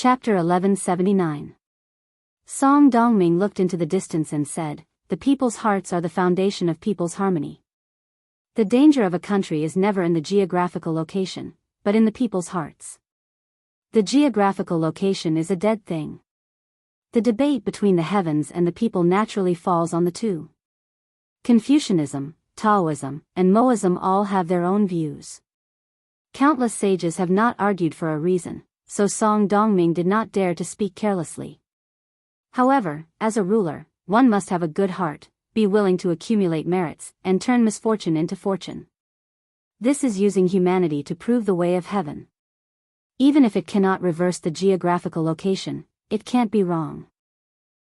Chapter 1179. Song Dongming looked into the distance and said, "The people's hearts are the foundation of people's harmony. The danger of a country is never in the geographical location, but in the people's hearts. The geographical location is a dead thing. The debate between the heavens and the people naturally falls on the two. Confucianism, Taoism, and Moism all have their own views. Countless sages have not argued for a reason, so Song Dongming did not dare to speak carelessly. However, as a ruler, one must have a good heart, be willing to accumulate merits, and turn misfortune into fortune. This is using humanity to prove the way of heaven. Even if it cannot reverse the geographical location, it can't be wrong.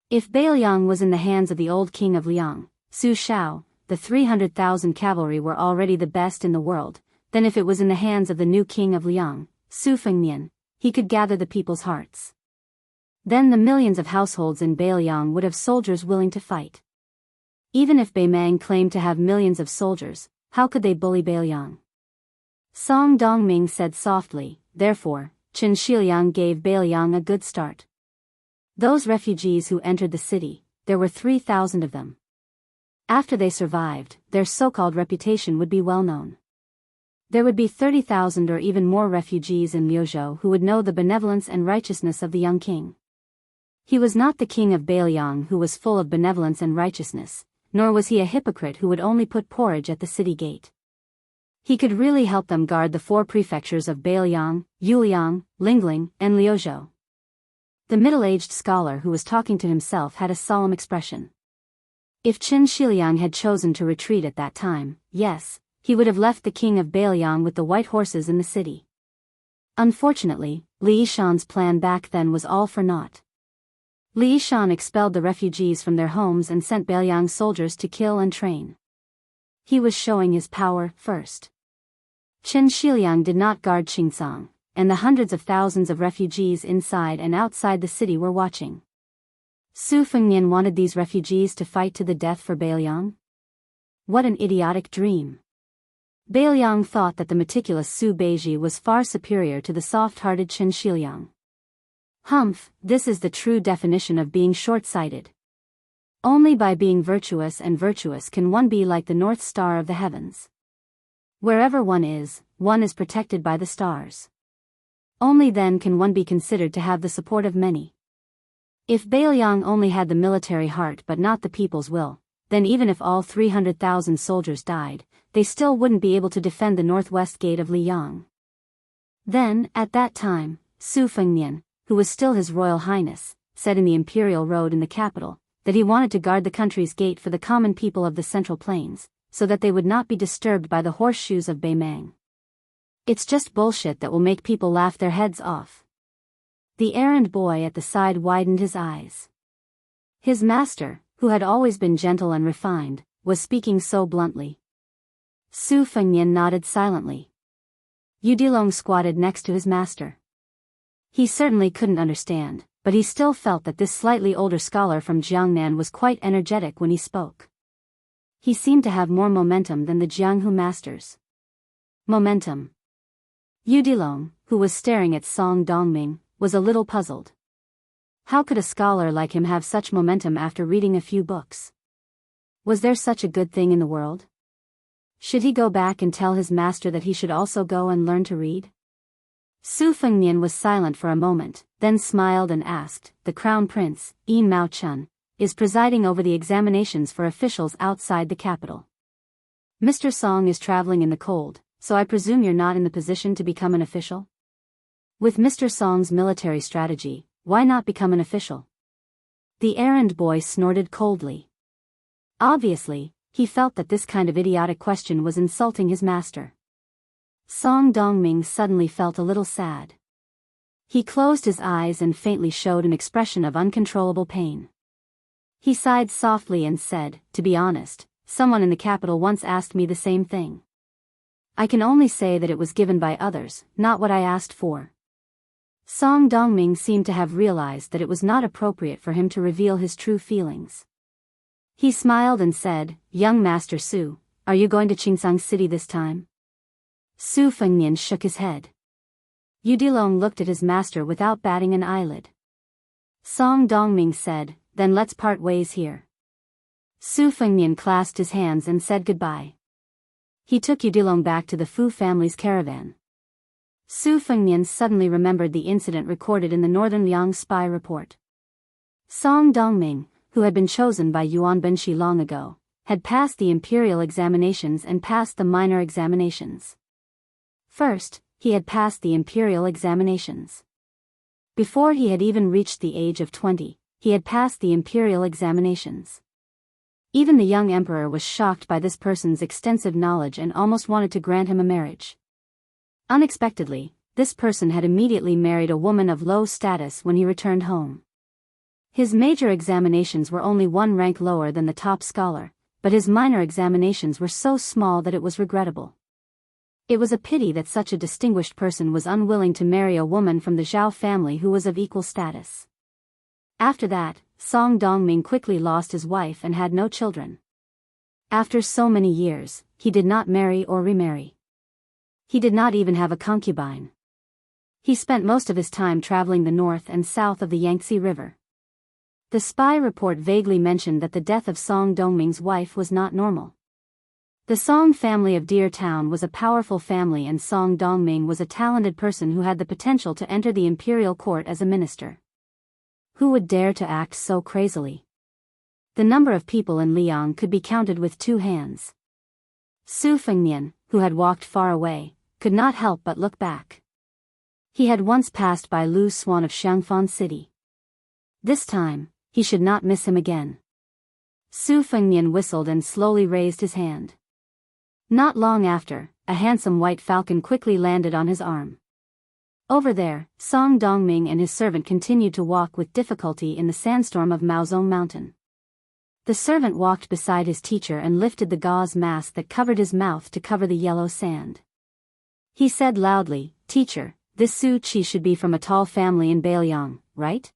If Bailiang was in the hands of the old king of Liang, Su Shao, the 300,000 cavalry were already the best in the world, then if it was in the hands of the new king of Liang, Su Fengnian, he could gather the people's hearts. Then the millions of households in Bailiang would have soldiers willing to fight. Even if Beimang claimed to have millions of soldiers, how could they bully Bailiang? Song Dongming said softly, therefore, Qin Shiliang gave Bailiang a good start. Those refugees who entered the city, there were 3,000 of them. After they survived, their so-called reputation would be well known. There would be 30,000 or even more refugees in Liuzhou who would know the benevolence and righteousness of the young king. He was not the king of Bailiang who was full of benevolence and righteousness, nor was he a hypocrite who would only put porridge at the city gate. He could really help them guard the 4 prefectures of Bailiang, Yuliang, Lingling, and Liuzhou. The middle-aged scholar who was talking to himself had a solemn expression. If Qin Shiliang had chosen to retreat at that time, yes, he would have left the king of Bailiang with the white horses in the city. Unfortunately, Li Yishan's plan back then was all for naught. Li Yishan expelled the refugees from their homes and sent Bailiang soldiers to kill and train. He was showing his power first. Qin Shiliang did not guard Qingcang, and the hundreds of thousands of refugees inside and outside the city were watching. Su Fengnian wanted these refugees to fight to the death for Bailiang? What an idiotic dream. Bailiang thought that the meticulous Su Beiji was far superior to the soft-hearted Qin Shiliang. Humph, this is the true definition of being short-sighted. Only by being virtuous and virtuous can one be like the North Star of the heavens. Wherever one is protected by the stars. Only then can one be considered to have the support of many. If Bailiang only had the military heart but not the people's will, then even if all 300,000 soldiers died, they still wouldn't be able to defend the northwest gate of Liyang. Then, at that time, Su Fengnian, who was still His Royal Highness, said in the Imperial Road in the capital, that he wanted to guard the country's gate for the common people of the Central Plains, so that they would not be disturbed by the horseshoes of Beimang. It's just bullshit that will make people laugh their heads off. The errand boy at the side widened his eyes. His master, who had always been gentle and refined, was speaking so bluntly. Su Fengnian nodded silently. Yudilong squatted next to his master. He certainly couldn't understand, but he still felt that this slightly older scholar from Jiangnan was quite energetic when he spoke. He seemed to have more momentum than the Jianghu masters. Momentum. Yudilong, who was staring at Song Dongming, was a little puzzled. How could a scholar like him have such momentum after reading a few books? Was there such a good thing in the world? Should he go back and tell his master that he should also go and learn to read? Su Fengnian was silent for a moment, then smiled and asked, "The Crown Prince, Yin Mao Chun, is presiding over the examinations for officials outside the capital. Mr. Song is traveling in the cold, so I presume you're not in the position to become an official? With Mr. Song's military strategy, why not become an official?" The errand boy snorted coldly. Obviously, he felt that this kind of idiotic question was insulting his master. Song Dongming suddenly felt a little sad. He closed his eyes and faintly showed an expression of uncontrollable pain. He sighed softly and said, "To be honest, someone in the capital once asked me the same thing. I can only say that it was given by others, not what I asked for." Song Dongming seemed to have realized that it was not appropriate for him to reveal his true feelings. He smiled and said, "Young Master Su, are you going to Qingcang City this time?" Su Fengnian shook his head. Yudilong looked at his master without batting an eyelid. Song Dongming said, "Then let's part ways here." Su Fengnian clasped his hands and said goodbye. He took Yudilong back to the Fu family's caravan. Su Fengnian suddenly remembered the incident recorded in the Northern Liang spy report. Song Dongming, who had been chosen by Yuan Benshi long ago, had passed the imperial examinations and passed the minor examinations. First, he had passed the imperial examinations. Before he had even reached the age of 20, he had passed the imperial examinations. Even the young emperor was shocked by this person's extensive knowledge and almost wanted to grant him a marriage. Unexpectedly, this person had immediately married a woman of low status when he returned home. His major examinations were only one rank lower than the top scholar, but his minor examinations were so small that it was regrettable. It was a pity that such a distinguished person was unwilling to marry a woman from the Zhao family who was of equal status. After that, Song Dongming quickly lost his wife and had no children. After so many years, he did not marry or remarry. He did not even have a concubine. He spent most of his time traveling the north and south of the Yangtze River. The spy report vaguely mentioned that the death of Song Dongming's wife was not normal. The Song family of Deer Town was a powerful family, and Song Dongming was a talented person who had the potential to enter the imperial court as a minister. Who would dare to act so crazily? The number of people in Liang could be counted with two hands. Su Fengnian, who had walked far away, could not help but look back. He had once passed by Lu Swan of Xiangfan City. This time, he should not miss him again. Su Fengnian whistled and slowly raised his hand. Not long after, a handsome white falcon quickly landed on his arm. Over there, Song Dongming and his servant continued to walk with difficulty in the sandstorm of Maozong Mountain. The servant walked beside his teacher and lifted the gauze mask that covered his mouth to cover the yellow sand. He said loudly, "Teacher, this Su Qi should be from a tall family in Beiliang, right?"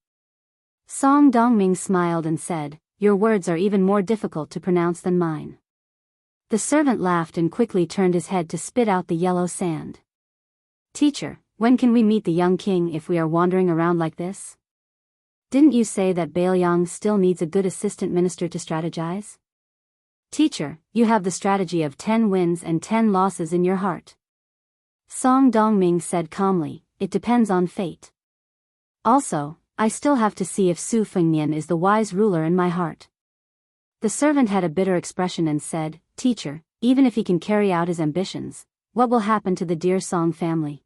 Song Dongming smiled and said, "Your words are even more difficult to pronounce than mine." The servant laughed and quickly turned his head to spit out the yellow sand. "Teacher, when can we meet the young king if we are wandering around like this? Didn't you say that Beiliang still needs a good assistant minister to strategize? Teacher, you have the strategy of 10 wins and 10 losses in your heart." Song Dongming said calmly, "It depends on fate. Also, I still have to see if Su Fengnian is the wise ruler in my heart." The servant had a bitter expression and said, "Teacher, even if he can carry out his ambitions, what will happen to the dear Song family?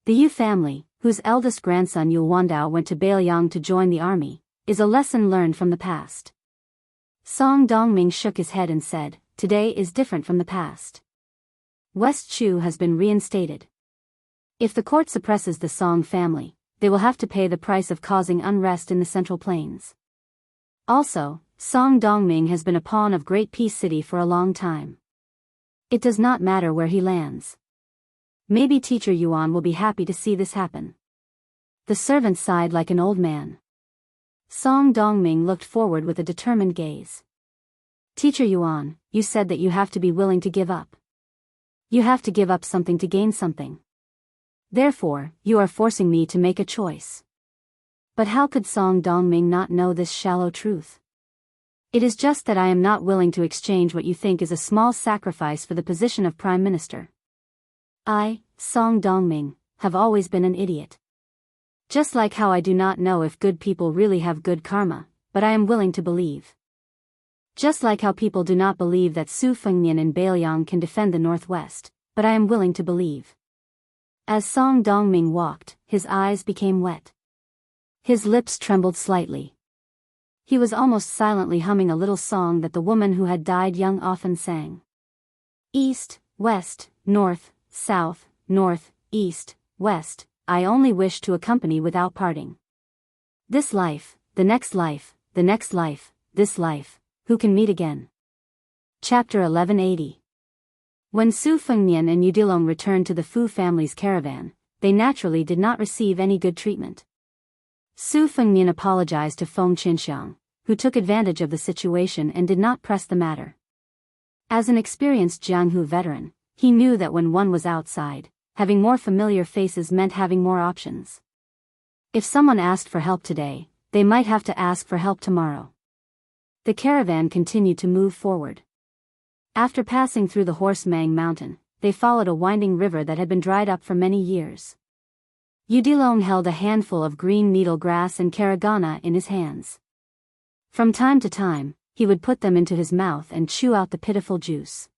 The Yu family, whose eldest grandson Yu Wandao went to Beiliang to join the army, is a lesson learned from the past." Song Dongming shook his head and said, "Today is different from the past. West Chu has been reinstated. If the court suppresses the Song family, they will have to pay the price of causing unrest in the Central Plains. Also, Song Dongming has been a pawn of Great Peace City for a long time. It does not matter where he lands. Maybe Teacher Yuan will be happy to see this happen." The servant sighed like an old man. Song Dongming looked forward with a determined gaze. "Teacher Yuan, you said that you have to be willing to give up. You have to give up something to gain something. Therefore, you are forcing me to make a choice." But how could Song Dongming not know this shallow truth? "It is just that I am not willing to exchange what you think is a small sacrifice for the position of Prime Minister. I, Song Dongming, have always been an idiot. Just like how I do not know if good people really have good karma, but I am willing to believe. Just like how people do not believe that Su Fengnian and Beiliang can defend the Northwest, but I am willing to believe." As Song Dongming walked, his eyes became wet. His lips trembled slightly. He was almost silently humming a little song that the woman who had died young often sang. "East, west, north, south, north, east, west, I only wish to accompany without parting. This life, the next life, the next life, this life, who can meet again?" Chapter 1180. When Su Fengnian and Yudilong returned to the Fu family's caravan, they naturally did not receive any good treatment. Su Fengnian apologized to Feng Qinxiang, who took advantage of the situation and did not press the matter. As an experienced Jianghu veteran, he knew that when one was outside, having more familiar faces meant having more options. If someone asked for help today, they might have to ask for help tomorrow. The caravan continued to move forward. After passing through the Horse Mang Mountain, they followed a winding river that had been dried up for many years. Udilong held a handful of green needle grass and karagana in his hands. From time to time, he would put them into his mouth and chew out the pitiful juice.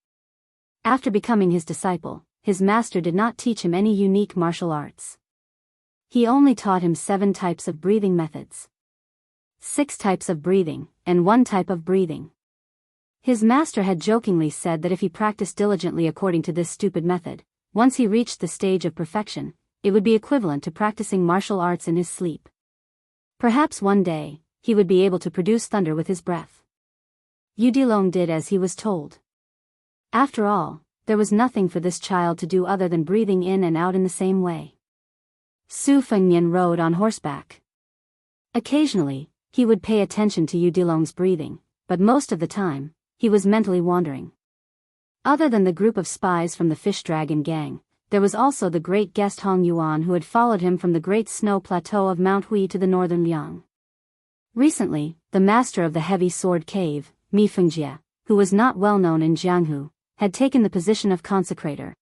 After becoming his disciple, his master did not teach him any unique martial arts. He only taught him 7 types of breathing methods. 6 types of breathing, and 1 type of breathing. His master had jokingly said that if he practiced diligently according to this stupid method, once he reached the stage of perfection, it would be equivalent to practicing martial arts in his sleep. Perhaps one day, he would be able to produce thunder with his breath. Udilong did as he was told. After all, there was nothing for this child to do other than breathing in and out in the same way. Su Fengnian rode on horseback. Occasionally, he would pay attention to Udilong's breathing, but most of the time, he was mentally wandering. Other than the group of spies from the Fish Dragon gang, there was also the great guest Hong Yuan who had followed him from the great snow plateau of Mount Hui to the northern Liang. Recently, the master of the heavy sword cave, Mi Fengjie, who was not well known in Jianghu, had taken the position of consecrator.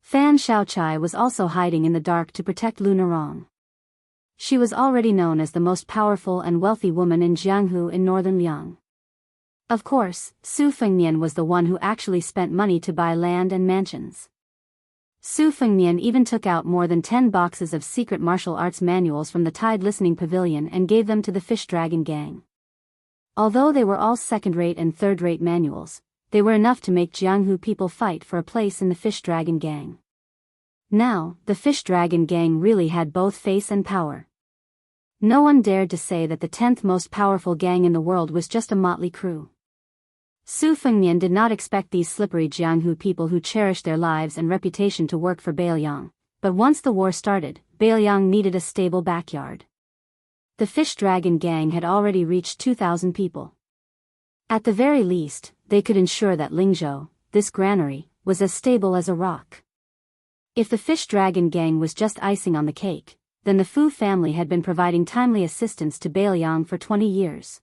Fan Shaochai was also hiding in the dark to protect Lu Nerong. She was already known as the most powerful and wealthy woman in Jianghu in northern Liang. Of course, Su Fengnian was the one who actually spent money to buy land and mansions. Su Fengnian even took out more than 10 boxes of secret martial arts manuals from the Tide Listening Pavilion and gave them to the Fish Dragon gang. Although they were all second-rate and third-rate manuals, they were enough to make Jianghu people fight for a place in the Fish Dragon gang. Now, the Fish Dragon gang really had both face and power. No one dared to say that the 10th most powerful gang in the world was just a motley crew. Su Fengnian did not expect these slippery Jianghu people who cherished their lives and reputation to work for Bailiang, but once the war started, Bailiang needed a stable backyard. The Fish Dragon gang had already reached 2,000 people. At the very least, they could ensure that Lingzhou, this granary, was as stable as a rock. If the Fish Dragon gang was just icing on the cake, then the Fu family had been providing timely assistance to Bailiang for 20 years.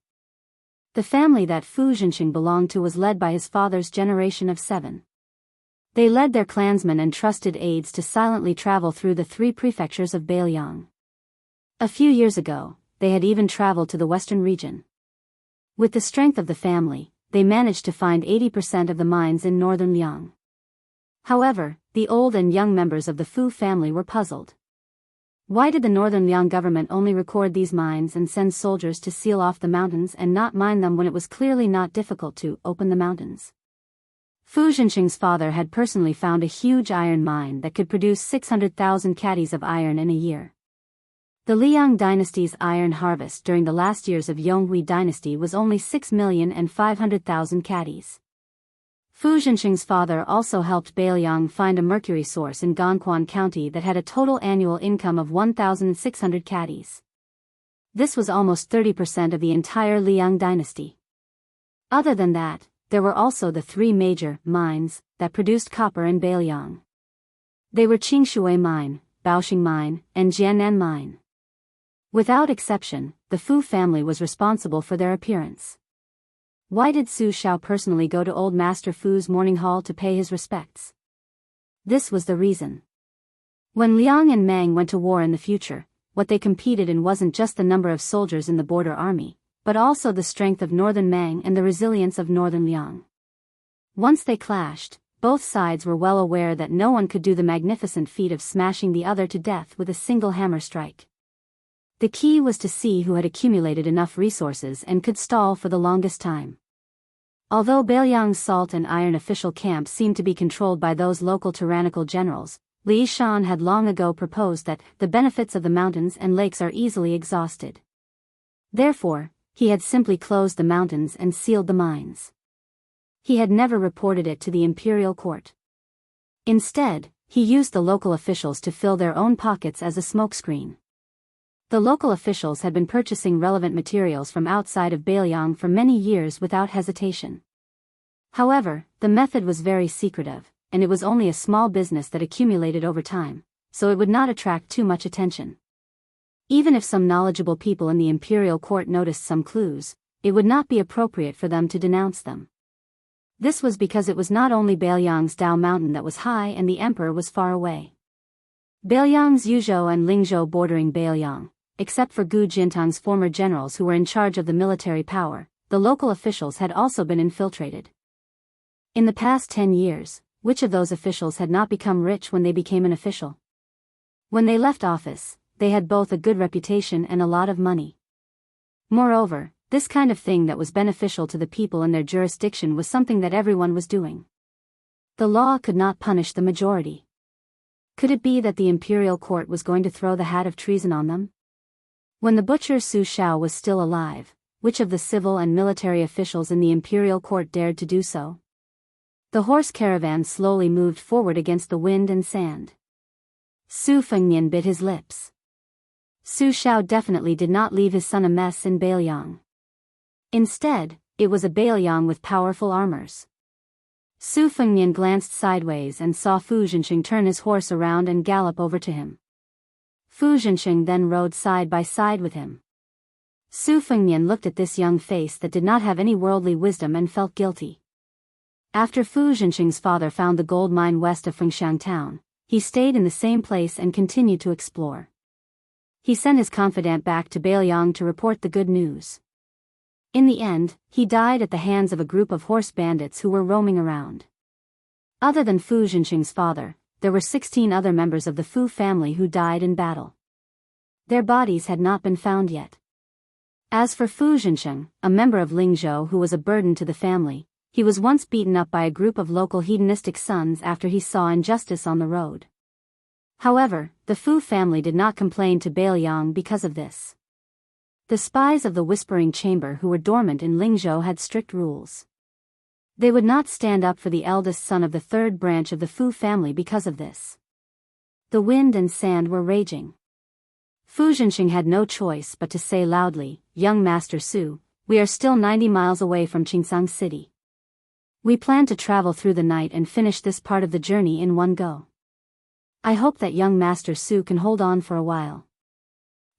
The family that Fu Zhenxing belonged to was led by his father's generation of 7. They led their clansmen and trusted aides to silently travel through the 3 prefectures of Bailiang. A few years ago, they had even traveled to the western region. With the strength of the family, they managed to find 80% of the mines in northern Liang. However, the old and young members of the Fu family were puzzled. Why did the northern Liang government only record these mines and send soldiers to seal off the mountains and not mine them when it was clearly not difficult to open the mountains? Fu Zhenxing's father had personally found a huge iron mine that could produce 600,000 caddies of iron in a year. The Liang dynasty's iron harvest during the last years of Yonghui dynasty was only 6,500,000 caddies. Fu Zhenxing's father also helped Bailiang find a mercury source in Ganquan County that had a total annual income of 1,600 caddies. This was almost 30% of the entire Liang dynasty. Other than that, there were also the 3 major mines that produced copper in Bailiang. They were Qingshui Mine, Baoxing Mine, and Jiannan Mine. Without exception, the Fu family was responsible for their appearance. Why did Su Xiao personally go to old Master Fu's morning hall to pay his respects? This was the reason. When Liang and Mang went to war in the future, what they competed in wasn't just the number of soldiers in the border army, but also the strength of northern Mang and the resilience of northern Liang. Once they clashed, both sides were well aware that no one could do the magnificent feat of smashing the other to death with a single hammer strike. The key was to see who had accumulated enough resources and could stall for the longest time. Although Bailiang's salt and iron official camp seemed to be controlled by those local tyrannical generals, Li Shan had long ago proposed that the benefits of the mountains and lakes are easily exhausted. Therefore, he had simply closed the mountains and sealed the mines. He had never reported it to the imperial court. Instead, he used the local officials to fill their own pockets as a smokescreen. The local officials had been purchasing relevant materials from outside of Bailiang for many years without hesitation. However, the method was very secretive, and it was only a small business that accumulated over time, so it would not attract too much attention. Even if some knowledgeable people in the imperial court noticed some clues, it would not be appropriate for them to denounce them. This was because it was not only Beiliang's Dao mountain that was high and the emperor was far away. Beiliang's Yuzhou and Lingzhou bordering Beiliang, except for Gu Jintang's former generals who were in charge of the military power, the local officials had also been infiltrated. In the past 10 years, which of those officials had not become rich when they became an official? When they left office, they had both a good reputation and a lot of money. Moreover, this kind of thing that was beneficial to the people in their jurisdiction was something that everyone was doing. The law could not punish the majority. Could it be that the imperial court was going to throw the hat of treason on them? When the butcher Su Xiao was still alive, which of the civil and military officials in the imperial court dared to do so? The horse caravan slowly moved forward against the wind and sand. Su Fengnian bit his lips. Su Xiao definitely did not leave his son a mess in Beiliang. Instead, it was a Beiliang with powerful armors. Su Fengnian glanced sideways and saw Fu Zhenxing turn his horse around and gallop over to him. Fu Zhenxing then rode side by side with him. Su Fengnian looked at this young face that did not have any worldly wisdom and felt guilty. After Fu Zhenxing's father found the gold mine west of Fengxiang town, he stayed in the same place and continued to explore. He sent his confidant back to Beiliang to report the good news. In the end, he died at the hands of a group of horse bandits who were roaming around. Other than Fu Zhenxing's father, there were 16 other members of the Fu family who died in battle. Their bodies had not been found yet. As for Fu Zhenxing, a member of Lingzhou who was a burden to the family, he was once beaten up by a group of local hedonistic sons after he saw injustice on the road. However, the Fu family did not complain to Beiliang because of this. The spies of the Whispering Chamber who were dormant in Lingzhou had strict rules. They would not stand up for the eldest son of the third branch of the Fu family because of this. The wind and sand were raging. Fu Zhenxing had no choice but to say loudly, "Young Master Su, we are still 90 miles away from Qingsang City. We plan to travel through the night and finish this part of the journey in one go. I hope that young Master Su can hold on for a while."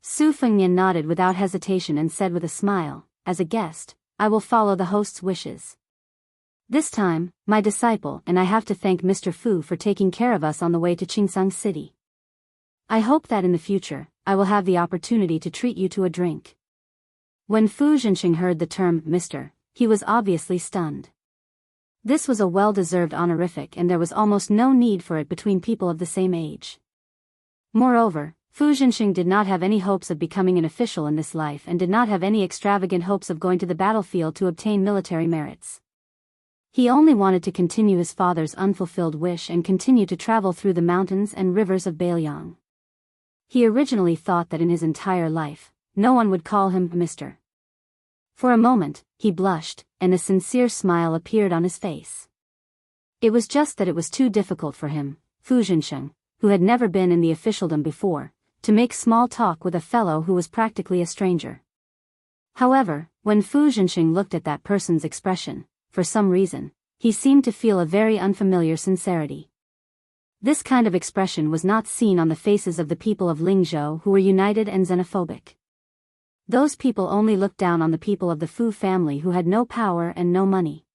Su Fengnian nodded without hesitation and said with a smile, "As a guest, I will follow the host's wishes. This time, my disciple and I have to thank Mr. Fu for taking care of us on the way to Qingsang City. I hope that in the future, I will have the opportunity to treat you to a drink." When Fu Zhenxing heard the term Mr., he was obviously stunned. This was a well-deserved honorific and there was almost no need for it between people of the same age. Moreover, Fu Zhenxing did not have any hopes of becoming an official in this life and did not have any extravagant hopes of going to the battlefield to obtain military merits. He only wanted to continue his father's unfulfilled wish and continue to travel through the mountains and rivers of Beiliang. He originally thought that in his entire life, no one would call him Mr. For a moment, he blushed, and a sincere smile appeared on his face. It was just that it was too difficult for him, Fu Zhenxing, who had never been in the officialdom before, to make small talk with a fellow who was practically a stranger. However, when Fu Zhenxing looked at that person's expression, for some reason, he seemed to feel a very unfamiliar sincerity. This kind of expression was not seen on the faces of the people of Lingzhou who were united and xenophobic. Those people only looked down on the people of the Fu family who had no power and no money.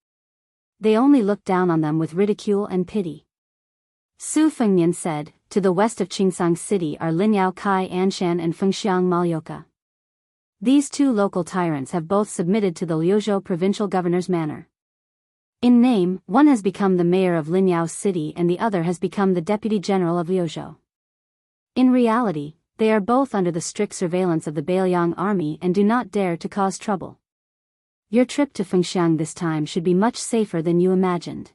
They only looked down on them with ridicule and pity. Su Fengnian said, "To the west of Qingsang City are Linyao Kai Anshan and Fengxiang Malyoka. These two local tyrants have both submitted to the Liuzhou provincial governor's manor. In name, one has become the mayor of Linyao City and the other has become the deputy general of Liuzhou. In reality, they are both under the strict surveillance of the Beiliang army and do not dare to cause trouble. Your trip to Fengxiang this time should be much safer than you imagined."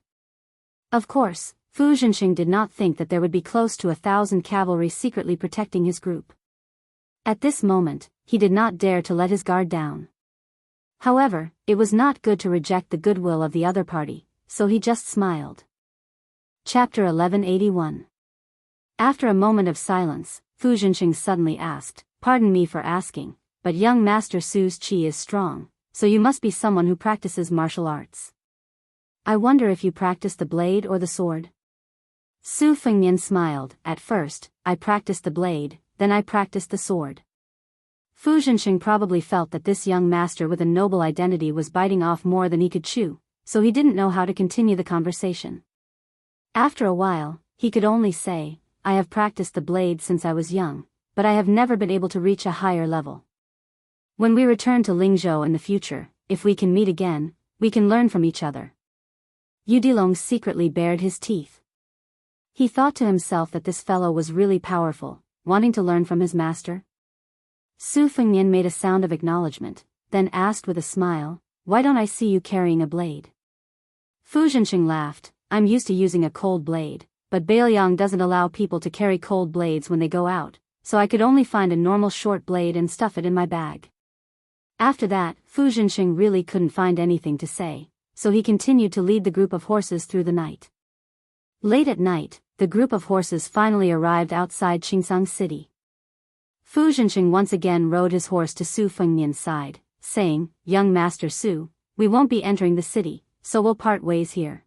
Of course, Fu Zhenxing did not think that there would be close to 1,000 cavalry secretly protecting his group. At this moment, he did not dare to let his guard down. However, it was not good to reject the goodwill of the other party, so he just smiled. Chapter 1181. After a moment of silence, Fu Zhenxing suddenly asked, "Pardon me for asking, but young Master Su's qi is strong, so you must be someone who practices martial arts. I wonder if you practice the blade or the sword?" Su Fengnian smiled. At first, I practiced the blade, then I practiced the sword. Fu Zhenxing probably felt that this young master with a noble identity was biting off more than he could chew, so he didn't know how to continue the conversation. After a while, he could only say, I have practiced the blade since I was young, but I have never been able to reach a higher level. When we return to Lingzhou in the future, if we can meet again, we can learn from each other. Yu Dilong secretly bared his teeth. He thought to himself that this fellow was really powerful, wanting to learn from his master. Su Fengnian made a sound of acknowledgement, then asked with a smile, why don't I see you carrying a blade? Fu Zhenxing laughed, I'm used to using a cold blade, but Bailiang doesn't allow people to carry cold blades when they go out, so I could only find a normal short blade and stuff it in my bag. After that, Fu Zhenxing really couldn't find anything to say, so he continued to lead the group of horses through the night. Late at night, the group of horses finally arrived outside Xingsang City. Fu Zhenxing once again rode his horse to Su Fengnian's side, saying, Young Master Su, we won't be entering the city, so we'll part ways here.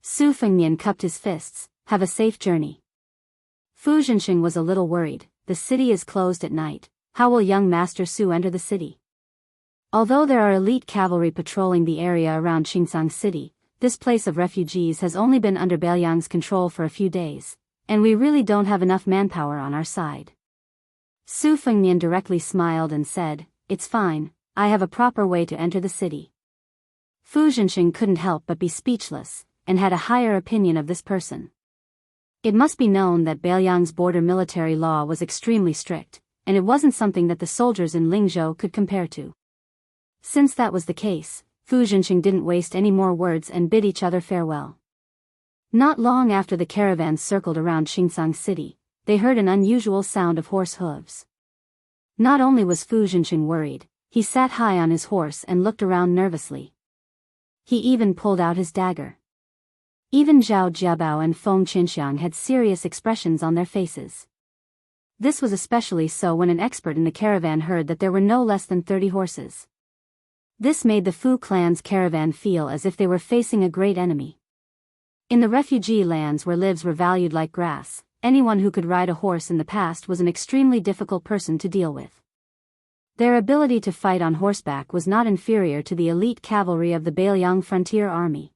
Su Fengnian cupped his fists, have a safe journey. Fu Zhenxing was a little worried, the city is closed at night, how will young Master Su enter the city? Although there are elite cavalry patrolling the area around Xingsang City, this place of refugees has only been under Bailiang's control for a few days, and we really don't have enough manpower on our side. Su Fengnian directly smiled and said, it's fine, I have a proper way to enter the city. Fu Zhenxing couldn't help but be speechless, and had a higher opinion of this person. It must be known that Bailiang's border military law was extremely strict, and it wasn't something that the soldiers in Lingzhou could compare to. Since that was the case, Fu Zhenxing didn't waste any more words and bid each other farewell. Not long after the caravan circled around Xingsang City, they heard an unusual sound of horse hooves. Not only was Fu Zhenxing worried, he sat high on his horse and looked around nervously. He even pulled out his dagger. Even Zhao Jiabao and Feng Qinxiang had serious expressions on their faces. This was especially so when an expert in the caravan heard that there were no less than 30 horses. This made the Fu clan's caravan feel as if they were facing a great enemy. In the refugee lands where lives were valued like grass, anyone who could ride a horse in the past was an extremely difficult person to deal with. Their ability to fight on horseback was not inferior to the elite cavalry of the Bailiang frontier army.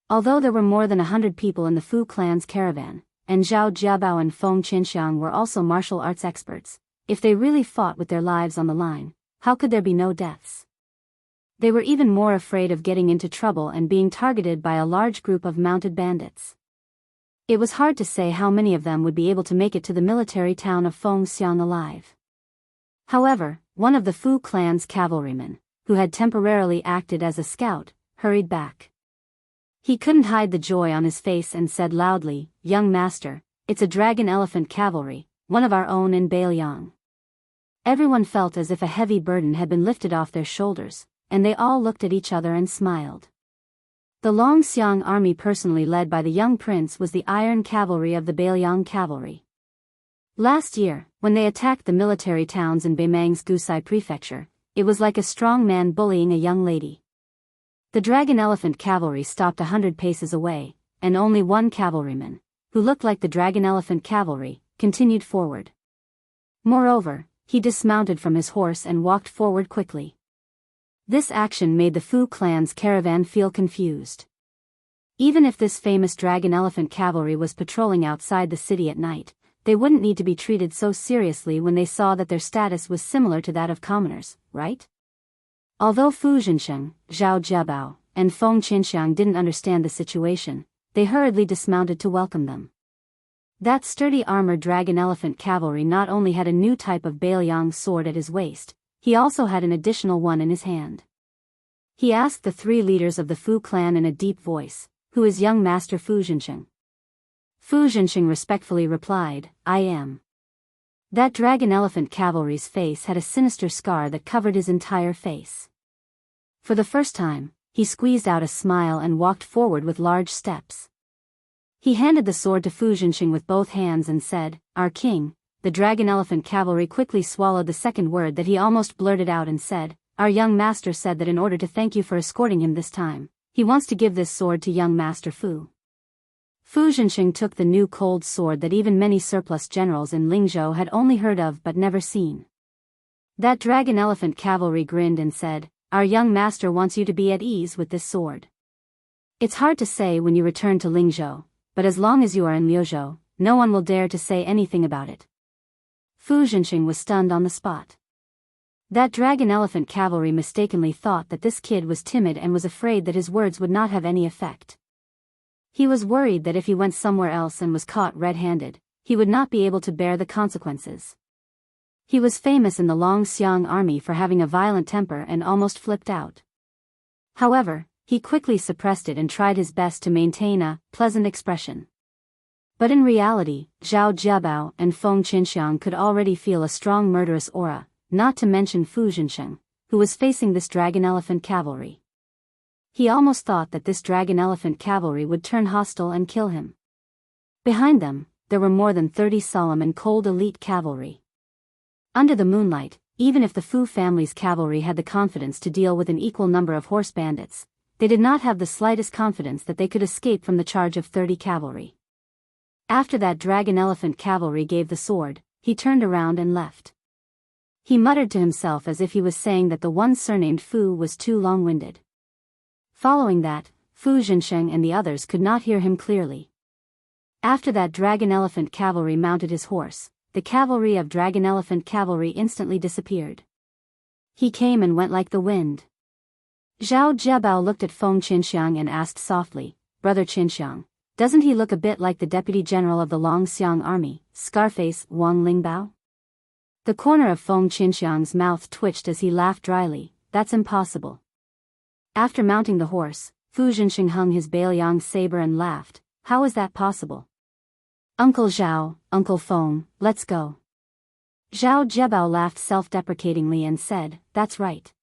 Although there were more than 100 people in the Fu clan's caravan, and Zhao Jiabao and Feng Qinxiang were also martial arts experts, if they really fought with their lives on the line, how could there be no deaths? They were even more afraid of getting into trouble and being targeted by a large group of mounted bandits. It was hard to say how many of them would be able to make it to the military town of Fengxiang alive. However, one of the Fu clan's cavalrymen, who had temporarily acted as a scout, hurried back. He couldn't hide the joy on his face and said loudly, Young Master, it's a dragon elephant cavalry, one of our own in Bailiang. Everyone felt as if a heavy burden had been lifted off their shoulders, and they all looked at each other and smiled. The Longxiang army personally led by the young prince was the iron cavalry of the Bailiang cavalry. Last year, when they attacked the military towns in Beimang's Gusai prefecture, it was like a strong man bullying a young lady. The dragon elephant cavalry stopped 100 paces away, and only one cavalryman, who looked like the dragon elephant cavalry, continued forward. Moreover, he dismounted from his horse and walked forward quickly. This action made the Fu clan's caravan feel confused. Even if this famous dragon elephant cavalry was patrolling outside the city at night, they wouldn't need to be treated so seriously when they saw that their status was similar to that of commoners, right? Although Fu Zhenxing, Zhao Jiabao, and Feng Qinxiang didn't understand the situation, they hurriedly dismounted to welcome them. That sturdy armored dragon elephant cavalry not only had a new type of Bailiang sword at his waist, he also had an additional one in his hand. He asked the 3 leaders of the Fu clan in a deep voice, who is young Master Fu Zhenxing? Fu Zhenxing respectfully replied, I am. That dragon elephant cavalry's face had a sinister scar that covered his entire face. For the first time, he squeezed out a smile and walked forward with large steps. He handed the sword to Fu Zhenxing with both hands and said, Our king. The dragon elephant cavalry quickly swallowed the second word that he almost blurted out and said, Our young master said that in order to thank you for escorting him this time, he wants to give this sword to young Master Fu. Fu Zhenxing took the new cold sword that even many surplus generals in Lingzhou had only heard of but never seen. That dragon elephant cavalry grinned and said, "Our young master wants you to be at ease with this sword. It's hard to say when you return to Lingzhou, but as long as you are in Liuzhou, no one will dare to say anything about it." Fu Zhenxing was stunned on the spot. That dragon elephant cavalry mistakenly thought that this kid was timid and was afraid that his words would not have any effect. He was worried that if he went somewhere else and was caught red-handed, he would not be able to bear the consequences. He was famous in the Longxiang army for having a violent temper and almost flipped out. However, he quickly suppressed it and tried his best to maintain a pleasant expression. But in reality, Zhao Jiabao and Feng Qinxiang could already feel a strong murderous aura, not to mention Fu Zhenxing, who was facing this dragon elephant cavalry. He almost thought that this dragon elephant cavalry would turn hostile and kill him. Behind them, there were more than 30 solemn and cold elite cavalry. Under the moonlight, even if the Fu family's cavalry had the confidence to deal with an equal number of horse bandits, they did not have the slightest confidence that they could escape from the charge of 30 cavalry. After that dragon elephant cavalry gave the sword, he turned around and left. He muttered to himself as if he was saying that the one surnamed Fu was too long-winded. Following that, Fu Zhenxing and the others could not hear him clearly. After that dragon elephant cavalry mounted his horse, the cavalry of dragon elephant cavalry instantly disappeared. He came and went like the wind. Zhao Jiabao looked at Feng Qinxiang and asked softly, "Brother Qinxiang, doesn't he look a bit like the deputy general of the Longxiang army, Scarface Wang Lingbao?" The corner of Feng Qinxiang's mouth twitched as he laughed dryly. "That's impossible." After mounting the horse, Fu Zhenxing hung his Bailiang saber and laughed. "How is that possible?" "Uncle Zhao, Uncle Feng, let's go." Zhao Jiabao laughed self-deprecatingly and said, "That's right.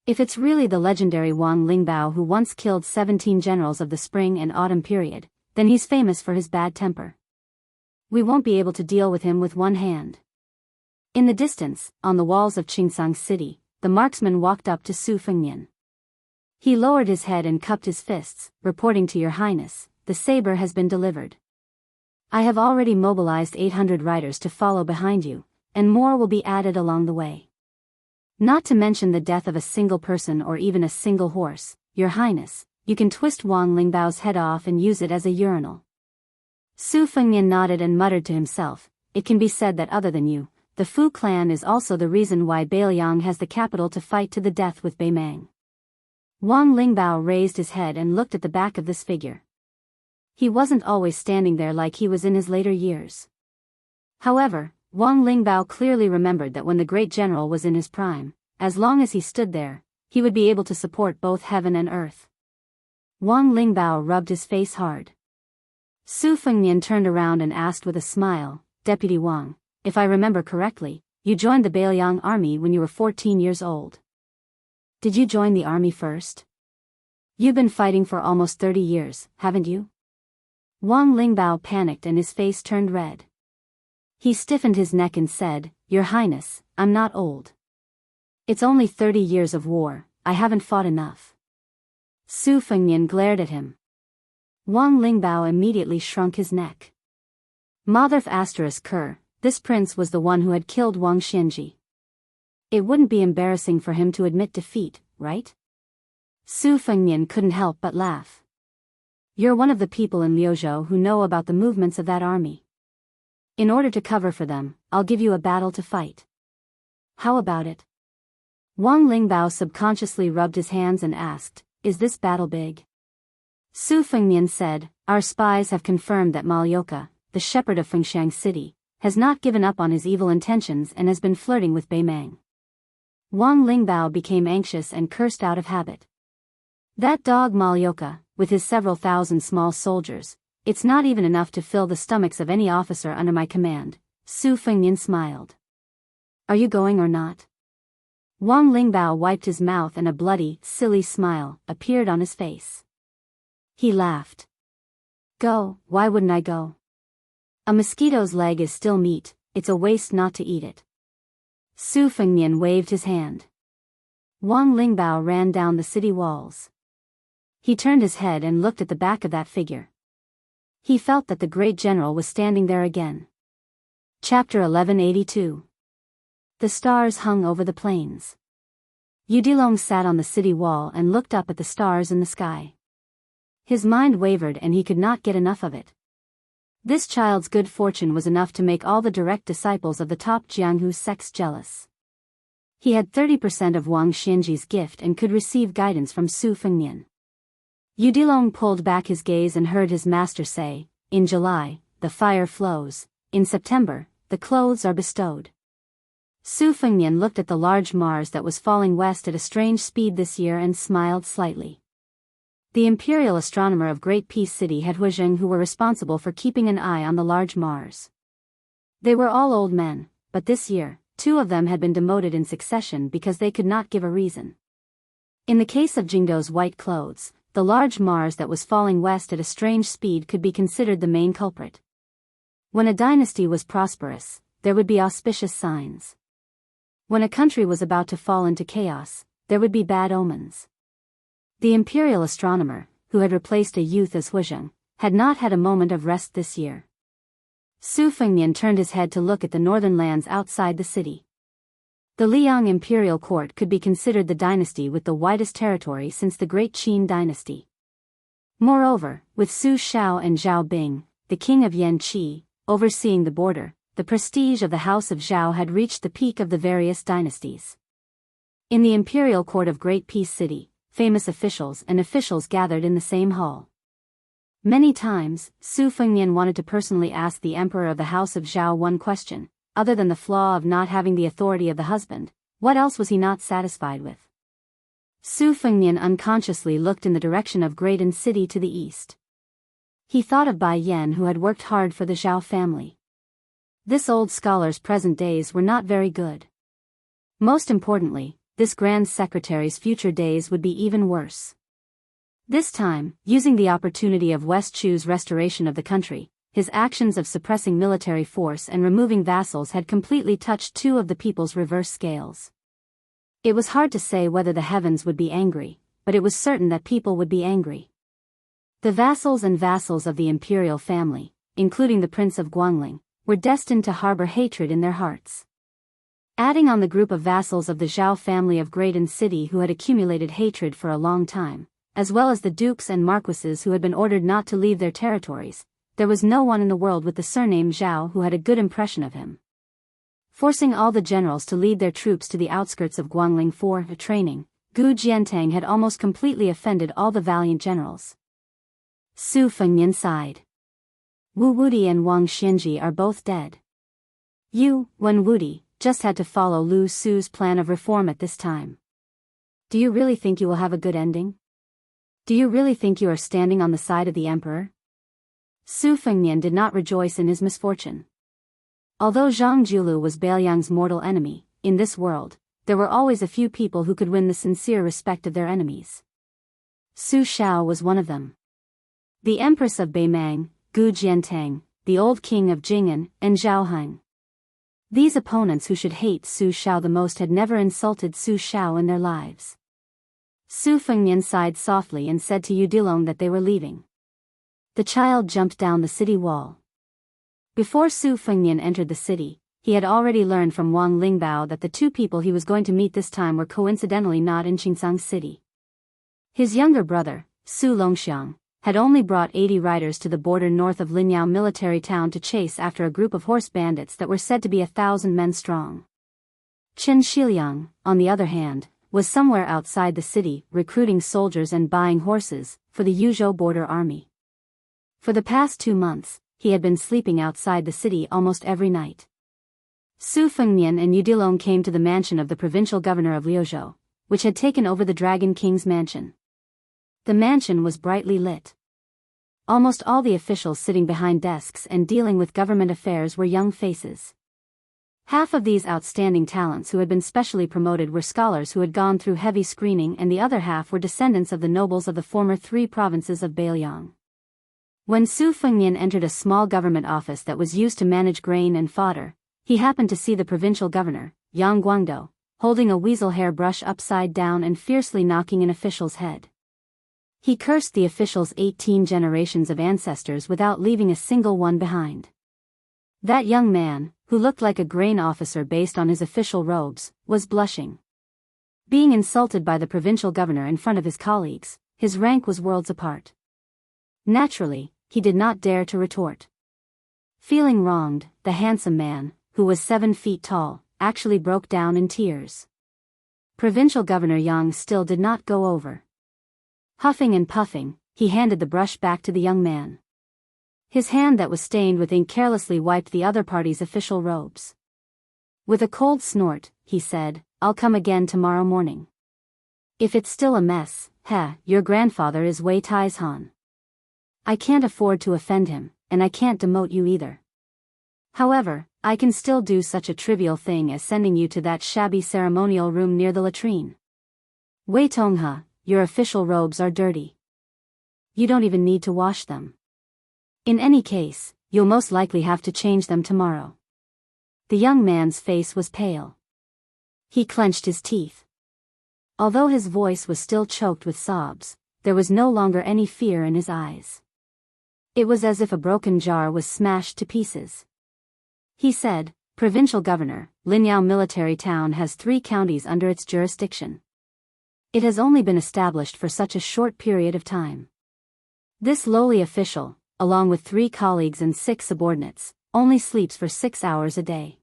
If it's really the legendary Wang Lingbao who once killed 17 generals of the spring and autumn period, then he's famous for his bad temper. We won't be able to deal with him with one hand." In the distance, on the walls of Qingsang City, the marksman walked up to Su Fengnian. He lowered his head and cupped his fists, reporting to Your Highness, "The saber has been delivered. I have already mobilized 800 riders to follow behind you, and more will be added along the way. Not to mention the death of a single person or even a single horse, Your Highness, you can twist Wang Lingbao's head off and use it as a urinal." Su Fengnian nodded and muttered to himself, "It can be said that other than you, the Fu clan is also the reason why Bailiang has the capital to fight to the death with Beimang." Wang Lingbao raised his head and looked at the back of this figure. He wasn't always standing there like he was in his later years. However, Wang Lingbao clearly remembered that when the great general was in his prime, as long as he stood there, he would be able to support both heaven and earth. Wang Lingbao rubbed his face hard. Su Fengnian turned around and asked with a smile, "Deputy Wang, if I remember correctly, you joined the Bailiang army when you were 14 years old. Did you join the army first? You've been fighting for almost 30 years, haven't you?" Wang Lingbao panicked and his face turned red. He stiffened his neck and said, "Your Highness, I'm not old. It's only 30 years of war, I haven't fought enough." Su Fengnian glared at him. Wang Lingbao immediately shrunk his neck. Motherf *Ker, this prince was the one who had killed Wang Xianji. It wouldn't be embarrassing for him to admit defeat, right? Su Fengnian couldn't help but laugh. "You're one of the people in Liuzhou who know about the movements of that army. In order to cover for them, I'll give you a battle to fight. How about it?" Wang Lingbao subconsciously rubbed his hands and asked, "Is this battle big?" Su Fengnian said, "Our spies have confirmed that Malyoka, the shepherd of Fengshan City, has not given up on his evil intentions and has been flirting with Beimang." Wang Lingbao became anxious and cursed out of habit. "That dog Malyoka, with his several thousand small soldiers, it's not even enough to fill the stomachs of any officer under my command." Su Fengnian smiled. "Are you going or not?" Wang Lingbao wiped his mouth and a bloody, silly smile appeared on his face. He laughed. "Go, why wouldn't I go? A mosquito's leg is still meat, it's a waste not to eat it." Su Fengnian waved his hand. Wang Lingbao ran down the city walls. He turned his head and looked at the back of that figure. He felt that the great general was standing there again. Chapter 1182. The stars hung over the plains. Yudilong sat on the city wall and looked up at the stars in the sky. His mind wavered and he could not get enough of it. This child's good fortune was enough to make all the direct disciples of the top Jianghu sects jealous. He had 30% of Wang Xianji's gift and could receive guidance from Su Fengnian. Yudilong pulled back his gaze and heard his master say, "In July, the fire flows. In September, the clothes are bestowed." Su Fengnian looked at the large Mars that was falling west at a strange speed this year and smiled slightly. The imperial astronomer of Great Peace City had Huizheng who were responsible for keeping an eye on the large Mars. They were all old men, but this year, 2 of them had been demoted in succession because they could not give a reason. In the case of Jingdo's white clothes, the large Mars that was falling west at a strange speed could be considered the main culprit. When a dynasty was prosperous, there would be auspicious signs. When a country was about to fall into chaos, there would be bad omens. The imperial astronomer, who had replaced a youth as Huizheng, had not had a moment of rest this year. Su Fengnian turned his head to look at the northern lands outside the city. The Liang imperial court could be considered the dynasty with the widest territory since the Great Qin dynasty. Moreover, with Su Xiao and Zhao Bing, the king of Yanqi, overseeing the border, the prestige of the House of Zhao had reached the peak of the various dynasties. In the imperial court of Great Peace City, famous officials and officials gathered in the same hall. Many times, Su Fengnian wanted to personally ask the emperor of the House of Zhao one question. Other than the flaw of not having the authority of the husband, what else was he not satisfied with? Su Fengnian unconsciously looked in the direction of Graydon City to the east. He thought of Bai Yan who had worked hard for the Zhao family. This old scholar's present days were not very good. Most importantly, this Grand Secretary's future days would be even worse. This time, using the opportunity of West Chu's restoration of the country, his actions of suppressing military force and removing vassals had completely touched 2 of the people's reverse scales. It was hard to say whether the heavens would be angry, but it was certain that people would be angry. The vassals and vassals of the imperial family, including the Prince of Guangling, were destined to harbor hatred in their hearts. Adding on the group of vassals of the Zhao family of Graydon City who had accumulated hatred for a long time, as well as the dukes and marquises who had been ordered not to leave their territories, there was no one in the world with the surname Zhao who had a good impression of him. Forcing all the generals to lead their troops to the outskirts of Guangling for training, Gu Jiantang had almost completely offended all the valiant generals. Su Fengnian sighed. Wu Wudi and Wang Xianji are both dead. You, Wen Wudi, just had to follow Lu Su's plan of reform at this time. Do you really think you will have a good ending? Do you really think you are standing on the side of the emperor? Su Fengnian did not rejoice in his misfortune. Although Zhang Julu was Bailiang's mortal enemy, in this world, there were always a few people who could win the sincere respect of their enemies. Su Xiao was one of them. The Empress of Beimang, Gu Jiantang, the old king of Jing'an, and Zhao Heng. These opponents who should hate Su Xiao the most had never insulted Su Xiao in their lives. Su Fengnian sighed softly and said to Yudilong that they were leaving. The child jumped down the city wall. Before Su Fengnian entered the city, he had already learned from Wang Lingbao that the 2 people he was going to meet this time were coincidentally not in Qingsang City. His younger brother, Su Longxiang, had only brought 80 riders to the border north of Linyao military town to chase after a group of horse bandits that were said to be 1,000 men strong. Chen Shiliang, on the other hand, was somewhere outside the city, recruiting soldiers and buying horses for the Yuzhou border army. For the past 2 months, he had been sleeping outside the city almost every night. Su Fengnian and Yudilong came to the mansion of the provincial governor of Liuzhou, which had taken over the Dragon King's mansion. The mansion was brightly lit. Almost all the officials sitting behind desks and dealing with government affairs were young faces. Half of these outstanding talents who had been specially promoted were scholars who had gone through heavy screening, and the other half were descendants of the nobles of the former 3 provinces of Bailiang. When Su Fengnian entered a small government office that was used to manage grain and fodder, he happened to see the provincial governor, Yang Guangdou, holding a weasel hair brush upside down and fiercely knocking an official's head. He cursed the official's 18 generations of ancestors without leaving a single one behind. That young man, who looked like a grain officer based on his official robes, was blushing. Being insulted by the provincial governor in front of his colleagues, his rank was worlds apart. Naturally, he did not dare to retort. Feeling wronged, the handsome man, who was 7 feet tall, actually broke down in tears. Provincial Governor Yang still did not go over. Huffing and puffing, he handed the brush back to the young man. His hand that was stained with ink carelessly wiped the other party's official robes. With a cold snort, he said, "I'll come again tomorrow morning. If it's still a mess, your grandfather is Wei Taizhan. I can't afford to offend him, and I can't demote you either. However, I can still do such a trivial thing as sending you to that shabby ceremonial room near the latrine. Wei Tonghe, your official robes are dirty. You don't even need to wash them. In any case, you'll most likely have to change them tomorrow." The young man's face was pale. He clenched his teeth. Although his voice was still choked with sobs, there was no longer any fear in his eyes. It was as if a broken jar was smashed to pieces. He said, "Provincial Governor, Linyao military town has 3 counties under its jurisdiction. It has only been established for such a short period of time. This lowly official, along with 3 colleagues and 6 subordinates, only sleeps for 6 hours a day.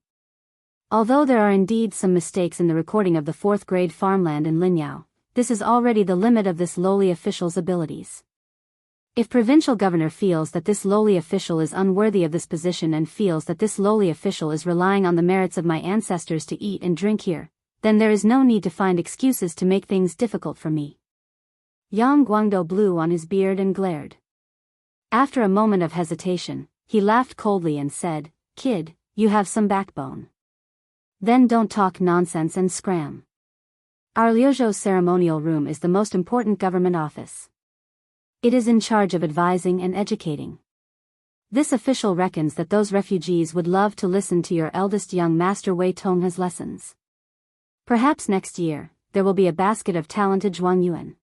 Although there are indeed some mistakes in the recording of the 4th grade farmland in Linyao, this is already the limit of this lowly official's abilities. If provincial governor feels that this lowly official is unworthy of this position and feels that this lowly official is relying on the merits of my ancestors to eat and drink here, then there is no need to find excuses to make things difficult for me." Yang Guangdou blew on his beard and glared. After a moment of hesitation, he laughed coldly and said, "Kid, you have some backbone. Then don't talk nonsense and scram. Our Liuzhou ceremonial room is the most important government office. It is in charge of advising and educating. This official reckons that those refugees would love to listen to your eldest young master Wei Tonghe's lessons. Perhaps next year, there will be a basket of talented Zhuangyuan."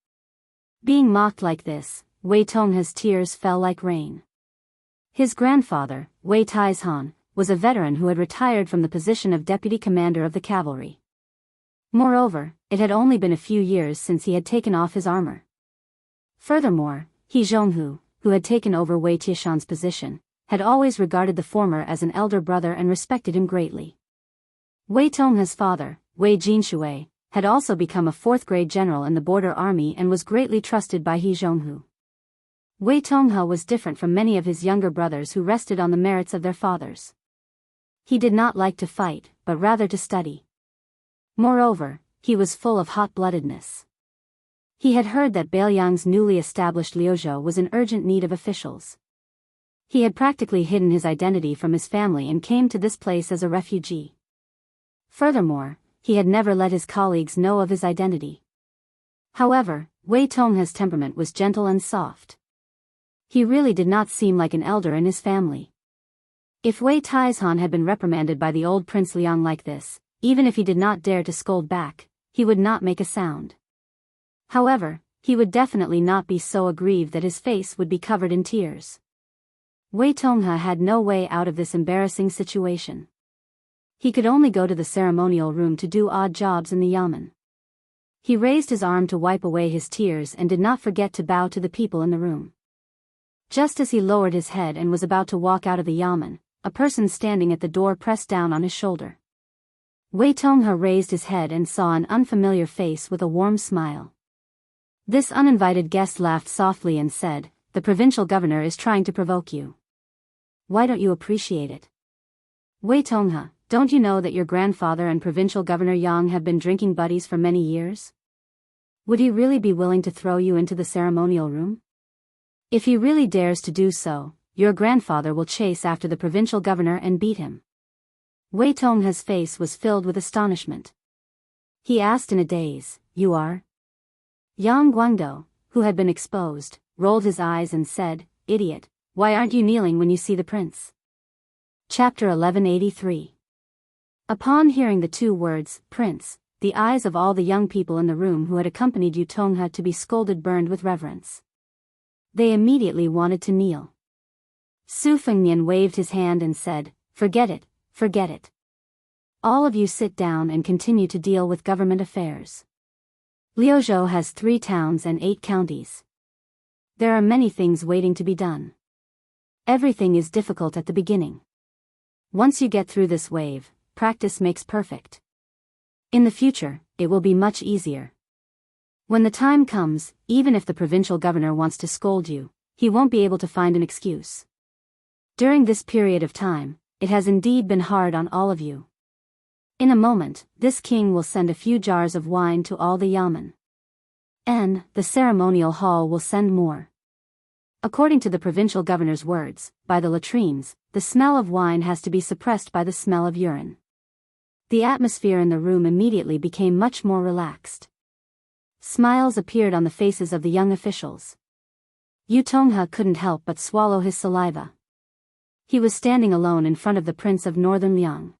Being mocked like this, Wei Tonghe's tears fell like rain. His grandfather, Wei Taizhan, was a veteran who had retired from the position of deputy commander of the cavalry. Moreover, it had only been a few years since he had taken off his armor. Furthermore, Jianghu, who had taken over Wei Tieshan's position, had always regarded the former as an elder brother and respected him greatly. Wei Tonghe's father, Wei Jinshui, had also become a 4th grade general in the border army and was greatly trusted by Jianghu. Wei Tonghe was different from many of his younger brothers who rested on the merits of their fathers. He did not like to fight, but rather to study. Moreover, he was full of hot-bloodedness. He had heard that Beiliang's newly established Liuzhou was in urgent need of officials. He had practically hidden his identity from his family and came to this place as a refugee. Furthermore, he had never let his colleagues know of his identity. However, Wei Tonghe's temperament was gentle and soft. He really did not seem like an elder in his family. If Wei Taizhan had been reprimanded by the old Prince Liang like this, even if he did not dare to scold back, he would not make a sound. However, he would definitely not be so aggrieved that his face would be covered in tears. Wei Tonghe had no way out of this embarrassing situation. He could only go to the ceremonial room to do odd jobs in the yamen. He raised his arm to wipe away his tears and did not forget to bow to the people in the room. Just as he lowered his head and was about to walk out of the yamen, a person standing at the door pressed down on his shoulder. Wei Tonghe raised his head and saw an unfamiliar face with a warm smile. This uninvited guest laughed softly and said, "The provincial governor is trying to provoke you. Why don't you appreciate it? Wei Tonghe, don't you know that your grandfather and provincial governor Yang have been drinking buddies for many years? Would he really be willing to throw you into the ceremonial room? If he really dares to do so, your grandfather will chase after the provincial governor and beat him." Wei Tonghe's face was filled with astonishment. He asked in a daze, "You are?" Yang Guangdou, who had been exposed, rolled his eyes and said, "Idiot, why aren't you kneeling when you see the prince?" Chapter 1183. Upon hearing the 2 words, "prince," the eyes of all the young people in the room who had accompanied Yu Tonghe to be scolded burned with reverence. They immediately wanted to kneel. Su Fengnian waved his hand and said, "Forget it, forget it. All of you sit down and continue to deal with government affairs. Liuzhou has 3 towns and 8 counties. There are many things waiting to be done. Everything is difficult at the beginning. Once you get through this wave, practice makes perfect. In the future, it will be much easier. When the time comes, even if the provincial governor wants to scold you, he won't be able to find an excuse. During this period of time, it has indeed been hard on all of you. In a moment, this king will send a few jars of wine to all the yamen. And the ceremonial hall will send more. According to the provincial governor's words, by the latrines, the smell of wine has to be suppressed by the smell of urine." The atmosphere in the room immediately became much more relaxed. Smiles appeared on the faces of the young officials. Yu Tonghe couldn't help but swallow his saliva. He was standing alone in front of the prince of northern Liang.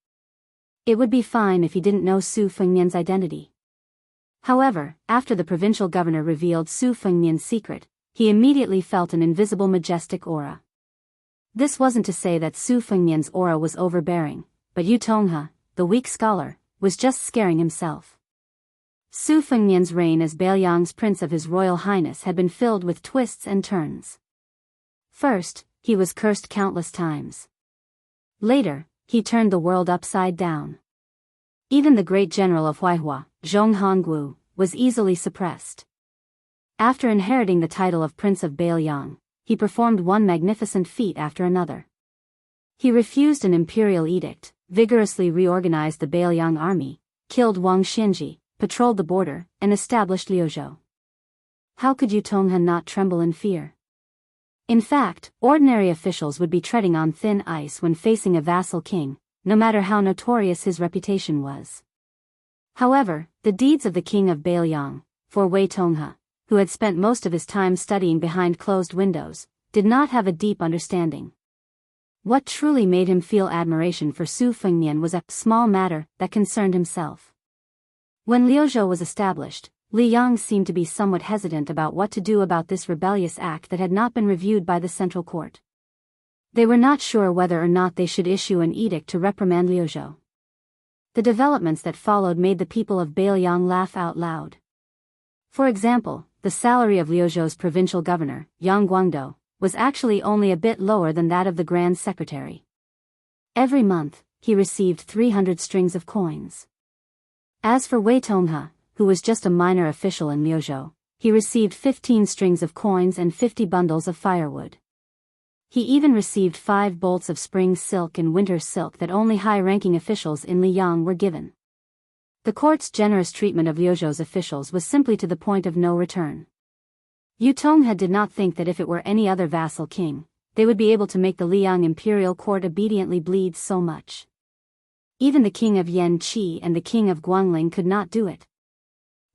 It would be fine if he didn't know Su Fengnian's identity. However, after the provincial governor revealed Su Fengnian's secret, he immediately felt an invisible majestic aura. This wasn't to say that Su Fengnian's aura was overbearing, but Yu Tonghe, the weak scholar, was just scaring himself. Su Fengnian's reign as Beiliang's prince of His Royal Highness had been filled with twists and turns. First, he was cursed countless times. Later, he turned the world upside down. Even the great general of Huaihua, Zhong Hongwu, was easily suppressed. After inheriting the title of Prince of Beiliang, he performed one magnificent feat after another. He refused an imperial edict, vigorously reorganized the Beiliang army, killed Wang Xinji, patrolled the border, and established Liuzhou. How could Yu Tonghe not tremble in fear? In fact, ordinary officials would be treading on thin ice when facing a vassal king, no matter how notorious his reputation was. However, the deeds of the king of Beiliang, for Wei Tonghe, who had spent most of his time studying behind closed windows, did not have a deep understanding. What truly made him feel admiration for Su Fengnian was a small matter that concerned himself. When Liuzhou was established, Li Yang seemed to be somewhat hesitant about what to do about this rebellious act that had not been reviewed by the central court. They were not sure whether or not they should issue an edict to reprimand Liuzhou. The developments that followed made the people of Beiliang laugh out loud. For example, the salary of Liuzhou's provincial governor, Yang Guangdou, was actually only a bit lower than that of the Grand Secretary. Every month, he received 300 strings of coins. As for Wei Tonghe, who was just a minor official in Liuzhou, he received 15 strings of coins and 50 bundles of firewood. He even received 5 bolts of spring silk and winter silk that only high-ranking officials in Liyang were given. The court's generous treatment of Liuzhou's officials was simply to the point of no return. Yu Tonghe did not think that if it were any other vassal king, they would be able to make the Liyang imperial court obediently bleed so much. Even the king of Yanqi and the king of Guangling could not do it.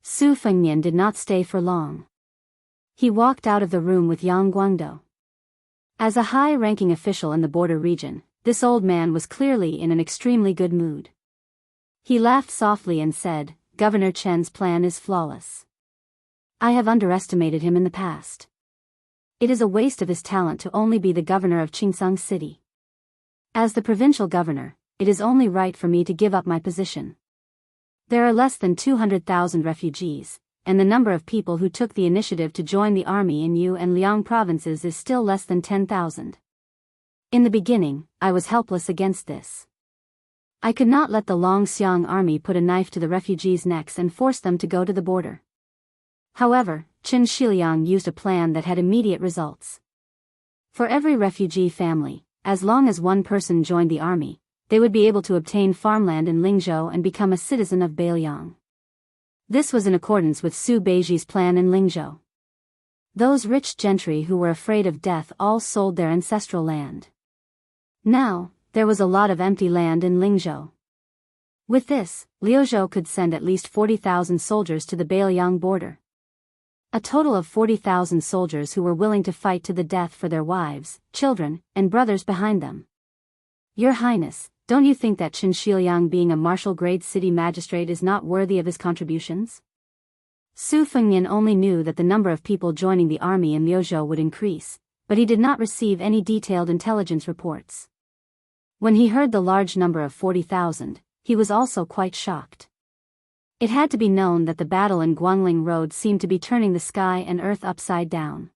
Su Fengnian did not stay for long. He walked out of the room with Yang Guangdou. As a high-ranking official in the border region, this old man was clearly in an extremely good mood. He laughed softly and said, "Governor Chen's plan is flawless. I have underestimated him in the past. It is a waste of his talent to only be the governor of Qingsang City. As the provincial governor, it is only right for me to give up my position. There are less than 200,000 refugees, and the number of people who took the initiative to join the army in Yu and Liang provinces is still less than 10,000. In the beginning, I was helpless against this. I could not let the Longxiang army put a knife to the refugees' necks and force them to go to the border. However, Qin Shiliang used a plan that had immediate results. For every refugee family, as long as one person joined the army, they would be able to obtain farmland in Lingzhou and become a citizen of Beiliang. This was in accordance with Su Beiji's plan in Lingzhou. Those rich gentry who were afraid of death all sold their ancestral land. Now, there was a lot of empty land in Lingzhou. With this, Liuzhou could send at least 40,000 soldiers to the Beiliang border. A total of 40,000 soldiers who were willing to fight to the death for their wives, children, and brothers behind them. Your Highness, don't you think that Qin Shiliang being a martial-grade city magistrate is not worthy of his contributions? Su Fengnian only knew that the number of people joining the army in Liuzhou would increase, but he did not receive any detailed intelligence reports. When he heard the large number of 40,000, he was also quite shocked. It had to be known that the battle in Guangling Road seemed to be turning the sky and earth upside down.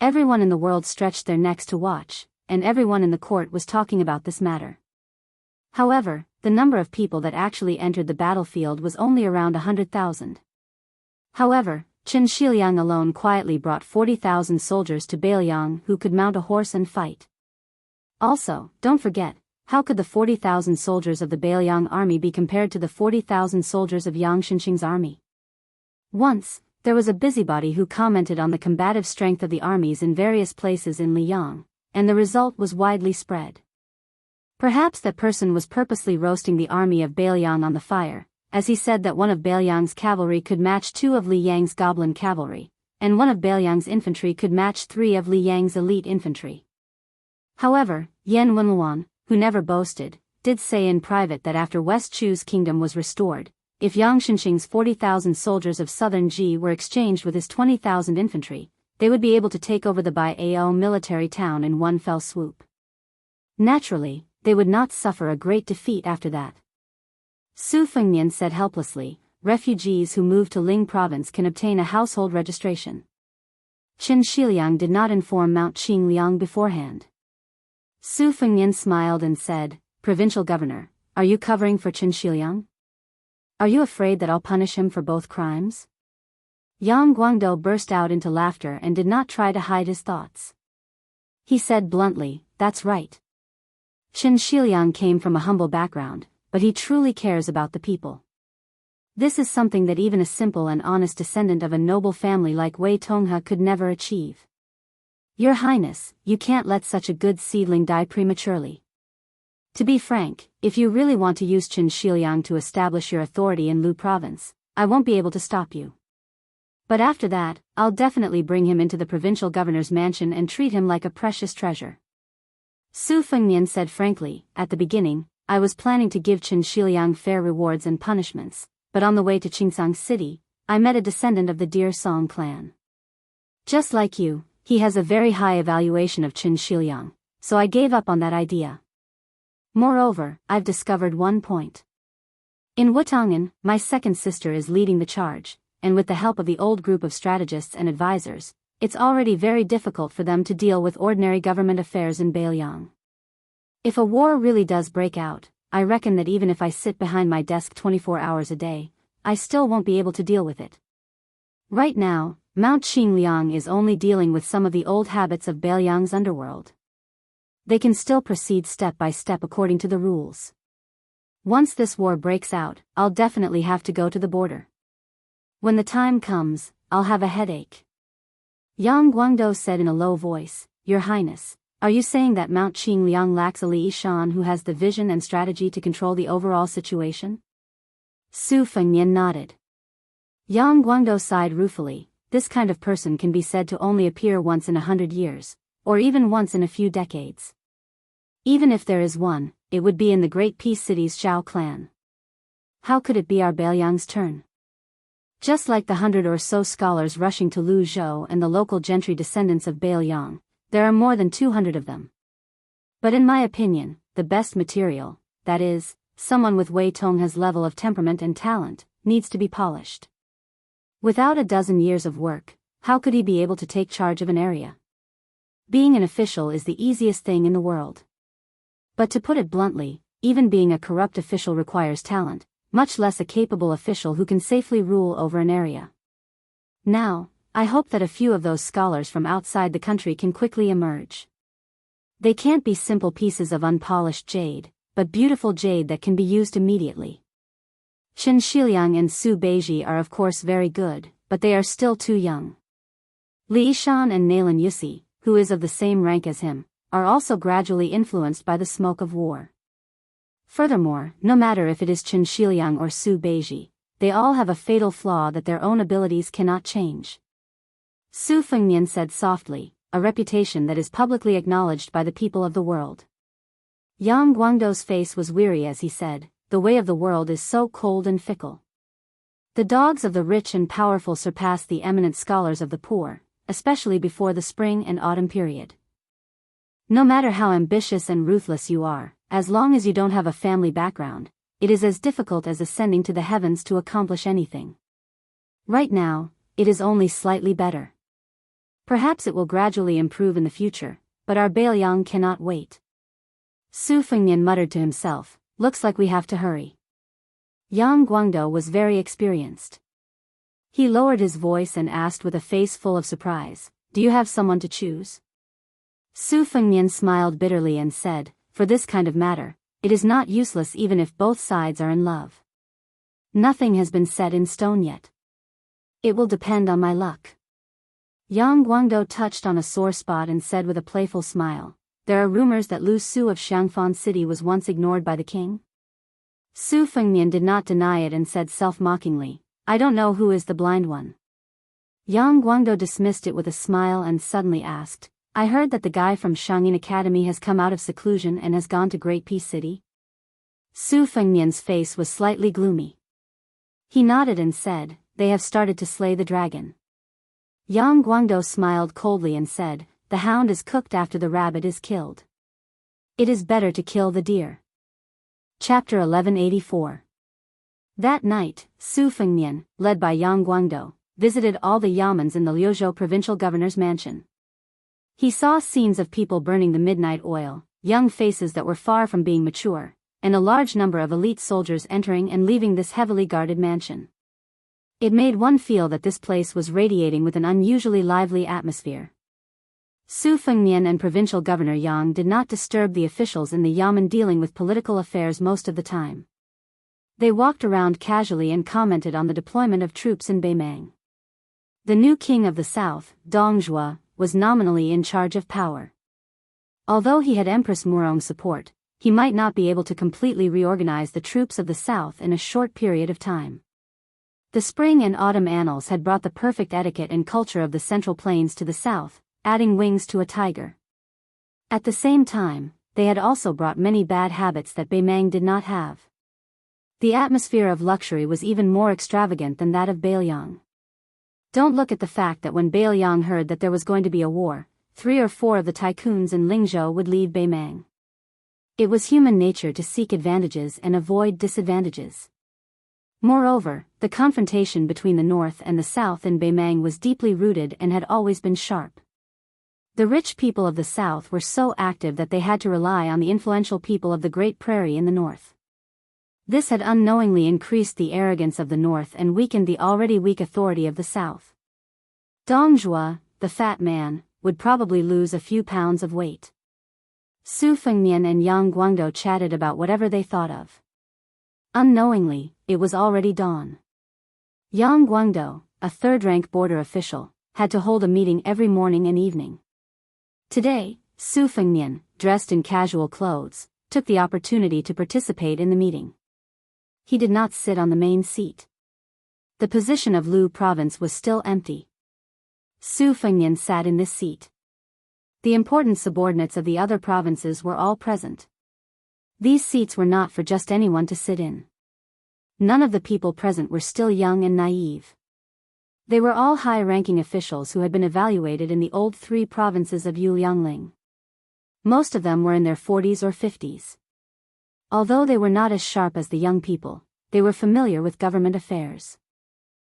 Everyone in the world stretched their necks to watch, and everyone in the court was talking about this matter. However, the number of people that actually entered the battlefield was only around 100,000. However, Qin Shiliang alone quietly brought 40,000 soldiers to Beiliang who could mount a horse and fight. Also, don't forget, how could the 40,000 soldiers of the Beiliang army be compared to the 40,000 soldiers of Yang Xinxing's army? Once, there was a busybody who commented on the combative strength of the armies in various places in Liang, and the result was widely spread. Perhaps that person was purposely roasting the army of Beiliang on the fire, as he said that one of Beiliang's cavalry could match 2 of Li Yang's goblin cavalry, and one of Beiliang's infantry could match 3 of Li Yang's elite infantry. However, Yan Wenluan, who never boasted, did say in private that after West Chu's kingdom was restored, if Yang Xinxing's 40,000 soldiers of southern Ji were exchanged with his 20,000 infantry, they would be able to take over the Baiao military town in one fell swoop. Naturally, they would not suffer a great defeat after that. Su Fengnian said helplessly, refugees who move to Ling province can obtain a household registration. Qin Shiliang did not inform Mount Qingliang beforehand. Su Fengnian smiled and said, Provincial Governor, are you covering for Qin Shiliang? Are you afraid that I'll punish him for both crimes? Yang Guangdou burst out into laughter and did not try to hide his thoughts. He said bluntly, that's right. Qin Shiliang came from a humble background, but he truly cares about the people. This is something that even a simple and honest descendant of a noble family like Wei Tonghe could never achieve. Your Highness, you can't let such a good seedling die prematurely. To be frank, if you really want to use Qin Shiliang to establish your authority in Lu province, I won't be able to stop you. But after that, I'll definitely bring him into the provincial governor's mansion and treat him like a precious treasure. Su Fengnian said frankly, at the beginning, I was planning to give Qin Shiliang fair rewards and punishments, but on the way to Qingsang City, I met a descendant of the Deer Song clan. Just like you, he has a very high evaluation of Qin Shiliang, so I gave up on that idea. Moreover, I've discovered one point. In Wutangan, my second sister is leading the charge, and with the help of the old group of strategists and advisors, it's already very difficult for them to deal with ordinary government affairs in Beiliang. If a war really does break out, I reckon that even if I sit behind my desk 24 hours a day, I still won't be able to deal with it. Right now, Mount Qingliang is only dealing with some of the old habits of Beiliang's underworld. They can still proceed step by step according to the rules. Once this war breaks out, I'll definitely have to go to the border. When the time comes, I'll have a headache. Yang Guangdou said in a low voice, Your Highness, are you saying that Mount Qingliang lacks a Li Yishan who has the vision and strategy to control the overall situation? Su Fengnian nodded. Yang Guangdou sighed ruefully, this kind of person can be said to only appear once in 100 years, or even once in a few decades. Even if there is one, it would be in the Great Peace City's Zhao clan. How could it be our Beiliang's turn? Just like the 100 or so scholars rushing to Luzhou and the local gentry descendants of Beiliang, there are more than 200 of them. But in my opinion, the best material, that is, someone with Wei Tonghe's level of temperament and talent, needs to be polished. Without a dozen years of work, how could he be able to take charge of an area? Being an official is the easiest thing in the world. But to put it bluntly, even being a corrupt official requires talent, much less a capable official who can safely rule over an area. Now, I hope that a few of those scholars from outside the country can quickly emerge. They can't be simple pieces of unpolished jade, but beautiful jade that can be used immediately. Qin Shiliang and Su Beiji are of course very good, but they are still too young. Li Yishan and Nailan Yusi, who is of the same rank as him, are also gradually influenced by the smoke of war. Furthermore, no matter if it is Qin Shiliang or Su Beiji, they all have a fatal flaw that their own abilities cannot change. Su Fengnian said softly, a reputation that is publicly acknowledged by the people of the world. Yang Guangdou's face was weary as he said, the way of the world is so cold and fickle. The dogs of the rich and powerful surpass the eminent scholars of the poor, especially before the spring and autumn period. No matter how ambitious and ruthless you are, as long as you don't have a family background, it is as difficult as ascending to the heavens to accomplish anything. Right now, it is only slightly better. Perhaps it will gradually improve in the future, but our Bailiang cannot wait. Su Fengnian muttered to himself, looks like we have to hurry. Yang Guangdou was very experienced. He lowered his voice and asked with a face full of surprise, do you have someone to choose? Su Fengnian smiled bitterly and said, for this kind of matter, it is not useless even if both sides are in love. Nothing has been set in stone yet. It will depend on my luck. Yang Guangdou touched on a sore spot and said with a playful smile, there are rumors that Lu Su of Xiangfan City was once ignored by the king. Su Fengnian did not deny it and said self-mockingly, I don't know who is the blind one. Yang Guangdou dismissed it with a smile and suddenly asked, I heard that the guy from Shangyin Academy has come out of seclusion and has gone to Great Peace City. Su Fengnian's face was slightly gloomy. He nodded and said, they have started to slay the dragon. Yang Guangdou smiled coldly and said, the hound is cooked after the rabbit is killed. It is better to kill the deer. Chapter 1184. That night, Su Fengnian, led by Yang Guangdou, visited all the yamens in the Liuzhou provincial governor's mansion. He saw scenes of people burning the midnight oil, young faces that were far from being mature, and a large number of elite soldiers entering and leaving this heavily guarded mansion. It made one feel that this place was radiating with an unusually lively atmosphere. Su Fengnian and Provincial Governor Yang did not disturb the officials in the yamen dealing with political affairs most of the time. They walked around casually and commented on the deployment of troops in Beimang. The new king of the south, Dongjua, was nominally in charge of power. Although he had Empress Murong's support, he might not be able to completely reorganize the troops of the south in a short period of time. The spring and autumn annals had brought the perfect etiquette and culture of the Central Plains to the south, adding wings to a tiger. At the same time, they had also brought many bad habits that Beimang did not have. The atmosphere of luxury was even more extravagant than that of Bailiang. Don't look at the fact that when Bailiang heard that there was going to be a war, 3 or 4 of the tycoons in Lingzhou would leave Beimang. It was human nature to seek advantages and avoid disadvantages. Moreover, the confrontation between the north and the south in Beimang was deeply rooted and had always been sharp. The rich people of the south were so active that they had to rely on the influential people of the Great Prairie in the north. This had unknowingly increased the arrogance of the north and weakened the already weak authority of the south. Dongjua, the fat man, would probably lose a few pounds of weight. Su Fengnian and Yang Guangdou chatted about whatever they thought of. Unknowingly, it was already dawn. Yang Guangdou, a third-rank border official, had to hold a meeting every morning and evening. Today, Su Fengnian, dressed in casual clothes, took the opportunity to participate in the meeting. He did not sit on the main seat. The position of Lu province was still empty. Su Fengnian sat in this seat. The important subordinates of the other provinces were all present. These seats were not for just anyone to sit in. None of the people present were still young and naive. They were all high-ranking officials who had been evaluated in the old 3 provinces of Yuliangling. Most of them were in their 40s or 50s. Although they were not as sharp as the young people, they were familiar with government affairs.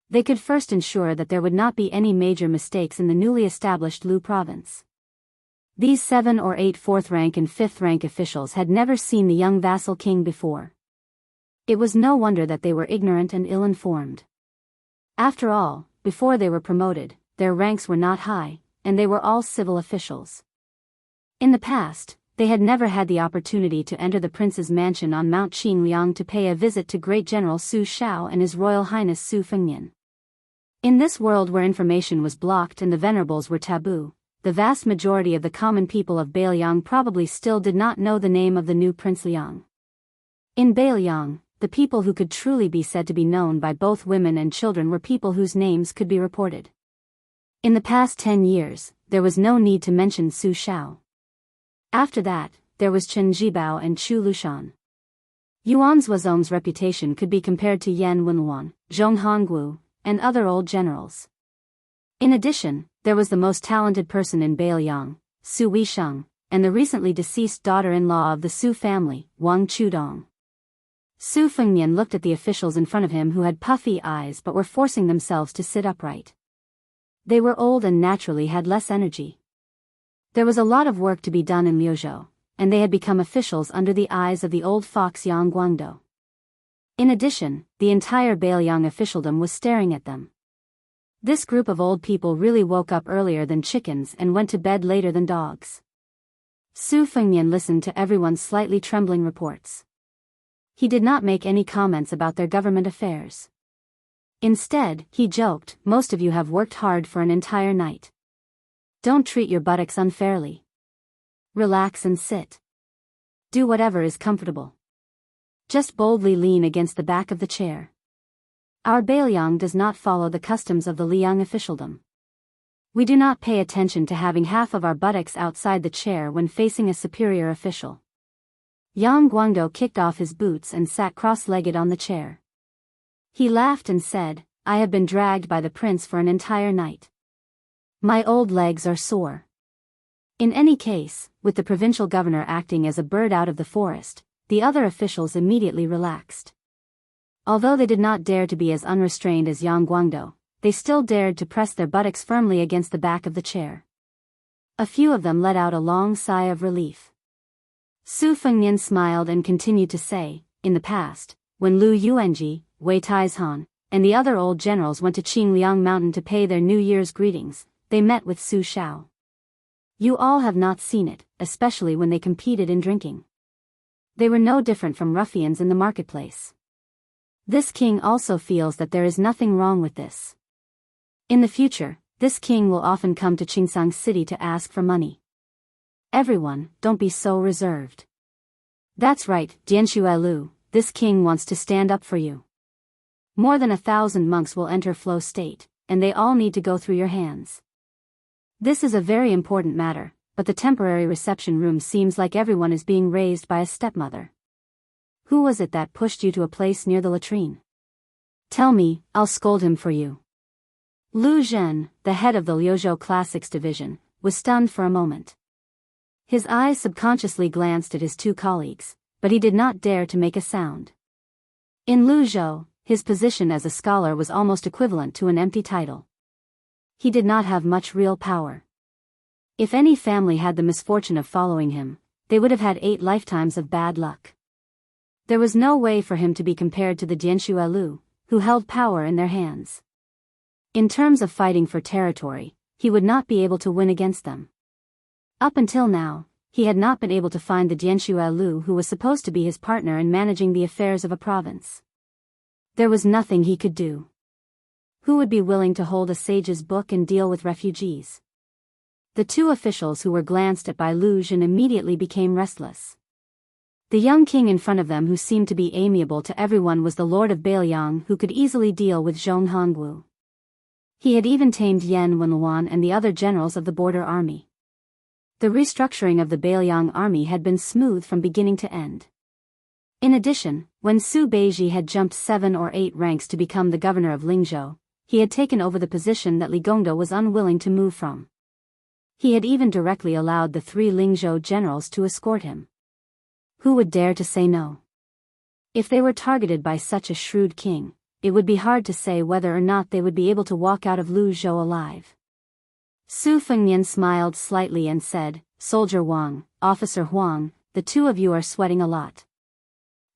They could first ensure that there would not be any major mistakes in the newly established Lu province. These 7 or 8 4th-rank and 5th-rank officials had never seen the young vassal king before. It was no wonder that they were ignorant and ill-informed. After all, before they were promoted, their ranks were not high, and they were all civil officials. In the past, they had never had the opportunity to enter the prince's mansion on Mount Qingliang to pay a visit to Great General Su Shao and His Royal Highness Su Fengnian. In this world where information was blocked and the venerables were taboo, the vast majority of the common people of Bailiang probably still did not know the name of the new Prince Liang. In Bailiang, the people who could truly be said to be known by both women and children were people whose names could be reported. In the past 10 years, there was no need to mention Su Shao. After that, there was Chen Jibao and Chu Lushan. Yuan Zuozong's reputation could be compared to Yan Wenluan, Zhong Hongwu, and other old generals. In addition, there was the most talented person in Beiliang, Su Weisheng, and the recently deceased daughter-in-law of the Su family, Wang Chudong. Su Fengnian looked at the officials in front of him who had puffy eyes but were forcing themselves to sit upright. They were old and naturally had less energy. There was a lot of work to be done in Liuzhou, and they had become officials under the eyes of the old fox Yang Guangdou. In addition, the entire Beiliang officialdom was staring at them. This group of old people really woke up earlier than chickens and went to bed later than dogs. Su Fengnian listened to everyone's slightly trembling reports. He did not make any comments about their government affairs. Instead, he joked, "Most of you have worked hard for an entire night. Don't treat your buttocks unfairly. Relax and sit. Do whatever is comfortable. Just boldly lean against the back of the chair. Our Beiliang does not follow the customs of the Liang officialdom. We do not pay attention to having half of our buttocks outside the chair when facing a superior official." Yang Guangdou kicked off his boots and sat cross-legged on the chair. He laughed and said, "I have been dragged by the prince for an entire night. My old legs are sore." In any case, with the provincial governor acting as a bird out of the forest, the other officials immediately relaxed. Although they did not dare to be as unrestrained as Yang Guangdou, they still dared to press their buttocks firmly against the back of the chair. A few of them let out a long sigh of relief. Su Fengnian smiled and continued to say, "In the past, when Lu Yuanji, Wei Taizhan, and the other old generals went to Qingliang Mountain to pay their New Year's greetings, they met with Su Shao. You all have not seen it, especially when they competed in drinking. They were no different from ruffians in the marketplace. This king also feels that there is nothing wrong with this. In the future, this king will often come to Qingsang City to ask for money. Everyone, don't be so reserved. That's right, Jianshu Lu, this king wants to stand up for you. More than 1,000 monks will enter flow state, and they all need to go through your hands. This is a very important matter, but the temporary reception room seems like everyone is being raised by a stepmother. Who was it that pushed you to a place near the latrine? Tell me, I'll scold him for you." Lu Zhen, the head of the Liuzhou Classics division, was stunned for a moment. His eyes subconsciously glanced at his two colleagues, but he did not dare to make a sound. In Liuzhou, his position as a scholar was almost equivalent to an empty title. He did not have much real power. If any family had the misfortune of following him, they would have had 8 lifetimes of bad luck. There was no way for him to be compared to the Jianshu Lu, who held power in their hands. In terms of fighting for territory, he would not be able to win against them. Up until now, he had not been able to find the Jianshu Lu who was supposed to be his partner in managing the affairs of a province. There was nothing he could do. Who would be willing to hold a sage's book and deal with refugees? The two officials who were glanced at by Lu Zhen immediately became restless. The young king in front of them who seemed to be amiable to everyone was the Lord of Beiliang who could easily deal with Zhong Hongwu. He had even tamed Yan Wenluan and the other generals of the border army. The restructuring of the Beiliang army had been smooth from beginning to end. In addition, when Su Beiji had jumped 7 or 8 ranks to become the governor of Lingzhou, he had taken over the position that Li Gongda was unwilling to move from. He had even directly allowed the 3 Lingzhou generals to escort him. Who would dare to say no? If they were targeted by such a shrewd king, it would be hard to say whether or not they would be able to walk out of Luzhou alive. Su Fengnian smiled slightly and said, "Soldier Wang, Officer Huang, the two of you are sweating a lot.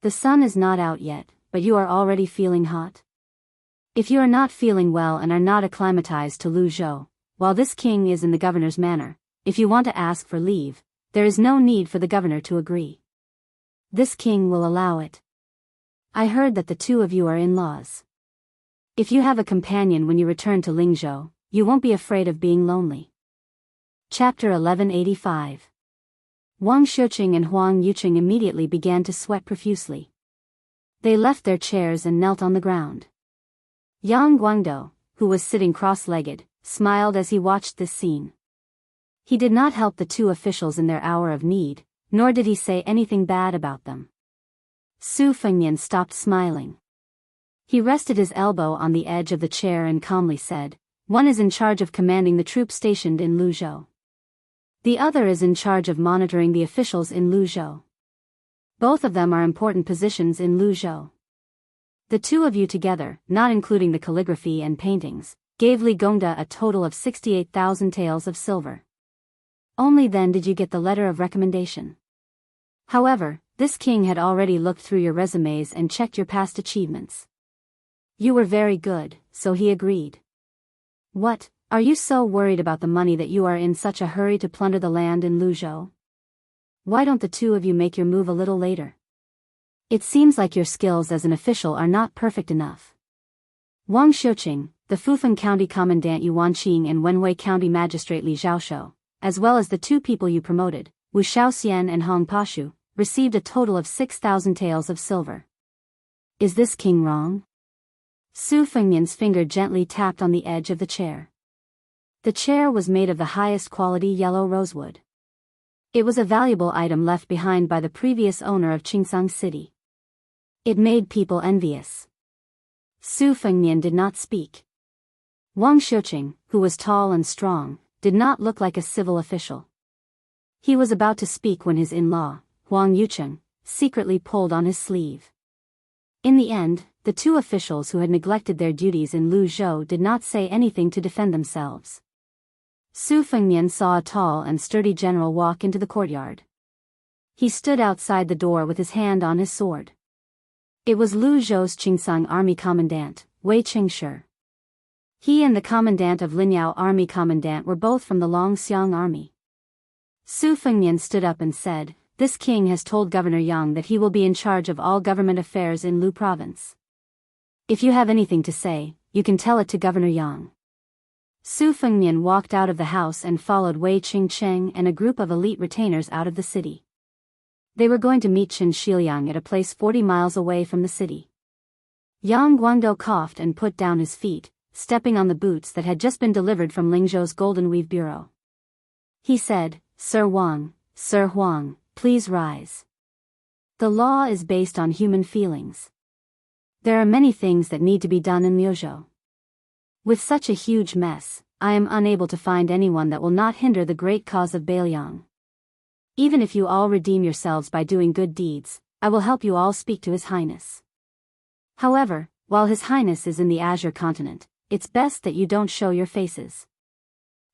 The sun is not out yet, but you are already feeling hot. If you are not feeling well and are not acclimatized to Luzhou, while this king is in the governor's manor, if you want to ask for leave, there is no need for the governor to agree. This king will allow it. I heard that the two of you are in-laws. If you have a companion when you return to Lingzhou, you won't be afraid of being lonely." Chapter 1185. Wang Xiuqing and Huang Yuqing immediately began to sweat profusely. They left their chairs and knelt on the ground. Yang Guangdou, who was sitting cross-legged, smiled as he watched this scene. He did not help the two officials in their hour of need, nor did he say anything bad about them. Su Fengnian stopped smiling. He rested his elbow on the edge of the chair and calmly said, "One is in charge of commanding the troops stationed in Luzhou. The other is in charge of monitoring the officials in Luzhou. Both of them are important positions in Luzhou. The two of you together, not including the calligraphy and paintings, gave Li Gongda a total of 68,000 taels of silver. Only then did you get the letter of recommendation. However, this king had already looked through your resumes and checked your past achievements. You were very good, so he agreed. What, are you so worried about the money that you are in such a hurry to plunder the land in Luzhou? Why don't the two of you make your move a little later? It seems like your skills as an official are not perfect enough." Wang Xiuqing, the Fufeng County Commandant Yuanqing and Wenhui County Magistrate Li Zhaoshou, as well as the two people you promoted, Wuxia Xianxia and Hong Pashu, received a total of 6,000 taels of silver. Is this king wrong? Su Fengnian's finger gently tapped on the edge of the chair. The chair was made of the highest quality yellow rosewood. It was a valuable item left behind by the previous owner of Qingsang City. It made people envious. Su Fengnian did not speak. Wang Xiuqing, who was tall and strong, did not look like a civil official. He was about to speak when his in-law, Huang Yucheng, secretly pulled on his sleeve. In the end, the two officials who had neglected their duties in Luzhou did not say anything to defend themselves. Su Fengnian saw a tall and sturdy general walk into the courtyard. He stood outside the door with his hand on his sword. It was Luzhou's Qingsang Army Commandant, Wei Qingshi. He and the Commandant of Linyao Army Commandant were both from the Longxiang Army. Su Fengnian stood up and said, "This king has told Governor Yang that he will be in charge of all government affairs in Lu Province. If you have anything to say, you can tell it to Governor Yang." Su Fengnian walked out of the house and followed Wei Qingcheng and a group of elite retainers out of the city. They were going to meet Chen Shiliang at a place 40 miles away from the city. Yang Guangdou coughed and put down his feet, stepping on the boots that had just been delivered from Lingzhou's Golden Weave Bureau. He said, Sir Huang, please rise. The law is based on human feelings. There are many things that need to be done in Liuzhou. With such a huge mess, I am unable to find anyone that will not hinder the great cause of Bailiang. Even if you all redeem yourselves by doing good deeds, I will help you all speak to His Highness. However, while His Highness is in the Azure continent, it's best that you don't show your faces.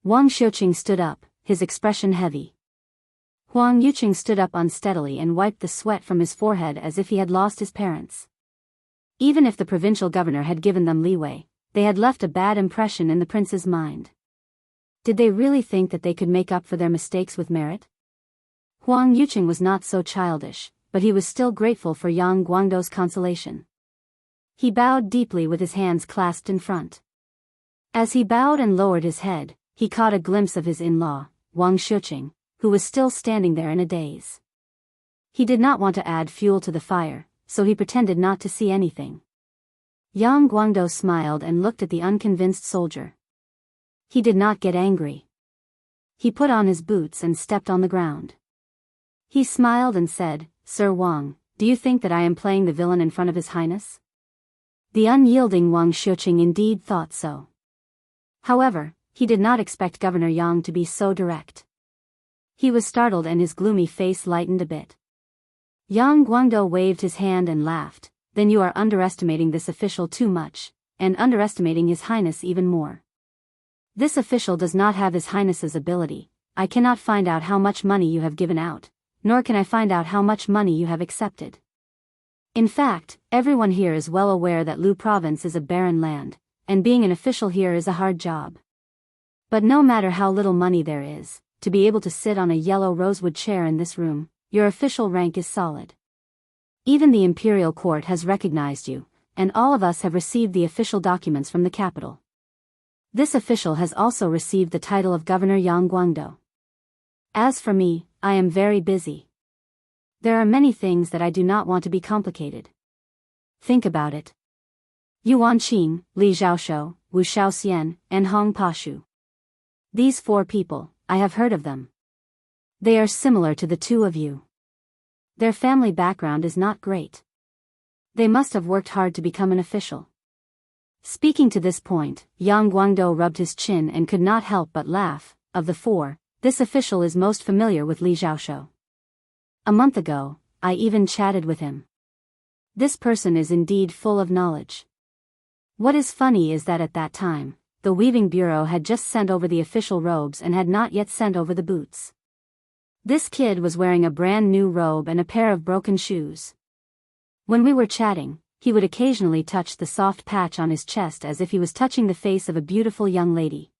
Wang Xiuqing stood up, his expression heavy. Huang Yucheng stood up unsteadily and wiped the sweat from his forehead as if he had lost his parents. Even if the provincial governor had given them leeway, they had left a bad impression in the prince's mind. Did they really think that they could make up for their mistakes with merit? Huang Yucheng was not so childish, but he was still grateful for Yang Guangdou's consolation. He bowed deeply with his hands clasped in front. As he bowed and lowered his head, he caught a glimpse of his in-law, Wang Xiuqing, who was still standing there in a daze. He did not want to add fuel to the fire, so he pretended not to see anything. Yang Guangdou smiled and looked at the unconvinced soldier. He did not get angry. He put on his boots and stepped on the ground. He smiled and said, Sir Wang, do you think that I am playing the villain in front of His Highness? The unyielding Wang Xiuqing indeed thought so. However, he did not expect Governor Yang to be so direct. He was startled and his gloomy face lightened a bit. Yang Guangdou waved his hand and laughed. Then you are underestimating this official too much, and underestimating His Highness even more. This official does not have His Highness's ability. I cannot find out how much money you have given out, nor can I find out how much money you have accepted. In fact, everyone here is well aware that Lu Province is a barren land, and being an official here is a hard job. But no matter how little money there is, to be able to sit on a yellow rosewood chair in this room, your official rank is solid. Even the imperial court has recognized you, and all of us have received the official documents from the capital. This official has also received the title of Governor Yang Guangdou. As for me, I am very busy. There are many things that I do not want to be complicated. Think about it. Yuan Qing, Li Zhaoshou, Wu Xiaoxian, and Hong Pashu. These four people, I have heard of them. They are similar to the two of you. Their family background is not great. They must have worked hard to become an official. Speaking to this point, Yang Guangdou rubbed his chin and could not help but laugh. Of the four, this official is most familiar with Li Zhaoshou. A month ago, I even chatted with him. This person is indeed full of knowledge. What is funny is that at that time, the weaving bureau had just sent over the official robes and had not yet sent over the boots. This kid was wearing a brand new robe and a pair of broken shoes. When we were chatting, he would occasionally touch the soft patch on his chest as if he was touching the face of a beautiful young lady.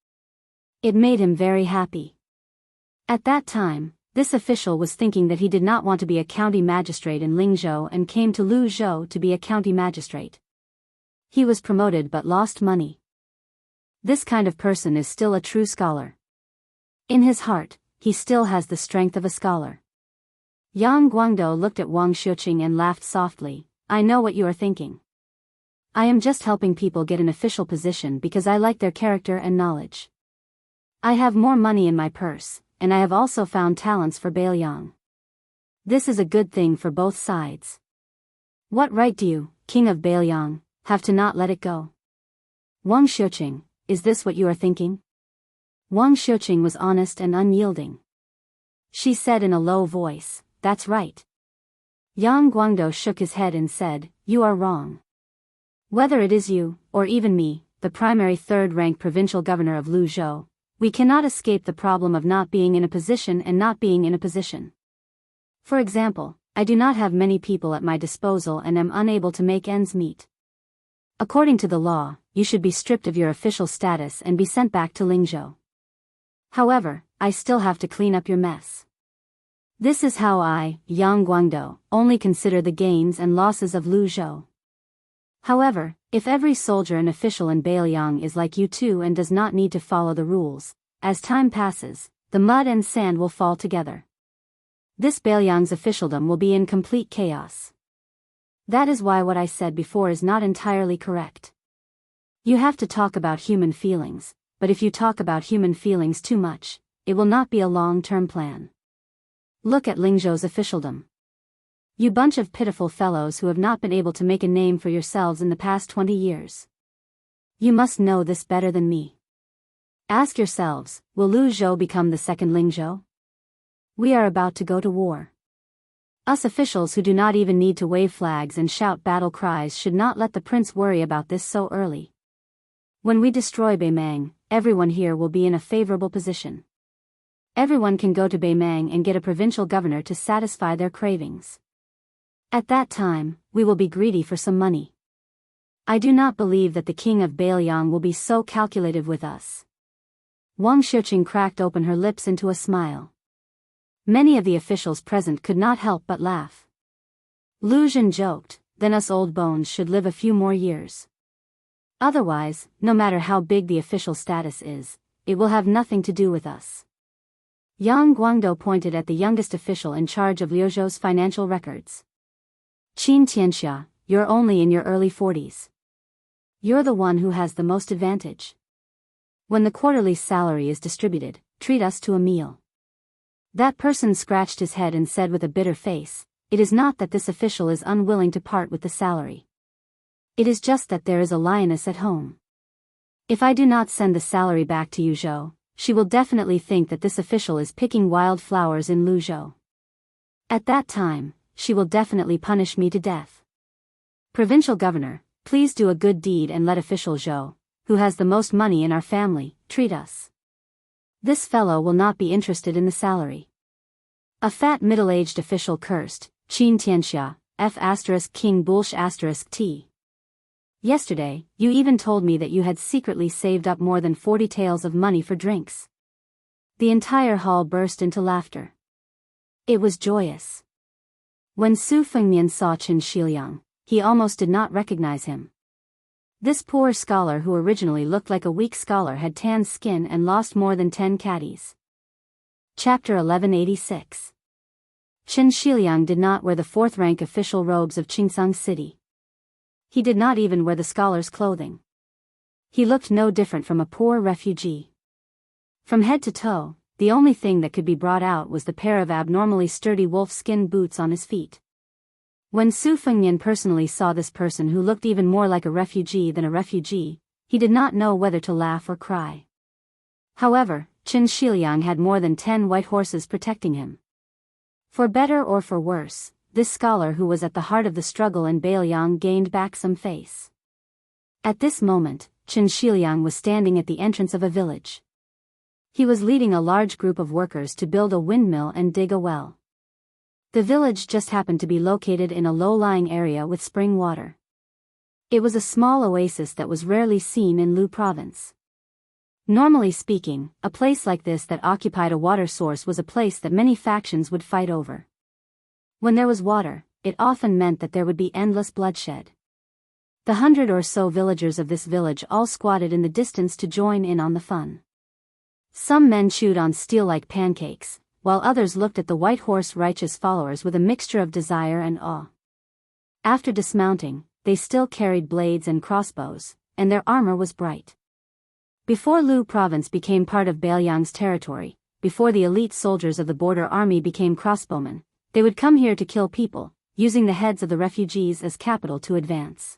It made him very happy. At that time, this official was thinking that he did not want to be a county magistrate in Lingzhou and came to Luzhou to be a county magistrate. He was promoted but lost money. This kind of person is still a true scholar. In his heart, he still has the strength of a scholar. Yang Guangdou looked at Wang Xiuqing and laughed softly. I know what you are thinking. I am just helping people get an official position because I like their character and knowledge. I have more money in my purse, and I have also found talents for Bailiang. This is a good thing for both sides. What right do you, King of Bailiang, have to not let it go? Wang Xiuqing, is this what you are thinking? Wang Xiuqing was honest and unyielding. She said in a low voice, that's right. Yang Guangdou shook his head and said, you are wrong. Whether it is you, or even me, the primary third-rank provincial governor of Luzhou, we cannot escape the problem of not being in a position and not being in a position. For example, I do not have many people at my disposal and am unable to make ends meet. According to the law, you should be stripped of your official status and be sent back to Lingzhou. However, I still have to clean up your mess. This is how I, Yang Guangdou, only consider the gains and losses of Luzhou. However, if every soldier and official in Bailiang is like you too and does not need to follow the rules, as time passes, the mud and sand will fall together. This Bailiang's officialdom will be in complete chaos. That is why what I said before is not entirely correct. You have to talk about human feelings, but if you talk about human feelings too much, it will not be a long-term plan. Look at Lingzhou's officialdom. You bunch of pitiful fellows who have not been able to make a name for yourselves in the past 20 years. You must know this better than me. Ask yourselves, will Luzhou become the second Lingzhou? We are about to go to war. Us officials who do not even need to wave flags and shout battle cries should not let the prince worry about this so early. When we destroy Beimang, everyone here will be in a favorable position. Everyone can go to Beimang and get a provincial governor to satisfy their cravings. At that time, we will be greedy for some money. I do not believe that the king of Bailiang will be so calculative with us. Wang Xiuqing cracked open her lips into a smile. Many of the officials present could not help but laugh. Lu Zhen joked, then us old bones should live a few more years. Otherwise, no matter how big the official status is, it will have nothing to do with us. Yang Guangdou pointed at the youngest official in charge of Liuzhou's financial records. Wuxia Xianxia, you're only in your early 40s. You're the one who has the most advantage. When the quarterly salary is distributed, treat us to a meal. That person scratched his head and said with a bitter face, it is not that this official is unwilling to part with the salary. It is just that there is a lioness at home. If I do not send the salary back to Yuzhou, she will definitely think that this official is picking wild flowers in Luzhou. At that time, she will definitely punish me to death. Provincial governor, please do a good deed and let official Zhou, who has the most money in our family, treat us. This fellow will not be interested in the salary. A fat middle-aged official cursed, Qin Tianxia, F** King Bulsh * T. Yesterday, you even told me that you had secretly saved up more than 40 taels of money for drinks. The entire hall burst into laughter. It was joyous. When Su Fengmian saw Qin Shiliang, he almost did not recognize him. This poor scholar who originally looked like a weak scholar had tanned skin and lost more than 10 caddies. Chapter 1186. Qin Shiliang did not wear the fourth-rank official robes of Qingsang City. He did not even wear the scholar's clothing. He looked no different from a poor refugee. From head to toe, the only thing that could be brought out was the pair of abnormally sturdy wolf-skin boots on his feet. When Su Fengnian personally saw this person who looked even more like a refugee than a refugee, he did not know whether to laugh or cry. However, Qin Shiliang had more than 10 white horses protecting him. For better or for worse, this scholar who was at the heart of the struggle in Beiliang gained back some face. At this moment, Qin Shiliang was standing at the entrance of a village. He was leading a large group of workers to build a windmill and dig a well. The village just happened to be located in a low-lying area with spring water. It was a small oasis that was rarely seen in Lu province. Normally speaking, a place like this that occupied a water source was a place that many factions would fight over. When there was water, it often meant that there would be endless bloodshed. The 100 or so villagers of this village all squatted in the distance to join in on the fun. Some men chewed on steel like pancakes, while others looked at the white horse righteous followers with a mixture of desire and awe. After dismounting, they still carried blades and crossbows, and their armor was bright. Before Lu province became part of Beiliang's territory, before the elite soldiers of the border army became crossbowmen, they would come here to kill people, using the heads of the refugees as capital to advance.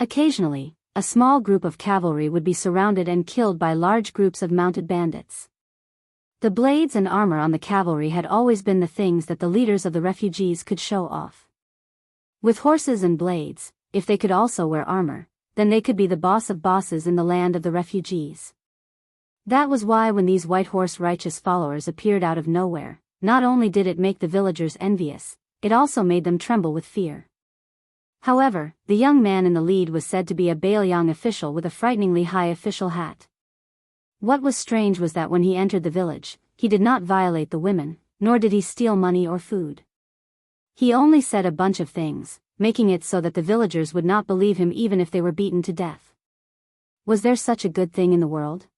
Occasionally, a small group of cavalry would be surrounded and killed by large groups of mounted bandits. The blades and armor on the cavalry had always been the things that the leaders of the refugees could show off. With horses and blades, if they could also wear armor, then they could be the boss of bosses in the land of the refugees. That was why when these white horse righteous followers appeared out of nowhere, not only did it make the villagers envious, it also made them tremble with fear. However, the young man in the lead was said to be a Beiliang official with a frighteningly high official hat. What was strange was that when he entered the village, he did not violate the women, nor did he steal money or food. He only said a bunch of things, making it so that the villagers would not believe him even if they were beaten to death. Was there such a good thing in the world?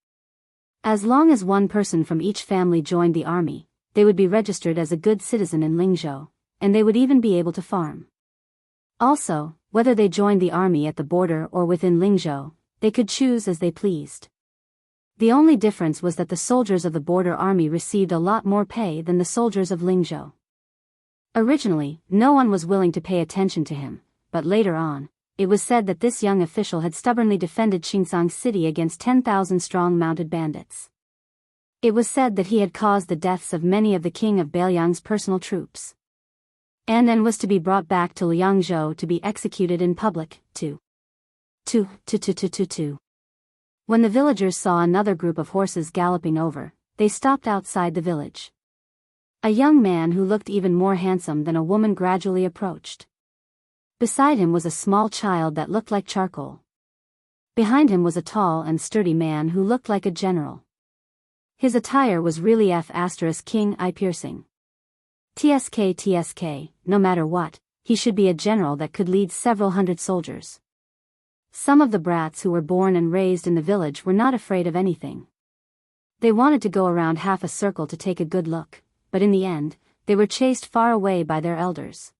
As long as one person from each family joined the army, they would be registered as a good citizen in Lingzhou, and they would even be able to farm. Also, whether they joined the army at the border or within Lingzhou, they could choose as they pleased. The only difference was that the soldiers of the border army received a lot more pay than the soldiers of Lingzhou. Originally, no one was willing to pay attention to him, but later on, it was said that this young official had stubbornly defended Xingsang City against 10,000 strong mounted bandits. It was said that he had caused the deaths of many of the king of Beiliang's personal troops. And then was to be brought back to Liangzhou to be executed in public, too. When the villagers saw another group of horses galloping over, they stopped outside the village. A young man who looked even more handsome than a woman gradually approached. Beside him was a small child that looked like charcoal. Behind him was a tall and sturdy man who looked like a general. His attire was really King eye piercing. TSK, no matter what, he should be a general that could lead several hundred soldiers. Some of the brats who were born and raised in the village were not afraid of anything. They wanted to go around half a circle to take a good look, but in the end, they were chased far away by their elders.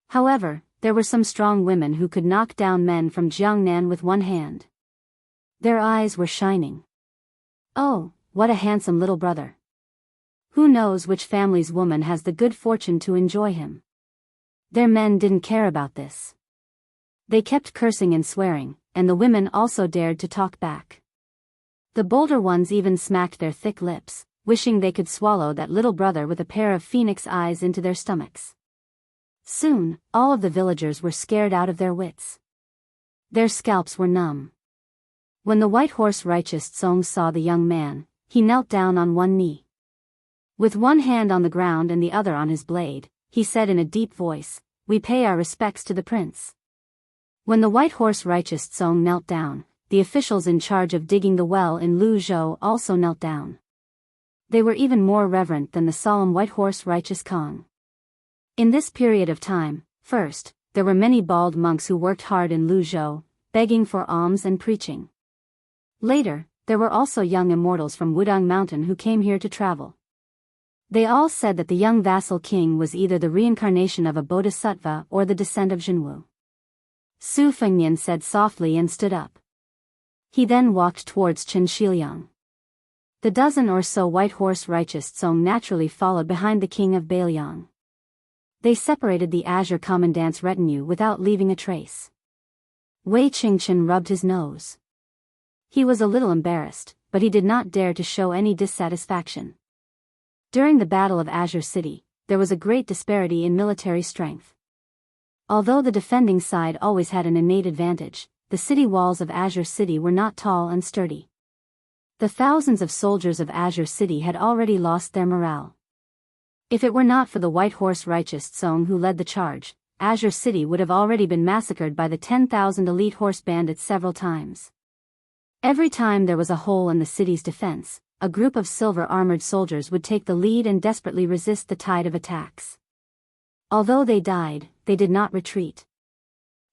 However, there were some strong women who could knock down men from Jiangnan with one hand. Their eyes were shining. Oh, what a handsome little brother. Who knows which family's woman has the good fortune to enjoy him? Their men didn't care about this. They kept cursing and swearing, and the women also dared to talk back. The bolder ones even smacked their thick lips, wishing they could swallow that little brother with a pair of phoenix eyes into their stomachs. Soon, all of the villagers were scared out of their wits. Their scalps were numb. When the white horse righteous Song saw the young man, he knelt down on one knee. With one hand on the ground and the other on his blade, he said in a deep voice, "We pay our respects to the prince." When the white horse righteous Song knelt down, the officials in charge of digging the well in Luzhou also knelt down. They were even more reverent than the solemn white horse righteous Kong. In this period of time, first, there were many bald monks who worked hard in Luzhou, begging for alms and preaching. Later, there were also young immortals from Wudang Mountain who came here to travel. They all said that the young vassal king was either the reincarnation of a bodhisattva or the descent of Jinwu. Su Fengnian said softly and stood up. He then walked towards Qin Shiliang. The dozen or so white horse righteous Song naturally followed behind the king of Beiliang. They separated the Azure Commandant's retinue without leaving a trace. Wei Qingchen rubbed his nose. He was a little embarrassed, but he did not dare to show any dissatisfaction. During the Battle of Azure City, there was a great disparity in military strength. Although the defending side always had an innate advantage, the city walls of Azure City were not tall and sturdy. The thousands of soldiers of Azure City had already lost their morale. If it were not for the White Horse Righteous Song who led the charge, Azure City would have already been massacred by the 10,000 elite horse bandits several times. Every time there was a hole in the city's defense, a group of silver-armored soldiers would take the lead and desperately resist the tide of attacks. Although they died, they did not retreat.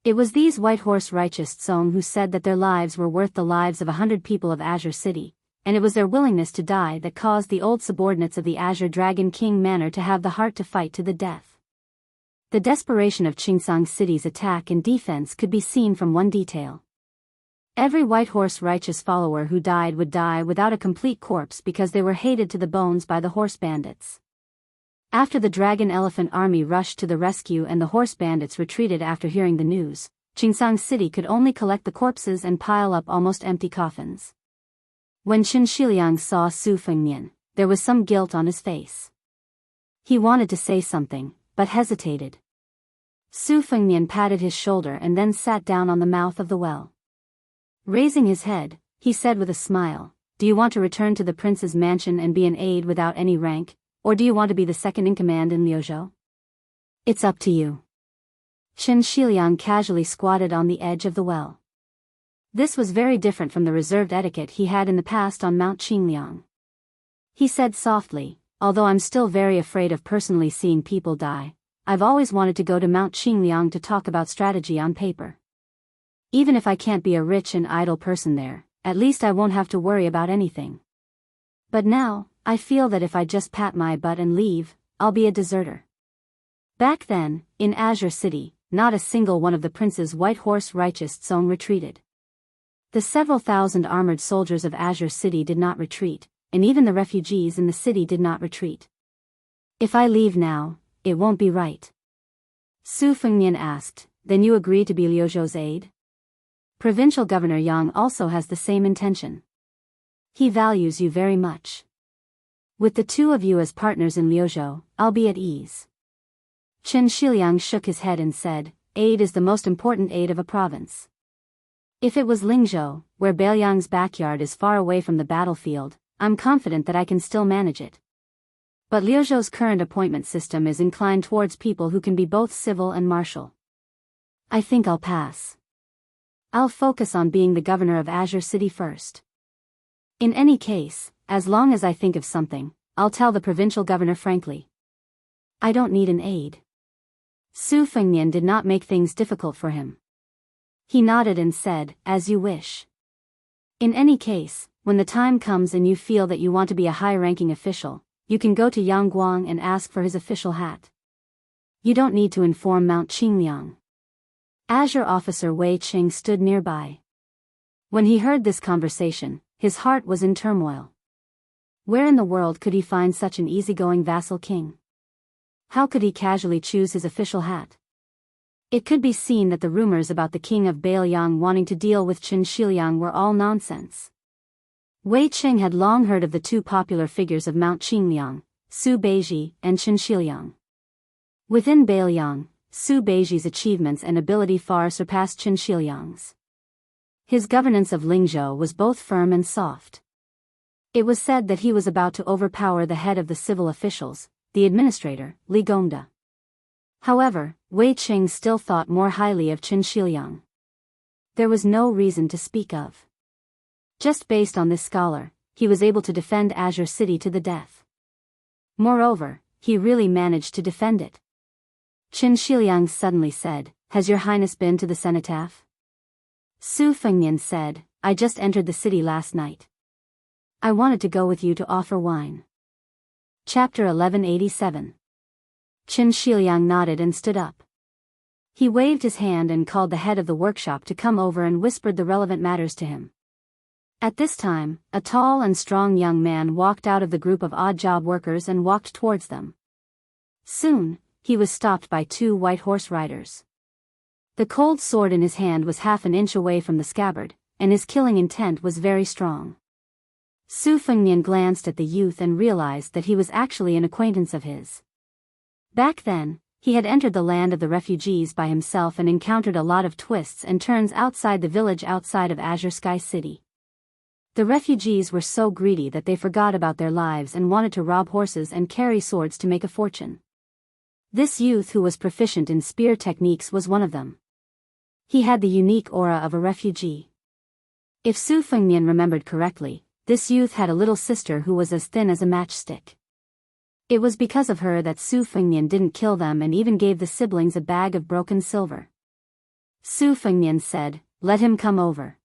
It was these White Horse Righteous Song who said that their lives were worth the lives of 100 people of Azure City, and it was their willingness to die that caused the old subordinates of the Azure Dragon King Manor to have the heart to fight to the death. The desperation of Qingsang City's attack and defense could be seen from one detail. Every White Horse Righteous follower who died would die without a complete corpse because they were hated to the bones by the horse bandits. After the Dragon Elephant Army rushed to the rescue and the horse bandits retreated after hearing the news, Qingsang City could only collect the corpses and pile up almost empty coffins. When Qin Shiliang saw Su Fengnian, there was some guilt on his face. He wanted to say something, but hesitated. Su Fengnian patted his shoulder and then sat down on the mouth of the well. Raising his head, he said with a smile, "Do you want to return to the prince's mansion and be an aide without any rank, or do you want to be the second in command in Liuzhou? It's up to you." Qin Shiliang casually squatted on the edge of the well. This was very different from the reserved etiquette he had in the past on Mount Qingliang. He said softly, "Although I'm still very afraid of personally seeing people die, I've always wanted to go to Mount Qingliang to talk about strategy on paper. Even if I can't be a rich and idle person there, at least I won't have to worry about anything. But now, I feel that if I just pat my butt and leave, I'll be a deserter." Back then, in Azure City, not a single one of the prince's White Horse Righteous Song retreated. The several thousand armored soldiers of Azure City did not retreat, and even the refugees in the city did not retreat. "If I leave now, it won't be right?" Su Fengnian asked. "Then you agree to be Liuzhou's aide?" Provincial Governor Yang also has the same intention. He values you very much. With the two of you as partners in Liuzhou, I'll be at ease. Qin Shiliang shook his head and said, "Aid is the most important aid of a province. If it was Lingzhou, where Beiliang's backyard is far away from the battlefield, I'm confident that I can still manage it. But Liuzhou's current appointment system is inclined towards people who can be both civil and martial. I think I'll pass. I'll focus on being the governor of Azure City first. In any case, as long as I think of something, I'll tell the provincial governor frankly. I don't need an aide." Su Fengnian did not make things difficult for him. He nodded and said, "As you wish. In any case, when the time comes and you feel that you want to be a high-ranking official, you can go to Yangguang and ask for his official hat. You don't need to inform Mount Qingliang." Azure officer Wei Qing stood nearby. When he heard this conversation, his heart was in turmoil. Where in the world could he find such an easygoing vassal king? How could he casually choose his official hat? It could be seen that the rumors about the king of Beiliang wanting to deal with Qin Shiliang were all nonsense. Wei Qing had long heard of the two popular figures of Mount Qingliang, Su Beiji and Qin Shiliang. Within Beiliang, Su Beiji's achievements and ability far surpassed Qin Shiliang's. His governance of Lingzhou was both firm and soft. It was said that he was about to overpower the head of the civil officials, the administrator, Li Gongda. However, Wei Qing still thought more highly of Qin Shiliang. There was no reason to speak of. Just based on this scholar, he was able to defend Azure City to the death. Moreover, he really managed to defend it. Qin Shiliang suddenly said, "Has your highness been to the cenotaph?" Su Fengnian said, "I just entered the city last night. I wanted to go with you to offer wine." Chapter 1187. Qin Shiliang nodded and stood up. He waved his hand and called the head of the workshop to come over and whispered the relevant matters to him. At this time, a tall and strong young man walked out of the group of odd job workers and walked towards them. Soon, he was stopped by 2 white horse riders. The cold sword in his hand was half an inch away from the scabbard, and his killing intent was very strong. Su Fengnian glanced at the youth and realized that he was actually an acquaintance of his. Back then, he had entered the land of the refugees by himself and encountered a lot of twists and turns outside the village outside of Azure Sky City. The refugees were so greedy that they forgot about their lives and wanted to rob horses and carry swords to make a fortune. This youth who was proficient in spear techniques was one of them. He had the unique aura of a refugee. If Su Fengnian remembered correctly, this youth had a little sister who was as thin as a matchstick. It was because of her that Su Fengnian didn't kill them and even gave the siblings a bag of broken silver. Su Fengnian said, "Let him come over."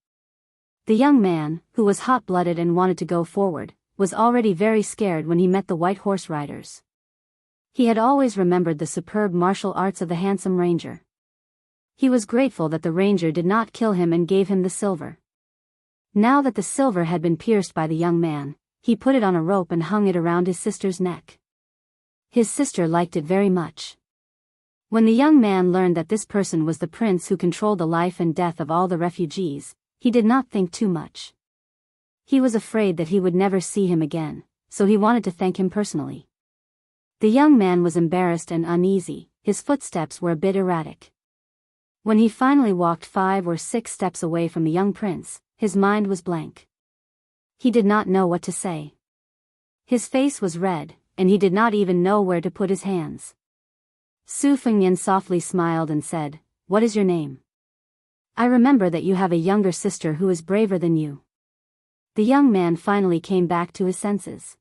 The young man, who was hot-blooded and wanted to go forward, was already very scared when he met the white horse riders. He had always remembered the superb martial arts of the handsome ranger. He was grateful that the ranger did not kill him and gave him the silver. Now that the silver had been pierced by the young man, he put it on a rope and hung it around his sister's neck. His sister liked it very much. When the young man learned that this person was the prince who controlled the life and death of all the refugees, he did not think too much. He was afraid that he would never see him again, so he wanted to thank him personally. The young man was embarrassed and uneasy, his footsteps were a bit erratic. When he finally walked 5 or 6 steps away from the young prince, his mind was blank. He did not know what to say. His face was red, and he did not even know where to put his hands. Su Fengnian softly smiled and said, "What is your name? I remember that you have a younger sister who is braver than you." The young man finally came back to his senses.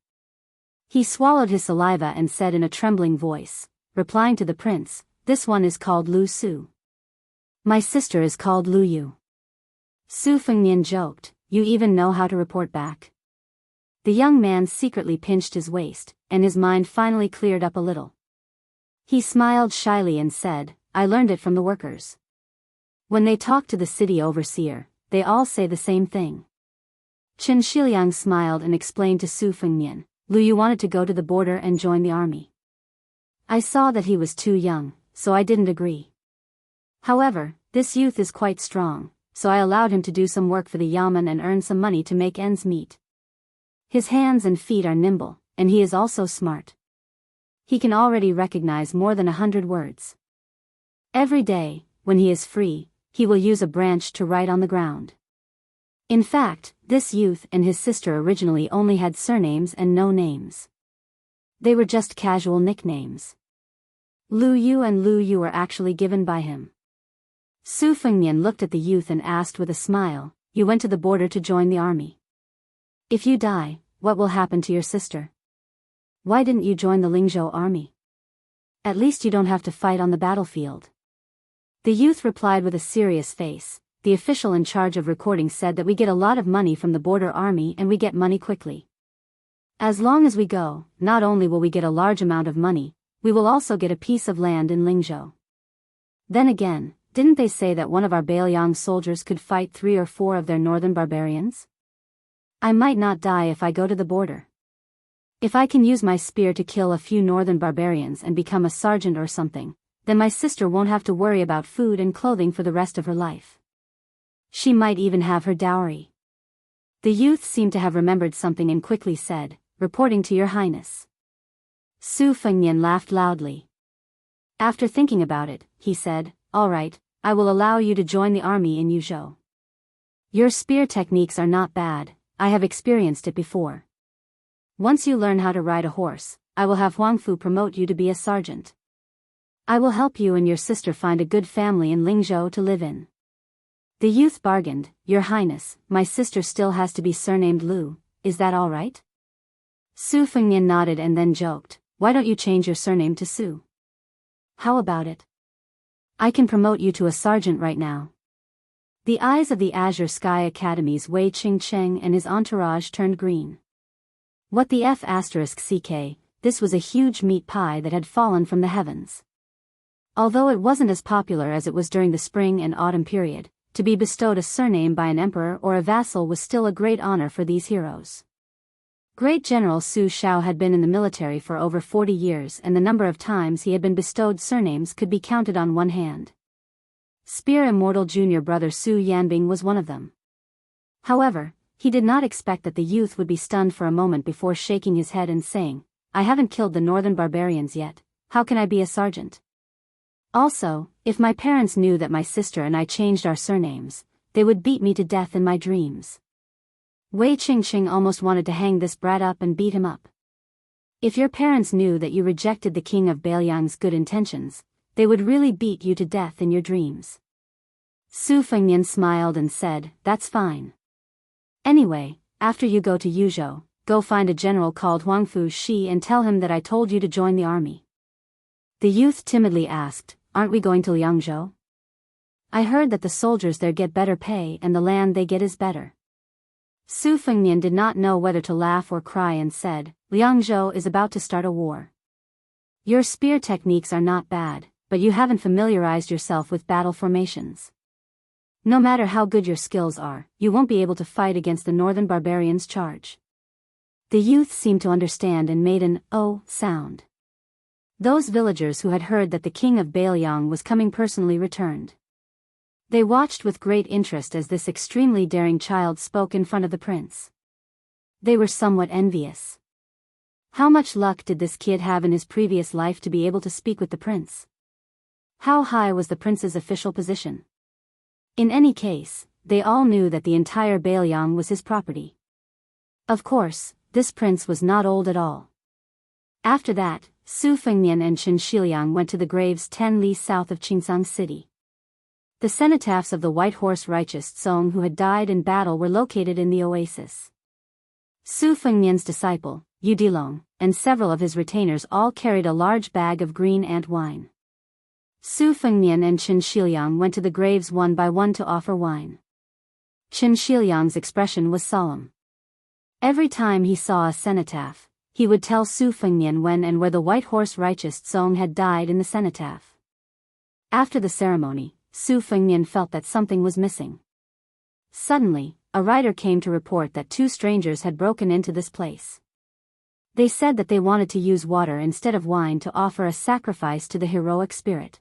He swallowed his saliva and said in a trembling voice, replying to the prince, "This one is called Lu Su. My sister is called Lu Yu." Su Fengnian joked, "You even know how to report back?" The young man secretly pinched his waist, and his mind finally cleared up a little. He smiled shyly and said, "I learned it from the workers. When they talk to the city overseer, they all say the same thing." Chen Shiliang smiled and explained to Su Fengnian, "Lu Yu wanted to go to the border and join the army. I saw that he was too young, so I didn't agree. However, this youth is quite strong, so I allowed him to do some work for the yamen and earn some money to make ends meet. His hands and feet are nimble, and he is also smart. He can already recognize more than 100 words. Every day, when he is free, he will use a branch to write on the ground." In fact, this youth and his sister originally only had surnames and no names. They were just casual nicknames. Lu Yu and Lu Yu were actually given by him. Su Fengnian looked at the youth and asked with a smile, "You went to the border to join the army. If you die, what will happen to your sister? Why didn't you join the Lingzhou army? At least you don't have to fight on the battlefield." The youth replied with a serious face, "The official in charge of recording said that we get a lot of money from the border army and we get money quickly. As long as we go, not only will we get a large amount of money, we will also get a piece of land in Lingzhou. Then again, didn't they say that one of our Bailiang soldiers could fight 3 or 4 of their northern barbarians? I might not die if I go to the border. If I can use my spear to kill a few northern barbarians and become a sergeant or something, then my sister won't have to worry about food and clothing for the rest of her life. She might even have her dowry." The youth seemed to have remembered something and quickly said, "Reporting to your highness." Su Fengnian laughed loudly. After thinking about it, he said, "All right, I will allow you to join the army in Yuzhou. Your spear techniques are not bad, I have experienced it before. Once you learn how to ride a horse, I will have Huangfu promote you to be a sergeant. I will help you and your sister find a good family in Lingzhou to live in." The youth bargained, "Your highness, my sister still has to be surnamed Lu, is that all right?" Su Fengnian nodded and then joked, "Why don't you change your surname to Su? How about it? I can promote you to a sergeant right now." The eyes of the Azure Sky Academy's Wei Qingcheng and his entourage turned green. What the F***ck, this was a huge meat pie that had fallen from the heavens. Although it wasn't as popular as it was during the spring and autumn period, to be bestowed a surname by an emperor or a vassal was still a great honor for these heroes. Great General Su Shao had been in the military for over 40 years, and the number of times he had been bestowed surnames could be counted on one hand. Spear Immortal junior brother Su Yanbing was one of them. However, he did not expect that the youth would be stunned for a moment before shaking his head and saying, "I haven't killed the northern barbarians yet, how can I be a sergeant? Also, if my parents knew that my sister and I changed our surnames, they would beat me to death in my dreams." Wei Qingqing almost wanted to hang this brat up and beat him up. If your parents knew that you rejected the king of Beiliang's good intentions, they would really beat you to death in your dreams. Su Fengnian smiled and said, "That's fine. Anyway, after you go to Yuzhou, go find a general called Huangfu Shi and tell him that I told you to join the army." The youth timidly asked, "Aren't we going to Liangzhou? I heard that the soldiers there get better pay and the land they get is better." Su Fengnian did not know whether to laugh or cry and said, "Liangzhou is about to start a war. Your spear techniques are not bad, but you haven't familiarized yourself with battle formations. No matter how good your skills are, you won't be able to fight against the northern barbarians' charge." The youth seemed to understand and made an "oh" sound. Those villagers who had heard that the king of Beiliang was coming personally returned. They watched with great interest as this extremely daring child spoke in front of the prince. They were somewhat envious. How much luck did this kid have in his previous life to be able to speak with the prince? How high was the prince's official position? In any case, they all knew that the entire Beiliang was his property. Of course, this prince was not old at all. After that, Su Fengnian and Qin Shiliang went to the graves 10 li south of Qingsang City. The cenotaphs of the White Horse righteous Song who had died in battle were located in the oasis. Su Fengnian's disciple, Yu Dilong, and several of his retainers all carried a large bag of green ant wine. Su Fengnian and Qin Shiliang went to the graves one by one to offer wine. Qin Shiliang's expression was solemn. Every time he saw a cenotaph, he would tell Su Fengnian when and where the White Horse righteous Song had died in the cenotaph. After the ceremony, Su Fengnian felt that something was missing. Suddenly, a rider came to report that 2 strangers had broken into this place. They said that they wanted to use water instead of wine to offer a sacrifice to the heroic spirit.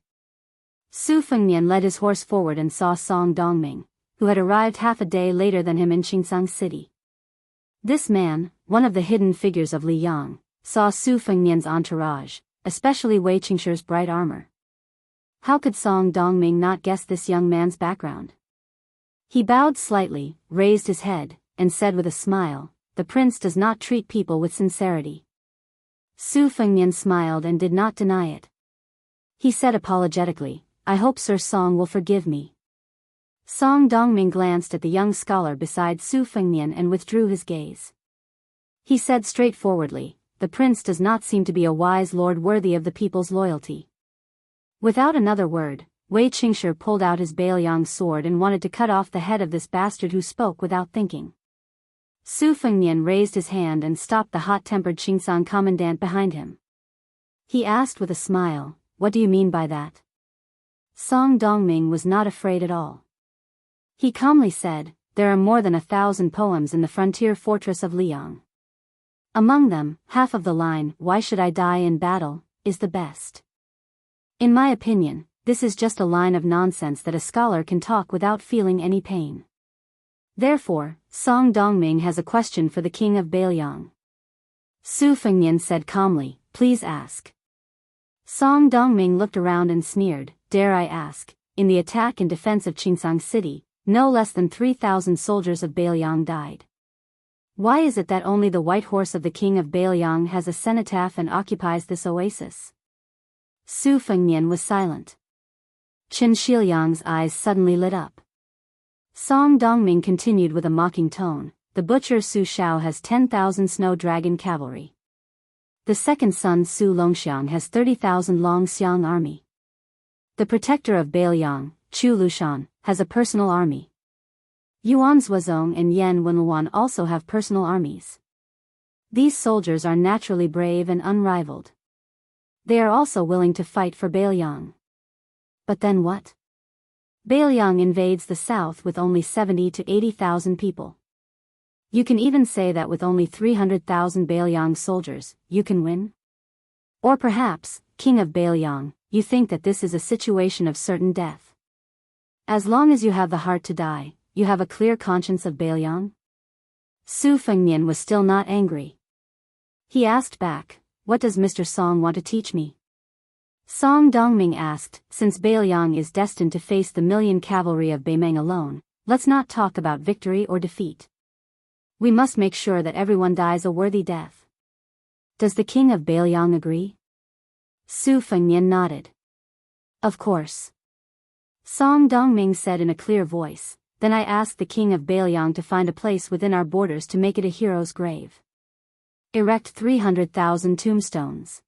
Su Fengnian led his horse forward and saw Song Dongming, who had arrived half a day later than him in Qingsang City. This man, one of the hidden figures of Li Yang, saw Su Fengnian's entourage, especially Wei Qingqi's bright armor. How could Song Dongming not guess this young man's background? He bowed slightly, raised his head, and said with a smile, "The prince does not treat people with sincerity." Su Fengnian smiled and did not deny it. He said apologetically, "I hope Sir Song will forgive me." Song Dongming glanced at the young scholar beside Su Fengnian and withdrew his gaze. He said straightforwardly, "The prince does not seem to be a wise lord worthy of the people's loyalty." Without another word, Wei Qingshi pulled out his Beiliang sword and wanted to cut off the head of this bastard who spoke without thinking. Su Fengnian raised his hand and stopped the hot-tempered Qingsang commandant behind him. He asked with a smile, "What do you mean by that?" Song Dongming was not afraid at all. He calmly said, "There are more than 1,000 poems in the frontier fortress of Liang. Among them, half of the line, 'Why should I die in battle?' is the best. In my opinion, this is just a line of nonsense that a scholar can talk without feeling any pain. Therefore, Song Dongming has a question for the king of Beiliang." Su Fengnian said calmly, "Please ask." Song Dongming looked around and sneered, "Dare I ask, in the attack and defense of Qingsang City, no less than 3,000 soldiers of Beiliang died. Why is it that only the white horse of the king of Beiliang has a cenotaph and occupies this oasis?" Su Fengnian was silent. Qin Shiliang's eyes suddenly lit up. Song Dongming continued with a mocking tone, "The butcher Su Shao has 10,000 snow dragon cavalry. The second son Su Longxiang has 30,000 Long Xiang army. The protector of Beiliang, Chu Lushan, has a personal army. Yuan Zuozong and Yan Wenluan also have personal armies. These soldiers are naturally brave and unrivaled. They are also willing to fight for Beiliang. But then what? Beiliang invades the south with only 70 to 80,000 people. You can even say that with only 300,000 Bailiang soldiers, you can win? Or perhaps, King of Bailiang, you think that this is a situation of certain death. As long as you have the heart to die, you have a clear conscience of Bailiang? Su Fengnian was still not angry. He asked back, what does Mr. Song want to teach me? Song Dongming asked, since Bailiang is destined to face the million cavalry of Beimeng alone, let's not talk about victory or defeat. We must make sure that everyone dies a worthy death. Does the king of Bailiang agree? Su Fengnian nodded. Of course. Song Dongming said in a clear voice, then I asked the king of Bailiang to find a place within our borders to make it a hero's grave. Erect 300,000 tombstones.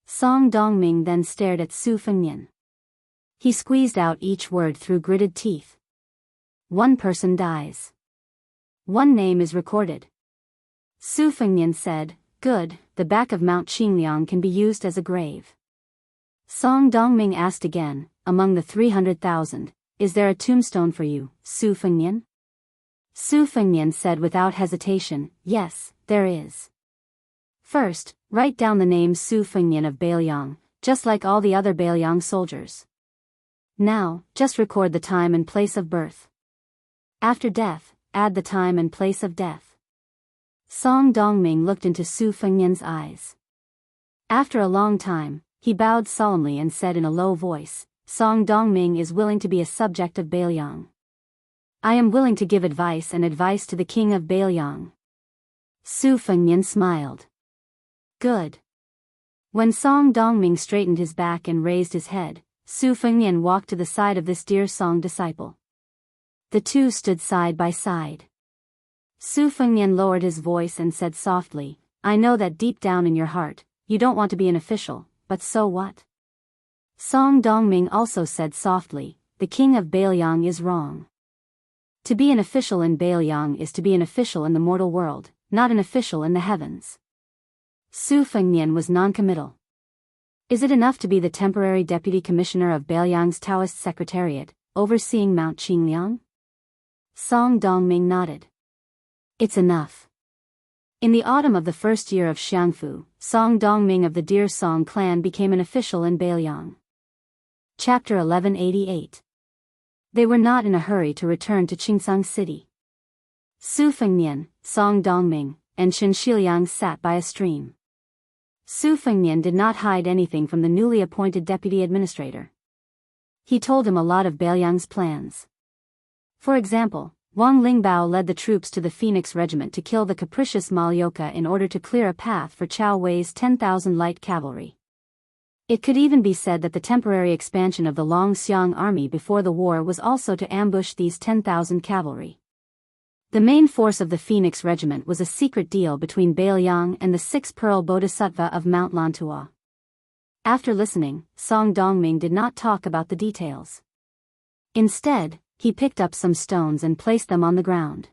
Song Dongming then stared at Su Fengnian. He squeezed out each word through gritted teeth. One person dies. One name is recorded. Su Fengnian said, good, the back of Mount Qingliang can be used as a grave. Song Dongming asked again, among the 300,000, is there a tombstone for you, Su Fengnian? Su Fengnian said without hesitation, yes, there is. First, write down the name Su Fengnian of Bailiang, just like all the other Bailiang soldiers. Now, just record the time and place of birth. After death, add the time and place of death. Song Dongming looked into Su Fengnian's eyes. After a long time, he bowed solemnly and said in a low voice, Song Dongming is willing to be a subject of Bailiang. I am willing to give advice to the king of Bailiang. Su Fengnian smiled. Good. When Song Dongming straightened his back and raised his head, Su Fengnian walked to the side of this dear Song disciple. The two stood side by side. Su Fengnian lowered his voice and said softly, I know that deep down in your heart, you don't want to be an official, but so what? Song Dongming also said softly, the king of Bailiang is wrong. To be an official in Bailiang is to be an official in the mortal world, not an official in the heavens. Su Fengnian was noncommittal. Is it enough to be the temporary deputy commissioner of Bailiang's Daoist secretariat, overseeing Mount Qingliang? Song Dongming nodded. It's enough. In the autumn of the first year of Jianghu, Song Dongming of the Deer Song clan became an official in Bailiang. Chapter 1188. They were not in a hurry to return to Qingsang City. Su Fengnian, Song Dongming, and Qin Shiliang sat by a stream. Su Fengnian did not hide anything from the newly appointed deputy administrator. He told him a lot of Bailiang's plans. For example, Wang Lingbao led the troops to the Phoenix Regiment to kill the capricious Malyoka in order to clear a path for Chao Wei's 10,000 light cavalry. It could even be said that the temporary expansion of the Longxiang army before the war was also to ambush these 10,000 cavalry. The main force of the Phoenix Regiment was a secret deal between Bailiang and the 6 Pearl Bodhisattva of Mount Lantua. After listening, Song Dongming did not talk about the details. Instead, he picked up some stones and placed them on the ground.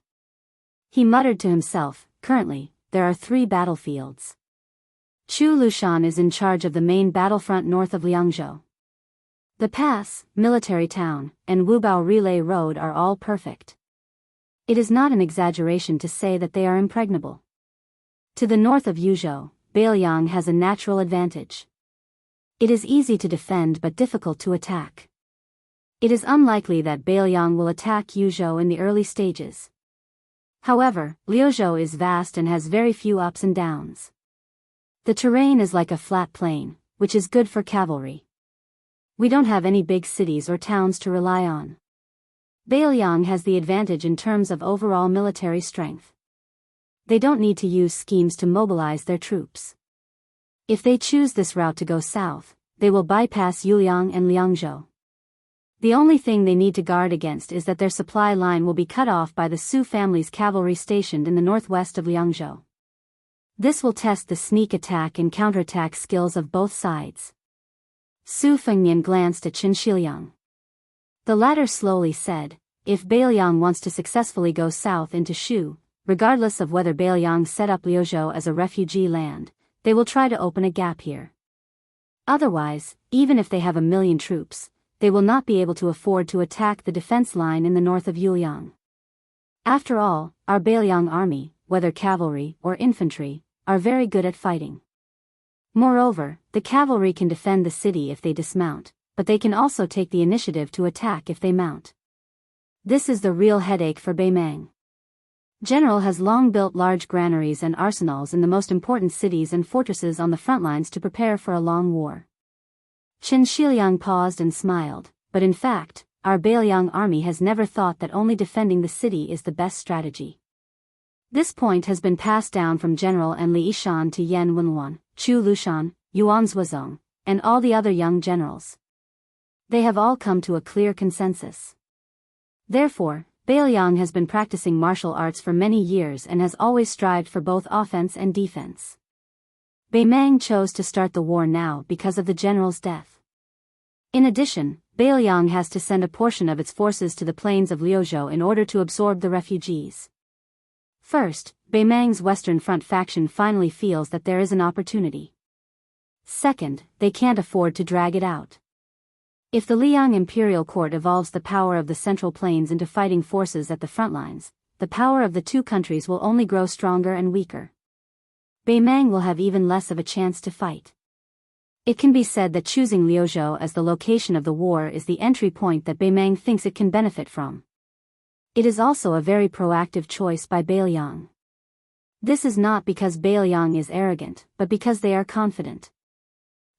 He muttered to himself, currently, there are 3 battlefields. Chu Lushan is in charge of the main battlefront north of Liangzhou. The pass, military town, and Wubao Relay Road are all perfect. It is not an exaggeration to say that they are impregnable. To the north of Yuzhou, Bailiang has a natural advantage. It is easy to defend but difficult to attack. It is unlikely that Bailiang will attack Yuzhou in the early stages. However, Liuzhou is vast and has very few ups and downs. The terrain is like a flat plain, which is good for cavalry. We don't have any big cities or towns to rely on. Bailiang has the advantage in terms of overall military strength. They don't need to use schemes to mobilize their troops. If they choose this route to go south, they will bypass Yuliang and Liangzhou. The only thing they need to guard against is that their supply line will be cut off by the Su family's cavalry stationed in the northwest of Liangzhou. This will test the sneak attack and counterattack skills of both sides. Su Fengnian glanced at Qin Shiliang. The latter slowly said, if Bailiang wants to successfully go south into Shu, regardless of whether Bailiang set up Liuzhou as a refugee land, they will try to open a gap here. Otherwise, even if they have 1,000,000 troops, they will not be able to afford to attack the defense line in the north of Yuliang. After all, our Beiliang army, whether cavalry or infantry, are very good at fighting. Moreover, the cavalry can defend the city if they dismount, but they can also take the initiative to attack if they mount. This is the real headache for Beimang. General has long built large granaries and arsenals in the most important cities and fortresses on the front lines to prepare for a long war. Chen Shiliang paused and smiled, but in fact, our Beiliang army has never thought that only defending the city is the best strategy. This point has been passed down from General and Li Yishan to Yan Wenluan, Chu Lushan, Yuan Zuozong, and all the other young generals. They have all come to a clear consensus. Therefore, Beiliang has been practicing martial arts for many years and has always strived for both offense and defense. Beimang chose to start the war now because of the general's death. In addition, Beiliang has to send a portion of its forces to the plains of Liuzhou in order to absorb the refugees. First, Beimang's Western Front faction finally feels that there is an opportunity. Second, they can't afford to drag it out. If the Liang Imperial Court evolves the power of the Central Plains into fighting forces at the front lines, the power of the two countries will only grow stronger and weaker. Beimang will have even less of a chance to fight. It can be said that choosing Liuzhou as the location of the war is the entry point that Beimang thinks it can benefit from. It is also a very proactive choice by Beiliang. This is not because Beiliang is arrogant, but because they are confident.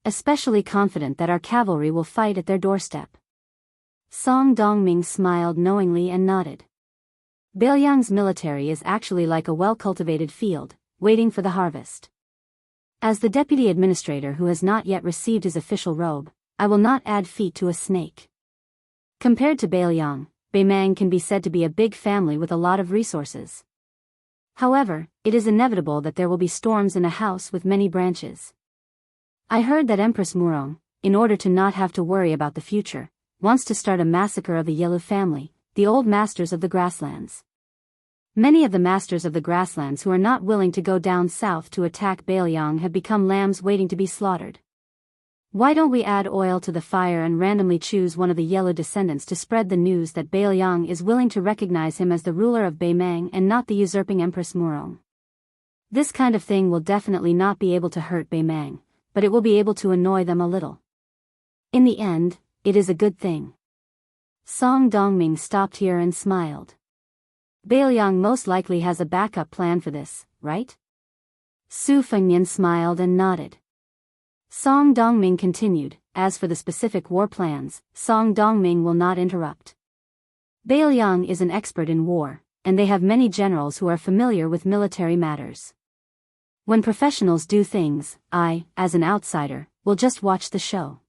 Especially confident that our cavalry will fight at their doorstep. Song Dongming smiled knowingly and nodded. Beiliang's military is actually like a well-cultivated field, waiting for the harvest. As the deputy administrator who has not yet received his official robe, I will not add feet to a snake. Compared to Beiliang, Beimang can be said to be a big family with a lot of resources. However, it is inevitable that there will be storms in a house with many branches. I heard that Empress Murong, in order to not have to worry about the future, wants to start a massacre of the Yellow family, the old masters of the grasslands. Many of the masters of the grasslands who are not willing to go down south to attack Beiliang have become lambs waiting to be slaughtered. Why don't we add oil to the fire and randomly choose one of the Yellow descendants to spread the news that Beiliang is willing to recognize him as the ruler of Beimang and not the usurping Empress Murong? This kind of thing will definitely not be able to hurt Beimang, but it will be able to annoy them a little. In the end, it is a good thing. Song Dongming stopped here and smiled. Beiliang most likely has a backup plan for this, right? Su Fengnian smiled and nodded. Song Dongming continued, as for the specific war plans, Song Dongming will not interrupt. Beiliang is an expert in war, and they have many generals who are familiar with military matters. When professionals do things, I, as an outsider, will just watch the show.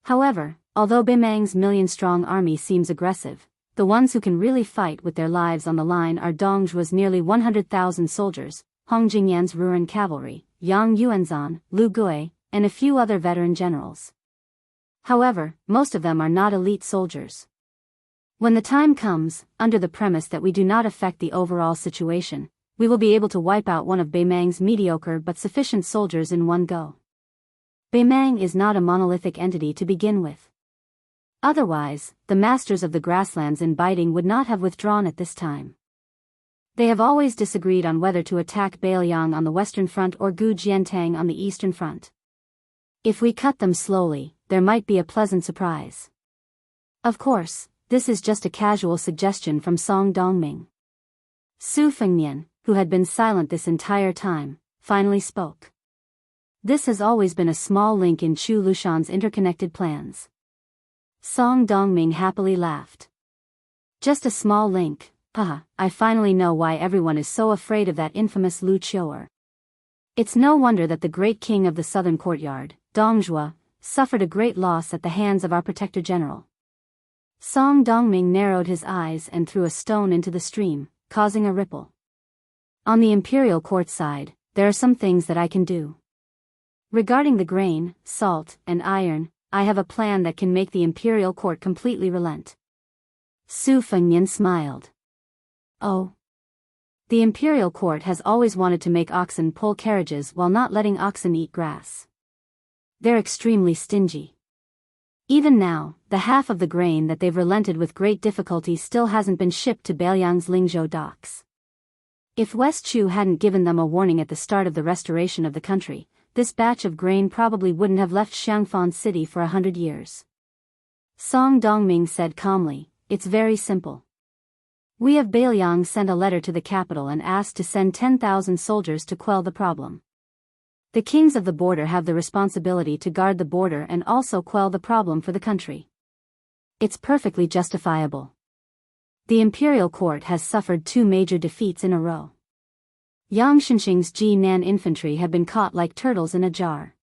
However, although Beimang's million-strong army seems aggressive, the ones who can really fight with their lives on the line are Dongzhuo's nearly 100,000 soldiers, Hong Jingyan's Ruran cavalry, Yang Yuanzan, Lu Gui, and a few other veteran generals. However, most of them are not elite soldiers. When the time comes, under the premise that we do not affect the overall situation, we will be able to wipe out one of Beimang's mediocre but sufficient soldiers in one go. Beimang is not a monolithic entity to begin with. Otherwise, the masters of the grasslands in Biding would not have withdrawn at this time. They have always disagreed on whether to attack Beiliang on the western front or Gu Jiantang on the eastern front. If we cut them slowly, there might be a pleasant surprise. Of course, this is just a casual suggestion from Song Dongming. Su Fengnian, who had been silent this entire time, finally spoke. This has always been a small link in Chu Lushan's interconnected plans. Song Dongming happily laughed. Just a small link, haha, I finally know why everyone is so afraid of that infamous Lu Qiu'er. It's no wonder that the great king of the southern courtyard, Dongzhuo, suffered a great loss at the hands of our protector general. Song Dongming narrowed his eyes and threw a stone into the stream, causing a ripple. On the imperial court side, there are some things that I can do. Regarding the grain, salt, and iron, I have a plan that can make the imperial court completely relent. Su Fengnian smiled. Oh. The imperial court has always wanted to make oxen pull carriages while not letting oxen eat grass. They're extremely stingy. Even now, the half of the grain that they've relented with great difficulty still hasn't been shipped to Beiliang's Lingzhou docks. If West Chu hadn't given them a warning at the start of the restoration of the country, this batch of grain probably wouldn't have left Xiangfan City for 100 years. Song Dongming said calmly, "It's very simple. We of Beiliang sent a letter to the capital and asked to send 10,000 soldiers to quell the problem. The kings of the border have the responsibility to guard the border and also quell the problem for the country. It's perfectly justifiable. The imperial court has suffered 2 major defeats in a row. Yang Shenxing's Jinan infantry have been caught like turtles in a jar.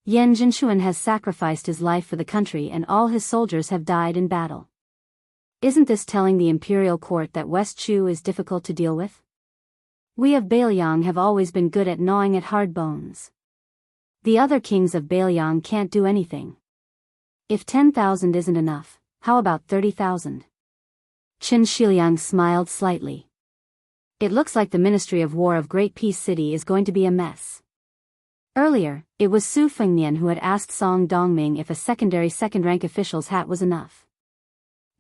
Yan Jinshuan has sacrificed his life for the country and all his soldiers have died in battle. Isn't this telling the imperial court that West Chu is difficult to deal with? We of Beiliang have always been good at gnawing at hard bones. The other kings of Beiliang can't do anything. If 10,000 isn't enough, how about 30,000? Qin Shiliang smiled slightly. It looks like the Ministry of War of Great Peace City is going to be a mess. Earlier, it was Su Fengnian who had asked Song Dongming if a second-rank official's hat was enough.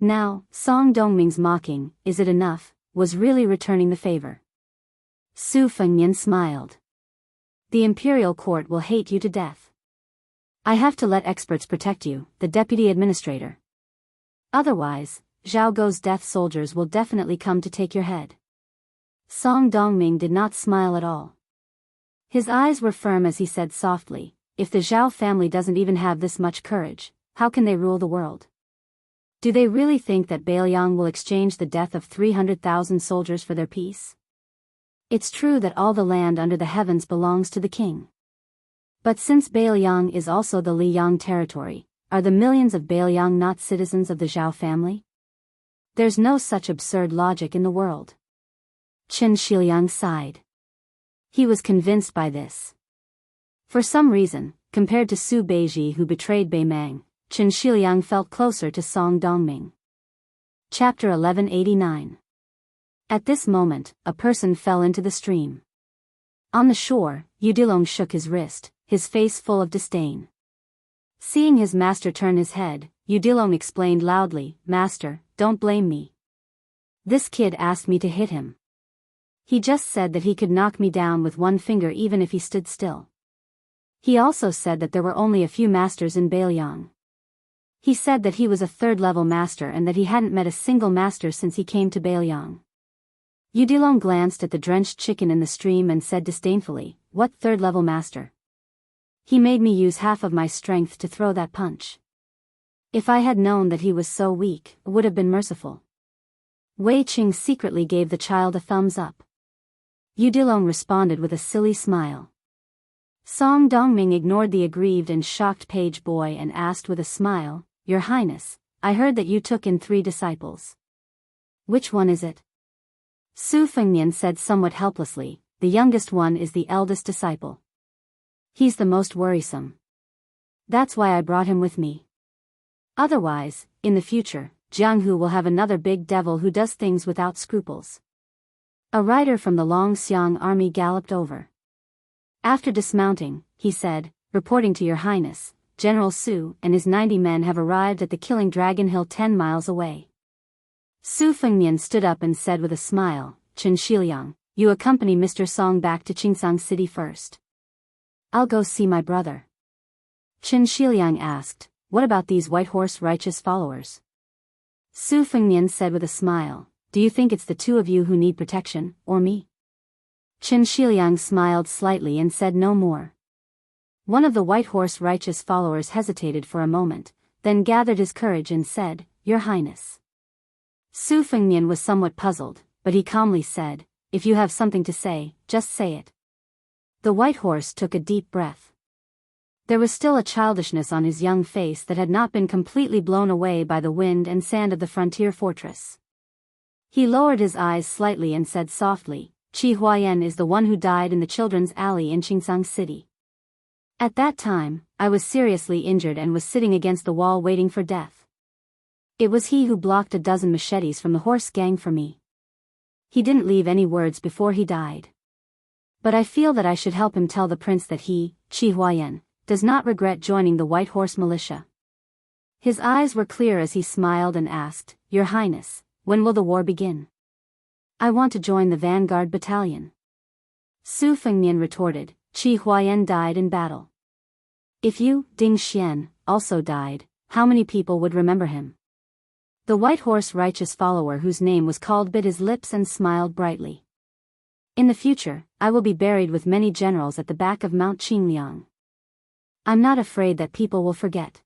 Now, Song Dongming's mocking, "Is it enough?" was really returning the favor. Su Fengnian smiled. The imperial court will hate you to death. I have to let experts protect you, the deputy administrator. Otherwise, Zhao Guo's death soldiers will definitely come to take your head. Song Dongming did not smile at all. His eyes were firm as he said softly, "If the Zhao family doesn't even have this much courage, how can they rule the world? Do they really think that Beiliang will exchange the death of 300,000 soldiers for their peace? It's true that all the land under the heavens belongs to the king. But since Beiliang is also the Liyang territory, are the millions of Beiliang not citizens of the Zhao family? There's no such absurd logic in the world." Qin Shiliang sighed. He was convinced by this. For some reason, compared to Su Beiji who betrayed Beimang, Qin Shiliang felt closer to Song Dongming. Chapter 1189. At this moment, a person fell into the stream. On the shore, Yudilong shook his wrist, his face full of disdain. Seeing his master turn his head, Yudilong explained loudly, "Master, don't blame me. This kid asked me to hit him. He just said that he could knock me down with one finger even if he stood still. He also said that there were only a few masters in Beiliang. He said that he was a 3rd-level master and that he hadn't met a single master since he came to Beiliang." Yudilong glanced at the drenched chicken in the stream and said disdainfully, "What 3rd-level master? He made me use half of my strength to throw that punch. If I had known that he was so weak, I would have been merciful." Wei Qing secretly gave the child a thumbs up. Yudilong responded with a silly smile. Song Dongming ignored the aggrieved and shocked page boy and asked with a smile, "Your Highness, I heard that you took in 3 disciples. Which one is it?" Su Fengnian said somewhat helplessly, "The youngest one is the eldest disciple. He's the most worrisome. That's why I brought him with me. Otherwise, in the future, Jianghu will have another big devil who does things without scruples." A rider from the Longxiang army galloped over. After dismounting, he said, "Reporting to Your Highness, General Su and his 90 men have arrived at the Killing Dragon Hill 10 miles away." Su Fengnian stood up and said with a smile, "Qin Shiliang, you accompany Mr. Song back to Qingsang City first. I'll go see my brother." Qin Shiliang asked, "What about these White Horse righteous followers?" Su Fengnian said with a smile, "Do you think it's the 2 of you who need protection, or me?" Qin Shiliang smiled slightly and said no more. One of the White Horse righteous followers hesitated for a moment, then gathered his courage and said, "Your Highness." Su Fengnian was somewhat puzzled, but he calmly said, "If you have something to say, just say it." The White Horse took a deep breath. There was still a childishness on his young face that had not been completely blown away by the wind and sand of the frontier fortress. He lowered his eyes slightly and said softly, "Qi Huayan is the one who died in the Children's Alley in Qingsang City. At that time, I was seriously injured and was sitting against the wall waiting for death. It was he who blocked a dozen machetes from the horse gang for me. He didn't leave any words before he died. But I feel that I should help him tell the prince that he, Qi Huayan, does not regret joining the White Horse militia." His eyes were clear as he smiled and asked, "Your Highness, when will the war begin?" "I want to join the vanguard battalion." Su Fengnian retorted, "Qi Huayan died in battle. If you, Ding Xian, also died, how many people would remember him?" The white horse righteous follower whose name was called bit his lips and smiled brightly. "In the future, I will be buried with many generals at the back of Mount Qingliang. I'm not afraid that people will forget."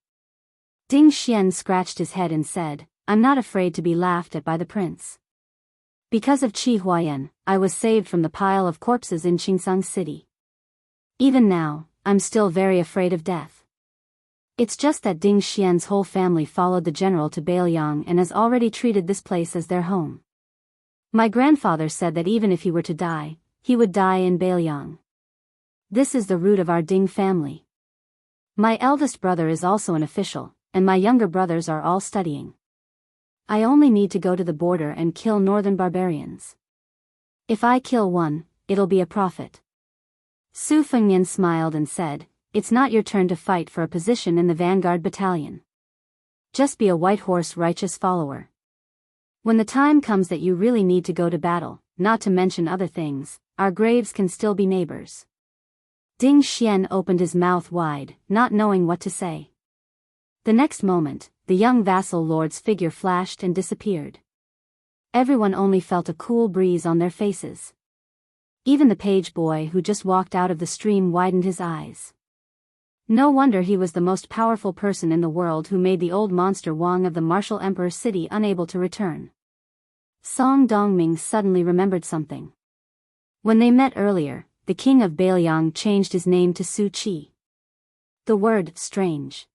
Ding Xian scratched his head and said, "I'm not afraid to be laughed at by the prince. Because of Qi Huayan, I was saved from the pile of corpses in Qingsang City. Even now, I'm still very afraid of death." It's just that Ding Xian's whole family followed the general to Beiliang and has already treated this place as their home. My grandfather said that even if he were to die, he would die in Beiliang. This is the root of our Ding family. My eldest brother is also an official, and my younger brothers are all studying. I only need to go to the border and kill northern barbarians. If I kill one, it'll be a profit. Su Fengnian smiled and said, "It's not your turn to fight for a position in the vanguard battalion. Just be a white horse righteous follower. When the time comes that you really need to go to battle, not to mention other things, our graves can still be neighbors." Ding Xian opened his mouth wide, not knowing what to say. The next moment, the young vassal lord's figure flashed and disappeared. Everyone only felt a cool breeze on their faces. Even the page boy who just walked out of the stream widened his eyes. No wonder he was the most powerful person in the world who made the old monster Wang of the martial emperor city unable to return. Song Dongming suddenly remembered something. When they met earlier, the king of Beiliang changed his name to Su Qi. The word, strange.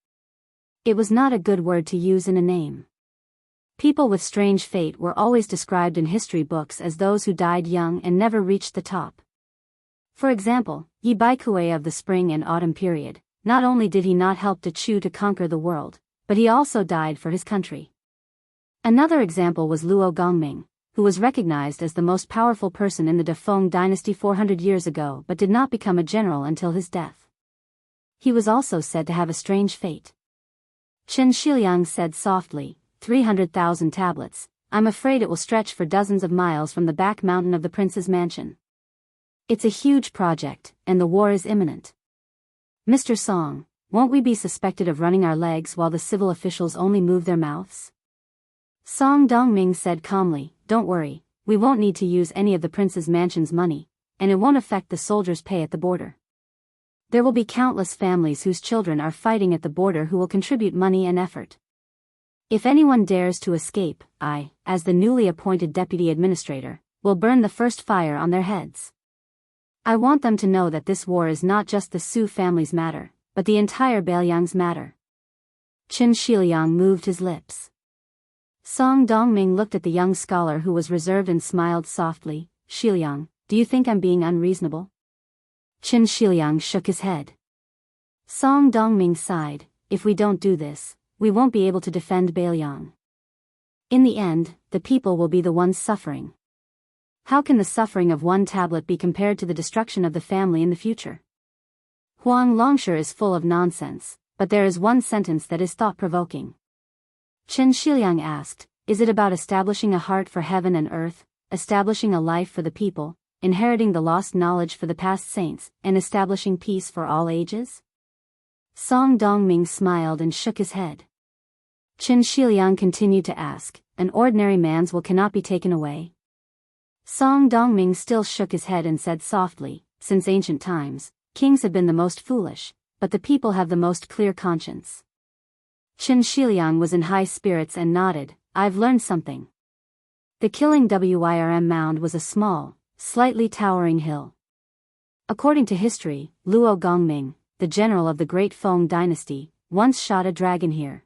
It was not a good word to use in a name. People with strange fate were always described in history books as those who died young and never reached the top. For example, Yi Baikue of the spring and autumn period, not only did he not help Chu to conquer the world, but he also died for his country. Another example was Luo Gongming, who was recognized as the most powerful person in the Defeng dynasty 400 years ago but did not become a general until his death. He was also said to have a strange fate. Chen Shiliang said softly, 300,000 tablets, I'm afraid it will stretch for dozens of miles from the back mountain of the prince's mansion. It's a huge project, and the war is imminent. Mr. Song, won't we be suspected of running our legs while the civil officials only move their mouths? Song Dongming said calmly, don't worry, we won't need to use any of the prince's mansion's money, and it won't affect the soldiers' pay at the border. There will be countless families whose children are fighting at the border who will contribute money and effort. If anyone dares to escape, I, as the newly appointed deputy administrator, will burn the first fire on their heads. I want them to know that this war is not just the Su family's matter, but the entire Beiliang's matter. Qin Shiliang moved his lips. Song Dongming looked at the young scholar who was reserved and smiled softly, Shiliang, do you think I'm being unreasonable? Qin Shiliang shook his head. Song Dongming sighed, if we don't do this, we won't be able to defend Beiliang. In the end, the people will be the ones suffering. How can the suffering of one tablet be compared to the destruction of the family in the future? Huang Longsher is full of nonsense, but there is one sentence that is thought-provoking. Qin Shiliang asked, is it about establishing a heart for heaven and earth, establishing a life for the people, inheriting the lost knowledge for the past saints, and establishing peace for all ages? Song Dongming smiled and shook his head. Qin Shiliang continued to ask, an ordinary man's will cannot be taken away? Song Dongming still shook his head and said softly, since ancient times, kings have been the most foolish, but the people have the most clear conscience. Qin Shiliang was in high spirits and nodded, I've learned something. The killing Wirm mound was a small, slightly towering hill. According to history, Luo Gongming, the general of the Great Feng dynasty, once shot a dragon here.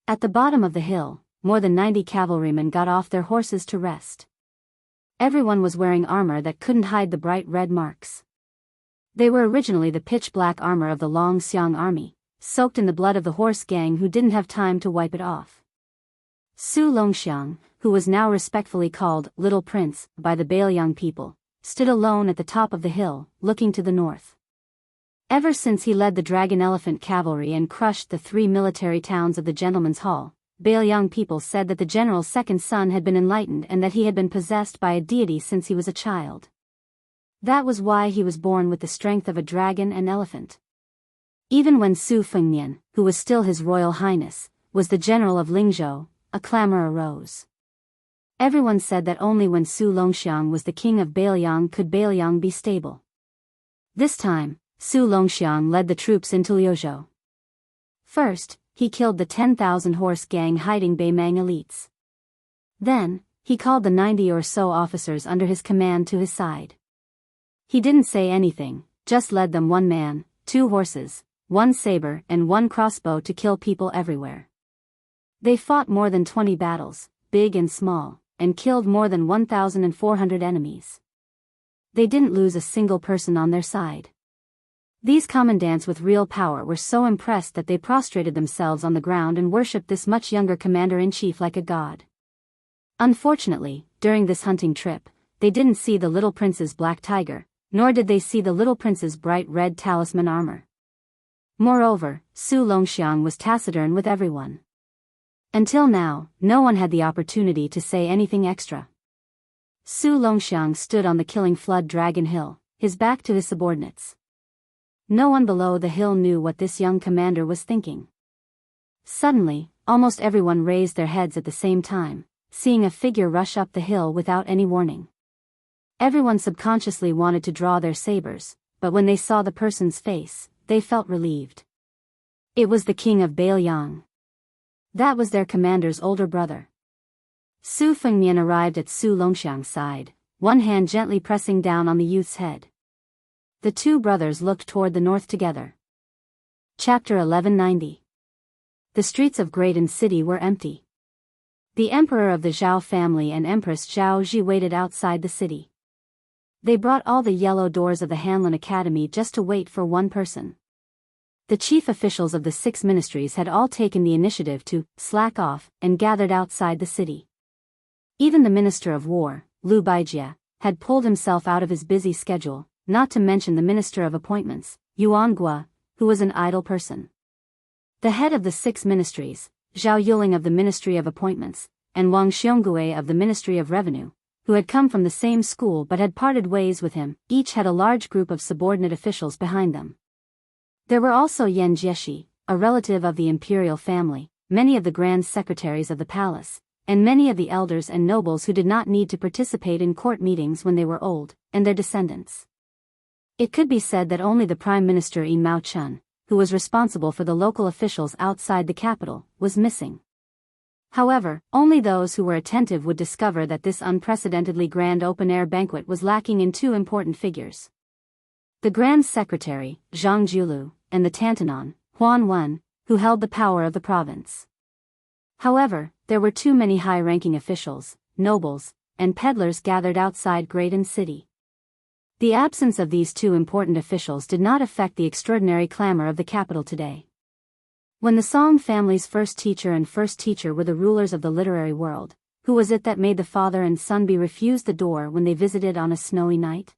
At the bottom of the hill, more than 90 cavalrymen got off their horses to rest. Everyone was wearing armor that couldn't hide the bright red marks. They were originally the pitch-black armor of the Long Xiang army, soaked in the blood of the horse gang who didn't have time to wipe it off. Su Longxiang, who was now respectfully called Little Prince by the Beiliang people, stood alone at the top of the hill, looking to the north. Ever since he led the dragon elephant cavalry and crushed the 3 military towns of the Gentleman's Hall, Bailiang people said that the general's second son had been enlightened and that he had been possessed by a deity since he was a child. That was why he was born with the strength of a dragon and elephant. Even when Su Fengnian, who was still His Royal Highness, was the general of Lingzhou, a clamor arose. Everyone said that only when Su Longxiang was the king of Bailiang could Bailiang be stable. This time, Su Longxiang led the troops into Liuzhou. First, he killed the 10,000 horse gang hiding Beimang elites. Then, he called the 90 or so officers under his command to his side. He didn't say anything, just led them 1 man, 2 horses, 1 saber and 1 crossbow to kill people everywhere. They fought more than 20 battles, big and small, and killed more than 1,400 enemies. They didn't lose a single person on their side. These commandants with real power were so impressed that they prostrated themselves on the ground and worshipped this much younger commander-in-chief like a god. Unfortunately, during this hunting trip, they didn't see the little prince's black tiger, nor did they see the little prince's bright red talisman armor. Moreover, Su Longxiang was taciturn with everyone. Until now, no one had the opportunity to say anything extra. Su Longxiang stood on the killing flood Dragon Hill, his back to his subordinates. No one below the hill knew what this young commander was thinking. Suddenly, almost everyone raised their heads at the same time, seeing a figure rush up the hill without any warning. Everyone subconsciously wanted to draw their sabers, but when they saw the person's face, they felt relieved. It was the king of Bailiang. That was their commander's older brother. Su Fengnian arrived at Su Longxiang's side, one hand gently pressing down on the youth's head. The 2 brothers looked toward the north together. Chapter 1190. The streets of Graydon City were empty. The emperor of the Zhao family and Empress Zhao Ji waited outside the city. They brought all the yellow doors of the Hanlin Academy just to wait for one person. The chief officials of the 6 ministries had all taken the initiative to slack off and gathered outside the city. Even the Minister of War, Liu Baijia, had pulled himself out of his busy schedule, not to mention the Minister of Appointments, Yuan Gua, who was an idle person. The head of the 6 ministries, Zhao Yuling of the Ministry of Appointments, and Wang Xiongui of the Ministry of Revenue, who had come from the same school but had parted ways with him, each had a large group of subordinate officials behind them. There were also Yan Jieshi, a relative of the imperial family, many of the grand secretaries of the palace, and many of the elders and nobles who did not need to participate in court meetings when they were old, and their descendants. It could be said that only the Prime Minister Yi Mao Chun, who was responsible for the local officials outside the capital, was missing. However, only those who were attentive would discover that this unprecedentedly grand open-air banquet was lacking in 2 important figures. The Grand Secretary, Zhang Julu, and the Tantanon, Huan Wen, who held the power of the province. However, there were too many high-ranking officials, nobles, and peddlers gathered outside Graydon City. The absence of these 2 important officials did not affect the extraordinary clamor of the capital today. When the Song family's first teacher were the rulers of the literary world, who was it that made the father and son be refused the door when they visited on a snowy night?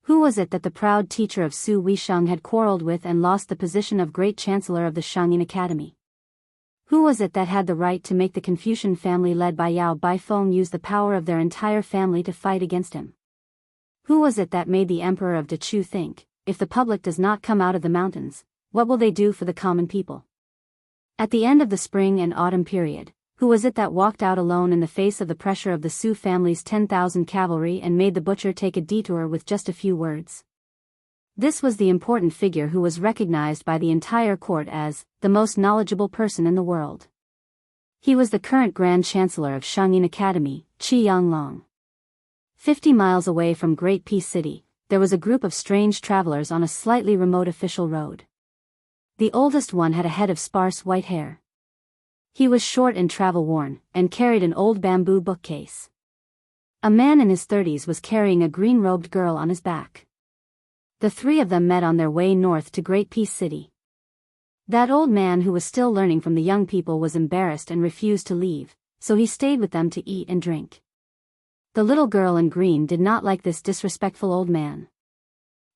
Who was it that the proud teacher of Su Weisheng had quarreled with and lost the position of Great Chancellor of the Shangyin Academy? Who was it that had the right to make the Confucian family led by Yao Baifeng use the power of their entire family to fight against him? Who was it that made the emperor of Dechu think, if the public does not come out of the mountains, what will they do for the common people? At the end of the spring and autumn period, who was it that walked out alone in the face of the pressure of the Su family's 10,000 cavalry and made the butcher take a detour with just a few words? This was the important figure who was recognized by the entire court as the most knowledgeable person in the world. He was the current Grand Chancellor of Shangyin Academy, Qi Yanglong. 50 miles away from Great Peace City, there was a group of strange travelers on a slightly remote official road. The oldest one had a head of sparse white hair. He was short and travel-worn, and carried an old bamboo bookcase. A man in his 30s was carrying a green-robed girl on his back. The 3 of them met on their way north to Great Peace City. That old man who was still learning from the young people was embarrassed and refused to leave, so he stayed with them to eat and drink. The little girl in green did not like this disrespectful old man.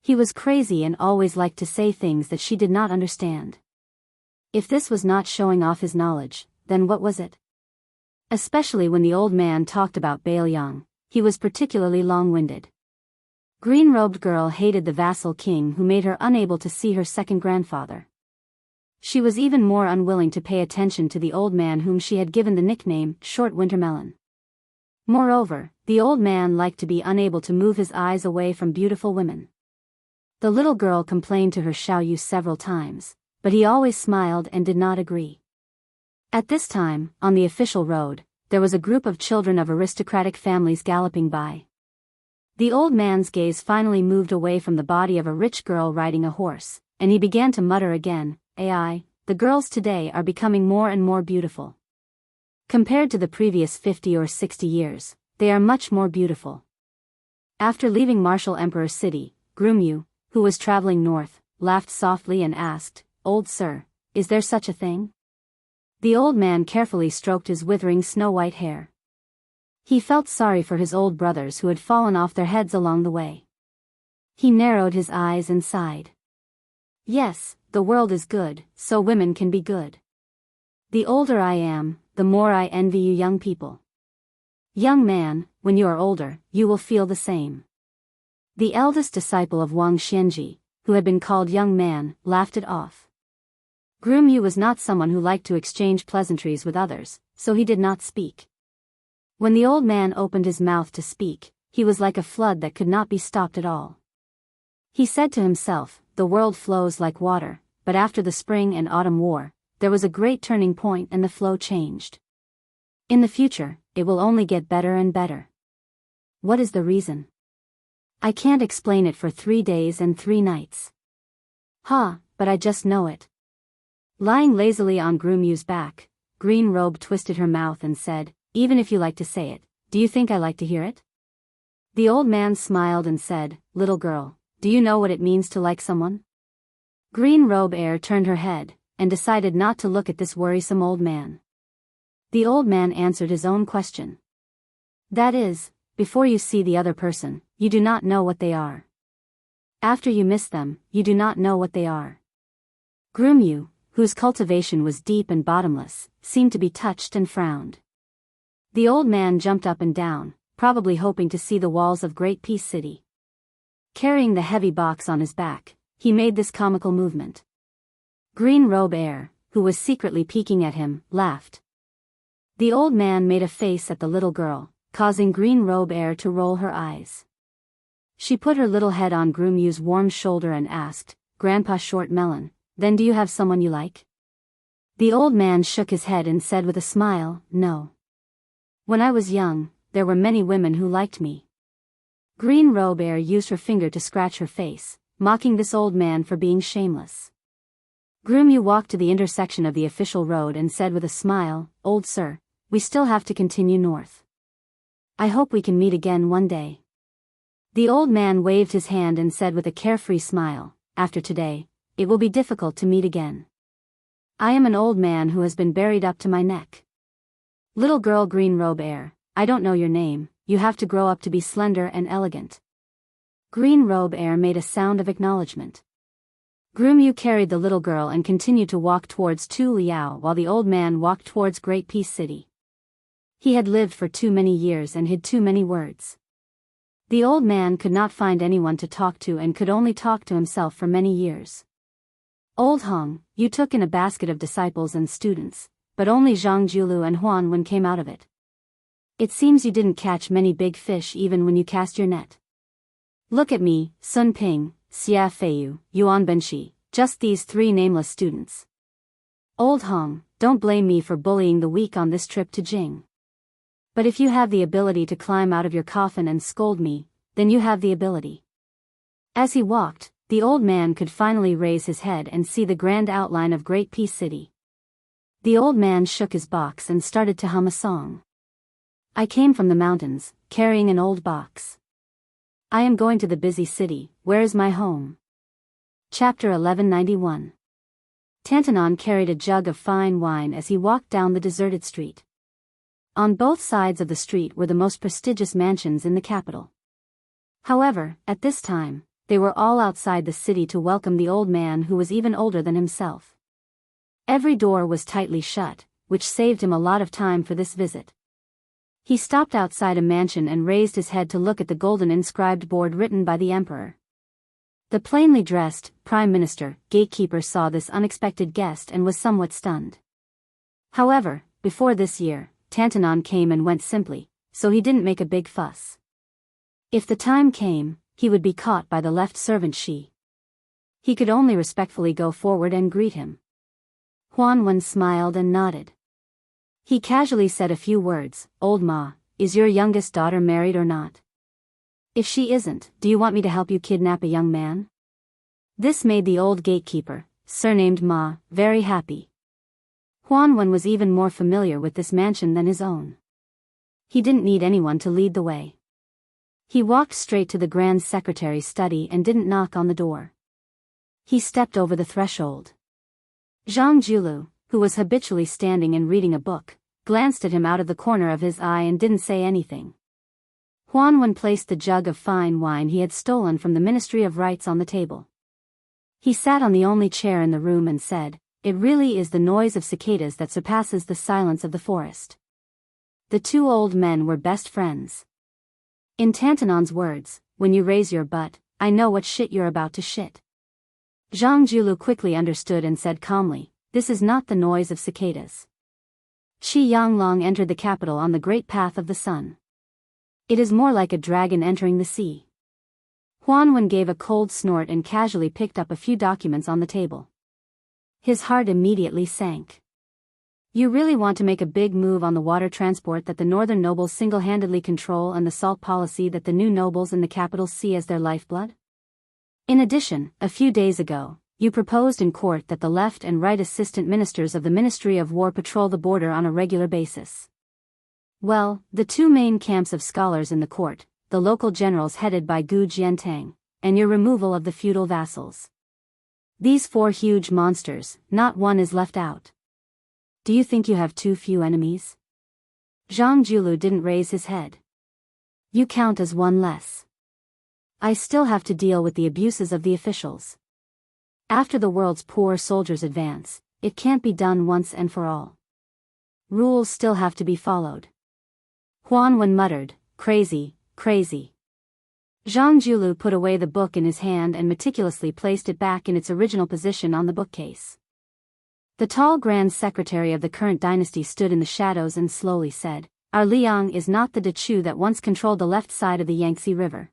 He was crazy and always liked to say things that she did not understand. If this was not showing off his knowledge, then what was it? Especially when the old man talked about Baoyang, he was particularly long-winded. Green-robed girl hated the vassal king who made her unable to see her second grandfather. She was even more unwilling to pay attention to the old man whom she had given the nickname Short Winter Melon. Moreover, the old man liked to be unable to move his eyes away from beautiful women. The little girl complained to her Xiaoyu several times, but he always smiled and did not agree. At this time, on the official road, there was a group of children of aristocratic families galloping by. The old man's gaze finally moved away from the body of a rich girl riding a horse, and he began to mutter again, "Ai, the girls today are becoming more and more beautiful. Compared to the previous 50 or 60 years, they are much more beautiful." After leaving Martial Emperor City, Grumyu, who was traveling north, laughed softly and asked, "Old sir, is there such a thing?" The old man carefully stroked his withering snow-white hair. He felt sorry for his old brothers who had fallen off their heads along the way. He narrowed his eyes and sighed. "Yes, the world is good, so women can be good. The older I am, the more I envy you young people. Young man, when you are older, you will feel the same." The eldest disciple of Wuxia Xianxia, who had been called young man, laughed it off. Grumyu was not someone who liked to exchange pleasantries with others, so he did not speak. When the old man opened his mouth to speak, he was like a flood that could not be stopped at all. He said to himself, "The world flows like water, but after the spring and autumn war, there was a great turning point and the flow changed. In the future, it will only get better and better. What is the reason? I can't explain it for 3 days and 3 nights. But I just know it." Lying lazily on Grumyu's back, Green Robe twisted her mouth and said, "Even if you like to say it, do you think I like to hear it?" The old man smiled and said, "Little girl, do you know what it means to like someone?" Green Robe Air turned her head, and decided not to look at this worrisome old man. The old man answered his own question. "That is, before you see the other person, you do not know what they are. After you miss them, you do not know what they are." Grumyu, whose cultivation was deep and bottomless, seemed to be touched and frowned. The old man jumped up and down, probably hoping to see the walls of Great Peace City. Carrying the heavy box on his back, he made this comical movement. Green Robe Air, who was secretly peeking at him, laughed. The old man made a face at the little girl, causing Green Robe Air to roll her eyes. She put her little head on Grumyu's warm shoulder and asked, "Grandpa Short Melon, then do you have someone you like?" The old man shook his head and said with a smile, "No. When I was young, there were many women who liked me." Green Robe Air used her finger to scratch her face, mocking this old man for being shameless. Grumyu walked to the intersection of the official road and said with a smile, "Old sir, we still have to continue north. I hope we can meet again one day." The old man waved his hand and said with a carefree smile, "After today, it will be difficult to meet again. I am an old man who has been buried up to my neck. Little girl Green Robe Air, I don't know your name, you have to grow up to be slender and elegant." Green Robe Air made a sound of acknowledgement. Grumyu carried the little girl and continued to walk towards Tu Liao while the old man walked towards Great Peace City. He had lived for too many years and hid too many words. The old man could not find anyone to talk to and could only talk to himself for many years. "Old Hong, you took in a basket of disciples and students, but only Zhang Julu and Huan Wen came out of it. It seems you didn't catch many big fish even when you cast your net. Look at me, Sun Ping, Xia Feiyu, Yuan Benshi, just these 3 nameless students. Old Hong, don't blame me for bullying the weak on this trip to Jing. But if you have the ability to climb out of your coffin and scold me, then you have the ability." As he walked, the old man could finally raise his head and see the grand outline of Great Peace City. The old man shook his box and started to hum a song. "I came from the mountains, carrying an old box. I am going to the busy city, where is my home?" Chapter 1191. Tantanon carried a jug of fine wine as he walked down the deserted street. On both sides of the street were the most prestigious mansions in the capital. However, at this time, they were all outside the city to welcome the old man who was even older than himself. Every door was tightly shut, which saved him a lot of time for this visit. He stopped outside a mansion and raised his head to look at the golden inscribed board written by the emperor. The plainly dressed, prime minister, gatekeeper saw this unexpected guest and was somewhat stunned. However, before this year, Tantanon came and went simply, so he didn't make a big fuss. If the time came, he would be caught by the left servant Shi. He could only respectfully go forward and greet him. Huanwen smiled and nodded. He casually said a few words. "Old Ma, is your youngest daughter married or not? If she isn't, do you want me to help you kidnap a young man?" This made the old gatekeeper, surnamed Ma, very happy. Huanwen was even more familiar with this mansion than his own. He didn't need anyone to lead the way. He walked straight to the Grand Secretary's study and didn't knock on the door. He stepped over the threshold. Zhang Julu, who was habitually standing and reading a book, glanced at him out of the corner of his eye and didn't say anything. Huanwen placed the jug of fine wine he had stolen from the Ministry of Rites on the table. He sat on the only chair in the room and said, "It really is the noise of cicadas that surpasses the silence of the forest." The two old men were best friends. In Tantanon's words, "When you raise your butt, I know what shit you're about to shit." Zhang Julu quickly understood and said calmly, "This is not the noise of cicadas." Shi Yanglong entered the capital on the great path of the sun. It is more like a dragon entering the sea. Huanwen gave a cold snort and casually picked up a few documents on the table. His heart immediately sank. You really want to make a big move on the water transport that the northern nobles single-handedly control and the salt policy that the new nobles in the capital see as their lifeblood? In addition, a few days ago, you proposed in court that the left and right assistant ministers of the Ministry of War patrol the border on a regular basis. Well, the two main camps of scholars in the court, the local generals headed by Gu Jiantang, and your removal of the feudal vassals. These four huge monsters, not one is left out. Do you think you have too few enemies? Zhang Julu didn't raise his head. You count as one less. I still have to deal with the abuses of the officials. After the world's poor soldiers advance, it can't be done once and for all. Rules still have to be followed. Huanwen muttered, "Crazy, crazy." Zhang Julu put away the book in his hand and meticulously placed it back in its original position on the bookcase. The tall Grand Secretary of the current dynasty stood in the shadows and slowly said, "Our Liang is not the Dechu that once controlled the left side of the Yangtze River.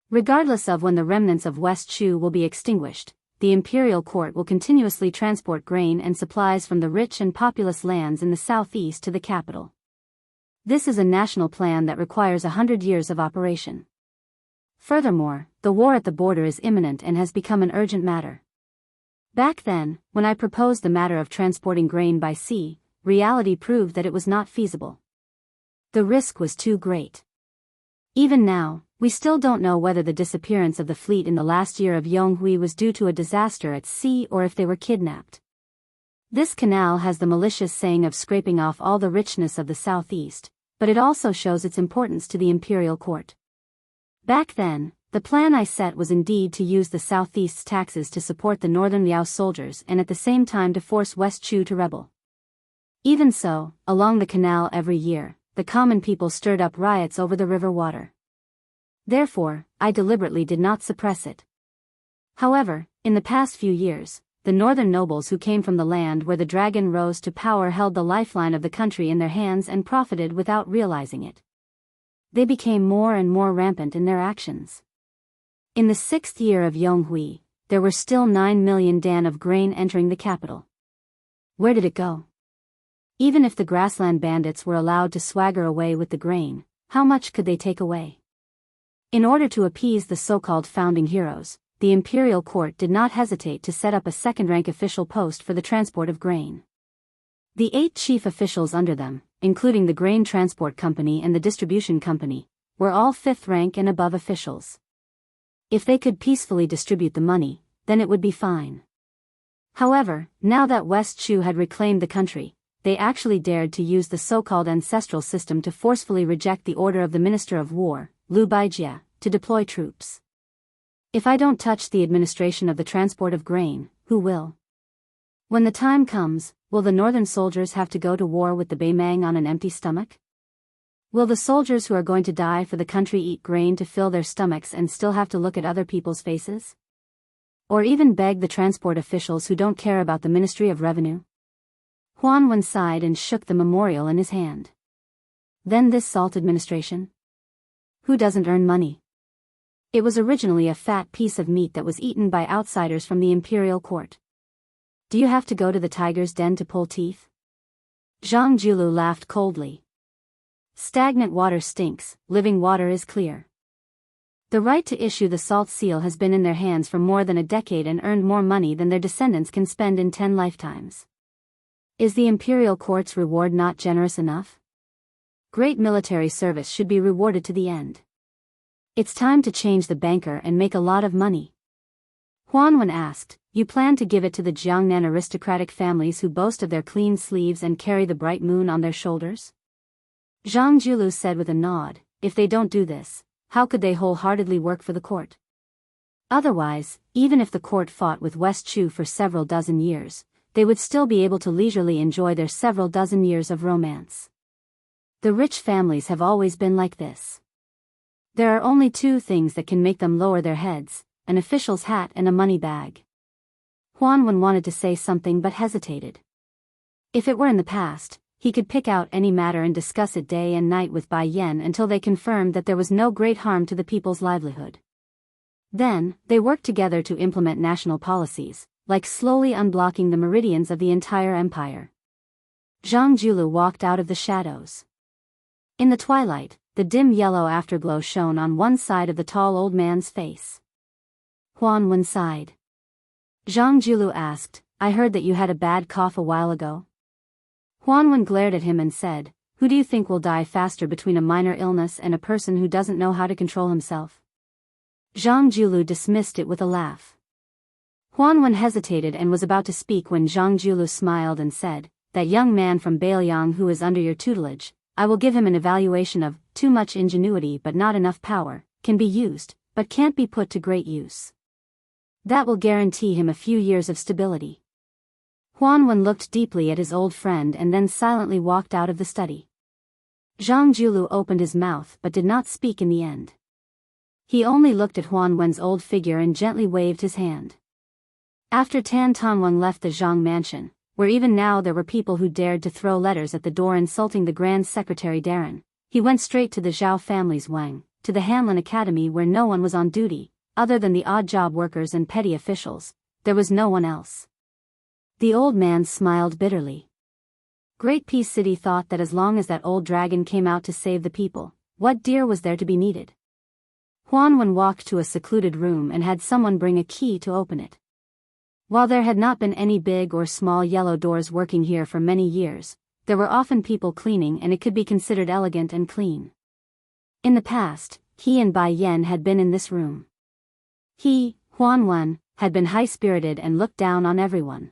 Regardless of when the remnants of West Chu will be extinguished, the imperial court will continuously transport grain and supplies from the rich and populous lands in the southeast to the capital. This is a national plan that requires 100 years of operation. Furthermore, the war at the border is imminent and has become an urgent matter. Back then, when I proposed the matter of transporting grain by sea, reality proved that it was not feasible. The risk was too great. Even now, we still don't know whether the disappearance of the fleet in the last year of Yonghui was due to a disaster at sea or if they were kidnapped. This canal has the malicious saying of scraping off all the richness of the southeast, but it also shows its importance to the imperial court. Back then, the plan I set was indeed to use the southeast's taxes to support the northern Liao soldiers and at the same time to force West Chu to rebel. Even so, along the canal every year, the common people stirred up riots over the river water. Therefore, I deliberately did not suppress it. However, in the past few years, the northern nobles who came from the land where the dragon rose to power held the lifeline of the country in their hands and profited without realizing it. They became more and more rampant in their actions. In the 6th year of Yonghui, there were still 9 million dan of grain entering the capital. Where did it go? Even if the grassland bandits were allowed to swagger away with the grain, how much could they take away? In order to appease the so-called founding heroes, the imperial court did not hesitate to set up a second-rank official post for the transport of grain. The 8 chief officials under them, including the grain transport company and the distribution company, were all 5th rank and above officials. If they could peacefully distribute the money, then it would be fine. However, now that West Chu had reclaimed the country, they actually dared to use the so-called ancestral system to forcefully reject the order of the Minister of War, Liu Baijia, to deploy troops. If I don't touch the administration of the transport of grain, who will? When the time comes, will the northern soldiers have to go to war with the Baimang on an empty stomach? Will the soldiers who are going to die for the country eat grain to fill their stomachs and still have to look at other people's faces? Or even beg the transport officials who don't care about the Ministry of Revenue? Huan Wen sighed and shook the memorial in his hand. Then this salt administration? Who doesn't earn money? It was originally a fat piece of meat that was eaten by outsiders from the imperial court. Do you have to go to the tiger's den to pull teeth? Zhang Julu laughed coldly. Stagnant water stinks, living water is clear. The right to issue the salt seal has been in their hands for more than a decade and earned more money than their descendants can spend in 10 lifetimes. Is the imperial court's reward not generous enough? Great military service should be rewarded to the end. It's time to change the banker and make a lot of money. Huan Wen asked, you plan to give it to the Jiangnan aristocratic families who boast of their clean sleeves and carry the bright moon on their shoulders? Zhang Julu said with a nod, if they don't do this, how could they wholeheartedly work for the court? Otherwise, even if the court fought with West Chu for several dozen years, they would still be able to leisurely enjoy their several dozen years of romance. The rich families have always been like this. There are only two things that can make them lower their heads, an official's hat and a money bag. Huan Wen wanted to say something but hesitated. If it were in the past, he could pick out any matter and discuss it day and night with Bai Yan until they confirmed that there was no great harm to the people's livelihood. Then, they worked together to implement national policies, like slowly unblocking the meridians of the entire empire. Zhang Julu walked out of the shadows. In the twilight, the dim yellow afterglow shone on one side of the tall old man's face. Huan Wen sighed. Zhang Julu asked, I heard that you had a bad cough a while ago. Huan Wen glared at him and said, who do you think will die faster between a minor illness and a person who doesn't know how to control himself? Zhang Julu dismissed it with a laugh. Huan Wen hesitated and was about to speak when Zhang Julu smiled and said, that young man from Bailiang who is under your tutelage, I will give him an evaluation of, too much ingenuity but not enough power, can be used, but can't be put to great use. That will guarantee him a few years of stability. Huan Wen looked deeply at his old friend and then silently walked out of the study. Zhang Julu opened his mouth but did not speak in the end. He only looked at Huan Wen's old figure and gently waved his hand. After Tan Tonwang left the Zhang mansion, where even now there were people who dared to throw letters at the door insulting the Grand Secretary Darren, he went straight to the Zhao family's Wang, to the Hanlin Academy where no one was on duty, other than the odd job workers and petty officials. There was no one else. The old man smiled bitterly. Great Peace City thought that as long as that old dragon came out to save the people, what dear was there to be needed? Huan Wen walked to a secluded room and had someone bring a key to open it. While there had not been any big or small yellow doors working here for many years, there were often people cleaning and it could be considered elegant and clean. In the past, he and Bai Yan had been in this room. He, Huan Wen, had been high-spirited and looked down on everyone.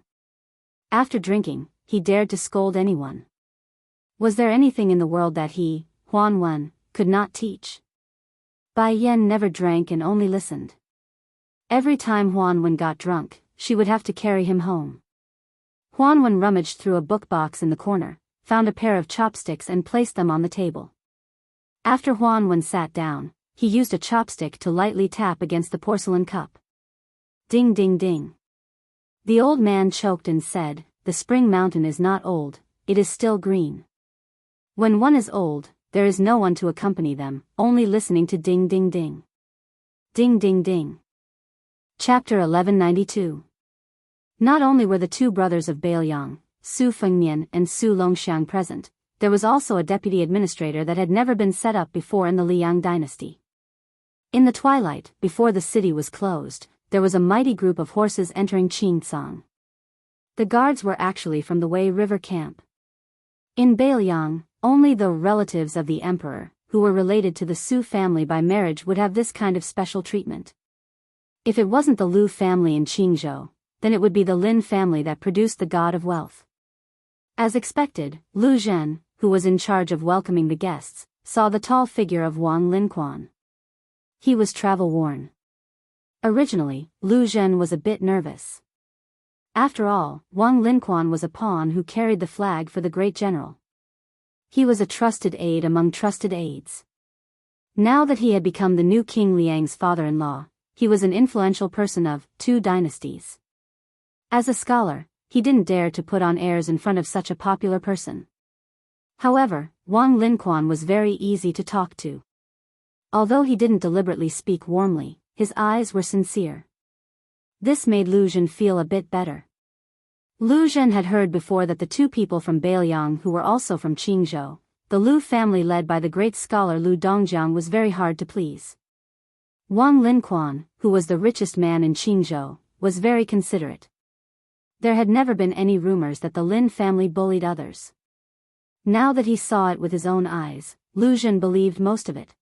After drinking, he dared to scold anyone. Was there anything in the world that he, Huan Wen, could not teach? Bai Yan never drank and only listened. Every time Huan Wen got drunk, she would have to carry him home. Huan Wen rummaged through a book box in the corner, found a pair of chopsticks and placed them on the table. After Huan Wen sat down, he used a chopstick to lightly tap against the porcelain cup. Ding ding ding. The old man choked and said, the spring mountain is not old, it is still green. When one is old, there is no one to accompany them, only listening to ding ding ding. Ding ding ding. Chapter 1192. Not only were the two brothers of Bailiang, Su Fengmian and Su Longxiang present, there was also a deputy administrator that had never been set up before in the Liang dynasty. In the twilight, before the city was closed, there was a mighty group of horses entering Qingsang. The guards were actually from the Wei River camp. In Bailiang, only the relatives of the emperor, who were related to the Su family by marriage, would have this kind of special treatment. If it wasn't the Lu family in Qingzhou, then it would be the Lin family that produced the god of wealth. As expected, Lu Zhen, who was in charge of welcoming the guests, saw the tall figure of Wang Linquan. He was travel-worn. Originally, Lu Zhen was a bit nervous. After all, Wang Linquan was a pawn who carried the flag for the great general. He was a trusted aide among trusted aides. Now that he had become the new King Liang's father-in-law, he was an influential person of 2 dynasties. As a scholar, he didn't dare to put on airs in front of such a popular person. However, Wang Linquan was very easy to talk to. Although he didn't deliberately speak warmly, his eyes were sincere. This made Lu Zhen feel a bit better. Lu Zhen had heard before that the 2 people from Beiliang who were also from Qingzhou, the Lu family led by the great scholar Lu Dongjiang, was very hard to please. Wang Linquan, who was the richest man in Qingzhou, was very considerate. There had never been any rumors that the Lin family bullied others. Now that he saw it with his own eyes, Lu Zhen believed most of it.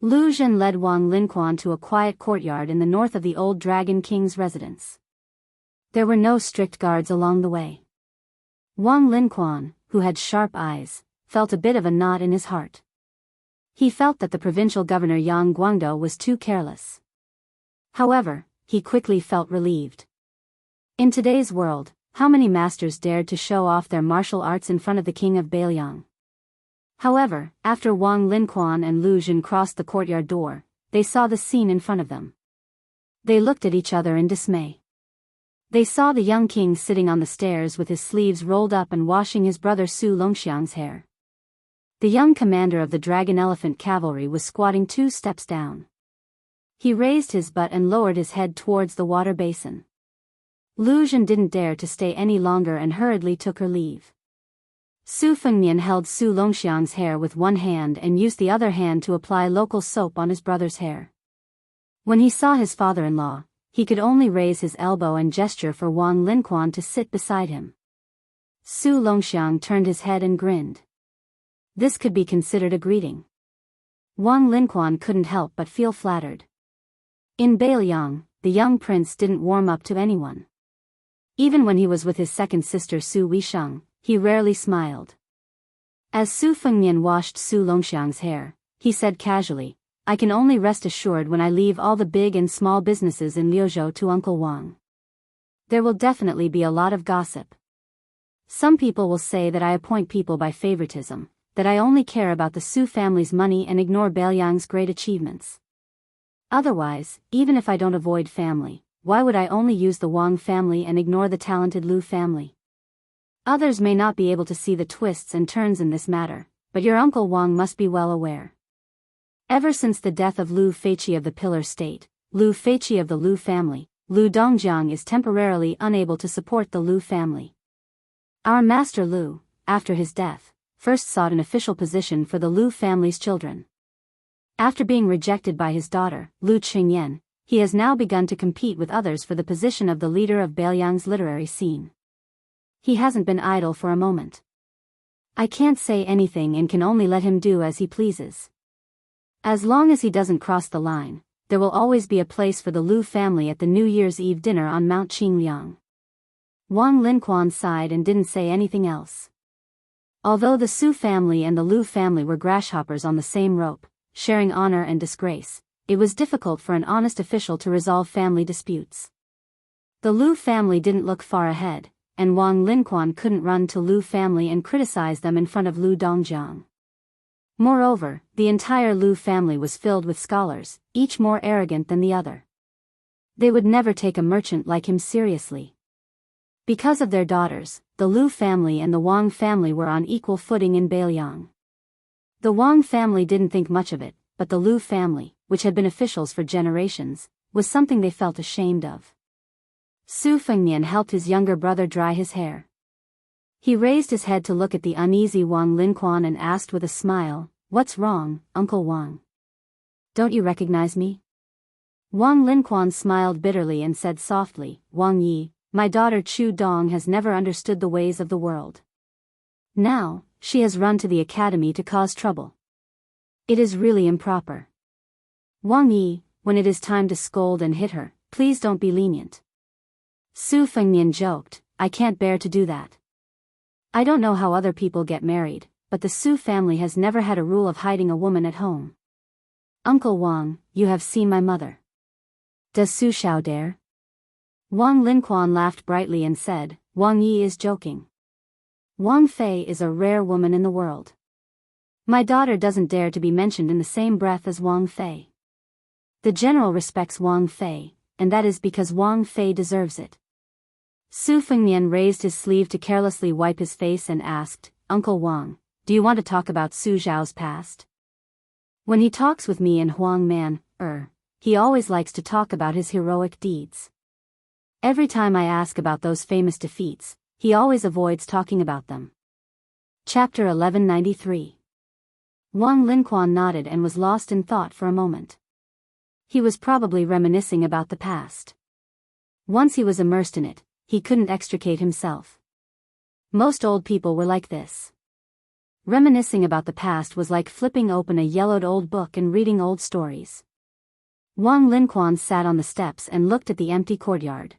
Lu Zhen led Wang Linquan to a quiet courtyard in the north of the old Dragon King's residence. There were no strict guards along the way. Wang Linquan, who had sharp eyes, felt a bit of a knot in his heart. He felt that the provincial governor Yang Guangdou was too careless. However, he quickly felt relieved. In today's world, how many masters dared to show off their martial arts in front of the king of Beiliang? However, after Wang Linquan and Lu Zhen crossed the courtyard door, they saw the scene in front of them. They looked at each other in dismay. They saw the young king sitting on the stairs with his sleeves rolled up and washing his brother Su Longxiang's hair. The young commander of the Dragon Elephant Cavalry was squatting 2 steps down. He raised his butt and lowered his head towards the water basin. Lu Zhen didn't dare to stay any longer and hurriedly took her leave. Su Fengnian held Su Longxiang's hair with one hand and used the other hand to apply local soap on his brother's hair. When he saw his father-in-law, he could only raise his elbow and gesture for Wang Linquan to sit beside him. Su Longxiang turned his head and grinned. This could be considered a greeting. Wang Linquan couldn't help but feel flattered. In Beiliang, the young prince didn't warm up to anyone. Even when he was with his second sister Su Weisheng, he rarely smiled. As Su Fengnian washed Su Longxiang's hair, he said casually, "I can only rest assured when I leave all the big and small businesses in Liuzhou to Uncle Wang. There will definitely be a lot of gossip. Some people will say that I appoint people by favoritism, that I only care about the Su family's money and ignore Beiliang's great achievements. Otherwise, even if I don't avoid family, why would I only use the Wang family and ignore the talented Lu family? Others may not be able to see the twists and turns in this matter, but your Uncle Wang must be well aware. Ever since the death of Lu Feiqi of the Pillar State, Lu Feiqi of the Lu family, Lu Dongjiang is temporarily unable to support the Lu family. Our master Lu, after his death, first sought an official position for the Lu family's children. After being rejected by his daughter, Lu Qingyan, he has now begun to compete with others for the position of the leader of Beiliang's literary scene. He hasn't been idle for a moment. I can't say anything and can only let him do as he pleases. As long as he doesn't cross the line, there will always be a place for the Lu family at the New Year's Eve dinner on Mount Qingliang." Wang Linquan sighed and didn't say anything else. Although the Su family and the Lu family were grasshoppers on the same rope, sharing honor and disgrace, it was difficult for an honest official to resolve family disputes. The Lu family didn't look far ahead, and Wang Linquan couldn't run to Lu family and criticize them in front of Lu Dongjiang. Moreover, the entire Lu family was filled with scholars, each more arrogant than the other. They would never take a merchant like him seriously. Because of their daughters, the Lu family and the Wang family were on equal footing in Beiliang. The Wang family didn't think much of it, but the Lu family, which had been officials for generations, was something they felt ashamed of. Su Fengnian helped his younger brother dry his hair. He raised his head to look at the uneasy Wang Linquan and asked with a smile, "What's wrong, Uncle Wang? Don't you recognize me?" Wang Linquan smiled bitterly and said softly, "Wang Yi, my daughter Chu Dong has never understood the ways of the world. Now, she has run to the academy to cause trouble. It is really improper. Wang Yi, when it is time to scold and hit her, please don't be lenient." Su Fengnian joked, "I can't bear to do that. I don't know how other people get married, but the Su family has never had a rule of hiding a woman at home. Uncle Wang, you have seen my mother. Does Su Xiao dare? Wang Linquan laughed brightly and said, Wang Yi is joking. Wang Fei is a rare woman in the world. My daughter doesn't dare to be mentioned in the same breath as Wang Fei. The general respects Wang Fei, and that is because Wang Fei deserves it. Su Fengnian raised his sleeve to carelessly wipe his face and asked, Uncle Wang, do you want to talk about Su Zhao's past? When he talks with me and Huang Man, he always likes to talk about his heroic deeds. Every time I ask about those famous defeats, he always avoids talking about them. Chapter 1193. Wang Linquan nodded and was lost in thought for a moment. He was probably reminiscing about the past. Once he was immersed in it, he couldn't extricate himself. Most old people were like this. Reminiscing about the past was like flipping open a yellowed old book and reading old stories. Wang Linquan sat on the steps and looked at the empty courtyard.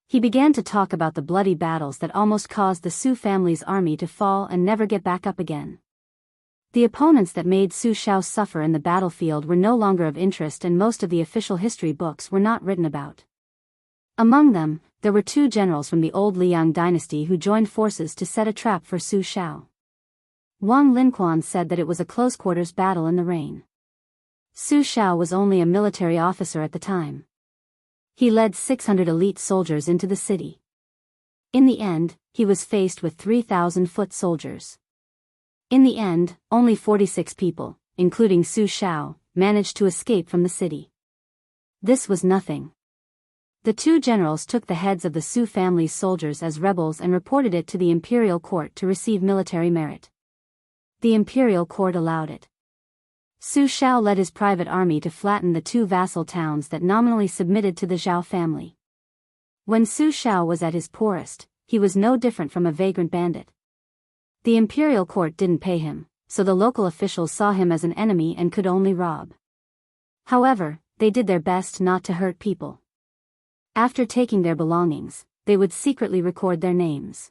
He began to talk about the bloody battles that almost caused the Su family's army to fall and never get back up again. The opponents that made Su Xiao suffer in the battlefield were no longer of interest, and most of the official history books were not written about. Among them, there were 2 generals from the old Liang dynasty who joined forces to set a trap for Su Xiao. Wang Linquan said that it was a close-quarters battle in the rain. Su Xiao was only a military officer at the time. He led 600 elite soldiers into the city. In the end, he was faced with 3,000 foot soldiers. In the end, only 46 people, including Su Xiao, managed to escape from the city. This was nothing. The 2 generals took the heads of the Su family's soldiers as rebels and reported it to the imperial court to receive military merit. The imperial court allowed it. Su Xiao led his private army to flatten the 2 vassal towns that nominally submitted to the Zhao family. When Su Xiao was at his poorest, he was no different from a vagrant bandit. The imperial court didn't pay him, so the local officials saw him as an enemy and could only rob. However, they did their best not to hurt people. After taking their belongings, they would secretly record their names.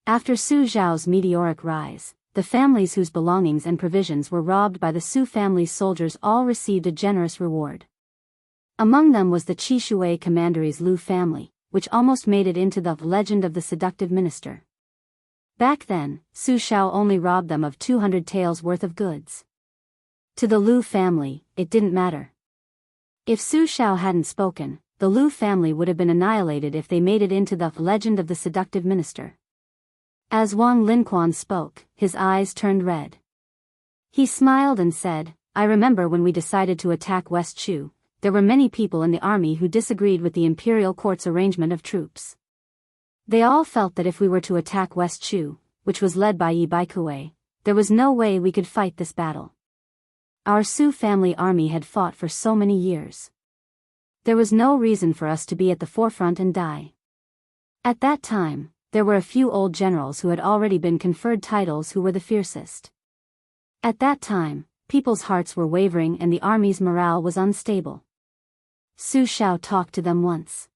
After Su Zhao's meteoric rise, the families whose belongings and provisions were robbed by the Su family's soldiers all received a generous reward. Among them was the Qishui commandery's Lu family, which almost made it into the legend of the seductive minister. Back then, Su Xiao only robbed them of 200 taels worth of goods. To the Lu family, it didn't matter. If Su Xiao hadn't spoken, the Lu family would have been annihilated if they made it into the legend of the seductive minister. As Wang Linquan spoke, his eyes turned red. He smiled and said, I remember when we decided to attack West Chu, there were many people in the army who disagreed with the imperial court's arrangement of troops. They all felt that if we were to attack West Chu, which was led by Yi Baikue, there was no way we could fight this battle. Our Su family army had fought for so many years. There was no reason for us to be at the forefront and die. At that time, there were a few old generals who had already been conferred titles who were the fiercest. At that time, people's hearts were wavering and the army's morale was unstable. Su Xiao talked to them once.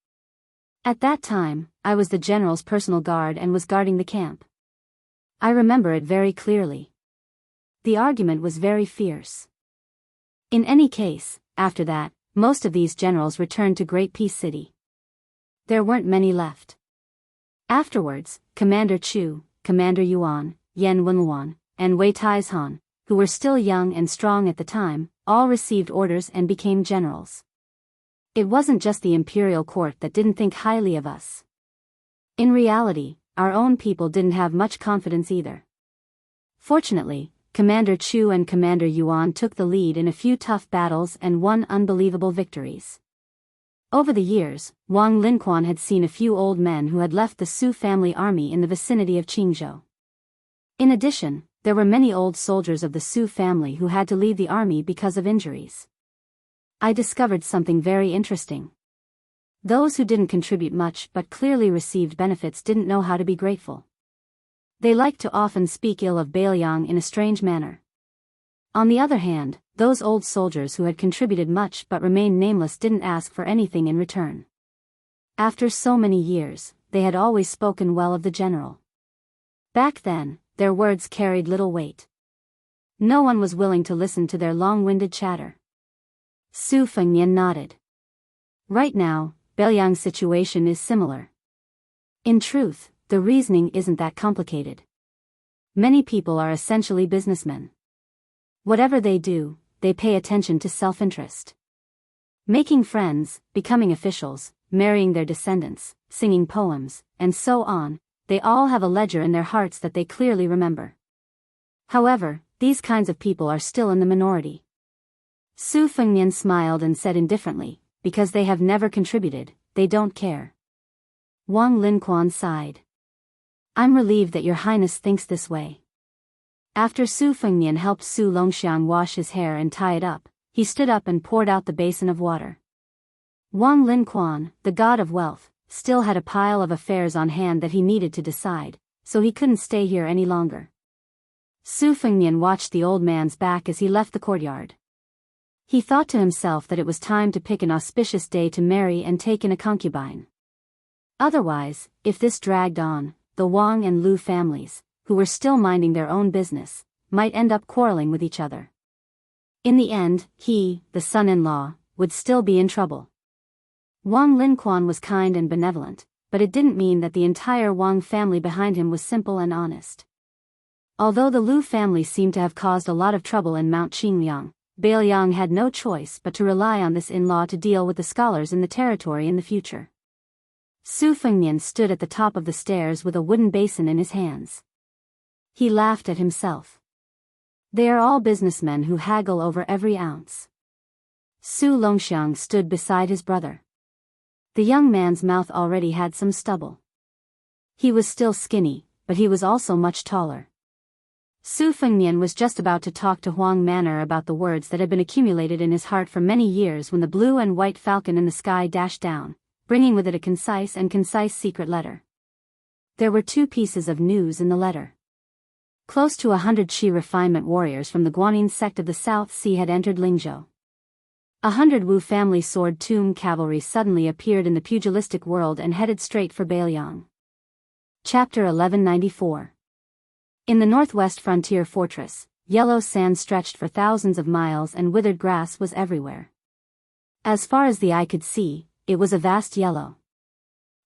At that time, I was the general's personal guard and was guarding the camp. I remember it very clearly. The argument was very fierce. In any case, after that, most of these generals returned to Great Peace City. There weren't many left. Afterwards, Commander Chu, Commander Yuan, Yan Wenluan, and Wei Taizhan, who were still young and strong at the time, all received orders and became generals. It wasn't just the imperial court that didn't think highly of us. In reality, our own people didn't have much confidence either. Fortunately, Commander Chu and Commander Yuan took the lead in a few tough battles and won unbelievable victories. Over the years, Wang Linquan had seen a few old men who had left the Su family army in the vicinity of Qingzhou. In addition, there were many old soldiers of the Su family who had to leave the army because of injuries. I discovered something very interesting. Those who didn't contribute much but clearly received benefits didn't know how to be grateful. They liked to often speak ill of Bailiang in a strange manner. On the other hand, those old soldiers who had contributed much but remained nameless didn't ask for anything in return. After so many years, they had always spoken well of the general. Back then, their words carried little weight. No one was willing to listen to their long-winded chatter. Su Fengnian nodded. Right now, Beiliang's situation is similar. In truth, the reasoning isn't that complicated. Many people are essentially businessmen. Whatever they do, they pay attention to self-interest. Making friends, becoming officials, marrying their descendants, singing poems, and so on, they all have a ledger in their hearts that they clearly remember. However, these kinds of people are still in the minority. Su Fengnian smiled and said indifferently, because they have never contributed, they don't care. Wang Linquan sighed. I'm relieved that your highness thinks this way. After Su Fengnian helped Su Longxiang wash his hair and tie it up, he stood up and poured out the basin of water. Wang Linquan, the god of wealth, still had a pile of affairs on hand that he needed to decide, so he couldn't stay here any longer. Su Fengnian watched the old man's back as he left the courtyard. He thought to himself that it was time to pick an auspicious day to marry and take in a concubine. Otherwise, if this dragged on, the Wang and Lu families, who were still minding their own business, might end up quarreling with each other. In the end, he, the son-in-law, would still be in trouble. Wang Linquan was kind and benevolent, but it didn't mean that the entire Wang family behind him was simple and honest. Although the Lu family seemed to have caused a lot of trouble in Mount Qingliang, Beiliang had no choice but to rely on this in-law to deal with the scholars in the territory in the future. Su Fengnian stood at the top of the stairs with a wooden basin in his hands. He laughed at himself. They are all businessmen who haggle over every ounce. Su Longxiang stood beside his brother. The young man's mouth already had some stubble. He was still skinny, but he was also much taller. Su Fengnian was just about to talk to Huang Manor about the words that had been accumulated in his heart for many years when the blue and white falcon in the sky dashed down, bringing with it a concise secret letter. There were 2 pieces of news in the letter. Close to 100 Qi refinement warriors from the Guanyin sect of the South Sea had entered Lingzhou. 100 Wu family sword tomb cavalry suddenly appeared in the pugilistic world and headed straight for Beiliang. Chapter 1194. In the northwest frontier fortress, yellow sand stretched for thousands of miles and withered grass was everywhere. As far as the eye could see, it was a vast yellow.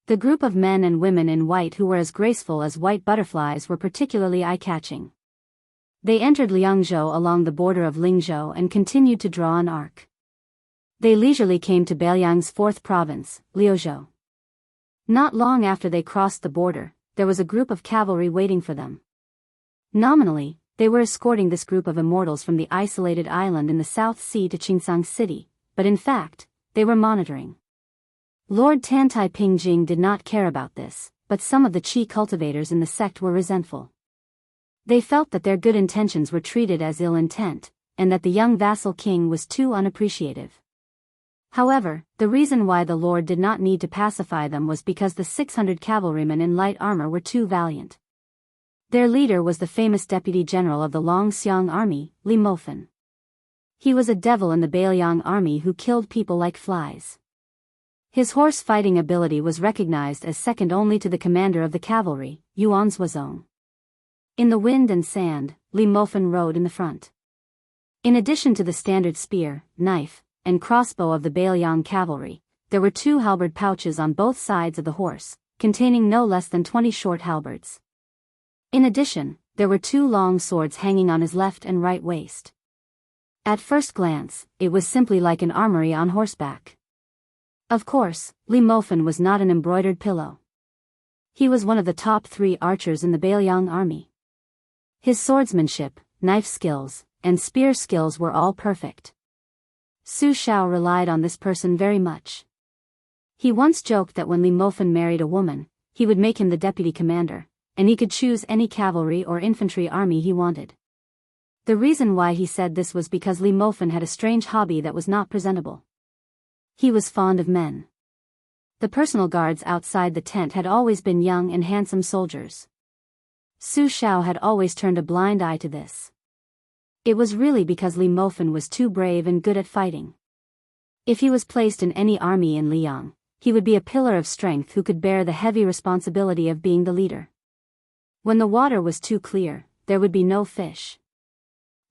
The group of men and women in white who were as graceful as white butterflies were particularly eye-catching. They entered Liangzhou along the border of Lingzhou and continued to draw an arc. They leisurely came to Beiliang's 4th province, Liuzhou. Not long after they crossed the border, there was a group of cavalry waiting for them. Nominally, they were escorting this group of immortals from the isolated island in the South Sea to Qingsang City, but in fact, they were monitoring. Lord Tantai Pingjing did not care about this, but some of the Qi cultivators in the sect were resentful. They felt that their good intentions were treated as ill intent, and that the young vassal king was too unappreciative. However, the reason why the lord did not need to pacify them was because the 600 cavalrymen in light armor were too valiant. Their leader was the famous deputy general of the Longxiang army, Li Mofen. He was a devil in the Beiliang army who killed people like flies. His horse fighting ability was recognized as second only to the commander of the cavalry, Yuan Zuozong. In the wind and sand, Li Mofen rode in the front. In addition to the standard spear, knife, and crossbow of the Beiliang cavalry, there were 2 halberd pouches on both sides of the horse, containing no less than 20 short halberds. In addition, there were 2 long swords hanging on his left and right waist. At first glance, it was simply like an armory on horseback. Of course, Li Mofen was not an embroidered pillow. He was one of the top 3 archers in the Beiliang army. His swordsmanship, knife skills, and spear skills were all perfect. Su Shao relied on this person very much. He once joked that when Li Mofen married a woman, he would make him the deputy commander, and he could choose any cavalry or infantry army he wanted. The reason why he said this was because Li Mofen had a strange hobby that was not presentable. He was fond of men. The personal guards outside the tent had always been young and handsome soldiers. Su Shao had always turned a blind eye to this. It was really because Li Mofen was too brave and good at fighting. If he was placed in any army in Liang, he would be a pillar of strength who could bear the heavy responsibility of being the leader. When the water was too clear, there would be no fish.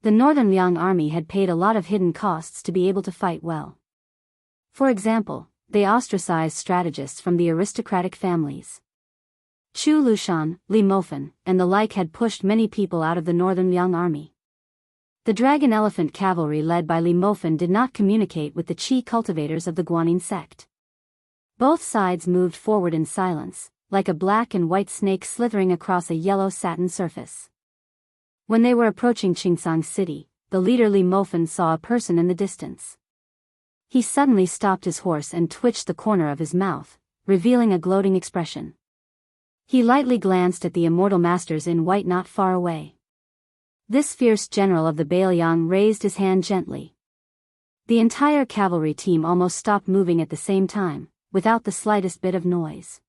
The Northern Liang army had paid a lot of hidden costs to be able to fight well. For example, they ostracized strategists from the aristocratic families. Chu Lushan, Li Mofen, and the like had pushed many people out of the northern Liang army. The dragon elephant cavalry led by Li Mofen did not communicate with the Qi cultivators of the Guanyin sect. Both sides moved forward in silence, like a black and white snake slithering across a yellow satin surface. When they were approaching Qingsang City, the leader Li Mofen saw a person in the distance. He suddenly stopped his horse and twitched the corner of his mouth, revealing a gloating expression. He lightly glanced at the immortal masters in white not far away. This fierce general of the Bailiang raised his hand gently. The entire cavalry team almost stopped moving at the same time, without the slightest bit of noise.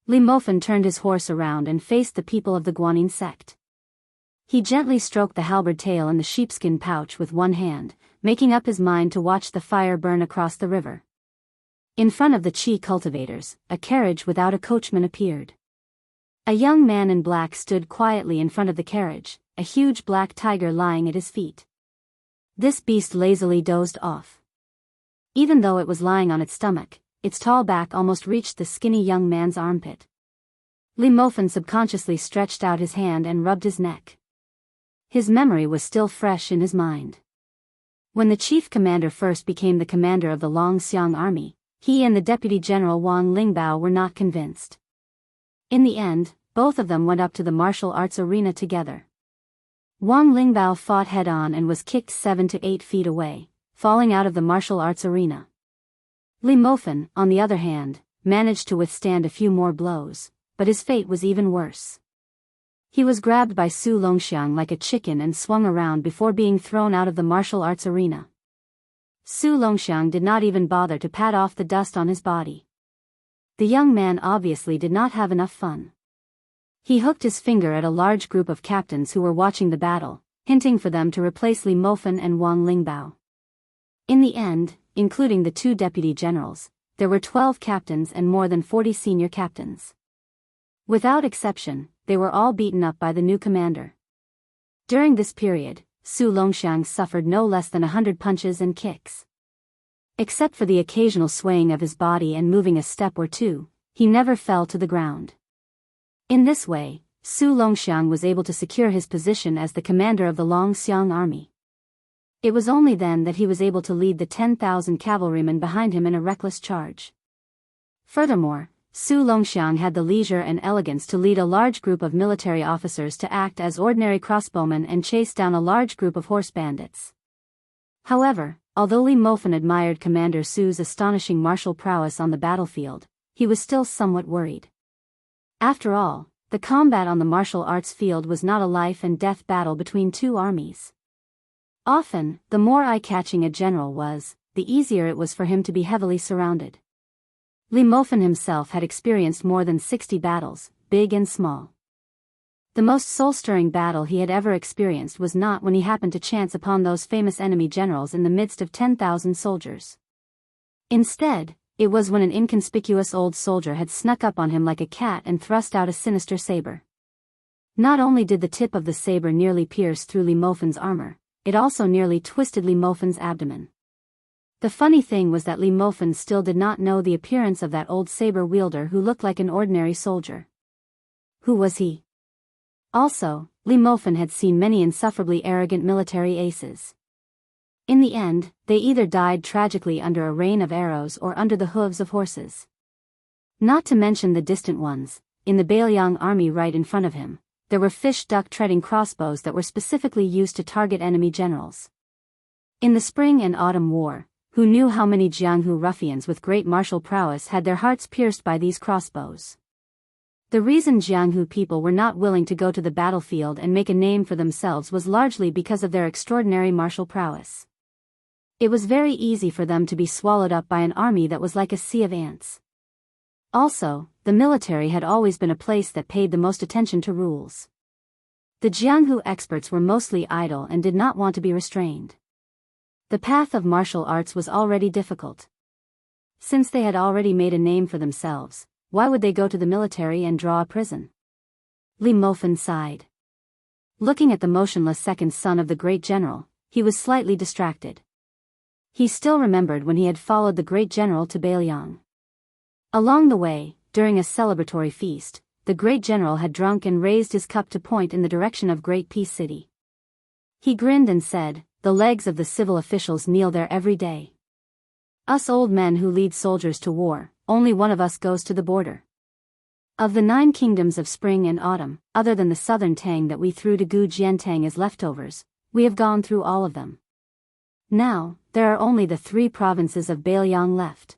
Li Mofen turned his horse around and faced the people of the Guanyin sect. He gently stroked the halberd tail and the sheepskin pouch with one hand, making up his mind to watch the fire burn across the river. In front of the Qi cultivators, a carriage without a coachman appeared. A young man in black stood quietly in front of the carriage, a huge black tiger lying at his feet. This beast lazily dozed off. Even though it was lying on its stomach, its tall back almost reached the skinny young man's armpit. Li Mofen subconsciously stretched out his hand and rubbed his neck. His memory was still fresh in his mind. When the chief commander first became the commander of the Longxiang army, he and the deputy general Wang Lingbao were not convinced. In the end, both of them went up to the martial arts arena together. Wang Lingbao fought head-on and was kicked 7 to 8 feet away, falling out of the martial arts arena. Li Mofen, on the other hand, managed to withstand a few more blows, but his fate was even worse. He was grabbed by Su Longxiang like a chicken and swung around before being thrown out of the martial arts arena. Su Longxiang did not even bother to pat off the dust on his body. The young man obviously did not have enough fun. He hooked his finger at a large group of captains who were watching the battle, hinting for them to replace Li Mofen and Wang Lingbao. In the end, including the 2 deputy generals, there were 12 captains and more than 40 senior captains. Without exception, they were all beaten up by the new commander. During this period, Su Longxiang suffered no less than 100 punches and kicks. Except for the occasional swaying of his body and moving a step or two, he never fell to the ground. In this way, Su Longxiang was able to secure his position as the commander of the Longxiang army. It was only then that he was able to lead the 10,000 cavalrymen behind him in a reckless charge. Furthermore, Su Longxiang had the leisure and elegance to lead a large group of military officers to act as ordinary crossbowmen and chase down a large group of horse bandits. However, although Li Mofen admired Commander Su's astonishing martial prowess on the battlefield, he was still somewhat worried. After all, the combat on the martial arts field was not a life-and-death battle between 2 armies. Often, the more eye-catching a general was, the easier it was for him to be heavily surrounded. Li Mofen himself had experienced more than 60 battles, big and small. The most soul-stirring battle he had ever experienced was not when he happened to chance upon those famous enemy generals in the midst of 10,000 soldiers. Instead, it was when an inconspicuous old soldier had snuck up on him like a cat and thrust out a sinister saber. Not only did the tip of the saber nearly pierce through Li Mofen's armor, it also nearly twisted Li Mofen's abdomen. The funny thing was that Li Mofen still did not know the appearance of that old saber wielder who looked like an ordinary soldier. Who was he? Also, Li Mofen had seen many insufferably arrogant military aces. In the end, they either died tragically under a rain of arrows or under the hooves of horses. Not to mention the distant ones, in the Bailiang army right in front of him, there were fish-duck treading crossbows that were specifically used to target enemy generals. In the Spring and Autumn War, who knew how many Jianghu ruffians with great martial prowess had their hearts pierced by these crossbows? The reason Jianghu people were not willing to go to the battlefield and make a name for themselves was largely because of their extraordinary martial prowess. It was very easy for them to be swallowed up by an army that was like a sea of ants. Also, the military had always been a place that paid the most attention to rules. The Jianghu experts were mostly idle and did not want to be restrained. The path of martial arts was already difficult. Since they had already made a name for themselves, why would they go to the military and draw a prison? Li Mofen sighed. Looking at the motionless second son of the great general, he was slightly distracted. He still remembered when he had followed the great general to Bailiang. Along the way, during a celebratory feast, the great general had drunk and raised his cup to point in the direction of Great Peace City. He grinned and said, "The legs of the civil officials kneel there every day. Us old men who lead soldiers to war, only one of us goes to the border. Of the 9 kingdoms of spring and autumn, other than the southern Tang that we threw to Gu Jiantang as leftovers, we have gone through all of them. Now, there are only the 3 provinces of Bailiang left.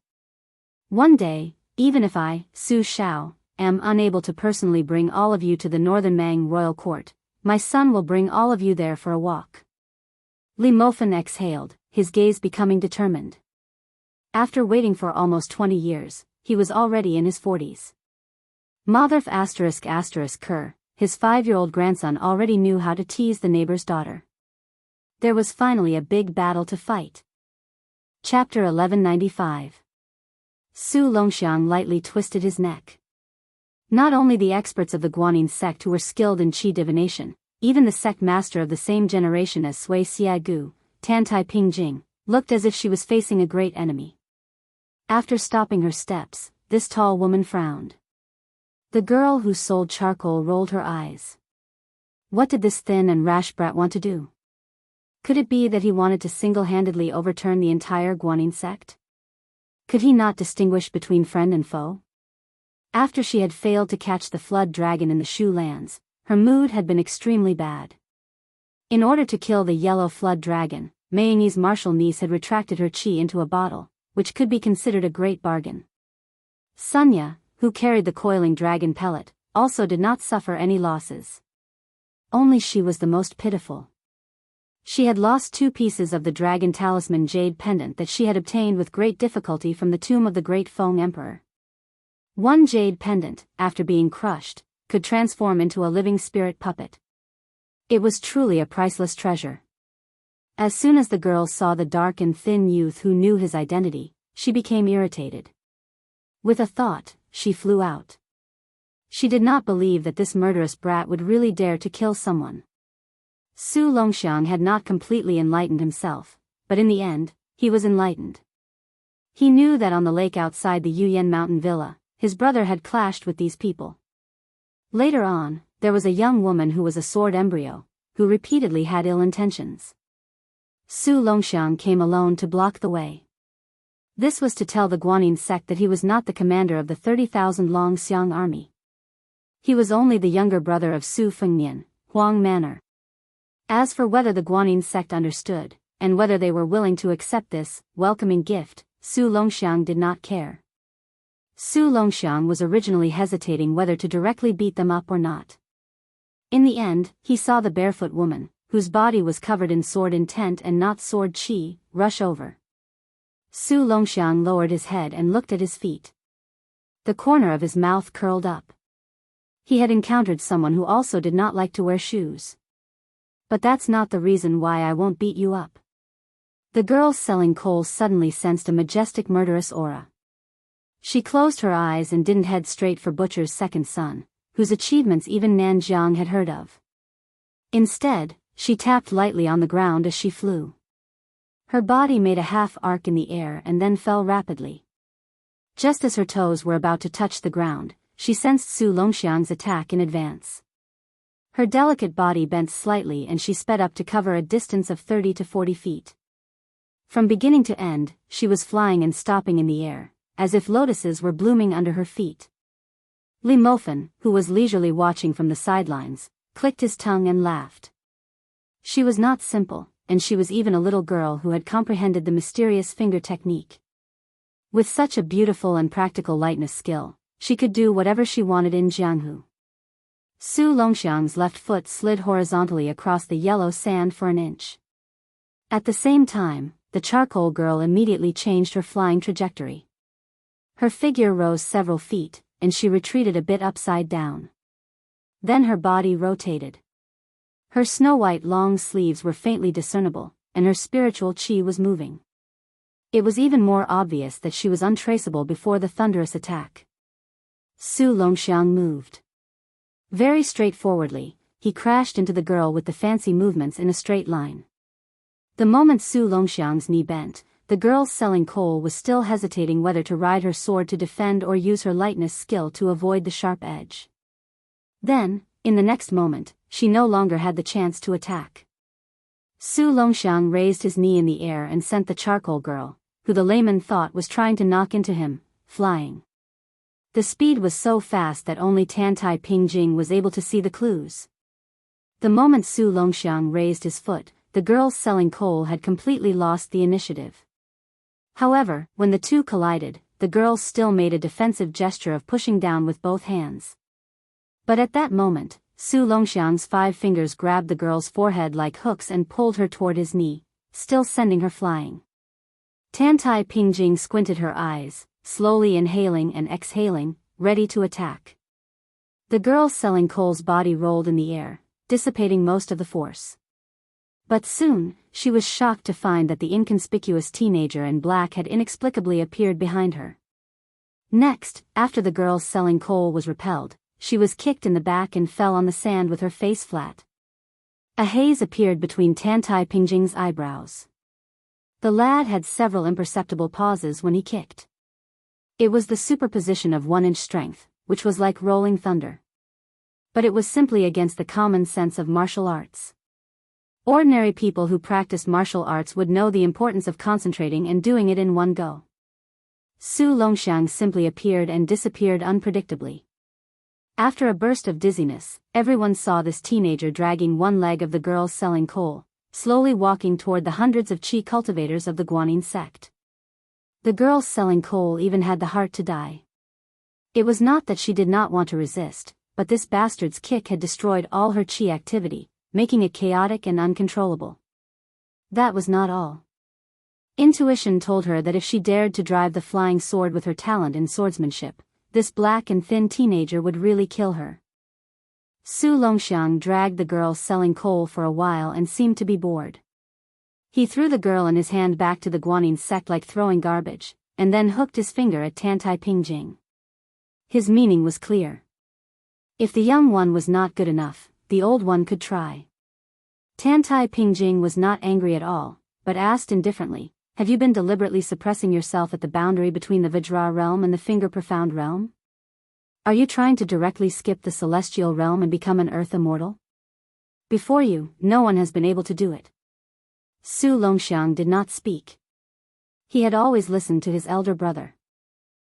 One day, even if I, Su Shao, am unable to personally bring all of you to the northern Mang royal court, my son will bring all of you there for a walk." Li Mofen exhaled, his gaze becoming determined. After waiting for almost 20 years, he was already in his 40s. Motherf **** Kerr, his 5-year-old grandson already knew how to tease the neighbor's daughter. There was finally a big battle to fight. Chapter 1195. Su Longxiang lightly twisted his neck. Not only the experts of the Guanyin sect who were skilled in qi divination, even the sect master of the same generation as Sui Xiagu, Tan Tai Ping Jing, looked as if she was facing a great enemy. After stopping her steps, this tall woman frowned. The girl who sold charcoal rolled her eyes. What did this thin and rash brat want to do? Could it be that he wanted to single-handedly overturn the entire Guanyin sect? Could he not distinguish between friend and foe? After she had failed to catch the flood dragon in the Shu lands, her mood had been extremely bad. In order to kill the yellow flood dragon, Mei Ying's martial niece had retracted her qi into a bottle, which could be considered a great bargain. Sunya, who carried the coiling dragon pellet, also did not suffer any losses. Only she was the most pitiful. She had lost 2 pieces of the dragon talisman jade pendant that she had obtained with great difficulty from the tomb of the great Feng Emperor. One jade pendant, after being crushed, could transform into a living spirit puppet. It was truly a priceless treasure. As soon as the girl saw the dark and thin youth who knew his identity, she became irritated. With a thought, she flew out. She did not believe that this murderous brat would really dare to kill someone. Su Longxiang had not completely enlightened himself, but in the end, he was enlightened. He knew that on the lake outside the Yuyan mountain villa, his brother had clashed with these people. Later on, there was a young woman who was a sword embryo, who repeatedly had ill intentions. Su Longxiang came alone to block the way. This was to tell the Guanyin sect that he was not the commander of the 30,000 Long Xiang army. He was only the younger brother of Su Fengnian, Huang Manor. As for whether the Guanyin sect understood, and whether they were willing to accept this welcoming gift, Su Longxiang did not care. Su Longxiang was originally hesitating whether to directly beat them up or not. In the end, he saw the barefoot woman, whose body was covered in sword intent and not sword qi, rush over. Su Longxiang lowered his head and looked at his feet. The corner of his mouth curled up. He had encountered someone who also did not like to wear shoes. But that's not the reason why I won't beat you up. The girl selling coal suddenly sensed a majestic murderous aura. She closed her eyes and didn't head straight for Butcher's second son, whose achievements even Nanjiang had heard of. Instead, she tapped lightly on the ground as she flew. Her body made a half arc in the air and then fell rapidly. Just as her toes were about to touch the ground, she sensed Su Longxiang's attack in advance. Her delicate body bent slightly and she sped up to cover a distance of 30 to 40 feet. From beginning to end, she was flying and stopping in the air, as if lotuses were blooming under her feet. Li Mofen, who was leisurely watching from the sidelines, clicked his tongue and laughed. She was not simple, and she was even a little girl who had comprehended the mysterious finger technique. With such a beautiful and practical lightness skill, she could do whatever she wanted in Jianghu. Su Longxiang's left foot slid horizontally across the yellow sand for an inch. At the same time, the charcoal girl immediately changed her flying trajectory. Her figure rose several feet, and she retreated a bit upside down. Then her body rotated. Her snow-white long sleeves were faintly discernible, and her spiritual qi was moving. It was even more obvious that she was untraceable before the thunderous attack. Su Longxiang moved. Very straightforwardly, he crashed into the girl with the fancy movements in a straight line. The moment Su Longxiang's knee bent, the girl selling coal was still hesitating whether to ride her sword to defend or use her lightness skill to avoid the sharp edge. Then, in the next moment, she no longer had the chance to attack. Su Longxiang raised his knee in the air and sent the charcoal girl, who the layman thought was trying to knock into him, flying. The speed was so fast that only Tantai Pingjing was able to see the clues. The moment Su Longxiang raised his foot, the girls selling coal had completely lost the initiative. However, when the two collided, the girls still made a defensive gesture of pushing down with both hands. But at that moment, Su Longxiang's 5 fingers grabbed the girl's forehead like hooks and pulled her toward his knee, still sending her flying. Tantai Pingjing squinted her eyes, slowly inhaling and exhaling, ready to attack. The girl selling coal's body rolled in the air, dissipating most of the force. But soon, she was shocked to find that the inconspicuous teenager in black had inexplicably appeared behind her. Next, after the girl selling coal was repelled, she was kicked in the back and fell on the sand with her face flat. A haze appeared between Tantai Pingjing's eyebrows. The lad had several imperceptible pauses when he kicked. It was the superposition of 1-inch strength, which was like rolling thunder. But it was simply against the common sense of martial arts. Ordinary people who practiced martial arts would know the importance of concentrating and doing it in one go. Su Longxiang simply appeared and disappeared unpredictably. After a burst of dizziness, everyone saw this teenager dragging one leg of the girl selling coal, slowly walking toward the hundreds of Qi cultivators of the Guanyin sect. The girl selling coal even had the heart to die. It was not that she did not want to resist, but this bastard's kick had destroyed all her Qi activity, making it chaotic and uncontrollable. That was not all. Intuition told her that if she dared to drive the flying sword with her talent in swordsmanship, this black and thin teenager would really kill her. Su Longxiang dragged the girl selling coal for a while and seemed to be bored. He threw the girl and his hand back to the Guanyin sect like throwing garbage, and then hooked his finger at Tantai Pingjing. His meaning was clear. If the young one was not good enough, the old one could try. Tantai Pingjing was not angry at all, but asked indifferently, "Have you been deliberately suppressing yourself at the boundary between the Vajra realm and the Finger Profound realm? Are you trying to directly skip the celestial realm and become an earth immortal? Before you, no one has been able to do it." Su Longxiang did not speak. He had always listened to his elder brother.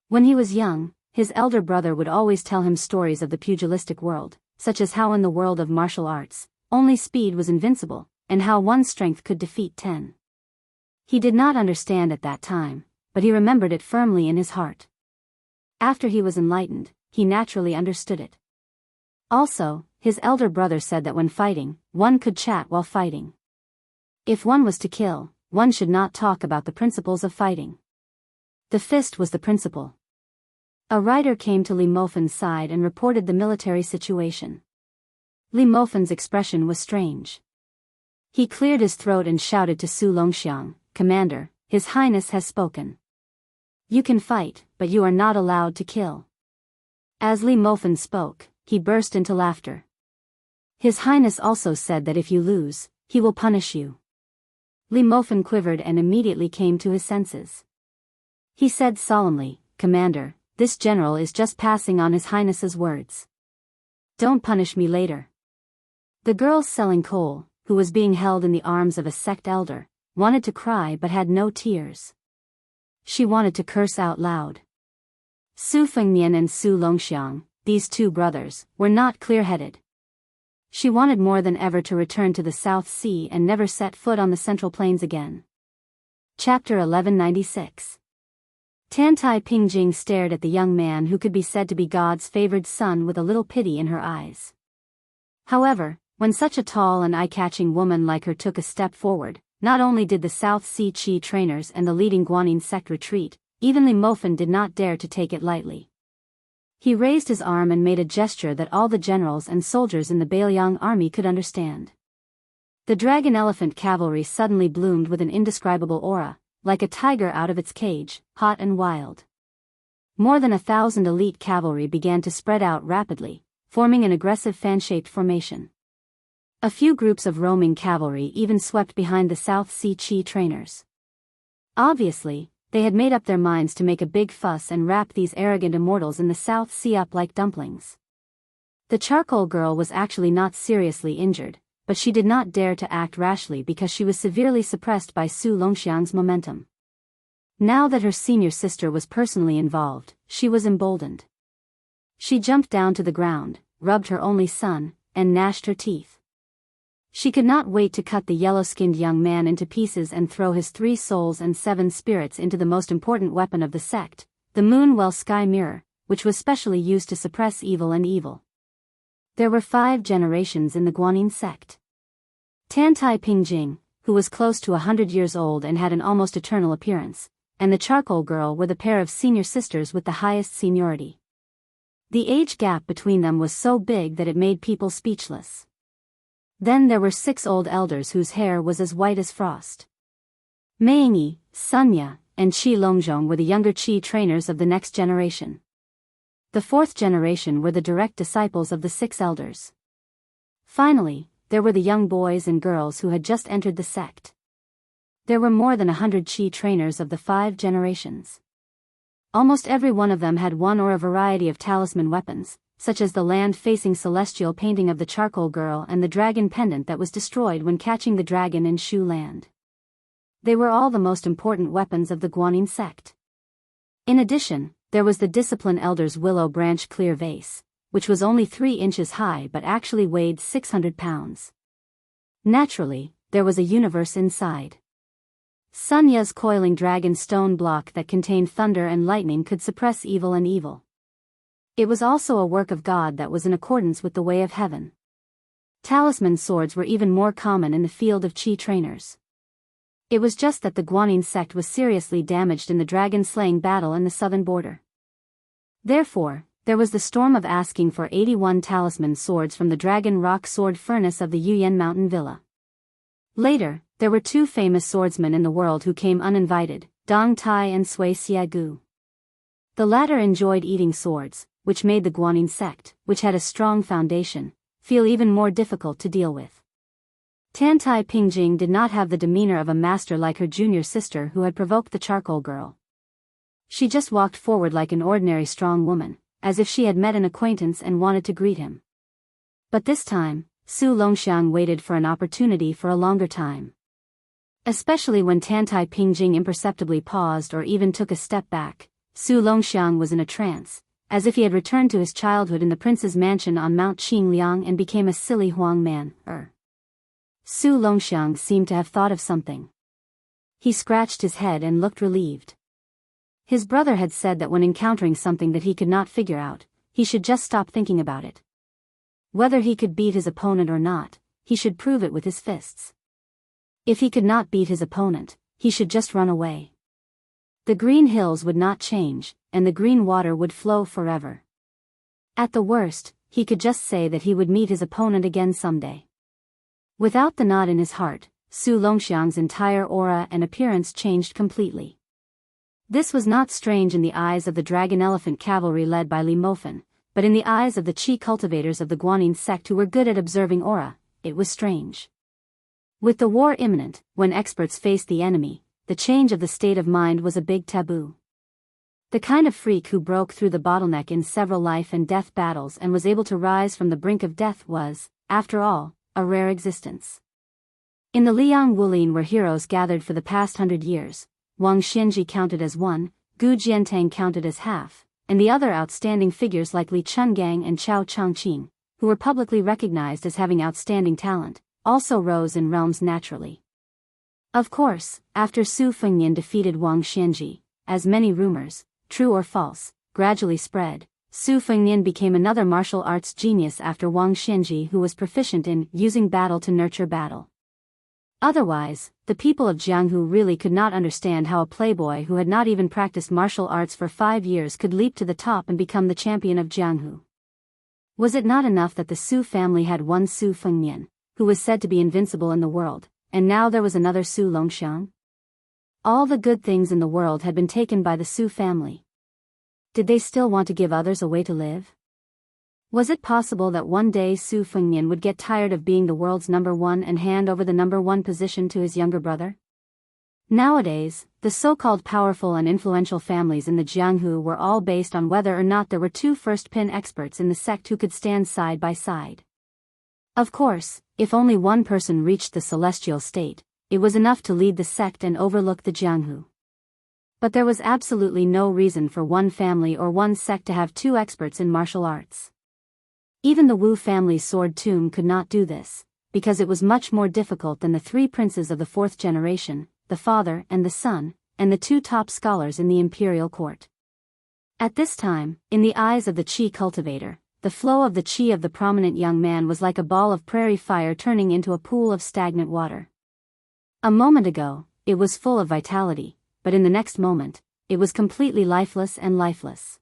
When he was young, his elder brother would always tell him stories of the pugilistic world, such as how in the world of martial arts, only speed was invincible, and how one's strength could defeat 10. He did not understand at that time, but he remembered it firmly in his heart. After he was enlightened, he naturally understood it. Also, his elder brother said that when fighting, one could chat while fighting. If one was to kill, one should not talk about the principles of fighting. The fist was the principle. A rider came to Li Mofen's side and reported the military situation. Li Mofen's expression was strange. He cleared his throat and shouted to Su Longxiang, "Commander, His Highness has spoken. You can fight, but you are not allowed to kill." As Li Mofen spoke, he burst into laughter. "His Highness also said that if you lose, he will punish you." Li Mofen quivered and immediately came to his senses. He said solemnly, "Commander, this general is just passing on His Highness's words. Don't punish me later." The girl selling coal, who was being held in the arms of a sect elder, wanted to cry but had no tears. She wanted to curse out loud. Su Fengnian and Su Longxiang, these two brothers, were not clear-headed. She wanted more than ever to return to the South Sea and never set foot on the Central Plains again. Chapter 1196. Tantai Pingjing stared at the young man who could be said to be God's favored son with a little pity in her eyes. However, when such a tall and eye-catching woman like her took a step forward, not only did the South Sea Qi trainers and the leading Guanyin sect retreat, even Li Mofen did not dare to take it lightly. He raised his arm and made a gesture that all the generals and soldiers in the Bailiang army could understand. The dragon elephant cavalry suddenly bloomed with an indescribable aura, like a tiger out of its cage, hot and wild. More than 1,000 elite cavalry began to spread out rapidly, forming an aggressive fan-shaped formation. A few groups of roaming cavalry even swept behind the South Sea Qi trainers. Obviously, they had made up their minds to make a big fuss and wrap these arrogant immortals in the South Sea up like dumplings. The charcoal girl was actually not seriously injured, but she did not dare to act rashly because she was severely suppressed by Su Longxiang's momentum. Now that her senior sister was personally involved, she was emboldened. She jumped down to the ground, rubbed her only son, and gnashed her teeth. She could not wait to cut the yellow-skinned young man into pieces and throw his 3 souls and 7 spirits into the most important weapon of the sect, the Moonwell Sky Mirror, which was specially used to suppress evil and evil. There were 5 generations in the Guanyin sect. Tantai Pingjing, who was close to 100 years old and had an almost eternal appearance, and the charcoal girl were the pair of senior sisters with the highest seniority. The age gap between them was so big that it made people speechless. Then there were 6 old elders whose hair was as white as frost. Meiyingyi, Sunya, and Qi Longzhong were the younger Qi trainers of the next generation. The 4th generation were the direct disciples of the 6 elders. Finally, there were the young boys and girls who had just entered the sect. There were more than 100 Qi trainers of the 5 generations. Almost every one of them had one or a variety of talisman weapons, such as the land-facing celestial painting of the charcoal girl and the dragon pendant that was destroyed when catching the dragon in Shu Land. They were all the most important weapons of the Guanyin sect. In addition, there was the discipline elder's willow branch clear vase, which was only 3 inches high but actually weighed 600 pounds. Naturally, there was a universe inside. Sunya's coiling dragon stone block that contained thunder and lightning could suppress evil and evil. It was also a work of God that was in accordance with the way of heaven. Talisman swords were even more common in the field of Qi trainers. It was just that the Guanyin sect was seriously damaged in the dragon-slaying battle in the southern border. Therefore, there was the storm of asking for 81 talisman swords from the Dragon Rock sword furnace of the Yuyan Mountain Villa. Later, there were 2 famous swordsmen in the world who came uninvited, Dong Tai and Sui Xiagu. The latter enjoyed eating swords, which made the Guanyin sect, which had a strong foundation, feel even more difficult to deal with. Tantai Pingjing did not have the demeanor of a master like her junior sister who had provoked the charcoal girl. She just walked forward like an ordinary strong woman, as if she had met an acquaintance and wanted to greet him. But this time, Su Longxiang waited for an opportunity for a longer time. Especially when Tantai Pingjing imperceptibly paused or even took a step back, Su Longxiang was in a trance, as if he had returned to his childhood in the prince's mansion on Mount Qingliang and became a silly Huang man. Su Longxiang seemed to have thought of something. He scratched his head and looked relieved. His brother had said that when encountering something that he could not figure out, he should just stop thinking about it. Whether he could beat his opponent or not, he should prove it with his fists. If he could not beat his opponent, he should just run away. The green hills would not change, and the green water would flow forever. At the worst, he could just say that he would meet his opponent again someday. Without the knot in his heart, Su Longxiang's entire aura and appearance changed completely. This was not strange in the eyes of the dragon-elephant cavalry led by Li Mofen, but in the eyes of the Qi cultivators of the Guanyin sect who were good at observing aura, it was strange. With the war imminent, when experts faced the enemy, the change of the state of mind was a big taboo. The kind of freak who broke through the bottleneck in several life and death battles and was able to rise from the brink of death was, after all, a rare existence. In the Liang Wulin where heroes gathered for the past 100 years, Wang Xianji counted as one, Gu Jiantang counted as half, and the other outstanding figures like Li Chungang and Chao Changqing, who were publicly recognized as having outstanding talent, also rose in realms naturally. Of course, after Su Fengnian defeated Wang Xianji, as many rumors, true or false, gradually spread, Su Fengnian became another martial arts genius after Wang Xianji who was proficient in using battle to nurture battle. Otherwise, the people of Jianghu really could not understand how a playboy who had not even practiced martial arts for 5 years could leap to the top and become the champion of Jianghu. Was it not enough that the Su family had one Su Fengnian, who was said to be invincible in the world, and now there was another Su Longxiang? All the good things in the world had been taken by the Su family. Did they still want to give others a way to live? Was it possible that one day Su Fengnian would get tired of being the world's #1 and hand over the #1 position to his younger brother? Nowadays, the so-called powerful and influential families in the Jianghu were all based on whether or not there were two first-pin experts in the sect who could stand side by side. Of course, if only one person reached the celestial state, it was enough to lead the sect and overlook the Jianghu. But there was absolutely no reason for one family or one sect to have two experts in martial arts. Even the Wu family's sword tomb could not do this, because it was much more difficult than the three princes of the fourth generation, the father and the son, and the two top scholars in the imperial court. At this time, in the eyes of the Qi cultivator, the flow of the Qi of the prominent young man was like a ball of prairie fire turning into a pool of stagnant water. A moment ago, it was full of vitality, but in the next moment, it was completely lifeless and lifeless.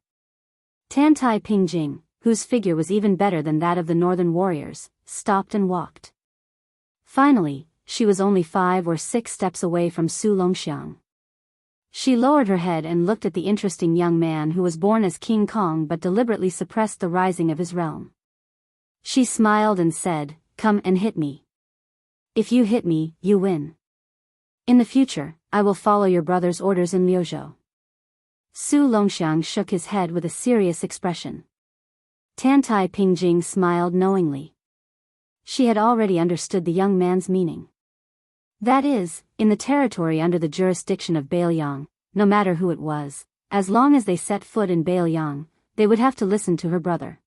Tantai Pingjing, whose figure was even better than that of the northern warriors, stopped and walked. Finally, she was only 5 or 6 steps away from Su Longxiang. She lowered her head and looked at the interesting young man who was born as King Kong but deliberately suppressed the rising of his realm. She smiled and said, "Come and hit me. If you hit me, you win. In the future, I will follow your brother's orders in Liuzhou." Su Longxiang shook his head with a serious expression. Tantai Pingjing smiled knowingly. She had already understood the young man's meaning. That is, in the territory under the jurisdiction of Bailiang, no matter who it was, as long as they set foot in Bailiang, they would have to listen to her brother.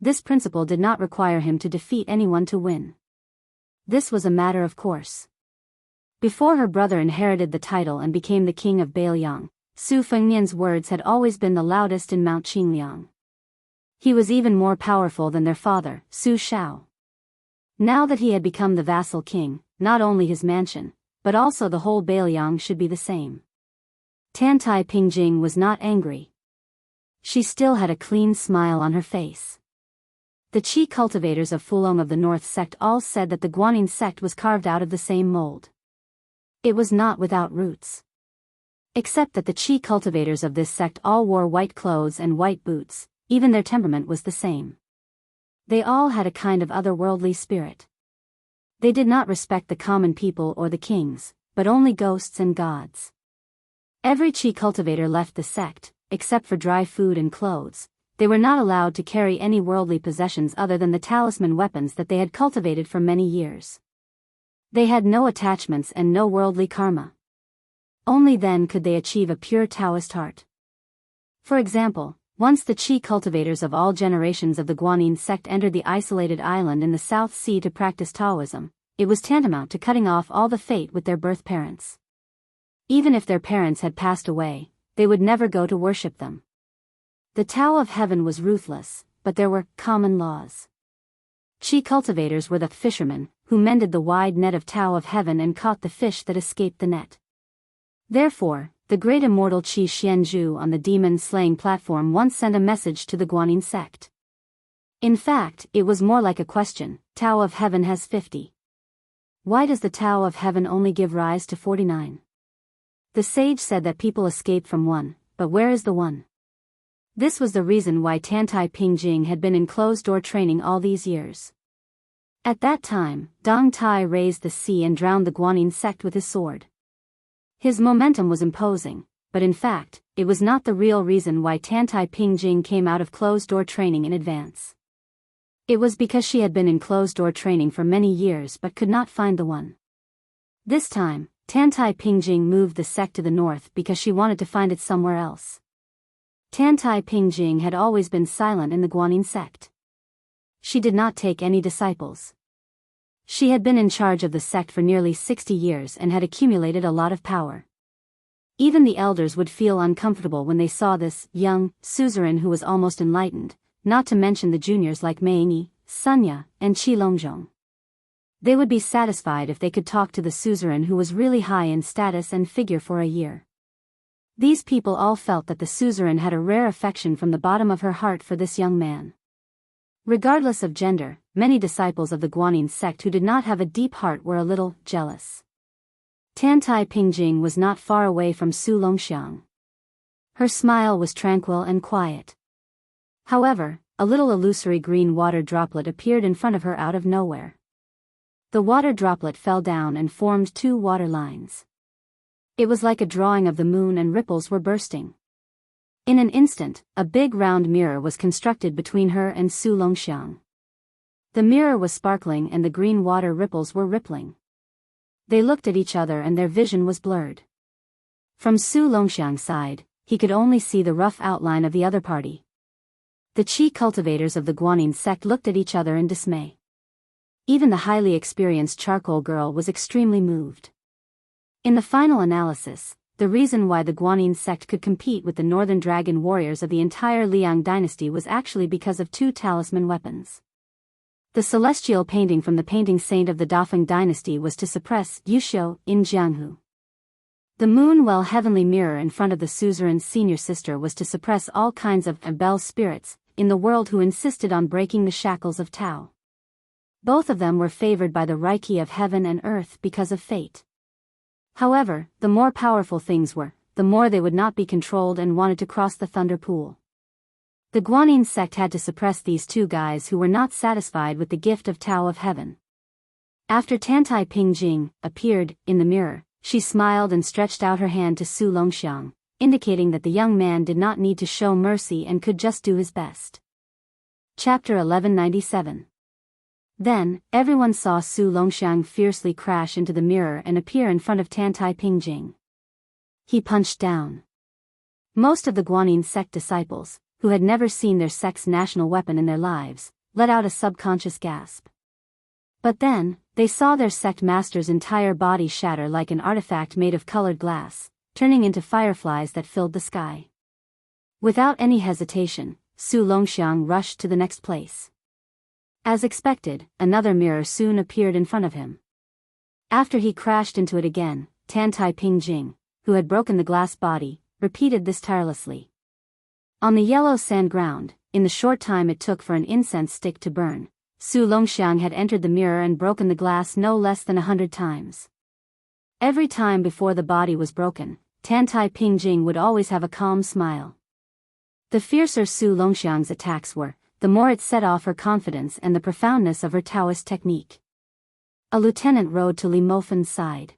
This principle did not require him to defeat anyone to win. This was a matter of course. Before her brother inherited the title and became the king of Bailiang, Su Fengnian's words had always been the loudest in Mount Qingliang. He was even more powerful than their father, Su Shao. Now that he had become the vassal king, not only his mansion, but also the whole Bailiang should be the same. Tantai Pingjing was not angry. She still had a clean smile on her face. The Qi cultivators of Fulong of the North sect all said that the Guanyin sect was carved out of the same mold. It was not without roots. Except that the Qi cultivators of this sect all wore white clothes and white boots, even their temperament was the same. They all had a kind of otherworldly spirit. They did not respect the common people or the kings, but only ghosts and gods. Every Qi cultivator left the sect, except for dry food and clothes. They were not allowed to carry any worldly possessions other than the talisman weapons that they had cultivated for many years. They had no attachments and no worldly karma. Only then could they achieve a pure Taoist heart. For example, once the Qi cultivators of all generations of the Guanyin sect entered the isolated island in the South Sea to practice Taoism, it was tantamount to cutting off all the fate with their birth parents. Even if their parents had passed away, they would never go to worship them. The Tao of Heaven was ruthless, but there were common laws. Qi cultivators were the fishermen, who mended the wide net of Tao of Heaven and caught the fish that escaped the net. Therefore, the great immortal Qi Xianxia on the demon-slaying platform once sent a message to the Guanyin sect. In fact, it was more like a question: Tao of Heaven has 50. Why does the Tao of Heaven only give rise to 49? The sage said that people escape from one, but where is the one? This was the reason why Tantai Pingjing had been in closed-door training all these years. At that time, Dong Tai raised the sea and drowned the Guanyin sect with his sword. His momentum was imposing, but in fact, it was not the real reason why Tantai Pingjing came out of closed-door training in advance. It was because she had been in closed-door training for many years but could not find the one. This time, Tantai Pingjing moved the sect to the north because she wanted to find it somewhere else. Tantai Pingjing had always been silent in the Guanyin sect. She did not take any disciples. She had been in charge of the sect for nearly 60 years and had accumulated a lot of power. Even the elders would feel uncomfortable when they saw this young suzerain who was almost enlightened, not to mention the juniors like Meini, Sunya, and Qi Longzhong. They would be satisfied if they could talk to the suzerain who was really high in status and figure for a year. These people all felt that the suzerain had a rare affection from the bottom of her heart for this young man. Regardless of gender, many disciples of the Guanyin sect who did not have a deep heart were a little jealous. Tantai Pingjing was not far away from Su Longxiang. Her smile was tranquil and quiet. However, a little illusory green water droplet appeared in front of her out of nowhere. The water droplet fell down and formed 2 water lines. It was like a drawing of the moon and ripples were bursting. In an instant, a big round mirror was constructed between her and Su Longxiang. The mirror was sparkling and the green water ripples were rippling. They looked at each other and their vision was blurred. From Su Longxiang's side, he could only see the rough outline of the other party. The Qi cultivators of the Guanyin sect looked at each other in dismay. Even the highly experienced charcoal girl was extremely moved. In the final analysis, the reason why the Guanyin sect could compete with the Northern Dragon warriors of the entire Liang dynasty was actually because of two talisman weapons. The celestial painting from the painting saint of the Dafeng dynasty was to suppress Yuxiu in Jianghu. The moon-well heavenly mirror in front of the suzerain's senior sister was to suppress all kinds of Abel spirits in the world who insisted on breaking the shackles of Tao. Both of them were favored by the Reiki of heaven and earth because of fate. However, the more powerful things were, the more they would not be controlled and wanted to cross the thunder pool. The Guanyin sect had to suppress these two guys who were not satisfied with the gift of Tao of heaven. After Tantai Pingjing appeared in the mirror, she smiled and stretched out her hand to Su Longxiang, indicating that the young man did not need to show mercy and could just do his best. Chapter 1197. Then, everyone saw Su Longxiang fiercely crash into the mirror and appear in front of Tantai Pingjing. He punched down. Most of the Guanyin sect disciples, who had never seen their sect's national weapon in their lives, let out a subconscious gasp. But then, they saw their sect master's entire body shatter like an artifact made of colored glass, turning into fireflies that filled the sky. Without any hesitation, Su Longxiang rushed to the next place. As expected, another mirror soon appeared in front of him. After he crashed into it again, Tantai Pingjing, who had broken the glass body, repeated this tirelessly. On the yellow sand ground, in the short time it took for an incense stick to burn, Su Longxiang had entered the mirror and broken the glass no less than 100 times. Every time before the body was broken, Tantai Pingjing would always have a calm smile. The fiercer Su Longxiang's attacks were, the more it set off her confidence and the profoundness of her Taoist technique. A lieutenant rode to Li Mofen's side.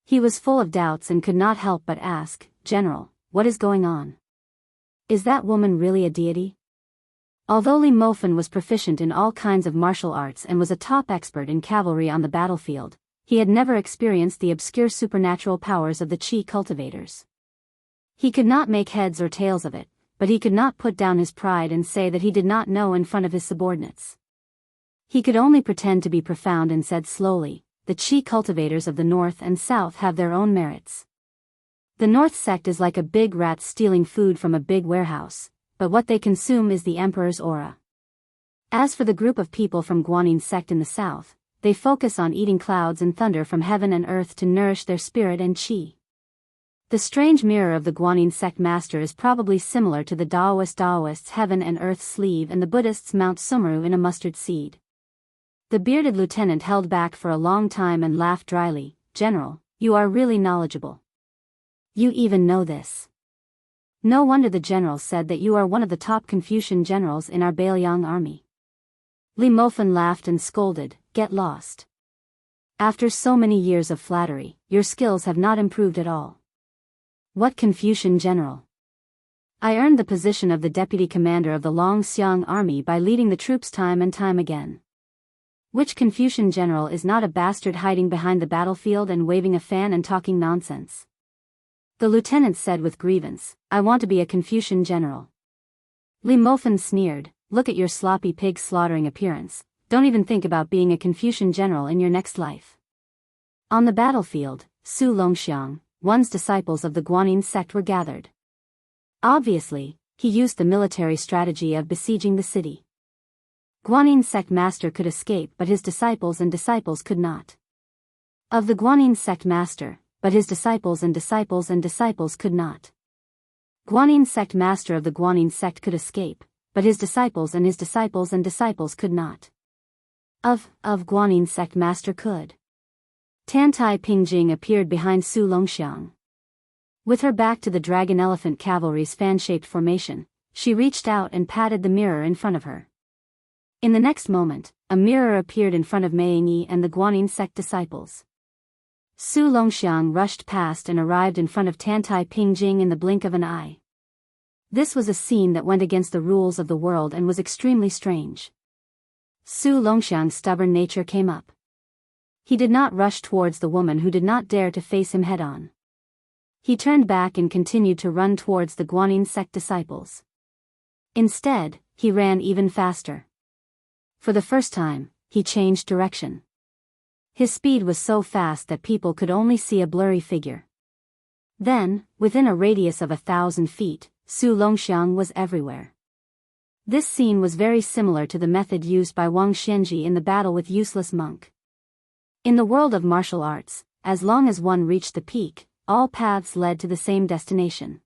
He was full of doubts and could not help but ask, "General, what is going on? Is that woman really a deity?" Although Li Mofen was proficient in all kinds of martial arts and was a top expert in cavalry on the battlefield, he had never experienced the obscure supernatural powers of the Qi cultivators. He could not make heads or tails of it, but he could not put down his pride and say that he did not know in front of his subordinates. He could only pretend to be profound and said slowly, "The Qi cultivators of the north and south have their own merits. The north sect is like a big rat stealing food from a big warehouse, but what they consume is the emperor's aura. As for the group of people from Guanyin sect in the south, they focus on eating clouds and thunder from heaven and earth to nourish their spirit and qi." The strange mirror of the Guanyin sect master is probably similar to the Daoist's heaven and earth sleeve and the Buddhist's Mount Sumeru in a mustard seed. The bearded lieutenant held back for a long time and laughed dryly, "General, you are really knowledgeable. You even know this. No wonder the general said that you are one of the top Confucian generals in our Bailiang army." Li Mofen laughed and scolded, "Get lost. After so many years of flattery, your skills have not improved at all. What Confucian general? I earned the position of the deputy commander of the Longxiang army by leading the troops time and time again. Which Confucian general is not a bastard hiding behind the battlefield and waving a fan and talking nonsense?" The lieutenant said with grievance, "I want to be a Confucian general." Li Mofen sneered, "Look at your sloppy pig slaughtering appearance, don't even think about being a Confucian general in your next life." On the battlefield, Su Longxiang, one's disciples of the Guanyin sect were gathered. Obviously, he used the military strategy of besieging the city. Guanyin sect master could escape but his disciples could not. Of the Guanyin sect master, but his disciples could not. Guanyin sect master of the Guanyin sect could escape, but his disciples could not. Of Guanyin sect master could. Tantai Pingjing appeared behind Su Longxiang. With her back to the dragon elephant cavalry's fan-shaped formation, she reached out and patted the mirror in front of her. In the next moment, a mirror appeared in front of Mei Yi and the Guanyin sect disciples. Su Longxiang rushed past and arrived in front of Tantai Pingjing in the blink of an eye. This was a scene that went against the rules of the world and was extremely strange. Su Longxiang's stubborn nature came up. He did not rush towards the woman who did not dare to face him head-on. He turned back and continued to run towards the Guanyin sect disciples. Instead, he ran even faster. For the first time, he changed direction. His speed was so fast that people could only see a blurry figure. Then, within a radius of 1,000 feet, Su Longxiang was everywhere. This scene was very similar to the method used by Wang Xianji in the battle with useless monk. In the world of martial arts, as long as one reached the peak, all paths led to the same destination.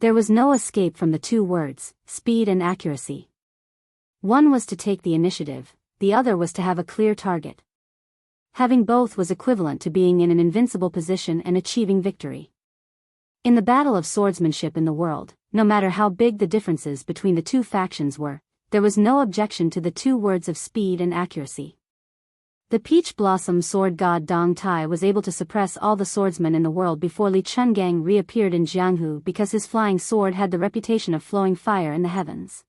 There was no escape from the two words, speed and accuracy. One was to take the initiative, the other was to have a clear target. Having both was equivalent to being in an invincible position and achieving victory. In the battle of swordsmanship in the world, no matter how big the differences between the two factions were, there was no objection to the two words of speed and accuracy. The peach blossom sword god Dong Tai was able to suppress all the swordsmen in the world before Li Chungang reappeared in Jianghu because his flying sword had the reputation of flowing fire in the heavens.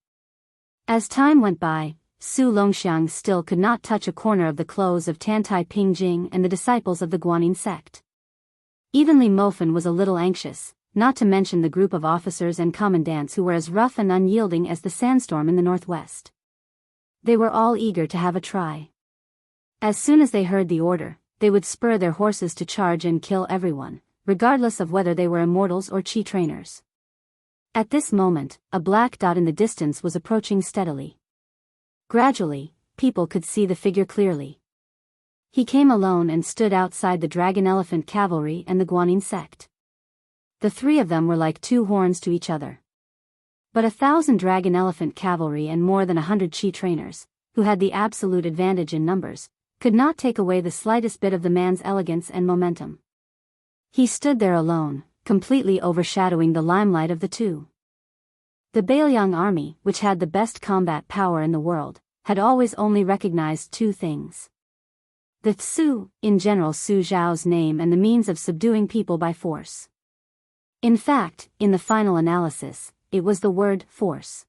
As time went by, Su Longxiang still could not touch a corner of the clothes of Tantai Pingjing and the disciples of the Guanyin sect. Even Li Mofen was a little anxious, not to mention the group of officers and commandants who were as rough and unyielding as the sandstorm in the northwest. They were all eager to have a try. As soon as they heard the order, they would spur their horses to charge and kill everyone, regardless of whether they were immortals or chi trainers. At this moment, a black dot in the distance was approaching steadily. Gradually, people could see the figure clearly. He came alone and stood outside the Dragon Elephant Cavalry and the Guanyin sect. The three of them were like two horns to each other. But 1,000 Dragon Elephant Cavalry and more than 100 chi trainers, who had the absolute advantage in numbers, could not take away the slightest bit of the man's elegance and momentum. He stood there alone, completely overshadowing the limelight of the two. The Bailiang army, which had the best combat power in the world, had always only recognized two things. The Tsu, in General Su Zhao's name, and the means of subduing people by force. In fact, in the final analysis, it was the word force.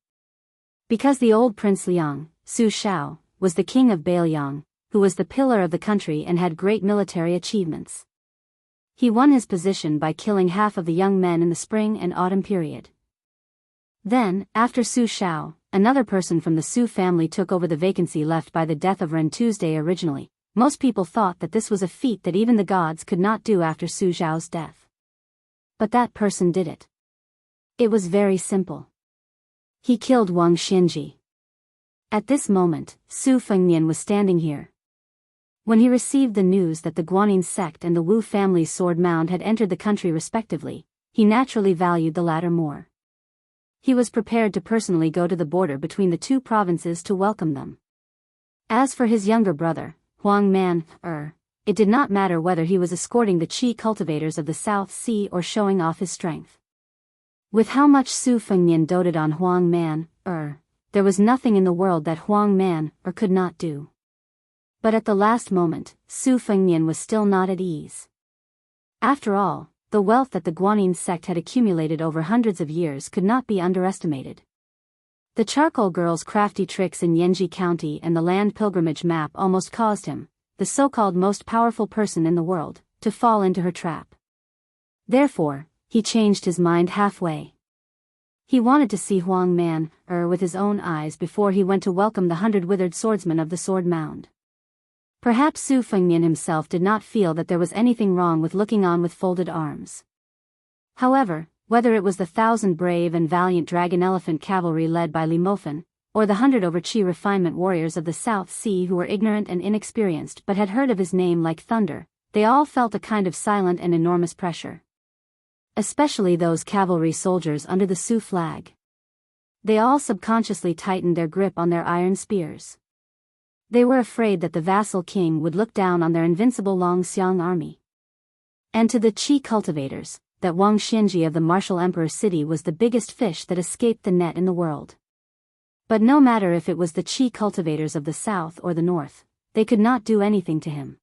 Because the old Prince Liang, Su Shao, was the king of Bailiang, who was the pillar of the country and had great military achievements. He won his position by killing half of the young men in the spring and autumn period. Then, after Su Shao, another person from the Su family took over the vacancy left by the death of Ren Tuesday originally. Most people thought that this was a feat that even the gods could not do after Su Zhao's death. But that person did it. It was very simple. He killed Wang Xianji. At this moment, Su Fengnian was standing here. When he received the news that the Guanyin sect and the Wu family's sword mound had entered the country respectively, he naturally valued the latter more. He was prepared to personally go to the border between the two provinces to welcome them. As for his younger brother, Huang Man, it did not matter whether he was escorting the Qi cultivators of the South Sea or showing off his strength. With how much Su Fengnian doted on Huang Man, there was nothing in the world that Huang Man, could not do. But at the last moment, Su Fengnian was still not at ease. After all, the wealth that the Guanyin sect had accumulated over hundreds of years could not be underestimated. The charcoal girl's crafty tricks in Yanji County and the land pilgrimage map almost caused him, the so-called most powerful person in the world, to fall into her trap. Therefore, he changed his mind halfway. He wanted to see Huang Man, with his own eyes before he went to welcome the 100 withered swordsmen of the sword mound. Perhaps Su Fengnian himself did not feel that there was anything wrong with looking on with folded arms. However, whether it was the 1,000 brave and valiant Dragon Elephant Cavalry led by Li Mofen, or the 100 over-chi refinement warriors of the South Sea who were ignorant and inexperienced but had heard of his name like thunder, they all felt a kind of silent and enormous pressure. Especially those cavalry soldiers under the Su flag. They all subconsciously tightened their grip on their iron spears. They were afraid that the vassal king would look down on their invincible Longxiang army. And to the Qi cultivators, that Wang Xianji of the martial emperor city was the biggest fish that escaped the net in the world. But no matter if it was the Qi cultivators of the south or the north, they could not do anything to him.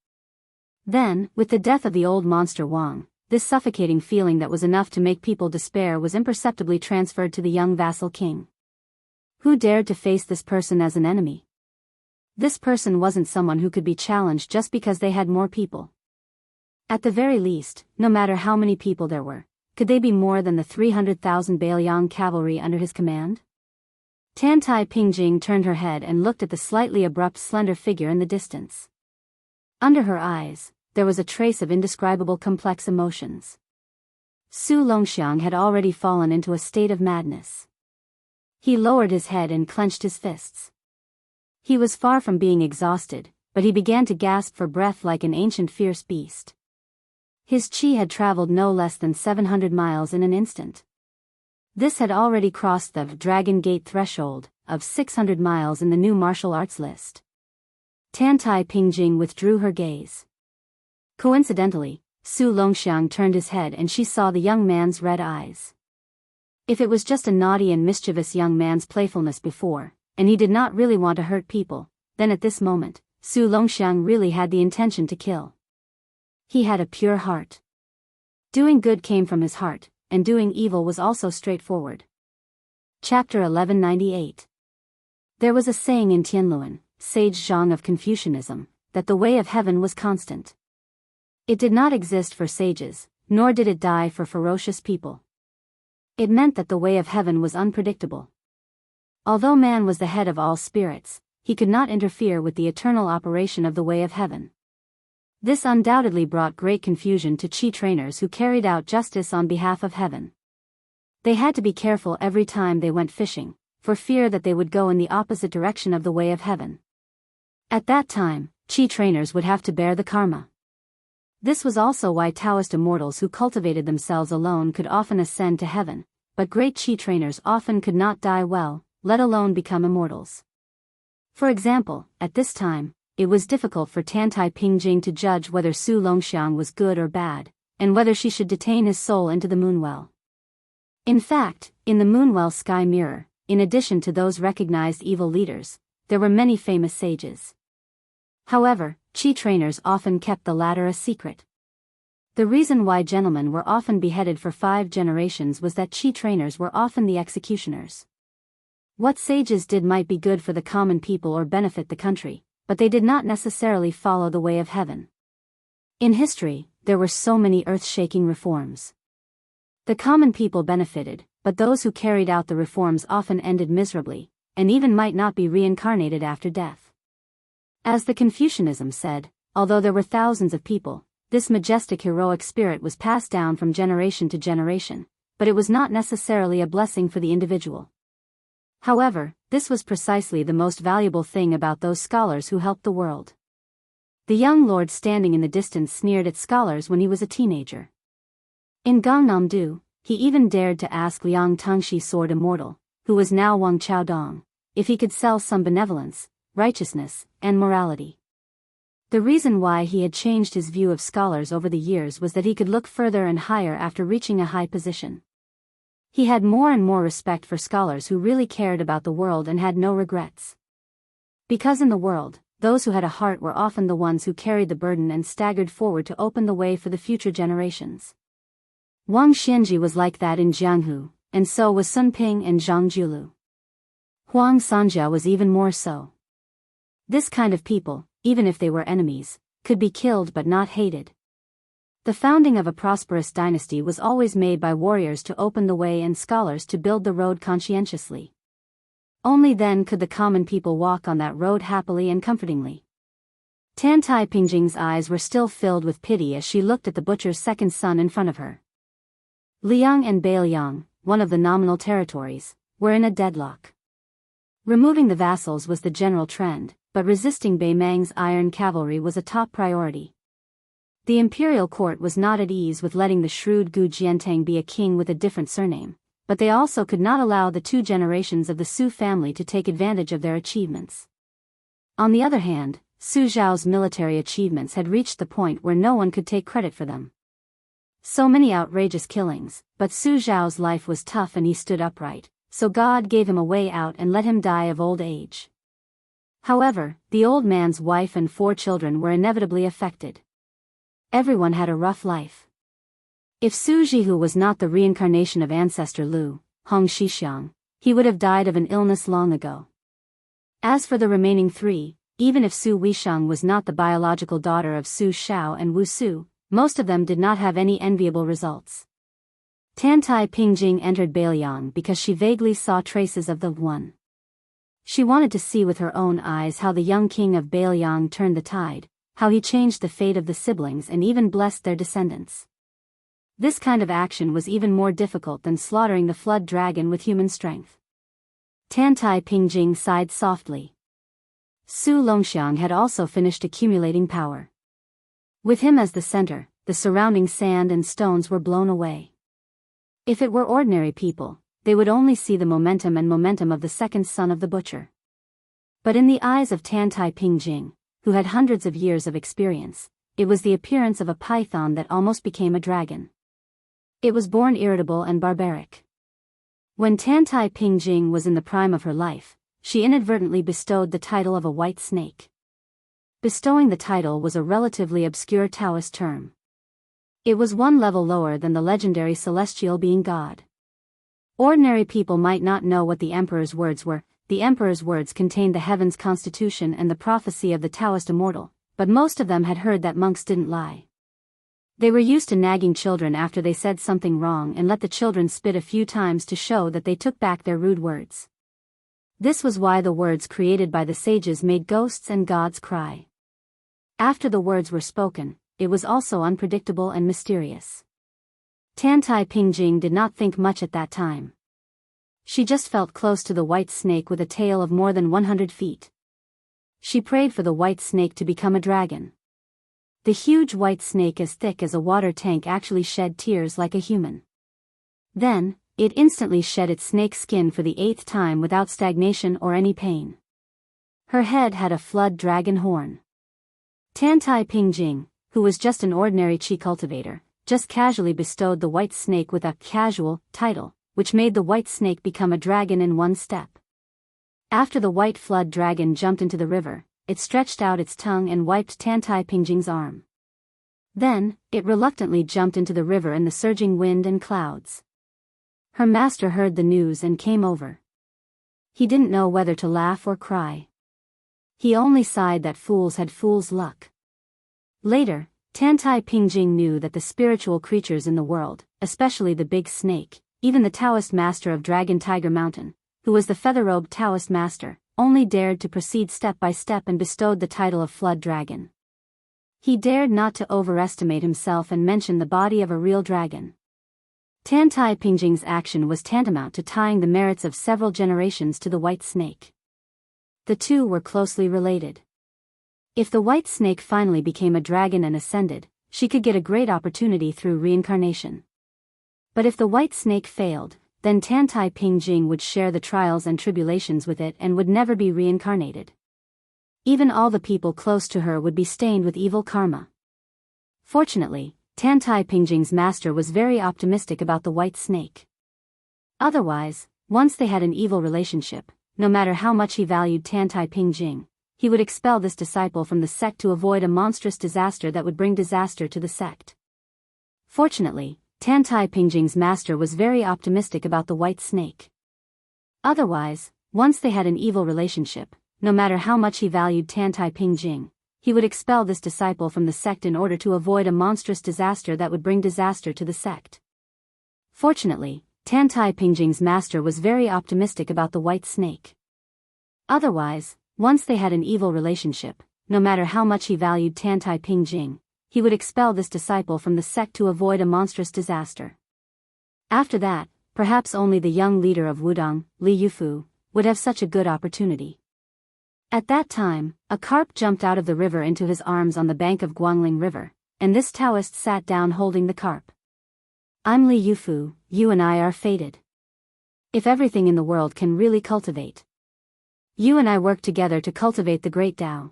Then, with the death of the old monster Wang, this suffocating feeling that was enough to make people despair was imperceptibly transferred to the young vassal king. Who dared to face this person as an enemy? This person wasn't someone who could be challenged just because they had more people. At the very least, no matter how many people there were, could they be more than the 300,000 Bailiang cavalry under his command? Tantai Pingjing turned her head and looked at the slightly abrupt slender figure in the distance. Under her eyes, there was a trace of indescribable complex emotions. Su Longxiang had already fallen into a state of madness. He lowered his head and clenched his fists. He was far from being exhausted, but he began to gasp for breath like an ancient fierce beast. His qi had traveled no less than 700 miles in an instant. This had already crossed the Dragon Gate threshold of 600 miles in the new martial arts list. Tantai Pingjing withdrew her gaze. Coincidentally, Su Longxiang turned his head and she saw the young man's red eyes. If it was just a naughty and mischievous young man's playfulness before, and he did not really want to hurt people, then at this moment, Su Longxiang really had the intention to kill. He had a pure heart. Doing good came from his heart, and doing evil was also straightforward. Chapter 1198. There was a saying in Tianluan, sage Zhang of Confucianism, that the way of heaven was constant. It did not exist for sages, nor did it die for ferocious people. It meant that the way of heaven was unpredictable. Although man was the head of all spirits, he could not interfere with the eternal operation of the way of heaven. This undoubtedly brought great confusion to Qi trainers who carried out justice on behalf of heaven. They had to be careful every time they went fishing, for fear that they would go in the opposite direction of the way of heaven. At that time, Qi trainers would have to bear the karma. This was also why Taoist immortals who cultivated themselves alone could often ascend to heaven, but great Qi trainers often could not die well, let alone become immortals. For example, at this time, it was difficult for Tantai Pingjing to judge whether Su Longxiang was good or bad, and whether she should detain his soul into the moonwell. In fact, in the moonwell sky mirror, in addition to those recognized evil leaders, there were many famous sages. However, Qi trainers often kept the latter a secret. The reason why gentlemen were often beheaded for 5 generations was that Qi trainers were often the executioners. What sages did might be good for the common people or benefit the country, but they did not necessarily follow the way of heaven. In history, there were so many earth-shaking reforms. The common people benefited, but those who carried out the reforms often ended miserably, and even might not be reincarnated after death. As the Confucianism said, although there were thousands of people, this majestic heroic spirit was passed down from generation to generation, but it was not necessarily a blessing for the individual. However, this was precisely the most valuable thing about those scholars who helped the world. The young lord standing in the distance sneered at scholars when he was a teenager. In Gangnam-do, he even dared to ask Liang Tengshi Sword Immortal, who was now Wang Chaodong, if he could sell some benevolence, righteousness, and morality. The reason why he had changed his view of scholars over the years was that he could look further and higher after reaching a high position. He had more and more respect for scholars who really cared about the world and had no regrets. Because in the world, those who had a heart were often the ones who carried the burden and staggered forward to open the way for the future generations. Wang Xianji was like that in Jianghu, and so was Sun Ping and Zhang Julu. Huang Sanjia was even more so. This kind of people, even if they were enemies, could be killed but not hated. The founding of a prosperous dynasty was always made by warriors to open the way and scholars to build the road conscientiously. Only then could the common people walk on that road happily and comfortingly. Tantai Pingjing's eyes were still filled with pity as she looked at the butcher's second son in front of her. Liang and Bailiang, one of the nominal territories, were in a deadlock. Removing the vassals was the general trend, but resisting Bei Mang's iron cavalry was a top priority. The imperial court was not at ease with letting the shrewd Gu Jiantang be a king with a different surname, but they also could not allow the 2 generations of the Su family to take advantage of their achievements. On the other hand, Su Zhao's military achievements had reached the point where no one could take credit for them. So many outrageous killings, but Su Zhao's life was tough and he stood upright, so God gave him a way out and let him die of old age. However, the old man's wife and 4 children were inevitably affected. Everyone had a rough life. If Su Jihu was not the reincarnation of ancestor Lu, Hong Shixiang, he would have died of an illness long ago. As for the remaining three, even if Su Weisheng was not the biological daughter of Su Shao and Wu Su, most of them did not have any enviable results. Tantai Pingjing entered Bailiang because she vaguely saw traces of the one. She wanted to see with her own eyes how the young king of Bailiang turned the tide, how he changed the fate of the siblings and even blessed their descendants. This kind of action was even more difficult than slaughtering the flood dragon with human strength. Tantai Pingjing sighed softly. Su Longxiang had also finished accumulating power. With him as the center, the surrounding sand and stones were blown away. If it were ordinary people, they would only see the momentum of the second son of the butcher. But in the eyes of Tantai Pingjing, who had hundreds of years of experience, it was the appearance of a python that almost became a dragon. It was born irritable and barbaric. When Tantai Pingjing was in the prime of her life, she inadvertently bestowed the title of a white snake. Bestowing the title was a relatively obscure Taoist term. It was one level lower than the legendary celestial being God. Ordinary people might not know what the emperor's words were. The emperor's words contained the heaven's constitution and the prophecy of the Taoist immortal, but most of them had heard that monks didn't lie. They were used to nagging children after they said something wrong and let the children spit a few times to show that they took back their rude words. This was why the words created by the sages made ghosts and gods cry. After the words were spoken, it was also unpredictable and mysterious. Tantai Pingjing did not think much at that time. She just felt close to the white snake with a tail of more than 100 feet. She prayed for the white snake to become a dragon. The huge white snake as thick as a water tank actually shed tears like a human. Then, it instantly shed its snake skin for the 8th time without stagnation or any pain. Her head had a flood dragon horn. Tantai Pingjing, who was just an ordinary chi cultivator, just casually bestowed the white snake with a casual title, which made the white snake become a dragon in one step. After the white flood dragon jumped into the river, it stretched out its tongue and wiped Tantai Pingjing's arm. Then, it reluctantly jumped into the river in the surging wind and clouds. Her master heard the news and came over. He didn't know whether to laugh or cry. He only sighed that fools had fool's luck. Later, Tantai Pingjing knew that the spiritual creatures in the world, especially the big snake, even the Taoist master of Dragon Tiger Mountain, who was the feather-robed Taoist master, only dared to proceed step by step and bestowed the title of Flood Dragon. He dared not to overestimate himself and mention the body of a real dragon. Tantai Pingjing's action was tantamount to tying the merits of several generations to the white snake. The two were closely related. If the white snake finally became a dragon and ascended, she could get a great opportunity through reincarnation. But if the white snake failed, then Tantai Pingjing would share the trials and tribulations with it and would never be reincarnated. Even all the people close to her would be stained with evil karma. Fortunately, Tantai Pingjing's master was very optimistic about the white snake. Otherwise, once they had an evil relationship, no matter how much he valued Tantai Pingjing, he would expel this disciple from the sect to avoid a monstrous disaster that would bring disaster to the sect. Fortunately, Tantai Pingjing's master was very optimistic about the white snake. Otherwise, once they had an evil relationship, no matter how much he valued Tantai Pingjing, he would expel this disciple from the sect in order to avoid a monstrous disaster that would bring disaster to the sect. Fortunately, Tantai Pingjing's master was very optimistic about the white snake. Otherwise, once they had an evil relationship, no matter how much he valued Tantai Pingjing, he would expel this disciple from the sect to avoid a monstrous disaster. After that, perhaps only the young leader of Wudong, Li Yufu, would have such a good opportunity. At that time, a carp jumped out of the river into his arms on the bank of Guangling River, and this Taoist sat down holding the carp. "I'm Li Yufu, you and I are fated. If everything in the world can really cultivate, you and I work together to cultivate the great Tao.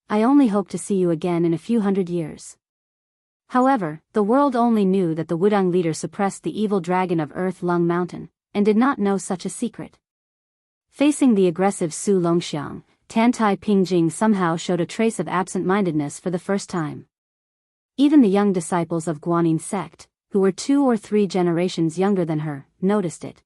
I only hope to see you again in a few hundred years." However, the world only knew that the Wudong leader suppressed the evil dragon of Earth Lung Mountain, and did not know such a secret. Facing the aggressive Su Longxiang, Tantai Pingjing somehow showed a trace of absent-mindedness for the first time. Even the young disciples of Guanyin sect, who were 2 or 3 generations younger than her, noticed it.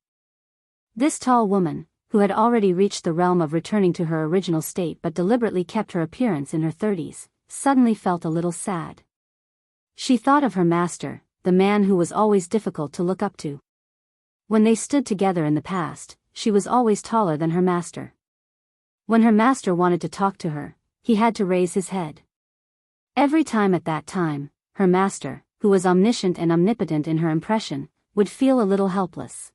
This tall woman, who had already reached the realm of returning to her original state but deliberately kept her appearance in her 30s, suddenly felt a little sad. She thought of her master, the man who was always difficult to look up to. When they stood together in the past, she was always taller than her master. When her master wanted to talk to her, he had to raise his head. Every time at that time, her master, who was omniscient and omnipotent in her impression, would feel a little helpless.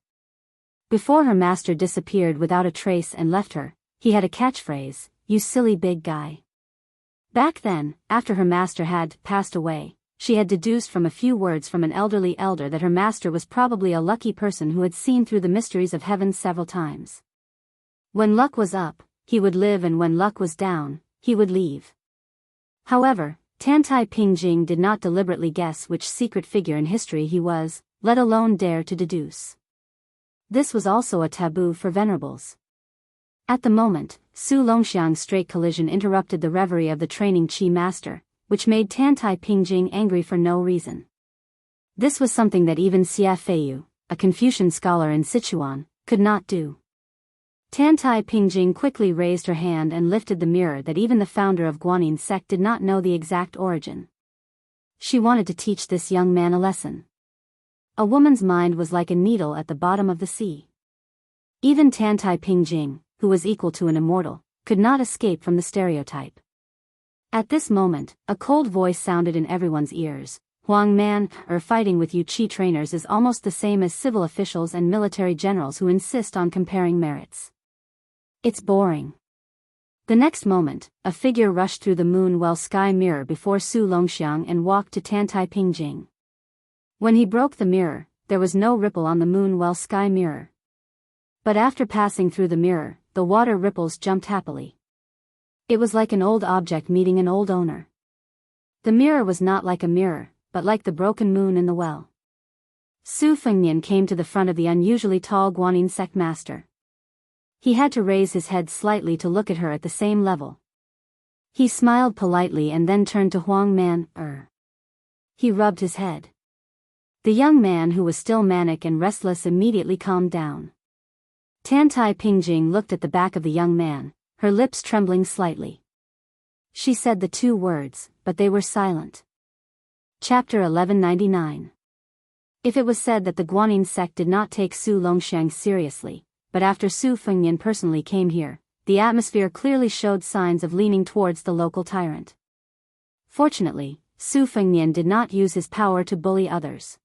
Before her master disappeared without a trace and left her, he had a catchphrase, "You silly big guy." Back then, after her master had passed away, she had deduced from a few words from an elderly elder that her master was probably a lucky person who had seen through the mysteries of heaven several times. When luck was up, he would live, and when luck was down, he would leave. However, Tantai Pingjing did not deliberately guess which secret figure in history he was, let alone dare to deduce. This was also a taboo for venerables. At the moment, Su Longxiang's straight collision interrupted the reverie of the training Qi master, which made Tantai Pingjing angry for no reason. This was something that even Xia Feiyu, a Confucian scholar in Sichuan, could not do. Tantai Pingjing quickly raised her hand and lifted the mirror that even the founder of Guanyin sect did not know the exact origin. She wanted to teach this young man a lesson. A woman's mind was like a needle at the bottom of the sea. Even Tantai Pingjing, who was equal to an immortal, could not escape from the stereotype. At this moment, a cold voice sounded in everyone's ears. "Huang man, fighting with you Qi trainers is almost the same as civil officials and military generals who insist on comparing merits. It's boring." The next moment, a figure rushed through the moon-well sky mirror before Su Longxiang and walked to Tantai Pingjing. When he broke the mirror, there was no ripple on the moon-well sky mirror. But after passing through the mirror, the water ripples jumped happily. It was like an old object meeting an old owner. The mirror was not like a mirror, but like the broken moon in the well. Su Fengnian came to the front of the unusually tall Guanyin sect master. He had to raise his head slightly to look at her at the same level. He smiled politely and then turned to Huang man. He rubbed his head. The young man, who was still manic and restless, immediately calmed down. Tantai Pingjing looked at the back of the young man, her lips trembling slightly. She said the 2 words, but they were silent. Chapter 1199. If it was said that the Guanyin sect did not take Su Longxiang seriously, but after Su Fengnian personally came here, the atmosphere clearly showed signs of leaning towards the local tyrant. Fortunately, Su Fengnian did not use his power to bully others.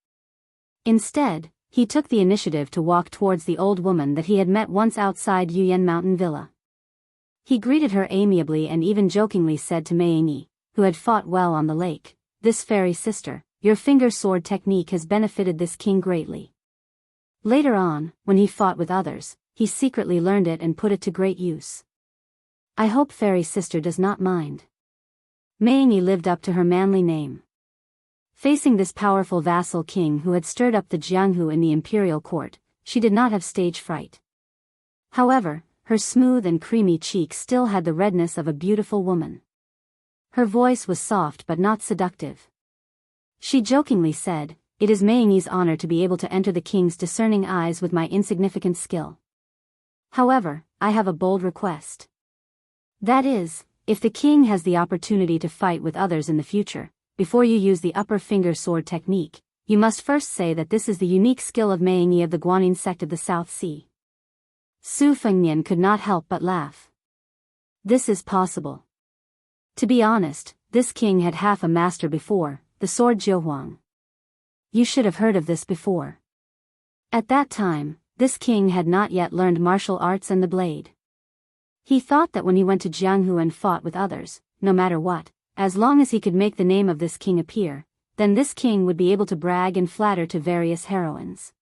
Instead, he took the initiative to walk towards the old woman that he had met once outside Yuyan Mountain Villa. He greeted her amiably and even jokingly said to Mei, who had fought well on the lake, "This fairy sister, your finger sword technique has benefited this king greatly." Later on, when he fought with others, he secretly learned it and put it to great use. "I hope fairy sister does not mind." Mei lived up to her manly name. Facing this powerful vassal king who had stirred up the Jianghu in the imperial court, she did not have stage fright. However, her smooth and creamy cheeks still had the redness of a beautiful woman. Her voice was soft but not seductive. She jokingly said, "It is Mei's honor to be able to enter the king's discerning eyes with my insignificant skill. However, I have a bold request. That is, if the king has the opportunity to fight with others in the future, before you use the upper finger sword technique, you must first say that this is the unique skill of Mei of the Guanyin sect of the South Sea." Su Fengnian could not help but laugh. This is possible. To be honest, this king had half a master before, the sword Jiuhuang. You should have heard of this before. At that time, this king had not yet learned martial arts and the blade. He thought that when he went to Jianghu and fought with others, no matter what, as long as he could make the name of this king appear, then this king would be able to brag and flatter to various heroines.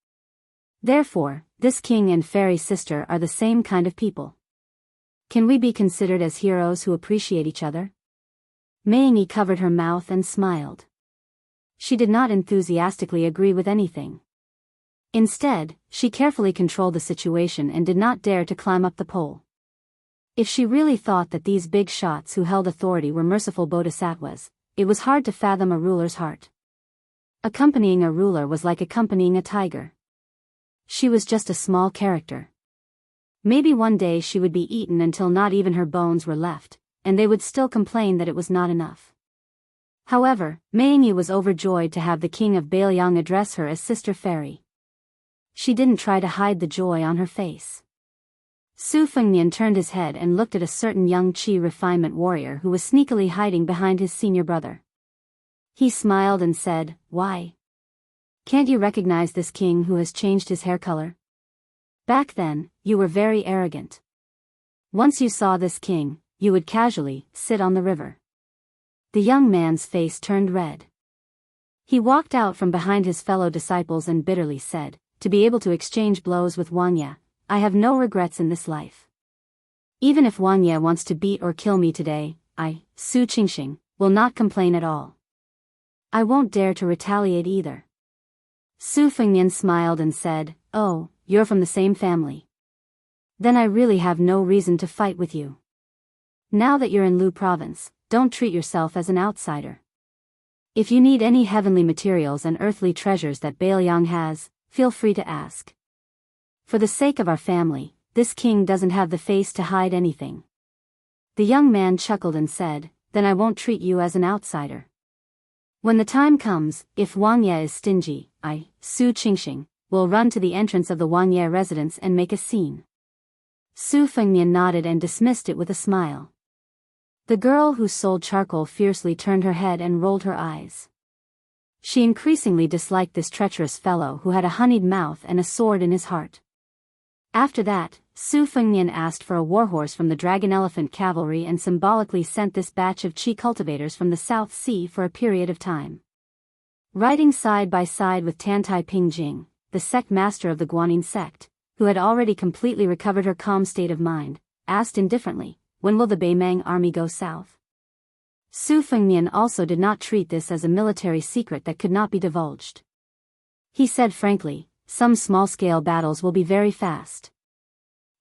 Therefore, this king and fairy sister are the same kind of people. Can we be considered as heroes who appreciate each other? Mei covered her mouth and smiled. She did not enthusiastically agree with anything. Instead, she carefully controlled the situation and did not dare to climb up the pole. If she really thought that these big shots who held authority were merciful bodhisattvas, it was hard to fathom a ruler's heart. Accompanying a ruler was like accompanying a tiger. She was just a small character. Maybe one day she would be eaten until not even her bones were left, and they would still complain that it was not enough. However, Mei was overjoyed to have the king of Bailiang address her as Sister Fairy. She didn't try to hide the joy on her face. Su Fengnian turned his head and looked at a certain young Qi refinement warrior who was sneakily hiding behind his senior brother. He smiled and said, "Why? Can't you recognize this king who has changed his hair color? Back then, you were very arrogant. Once you saw this king, you would casually sit on the river." The young man's face turned red. He walked out from behind his fellow disciples and bitterly said, "To be able to exchange blows with Wang Ye, I have no regrets in this life. Even if Wang Ye wants to beat or kill me today, I, Su Qingxing, will not complain at all. I won't dare to retaliate either." Su Fengnian smiled and said, "Oh, you're from the same family. Then I really have no reason to fight with you. Now that you're in Lu province, don't treat yourself as an outsider. If you need any heavenly materials and earthly treasures that Bailiang has, feel free to ask. For the sake of our family, this king doesn't have the face to hide anything." The young man chuckled and said, "Then I won't treat you as an outsider. When the time comes, if Wang Ye is stingy, I, Su Qingxing, will run to the entrance of the Wang Ye residence and make a scene." Su Fengnian nodded and dismissed it with a smile. The girl who sold charcoal fiercely turned her head and rolled her eyes. She increasingly disliked this treacherous fellow who had a honeyed mouth and a sword in his heart. After that, Su Fengnian asked for a warhorse from the Dragon Elephant Cavalry and symbolically sent this batch of Qi cultivators from the South Sea for a period of time. Riding side by side with Tantai Pingjing, the sect master of the Guanyin sect, who had already completely recovered her calm state of mind, asked indifferently, "When will the Beimang army go south?" Su Fengnian also did not treat this as a military secret that could not be divulged. He said frankly, "Some small-scale battles will be very fast.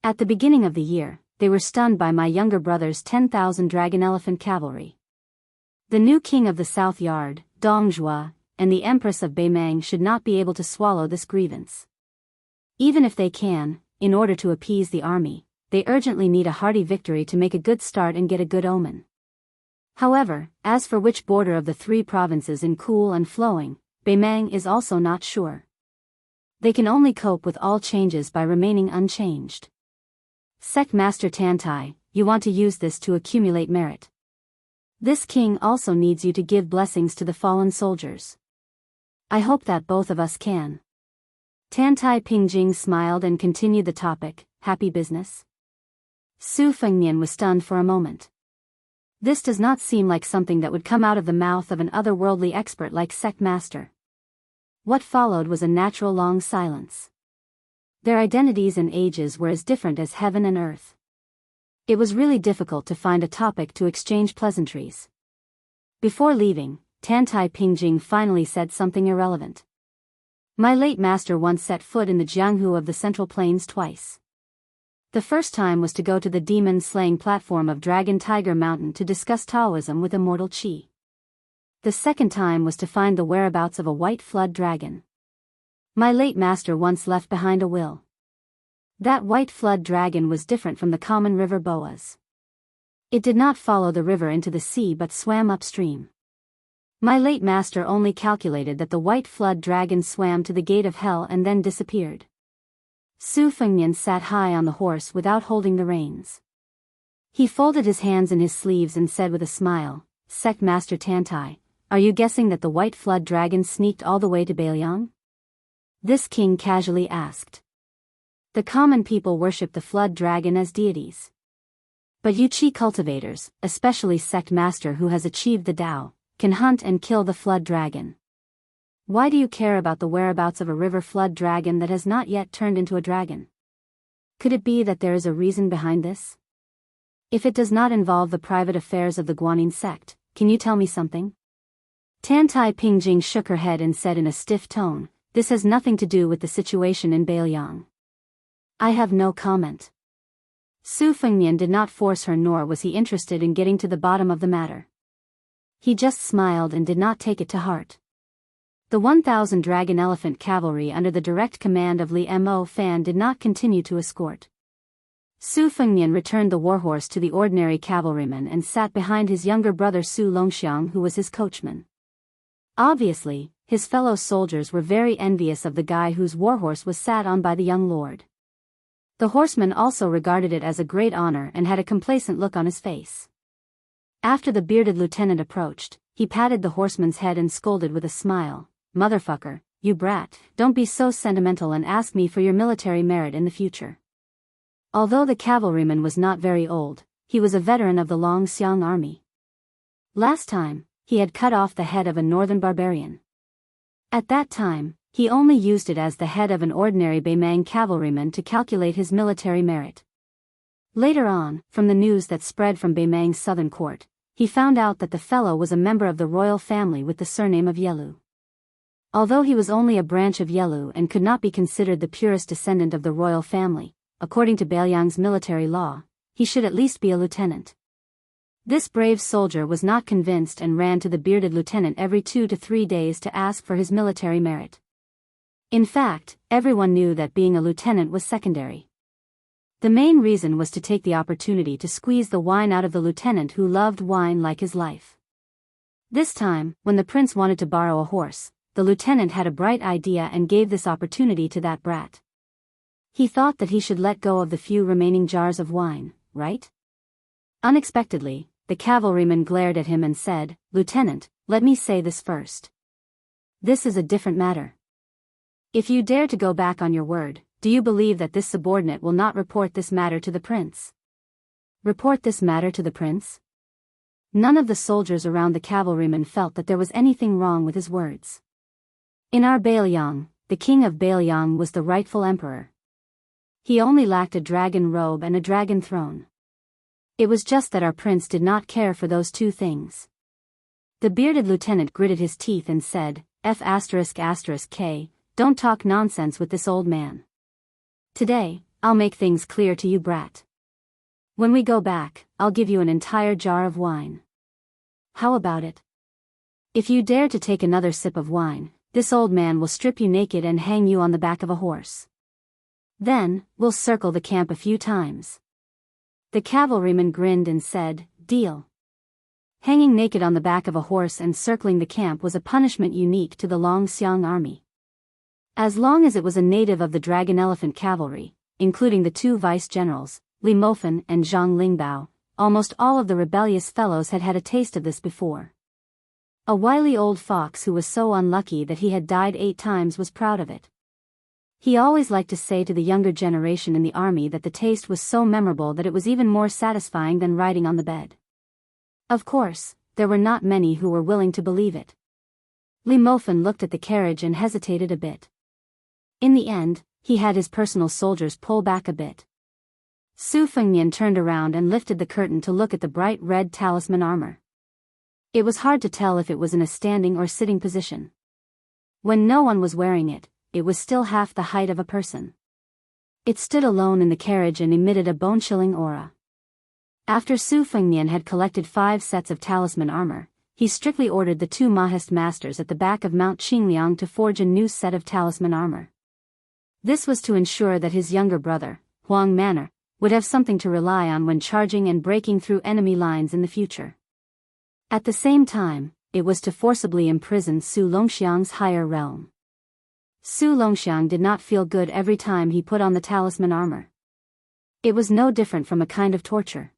At the beginning of the year, they were stunned by my younger brother's 10,000 Dragon Elephant Cavalry. The new king of the South Yard, Dongzhua, and the Empress of Beimang should not be able to swallow this grievance. Even if they can, in order to appease the army, they urgently need a hearty victory to make a good start and get a good omen. However, as for which border of the three provinces in cool and flowing, Beimang is also not sure. They can only cope with all changes by remaining unchanged. Sect Master Tantai, you want to use this to accumulate merit. This king also needs you to give blessings to the fallen soldiers. I hope that both of us can." Tantai Pingjing smiled and continued the topic, "Happy business?" Su Fengnian was stunned for a moment. This does not seem like something that would come out of the mouth of an otherworldly expert like Sect Master. What followed was a natural long silence. Their identities and ages were as different as heaven and earth. It was really difficult to find a topic to exchange pleasantries. Before leaving, Tantai Pingjing finally said something irrelevant. "My late master once set foot in the Jianghu of the Central Plains twice. The first time was to go to the demon-slaying platform of Dragon Tiger Mountain to discuss Taoism with immortal Qi. The second time was to find the whereabouts of a white flood dragon. My late master once left behind a will. That white flood dragon was different from the common river boas. It did not follow the river into the sea but swam upstream. My late master only calculated that the white flood dragon swam to the gate of hell and then disappeared." Su Fengnian sat high on the horse without holding the reins. He folded his hands in his sleeves and said with a smile, "Sect Master Tantai, are you guessing that the white flood dragon sneaked all the way to Bailiang?" This king casually asked. "The common people worship the flood dragon as deities. But you Qi cultivators, especially Sect Master who has achieved the Tao, can hunt and kill the flood dragon. Why do you care about the whereabouts of a river flood dragon that has not yet turned into a dragon? Could it be that there is a reason behind this? If it does not involve the private affairs of the Guanyin sect, can you tell me something?" Tantai Pingjing shook her head and said in a stiff tone, "This has nothing to do with the situation in Bailiang. I have no comment." Su Fengnian did not force her, nor was he interested in getting to the bottom of the matter. He just smiled and did not take it to heart. The 1,000 dragon elephant cavalry under the direct command of Li Mo Fan did not continue to escort. Su Fengnian returned the warhorse to the ordinary cavalryman and sat behind his younger brother Su Longxiang, who was his coachman. Obviously, his fellow soldiers were very envious of the guy whose warhorse was sat on by the young lord. The horseman also regarded it as a great honor and had a complacent look on his face. After the bearded lieutenant approached, he patted the horseman's head and scolded with a smile, "Motherfucker, you brat, don't be so sentimental and ask me for your military merit in the future." Although the cavalryman was not very old, he was a veteran of the Longxiang army. Last time, he had cut off the head of a northern barbarian. At that time, he only used it as the head of an ordinary Beimang cavalryman to calculate his military merit. Later on, from the news that spread from Beimang's southern court, he found out that the fellow was a member of the royal family with the surname of Yelu. Although he was only a branch of Yelu and could not be considered the purest descendant of the royal family, according to Beiliang's military law, he should at least be a lieutenant. This brave soldier was not convinced and ran to the bearded lieutenant every 2 to 3 days to ask for his military merit. In fact, everyone knew that being a lieutenant was secondary. The main reason was to take the opportunity to squeeze the wine out of the lieutenant who loved wine like his life. This time, when the prince wanted to borrow a horse, the lieutenant had a bright idea and gave this opportunity to that brat. He thought that he should let go of the few remaining jars of wine, right? Unexpectedly, the cavalryman glared at him and said, "Lieutenant, let me say this first. This is a different matter. If you dare to go back on your word, do you believe that this subordinate will not report this matter to the prince?" Report this matter to the prince? None of the soldiers around the cavalryman felt that there was anything wrong with his words. In our Beiliang, the king of Beiliang was the rightful emperor. He only lacked a dragon robe and a dragon throne. It was just that our prince did not care for those two things. The bearded lieutenant gritted his teeth and said, F***K, don't talk nonsense with this old man. Today, I'll make things clear to you, brat. When we go back, I'll give you an entire jar of wine. How about it? If you dare to take another sip of wine, this old man will strip you naked and hang you on the back of a horse. Then, we'll circle the camp a few times. The cavalryman grinned and said, "Deal." Hanging naked on the back of a horse and circling the camp was a punishment unique to the Longxiang army. As long as it was a native of the Dragon Elephant Cavalry, including the 2 vice-generals, Li Mofan and Zhang Lingbao, almost all of the rebellious fellows had had a taste of this before. A wily old fox who was so unlucky that he had died 8 times was proud of it. He always liked to say to the younger generation in the army that the taste was so memorable that it was even more satisfying than riding on the bed. Of course, there were not many who were willing to believe it. Li Mofan looked at the carriage and hesitated a bit. In the end, he had his personal soldiers pull back a bit. Su Fengnian turned around and lifted the curtain to look at the bright red talisman armor. It was hard to tell if it was in a standing or sitting position. When no one was wearing it, it was still half the height of a person. It stood alone in the carriage and emitted a bone-chilling aura. After Su Fengnian had collected 5 sets of talisman armor, he strictly ordered the 2 Mahist masters at the back of Mount Qingliang to forge a new set of talisman armor. This was to ensure that his younger brother, Huang Manor, would have something to rely on when charging and breaking through enemy lines in the future. At the same time, it was to forcibly imprison Su Longxiang's higher realm. Su Longxiang did not feel good every time he put on the talisman armor. It was no different from a kind of torture.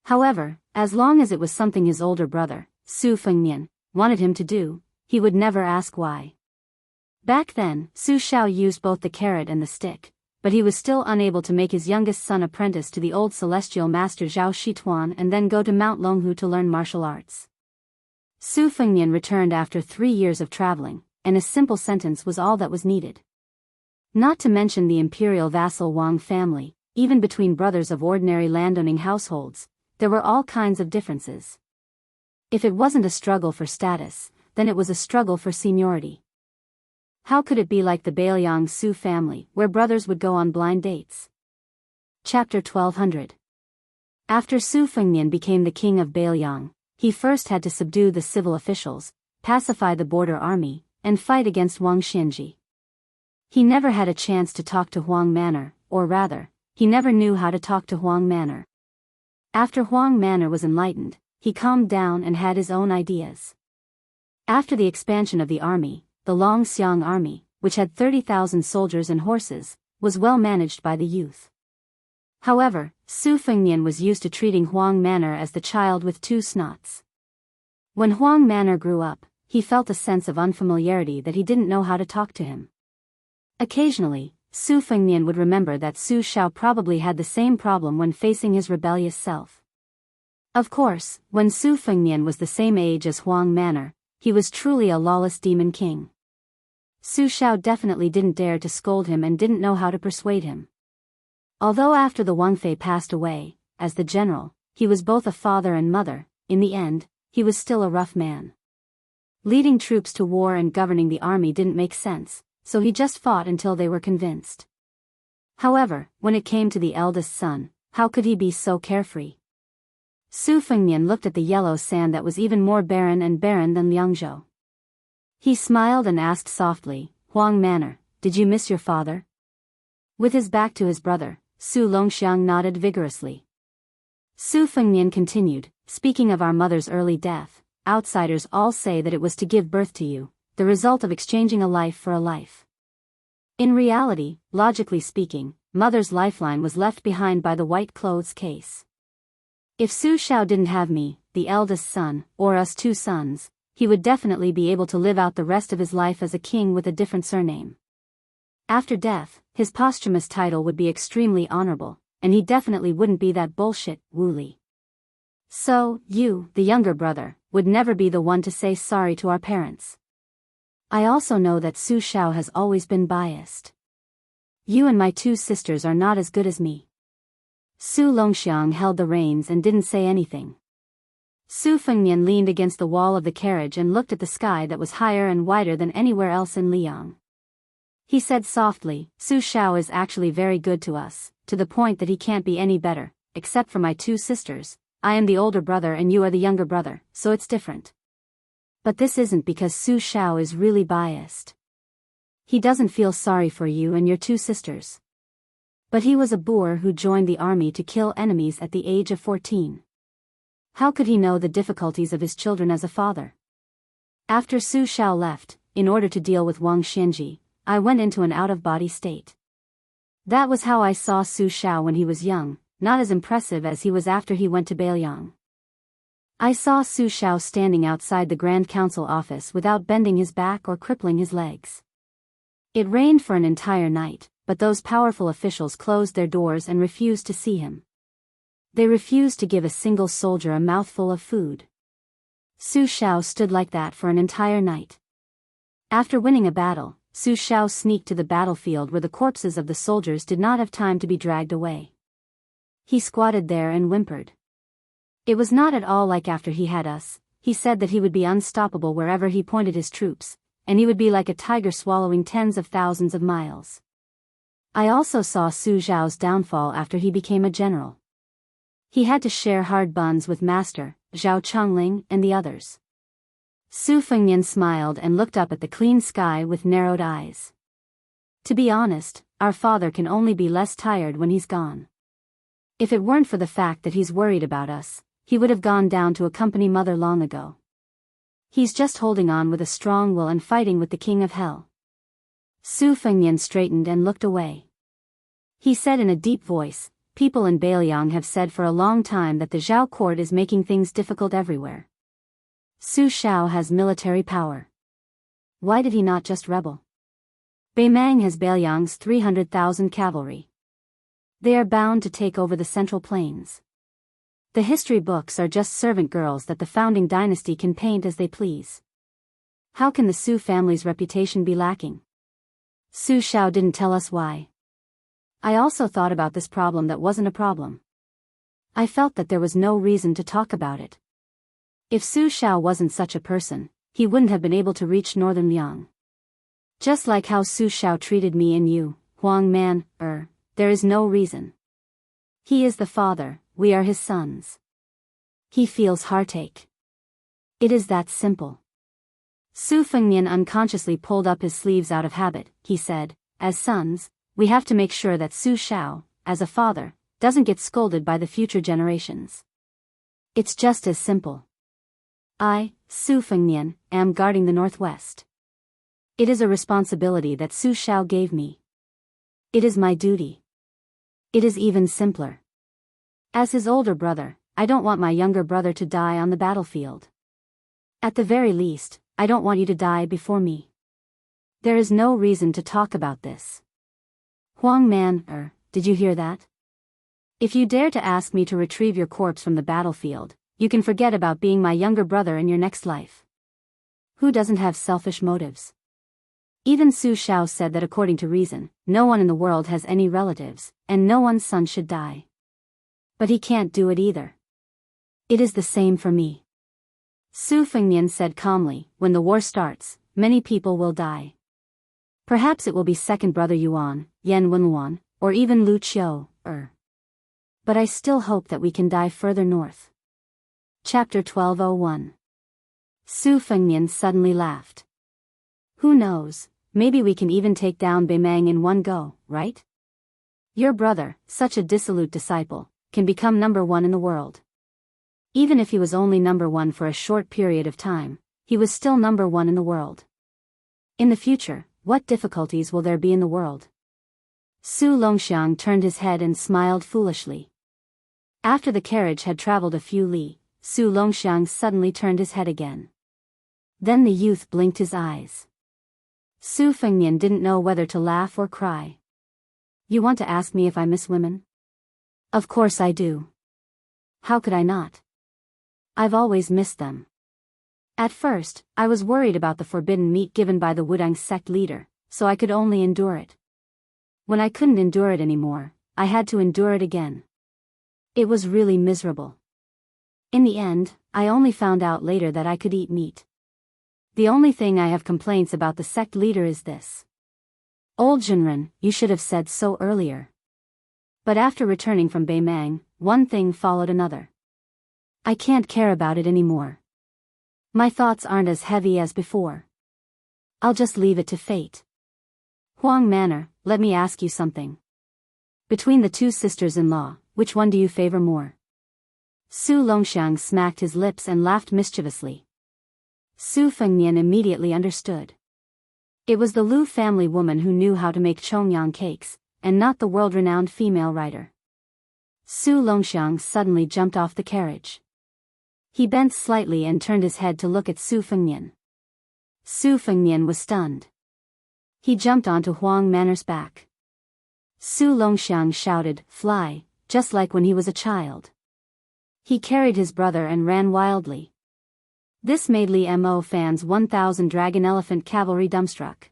However, as long as it was something his older brother, Su Fengnian, wanted him to do, he would never ask why. Back then, Su Shao used both the carrot and the stick, but he was still unable to make his youngest son apprentice to the old celestial master Zhao Shituan and then go to Mount Longhu to learn martial arts. Su Fengnian returned after 3 years of traveling, and a simple sentence was all that was needed. Not to mention the imperial vassal Wang family, even between brothers of ordinary landowning households, there were all kinds of differences. If it wasn't a struggle for status, then it was a struggle for seniority. How could it be like the Beiliang Su family, where brothers would go on blind dates? Chapter 1200. After Su Fengnian became the king of Beiliang, he first had to subdue the civil officials, pacify the border army, and fight against Wang Xianji. He never had a chance to talk to Huang Manor, or rather, he never knew how to talk to Huang Manor. After Huang Manor was enlightened, he calmed down and had his own ideas. After the expansion of the army, the Longxiang army, which had 30,000 soldiers and horses, was well managed by the youth. However, Su Fengnian was used to treating Huang Manor as the child with two snots. When Huang Manor grew up, he felt a sense of unfamiliarity that he didn't know how to talk to him. Occasionally, Su Fengnian would remember that Su Xiao probably had the same problem when facing his rebellious self. Of course, when Su Fengnian was the same age as Huang Manor, he was truly a lawless demon king. Su Xiao definitely didn't dare to scold him and didn't know how to persuade him. Although after the Wang Fei passed away, as the general, he was both a father and mother, in the end, he was still a rough man. Leading troops to war and governing the army didn't make sense, so he just fought until they were convinced. However, when it came to the eldest son, how could he be so carefree? Su Fengnian looked at the yellow sand that was even more barren than Liangzhou. He smiled and asked softly, "Huang Manor, did you miss your father?" With his back to his brother, Su Longxiang nodded vigorously. Su Fengnian continued, "Speaking of our mother's early death, outsiders all say that it was to give birth to you, the result of exchanging a life for a life. In reality, logically speaking, mother's lifeline was left behind by the white clothes case. If Su Xiao didn't have me, the eldest son, or us two sons, he would definitely be able to live out the rest of his life as a king with a different surname. After death, his posthumous title would be extremely honorable, and he definitely wouldn't be that bullshit, Wu Li. So, you, the younger brother, would never be the one to say sorry to our parents. I also know that Su Xiao has always been biased. You and my two sisters are not as good as me." Su Longxiang held the reins and didn't say anything. Su Fengnian leaned against the wall of the carriage and looked at the sky that was higher and wider than anywhere else in Liang. He said softly, "Su Xiao is actually very good to us, to the point that he can't be any better, except for my two sisters. I am the older brother and you are the younger brother, so it's different. But this isn't because Su Xiao is really biased. He doesn't feel sorry for you and your two sisters. But he was a boor who joined the army to kill enemies at the age of 14. How could he know the difficulties of his children as a father? After Su Xiao left, in order to deal with Wang Xianji, I went into an out-of-body state. That was how I saw Su Xiao when he was young, not as impressive as he was after he went to Beiliang. I saw Su Xiao standing outside the Grand Council office without bending his back or crippling his legs. It rained for an entire night, but those powerful officials closed their doors and refused to see him. They refused to give a single soldier a mouthful of food. Su Xiao stood like that for an entire night. After winning a battle, Su Xiao sneaked to the battlefield where the corpses of the soldiers did not have time to be dragged away. He squatted there and whimpered. It was not at all like after he had us. He said that he would be unstoppable wherever he pointed his troops, and he would be like a tiger swallowing tens of thousands of miles. I also saw Su Xiao's downfall after he became a general. He had to share hard buns with Master, Zhao Chongling, and the others. Su Fengnian smiled and looked up at the clean sky with narrowed eyes. To be honest, our father can only be less tired when he's gone. If it weren't for the fact that he's worried about us, he would have gone down to accompany Mother long ago. He's just holding on with a strong will and fighting with the King of Hell. Su Fengnian straightened and looked away. He said in a deep voice, "People in Beiliang have said for a long time that the Zhao court is making things difficult everywhere. Su Xiao has military power. Why did he not just rebel? Beimang has Beiliang's 300,000 cavalry. They are bound to take over the Central Plains. The history books are just servant girls that the founding dynasty can paint as they please. How can the Su family's reputation be lacking? Su Xiao didn't tell us why. I also thought about this problem that wasn't a problem. I felt that there was no reason to talk about it. If Su Xiao wasn't such a person, he wouldn't have been able to reach northern Liang. Just like how Su Xiao treated me and you, Huang Man, there is no reason. He is the father, we are his sons. He feels heartache. It is that simple. Su Fengnian unconsciously pulled up his sleeves out of habit. He said, as sons, we have to make sure that Su Shao, as a father, doesn't get scolded by the future generations. It's just as simple. I, Su Fengnian, am guarding the northwest. It is a responsibility that Su Shao gave me. It is my duty. It is even simpler. As his older brother, I don't want my younger brother to die on the battlefield. At the very least, I don't want you to die before me. There is no reason to talk about this. Huang Man, did you hear that? If you dare to ask me to retrieve your corpse from the battlefield, you can forget about being my younger brother in your next life. Who doesn't have selfish motives? Even Su Shao said that according to reason, no one in the world has any relatives, and no one's son should die. But he can't do it either. It is the same for me. Su Fengnian said calmly, when the war starts, many people will die. Perhaps it will be second brother Yuan, Yan Wenluan, or even Lu Qiu, But I still hope that we can die further north. Chapter 1201. Su Fengnian suddenly laughed. Who knows, maybe we can even take down Beimang in one go, right? Your brother, such a dissolute disciple, can become number one in the world. Even if he was only number one for a short period of time, he was still number one in the world. In the future, what difficulties will there be in the world? Su Longxiang turned his head and smiled foolishly. After the carriage had traveled a few li, Su Longxiang suddenly turned his head again. Then the youth blinked his eyes. Su Fengnian didn't know whether to laugh or cry. You want to ask me if I miss women? Of course I do. How could I not? I've always missed them. At first, I was worried about the forbidden meat given by the Wudang sect leader, so I could only endure it. When I couldn't endure it anymore, I had to endure it again. It was really miserable. In the end, I only found out later that I could eat meat. The only thing I have complaints about the sect leader is this. Old Zhenren, you should have said so earlier. But after returning from Beimang, one thing followed another. I can't care about it anymore. My thoughts aren't as heavy as before. I'll just leave it to fate. Huang Manor, let me ask you something. Between the two sisters-in-law, which one do you favor more? Su Longxiang smacked his lips and laughed mischievously. Su Fengnian immediately understood. It was the Lu family woman who knew how to make chongyang cakes, and not the world-renowned female writer. Su Longxiang suddenly jumped off the carriage. He bent slightly and turned his head to look at Su Fengnian. Su Fengnian was stunned. He jumped onto Huang Manor's back. Su Longxiang shouted, "Fly," just like when he was a child. He carried his brother and ran wildly. This made Li Mo fans 1,000 dragon elephant cavalry dumbstruck.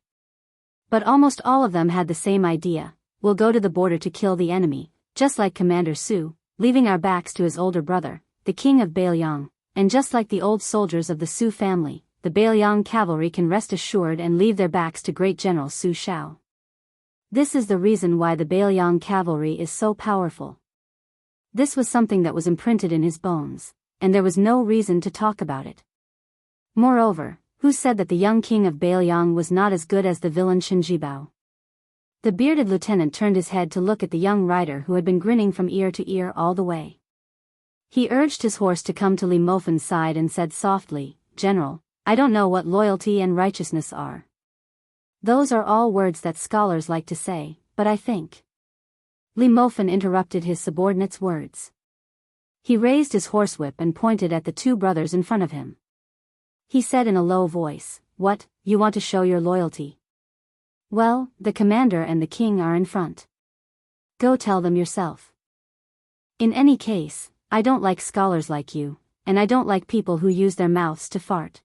But almost all of them had the same idea: we'll go to the border to kill the enemy, just like Commander Su, leaving our backs to his older brother, the king of Bailiang, and just like the old soldiers of the Su family, the Bailiang cavalry can rest assured and leave their backs to great General Su Shao. This is the reason why the Bailiang cavalry is so powerful. This was something that was imprinted in his bones, and there was no reason to talk about it. Moreover, who said that the young king of Bailiang was not as good as the villain Shenjibao? The bearded lieutenant turned his head to look at the young rider who had been grinning from ear to ear all the way. He urged his horse to come to Li Mofen's side and said softly, "General, I don't know what loyalty and righteousness are. Those are all words that scholars like to say, but I think." Li Mofen interrupted his subordinate's words. He raised his horsewhip and pointed at the two brothers in front of him. He said in a low voice, "What, you want to show your loyalty? Well, the commander and the king are in front. Go tell them yourself. In any case, I don't like scholars like you, and I don't like people who use their mouths to fart.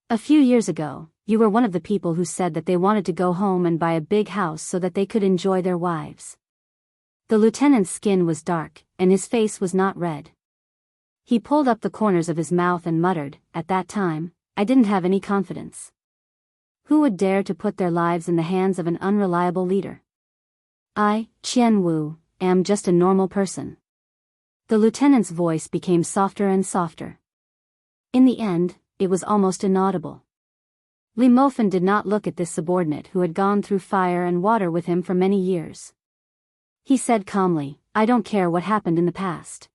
A few years ago, you were one of the people who said that they wanted to go home and buy a big house so that they could enjoy their wives." The lieutenant's skin was dark, and his face was not red. He pulled up the corners of his mouth and muttered, "At that time, I didn't have any confidence. Who would dare to put their lives in the hands of an unreliable leader? I, Qian Wu, am just a normal person." The lieutenant's voice became softer and softer. In the end, it was almost inaudible. Li Mofen did not look at this subordinate who had gone through fire and water with him for many years. He said calmly, "I don't care what happened in the past.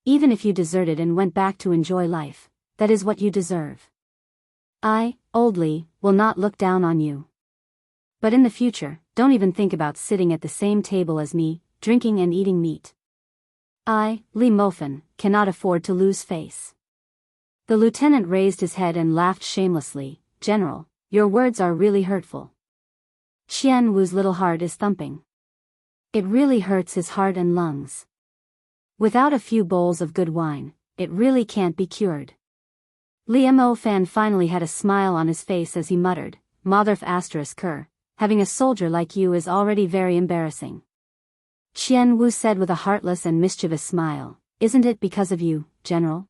Even if you deserted and went back to enjoy life, that is what you deserve. I, old Li, will not look down on you. But in the future, don't even think about sitting at the same table as me, drinking and eating meat. I, Li Mofen, cannot afford to lose face." The lieutenant raised his head and laughed shamelessly. "General, your words are really hurtful." Qian Wu's little heart is thumping. It really hurts his heart and lungs. Without a few bowls of good wine, it really can't be cured. Li Mo Fan finally had a smile on his face as he muttered, "Motherf ***, having a soldier like you is already very embarrassing." Qian Wu said with a heartless and mischievous smile, "Isn't it because of you, General?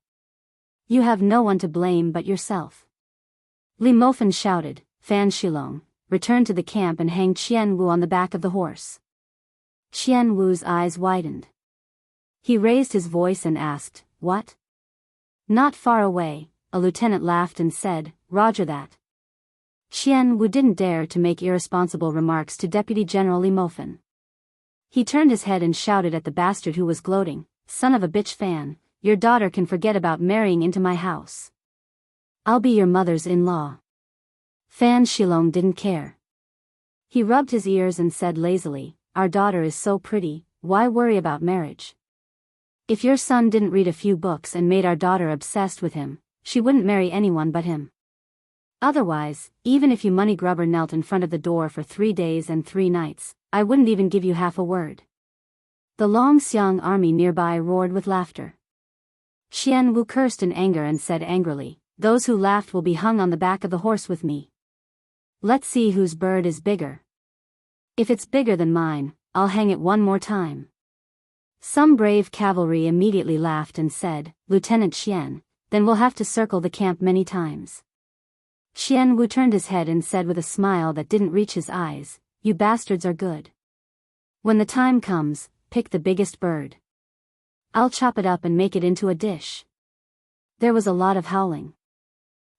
You have no one to blame but yourself." Li Mofen shouted, "Fan Shilong, return to the camp and hang Qian Wu on the back of the horse." Qian Wu's eyes widened. He raised his voice and asked, "What?" Not far away, a lieutenant laughed and said, "Roger that." Qian Wu didn't dare to make irresponsible remarks to Deputy General Li Mofen. He turned his head and shouted at the bastard who was gloating, "Son of a bitch Fan, your daughter can forget about marrying into my house. I'll be your mother's-in-law." Fan Shilong didn't care. He rubbed his ears and said lazily, "Our daughter is so pretty, why worry about marriage? If your son didn't read a few books and made our daughter obsessed with him, she wouldn't marry anyone but him. Otherwise, even if you money grubber knelt in front of the door for 3 days and 3 nights, I wouldn't even give you half a word." The Longxiang army nearby roared with laughter. Qian Wu cursed in anger and said angrily, "Those who laughed will be hung on the back of the horse with me. Let's see whose bird is bigger. If it's bigger than mine, I'll hang it one more time." Some brave cavalry immediately laughed and said, "Lieutenant Qian, then we'll have to circle the camp many times." Qian Wu turned his head and said with a smile that didn't reach his eyes, "You bastards are good. When the time comes, pick the biggest bird. I'll chop it up and make it into a dish." There was a lot of howling.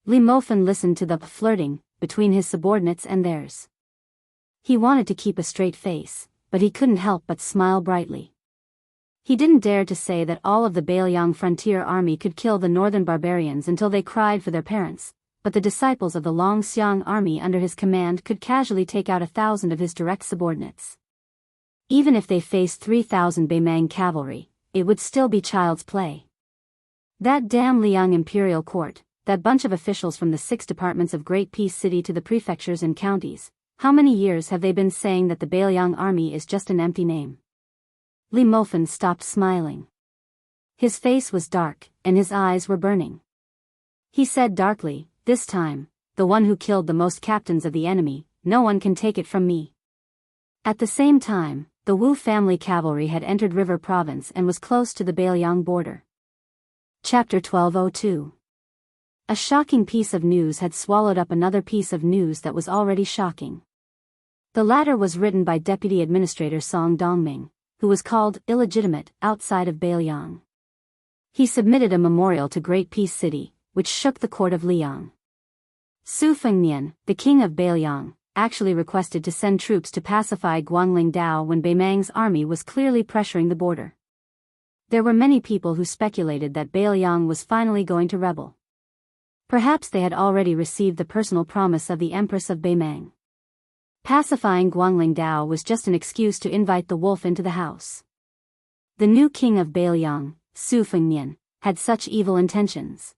Li Mofen listened to the flirting between his subordinates and theirs. He wanted to keep a straight face, but he couldn't help but smile brightly. He didn't dare to say that all of the Bailiang frontier army could kill the northern barbarians until they cried for their parents, but the disciples of the Longxiang army under his command could casually take out 1,000 of his direct subordinates. Even if they faced 3,000 Beimang cavalry, it would still be child's play. That damn Liang imperial court, that bunch of officials from the 6 departments of Great Peace City to the prefectures and counties, how many years have they been saying that the Bailiang army is just an empty name? Li Mofen stopped smiling. His face was dark, and his eyes were burning. He said darkly, "This time, the one who killed the most captains of the enemy, no one can take it from me." At the same time, the Wu family cavalry had entered River Province and was close to the Bailiang border. Chapter 1202. A shocking piece of news had swallowed up another piece of news that was already shocking. The latter was written by Deputy Administrator Song Dongming, who was called illegitimate outside of Bailiang. He submitted a memorial to Great Peace City, which shook the court of Liang. Su Fengnian, the king of Bailiang, actually requested to send troops to pacify Guangling Dao when Beimang's army was clearly pressuring the border. There were many people who speculated that Bailiang was finally going to rebel. Perhaps they had already received the personal promise of the Empress of Beimang. Pacifying Guangling Dao was just an excuse to invite the wolf into the house. The new king of Bailiang, Su Fengnian, had such evil intentions.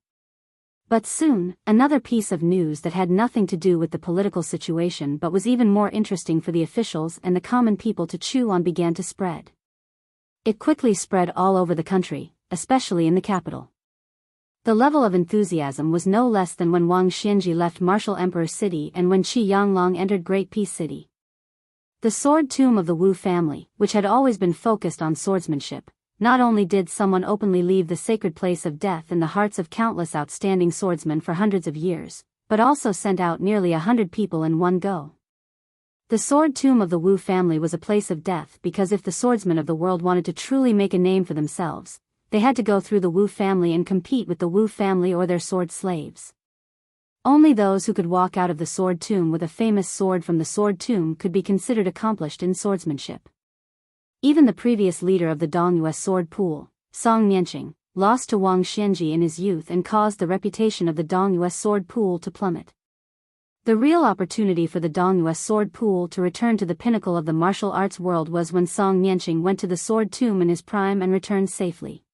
But soon, another piece of news that had nothing to do with the political situation but was even more interesting for the officials and the common people to chew on began to spread. It quickly spread all over the country, especially in the capital. The level of enthusiasm was no less than when Wang Xianji left Martial Emperor City and when Qi Yanglong entered Great Peace City. The sword tomb of the Wu family, which had always been focused on swordsmanship, not only did someone openly leave the sacred place of death in the hearts of countless outstanding swordsmen for hundreds of years, but also sent out nearly 100 people in one go. The sword tomb of the Wu family was a place of death because if the swordsmen of the world wanted to truly make a name for themselves, they had to go through the Wu family and compete with the Wu family or their sword slaves. Only those who could walk out of the sword tomb with a famous sword from the sword tomb could be considered accomplished in swordsmanship. Even the previous leader of the Daoist sword pool, Song Mianqing, lost to Wang Xianji in his youth and caused the reputation of the Daoist sword pool to plummet. The real opportunity for the Daoist sword pool to return to the pinnacle of the martial arts world was when Song Mianqing went to the sword tomb in his prime and returned safely.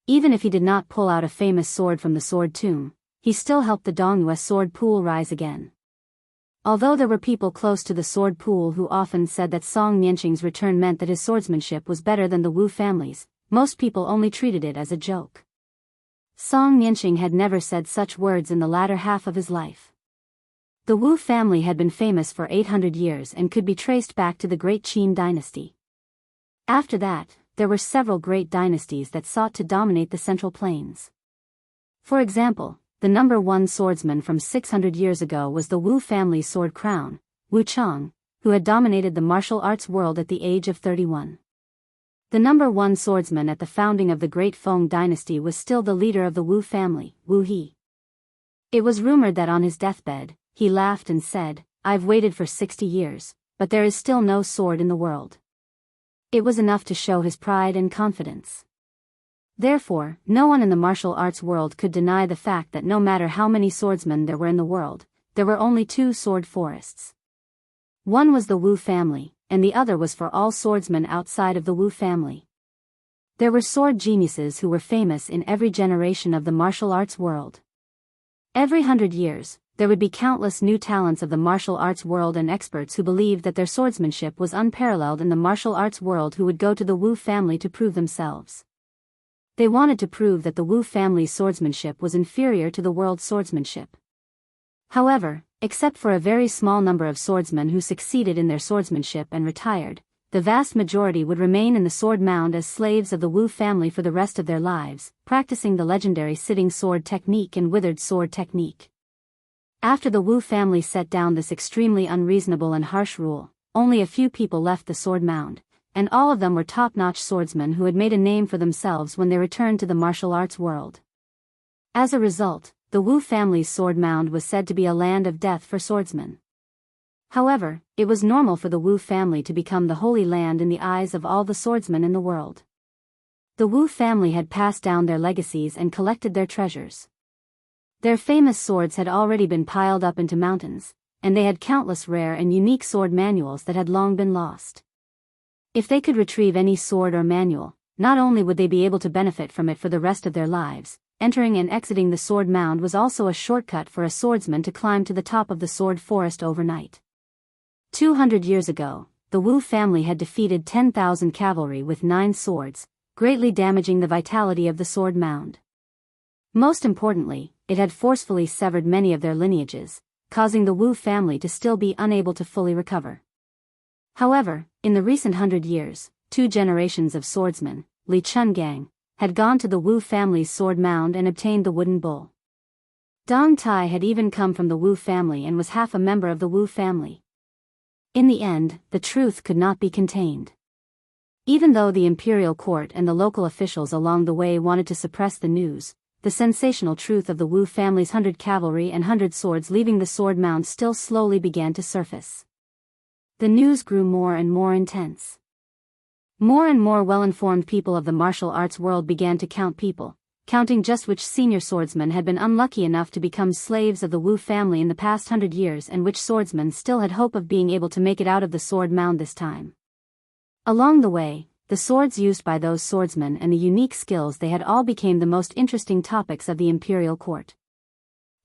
Even if he did not pull out a famous sword from the sword tomb, he still helped the Daoist sword pool rise again. Although there were people close to the sword pool who often said that Song Mianqing's return meant that his swordsmanship was better than the Wu family's, most people only treated it as a joke. Song Mianqing had never said such words in the latter half of his life. The Wu family had been famous for 800 years and could be traced back to the Great Qin dynasty. After that, there were several great dynasties that sought to dominate the Central Plains. For example, the number one swordsman from 600 years ago was the Wu family's sword crown, Wu Chang, who had dominated the martial arts world at the age of 31. The number one swordsman at the founding of the Great Feng dynasty was still the leader of the Wu family, Wu He. It was rumored that on his deathbed, he laughed and said, "I've waited for 60 years, but there is still no sword in the world." It was enough to show his pride and confidence. Therefore, no one in the martial arts world could deny the fact that no matter how many swordsmen there were in the world, there were only two sword forests. One was the Wu family, and the other was for all swordsmen outside of the Wu family. There were sword geniuses who were famous in every generation of the martial arts world. Every 100 years, there would be countless new talents of the martial arts world and experts who believed that their swordsmanship was unparalleled in the martial arts world who would go to the Wu family to prove themselves. They wanted to prove that the Wu family's swordsmanship was inferior to the world's swordsmanship. However, except for a very small number of swordsmen who succeeded in their swordsmanship and retired, the vast majority would remain in the sword mound as slaves of the Wu family for the rest of their lives, practicing the legendary sitting sword technique and withered sword technique. After the Wu family set down this extremely unreasonable and harsh rule, only a few people left the sword mound, and all of them were top-notch swordsmen who had made a name for themselves when they returned to the martial arts world. As a result, the Wu family's sword mound was said to be a land of death for swordsmen. However, it was normal for the Wu family to become the holy land in the eyes of all the swordsmen in the world. The Wu family had passed down their legacies and collected their treasures. Their famous swords had already been piled up into mountains, and they had countless rare and unique sword manuals that had long been lost. If they could retrieve any sword or manual, not only would they be able to benefit from it for the rest of their lives, entering and exiting the sword mound was also a shortcut for a swordsman to climb to the top of the sword forest overnight. 200 years ago, the Wu family had defeated 10,000 cavalry with 9 swords, greatly damaging the vitality of the sword mound. Most importantly, it had forcefully severed many of their lineages, causing the Wu family to still be unable to fully recover. However, in the recent 100 years, 2 generations of swordsmen, Li Chungang, had gone to the Wu family's sword mound and obtained the wooden bull. Dong Tai had even come from the Wu family and was half a member of the Wu family. In the end, the truth could not be contained. Even though the imperial court and the local officials along the way wanted to suppress the news, the sensational truth of the Wu family's 100 cavalry and 100 swords leaving the sword mound still slowly began to surface. The news grew more and more intense. More and more well-informed people of the martial arts world began to count people, counting just which senior swordsmen had been unlucky enough to become slaves of the Wu family in the past 100 years and which swordsmen still had hope of being able to make it out of the sword mound this time. Along the way, the swords used by those swordsmen and the unique skills they had all became the most interesting topics of the imperial court.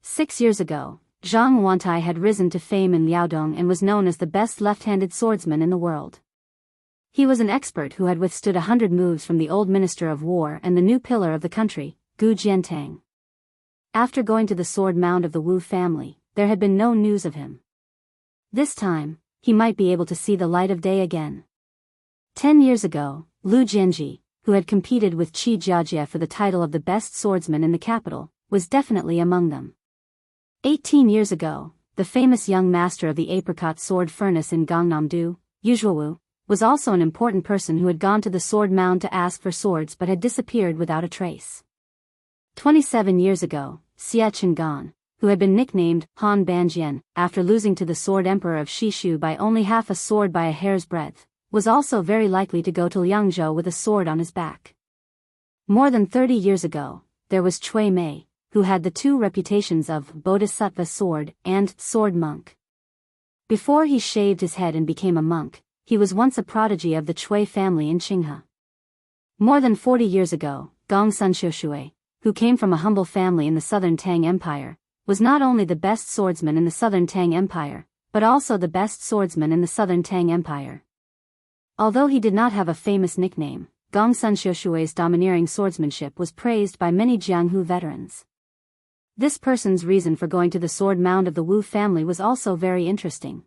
6 years ago, Zhang Wantai had risen to fame in Liaodong and was known as the best left-handed swordsman in the world. He was an expert who had withstood 100 moves from the old Minister of War and the new pillar of the country, Gu Jiantang. After going to the sword mound of the Wu family, there had been no news of him. This time, he might be able to see the light of day again. 10 years ago, Lu Jianji, who had competed with Qi Jiajie for the title of the best swordsman in the capital, was definitely among them. 18 years ago, the famous young master of the apricot sword furnace in Gangnam-do, Yuzhuowu, was also an important person who had gone to the sword mound to ask for swords but had disappeared without a trace. 27 years ago, Xie Chang'an, who had been nicknamed Han Banjian after losing to the sword emperor of Shishu by only half a sword by a hair's breadth, was also very likely to go to Liangzhou with a sword on his back. More than 30 years ago, there was Cui Mei, who had the two reputations of Bodhisattva sword and sword monk. Before he shaved his head and became a monk, he was once a prodigy of the Cui family in Qinghe. More than 40 years ago, Gongsun Xiushui, who came from a humble family in the southern Tang Empire, was not only the best swordsman in the southern Tang Empire, but also the best swordsman in the southern Tang Empire. Although he did not have a famous nickname, Gongsun Xiushui's domineering swordsmanship was praised by many Jianghu veterans. This person's reason for going to the sword mound of the Wu family was also very interesting.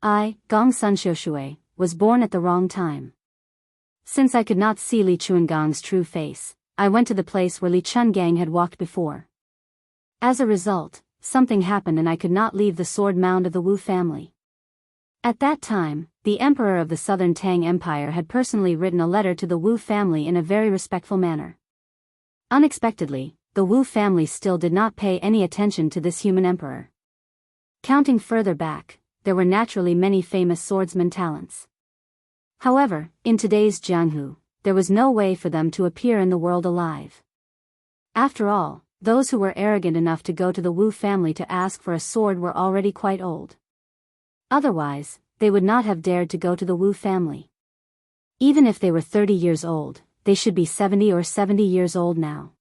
I, Gongsun Xiushui, was born at the wrong time. Since I could not see Li Chuangang's true face, I went to the place where Li Chungang had walked before. As a result, something happened and I could not leave the sword mound of the Wu family. At that time, the emperor of the southern Tang Empire had personally written a letter to the Wu family in a very respectful manner. Unexpectedly, the Wu family still did not pay any attention to this human emperor. Counting further back, there were naturally many famous swordsman talents. However, in today's Jianghu, there was no way for them to appear in the world alive. After all, those who were arrogant enough to go to the Wu family to ask for a sword were already quite old. Otherwise, they would not have dared to go to the Wu family. Even if they were 30 years old, they should be 70 or 70 years old now.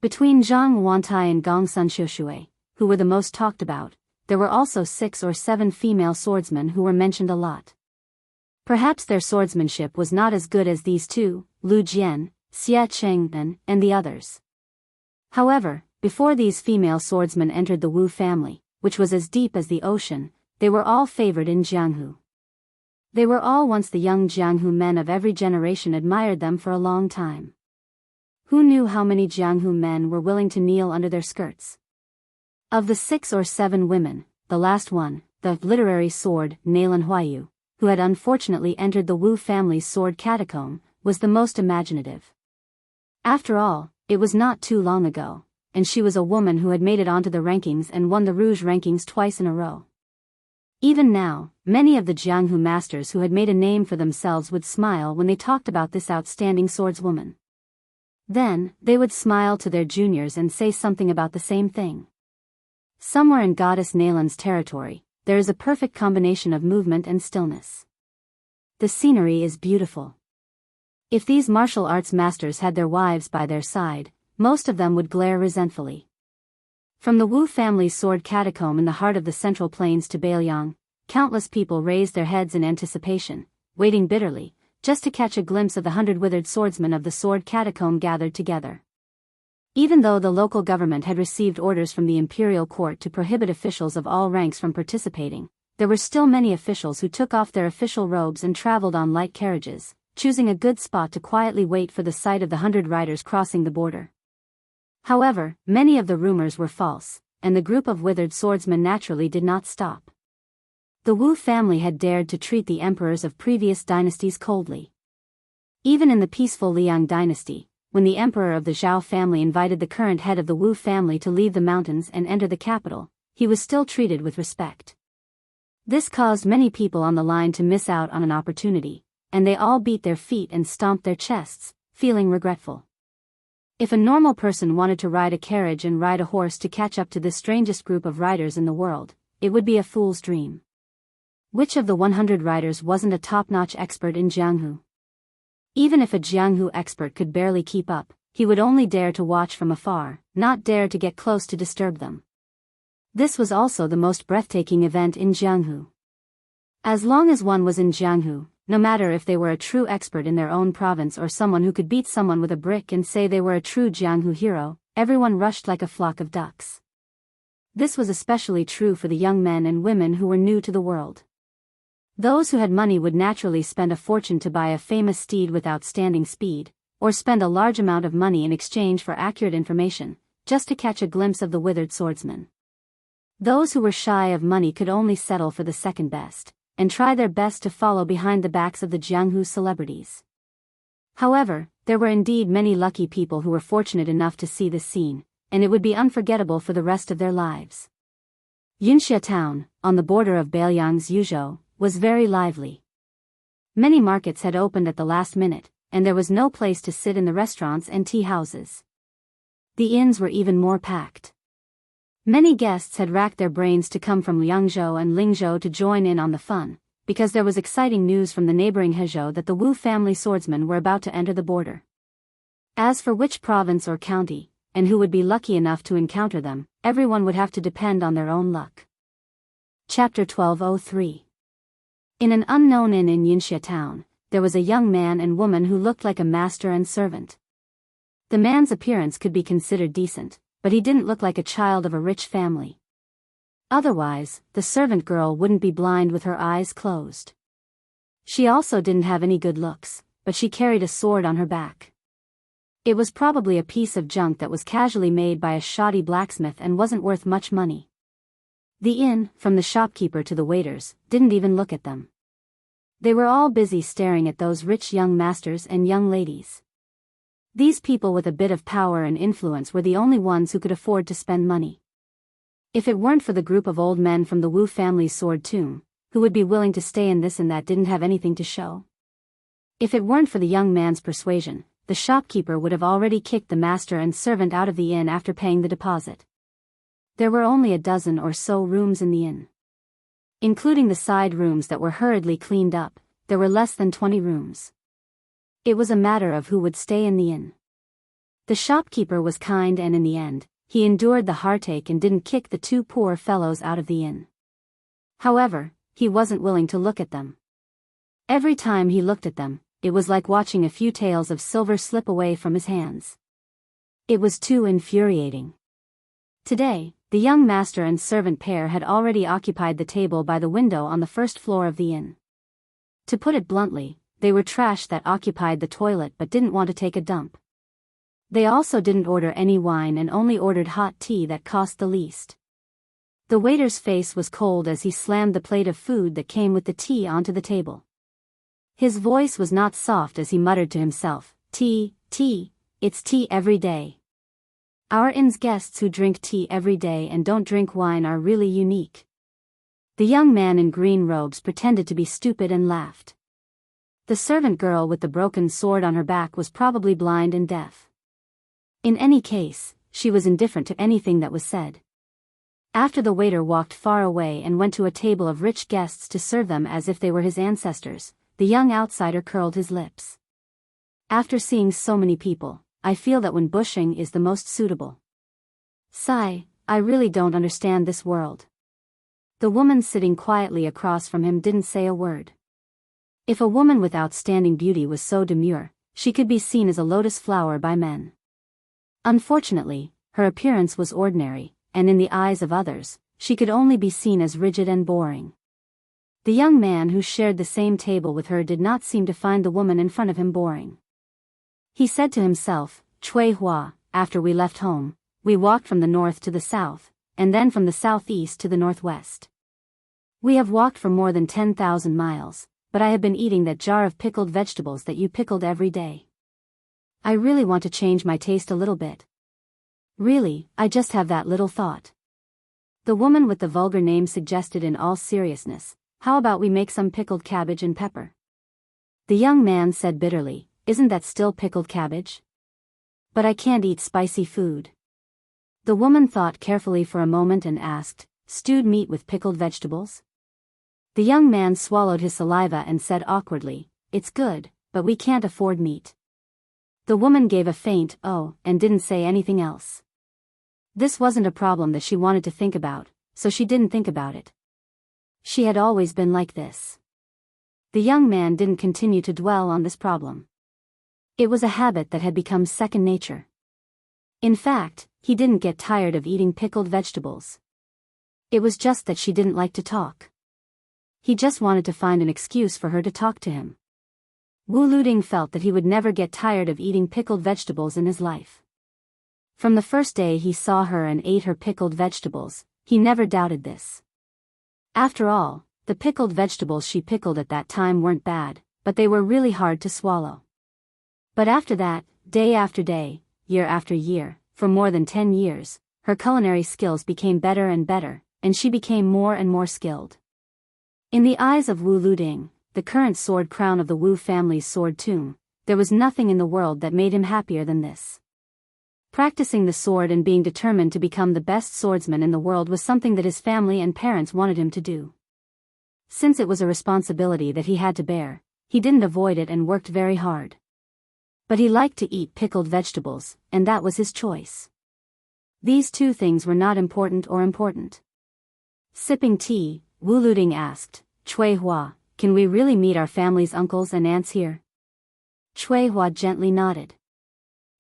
Between Zhang Wantai and Gongsun Xiushui, who were the most talked about, there were also 6 or 7 female swordsmen who were mentioned a lot. Perhaps their swordsmanship was not as good as these two, Lu Jian, Xie Chang'an, and the others. However, before these female swordsmen entered the Wu family, which was as deep as the ocean, they were all favored in Jianghu. They were all once the young Jianghu men of every generation admired them for a long time. Who knew how many Jianghu men were willing to kneel under their skirts? Of the 6 or 7 women, the last one, the literary sword, Nailan Huayu, who had unfortunately entered the Wu family's sword catacomb, was the most imaginative. After all, it was not too long ago, and she was a woman who had made it onto the rankings and won the Rouge rankings twice in a row. Even now, many of the Jianghu masters who had made a name for themselves would smile when they talked about this outstanding swordswoman. Then, they would smile to their juniors and say something about the same thing. Somewhere in Goddess Nailan's territory, there is a perfect combination of movement and stillness. The scenery is beautiful. If these martial arts masters had their wives by their side, most of them would glare resentfully. From the Wu family's sword catacomb in the heart of the Central Plains to Beiliang, countless people raised their heads in anticipation, waiting bitterly, just to catch a glimpse of the 100 withered swordsmen of the sword catacomb gathered together. Even though the local government had received orders from the imperial court to prohibit officials of all ranks from participating, there were still many officials who took off their official robes and traveled on light carriages, choosing a good spot to quietly wait for the sight of the 100 riders crossing the border. However, many of the rumors were false, and the group of withered swordsmen naturally did not stop. The Wu family had dared to treat the emperors of previous dynasties coldly. Even in the peaceful Liang dynasty, when the emperor of the Zhao family invited the current head of the Wu family to leave the mountains and enter the capital, he was still treated with respect. This caused many people on the line to miss out on an opportunity, and they all beat their feet and stomped their chests, feeling regretful. If a normal person wanted to ride a carriage and ride a horse to catch up to the strangest group of riders in the world, it would be a fool's dream. Which of the 100 riders wasn't a top-notch expert in Jianghu? Even if a Jianghu expert could barely keep up, he would only dare to watch from afar, not dare to get close to disturb them. This was also the most breathtaking event in Jianghu. As long as one was in Jianghu, no matter if they were a true expert in their own province or someone who could beat someone with a brick and say they were a true Jianghu hero, everyone rushed like a flock of ducks. This was especially true for the young men and women who were new to the world. Those who had money would naturally spend a fortune to buy a famous steed with outstanding speed, or spend a large amount of money in exchange for accurate information, just to catch a glimpse of the withered swordsman. Those who were shy of money could only settle for the second best, and try their best to follow behind the backs of the Jianghu celebrities. However, there were indeed many lucky people who were fortunate enough to see this scene, and it would be unforgettable for the rest of their lives. Xianxia town, on the border of Beiliang's Yuzhou, was very lively. Many markets had opened at the last minute, and there was no place to sit in the restaurants and tea houses. The inns were even more packed. Many guests had racked their brains to come from Liangzhou and Lingzhou to join in on the fun, because there was exciting news from the neighboring Hezhou that the Wu family swordsmen were about to enter the border. As for which province or county, and who would be lucky enough to encounter them, everyone would have to depend on their own luck. Chapter 1203. In an unknown inn in Xianxia town, there was a young man and woman who looked like a master and servant. The man's appearance could be considered decent, but he didn't look like a child of a rich family. Otherwise, the servant girl wouldn't be blind with her eyes closed. She also didn't have any good looks, but she carried a sword on her back. It was probably a piece of junk that was casually made by a shoddy blacksmith and wasn't worth much money. The inn, from the shopkeeper to the waiters, didn't even look at them. They were all busy staring at those rich young masters and young ladies. These people with a bit of power and influence were the only ones who could afford to spend money. If it weren't for the group of old men from the Wu family's sword tomb, who would be willing to stay in this and that didn't have anything to show. If it weren't for the young man's persuasion, the shopkeeper would have already kicked the master and servant out of the inn after paying the deposit. There were only a dozen or so rooms in the inn. Including the side rooms that were hurriedly cleaned up, there were less than 20 rooms. It was a matter of who would stay in the inn. The shopkeeper was kind and in the end, he endured the heartache and didn't kick the two poor fellows out of the inn. However, he wasn't willing to look at them. Every time he looked at them, it was like watching a few taels of silver slip away from his hands. It was too infuriating. Today, the young master and servant pair had already occupied the table by the window on the first floor of the inn. To put it bluntly, they were trash that occupied the toilet but didn't want to take a dump. They also didn't order any wine and only ordered hot tea that cost the least. The waiter's face was cold as he slammed the plate of food that came with the tea onto the table. His voice was not soft as he muttered to himself, "Tea, tea, it's tea every day. Our inn's guests who drink tea every day and don't drink wine are really unique." The young man in green robes pretended to be stupid and laughed. The servant girl with the broken sword on her back was probably blind and deaf. In any case, she was indifferent to anything that was said. After the waiter walked far away and went to a table of rich guests to serve them as if they were his ancestors, the young outsider curled his lips. After seeing so many people, I feel that when bushing is the most suitable. Sigh, I really don't understand this world. The woman sitting quietly across from him didn't say a word. If a woman with outstanding beauty was so demure, she could be seen as a lotus flower by men. Unfortunately, her appearance was ordinary, and in the eyes of others, she could only be seen as rigid and boring. The young man who shared the same table with her did not seem to find the woman in front of him boring. He said to himself, "Cui Hua, after we left home, we walked from the north to the south, and then from the southeast to the northwest. We have walked for more than 10,000 miles, but I have been eating that jar of pickled vegetables that you pickled every day. I really want to change my taste a little bit. Really, I just have that little thought." The woman with the vulgar name suggested in all seriousness, "How about we make some pickled cabbage and pepper?" The young man said bitterly, "Isn't that still pickled cabbage? But I can't eat spicy food." The woman thought carefully for a moment and asked, "Stewed meat with pickled vegetables?" The young man swallowed his saliva and said awkwardly, "It's good, but we can't afford meat." The woman gave a faint "oh" and didn't say anything else. This wasn't a problem that she wanted to think about, so she didn't think about it. She had always been like this. The young man didn't continue to dwell on this problem. It was a habit that had become second nature. In fact, he didn't get tired of eating pickled vegetables. It was just that she didn't like to talk. He just wanted to find an excuse for her to talk to him. Wu Luding felt that he would never get tired of eating pickled vegetables in his life. From the first day he saw her and ate her pickled vegetables, he never doubted this. After all, the pickled vegetables she pickled at that time weren't bad, but they were really hard to swallow. But after that, day after day, year after year, for more than 10 years, her culinary skills became better and better, and she became more and more skilled. In the eyes of Wu Luding, the current sword crown of the Wu family's sword tomb, there was nothing in the world that made him happier than this. Practicing the sword and being determined to become the best swordsman in the world was something that his family and parents wanted him to do. Since it was a responsibility that he had to bear, he didn't avoid it and worked very hard. But he liked to eat pickled vegetables, and that was his choice. These two things were not important or important. Sipping tea, Wu Luding asked, "Cui Hua, can we really meet our family's uncles and aunts here?" Cui Hua gently nodded.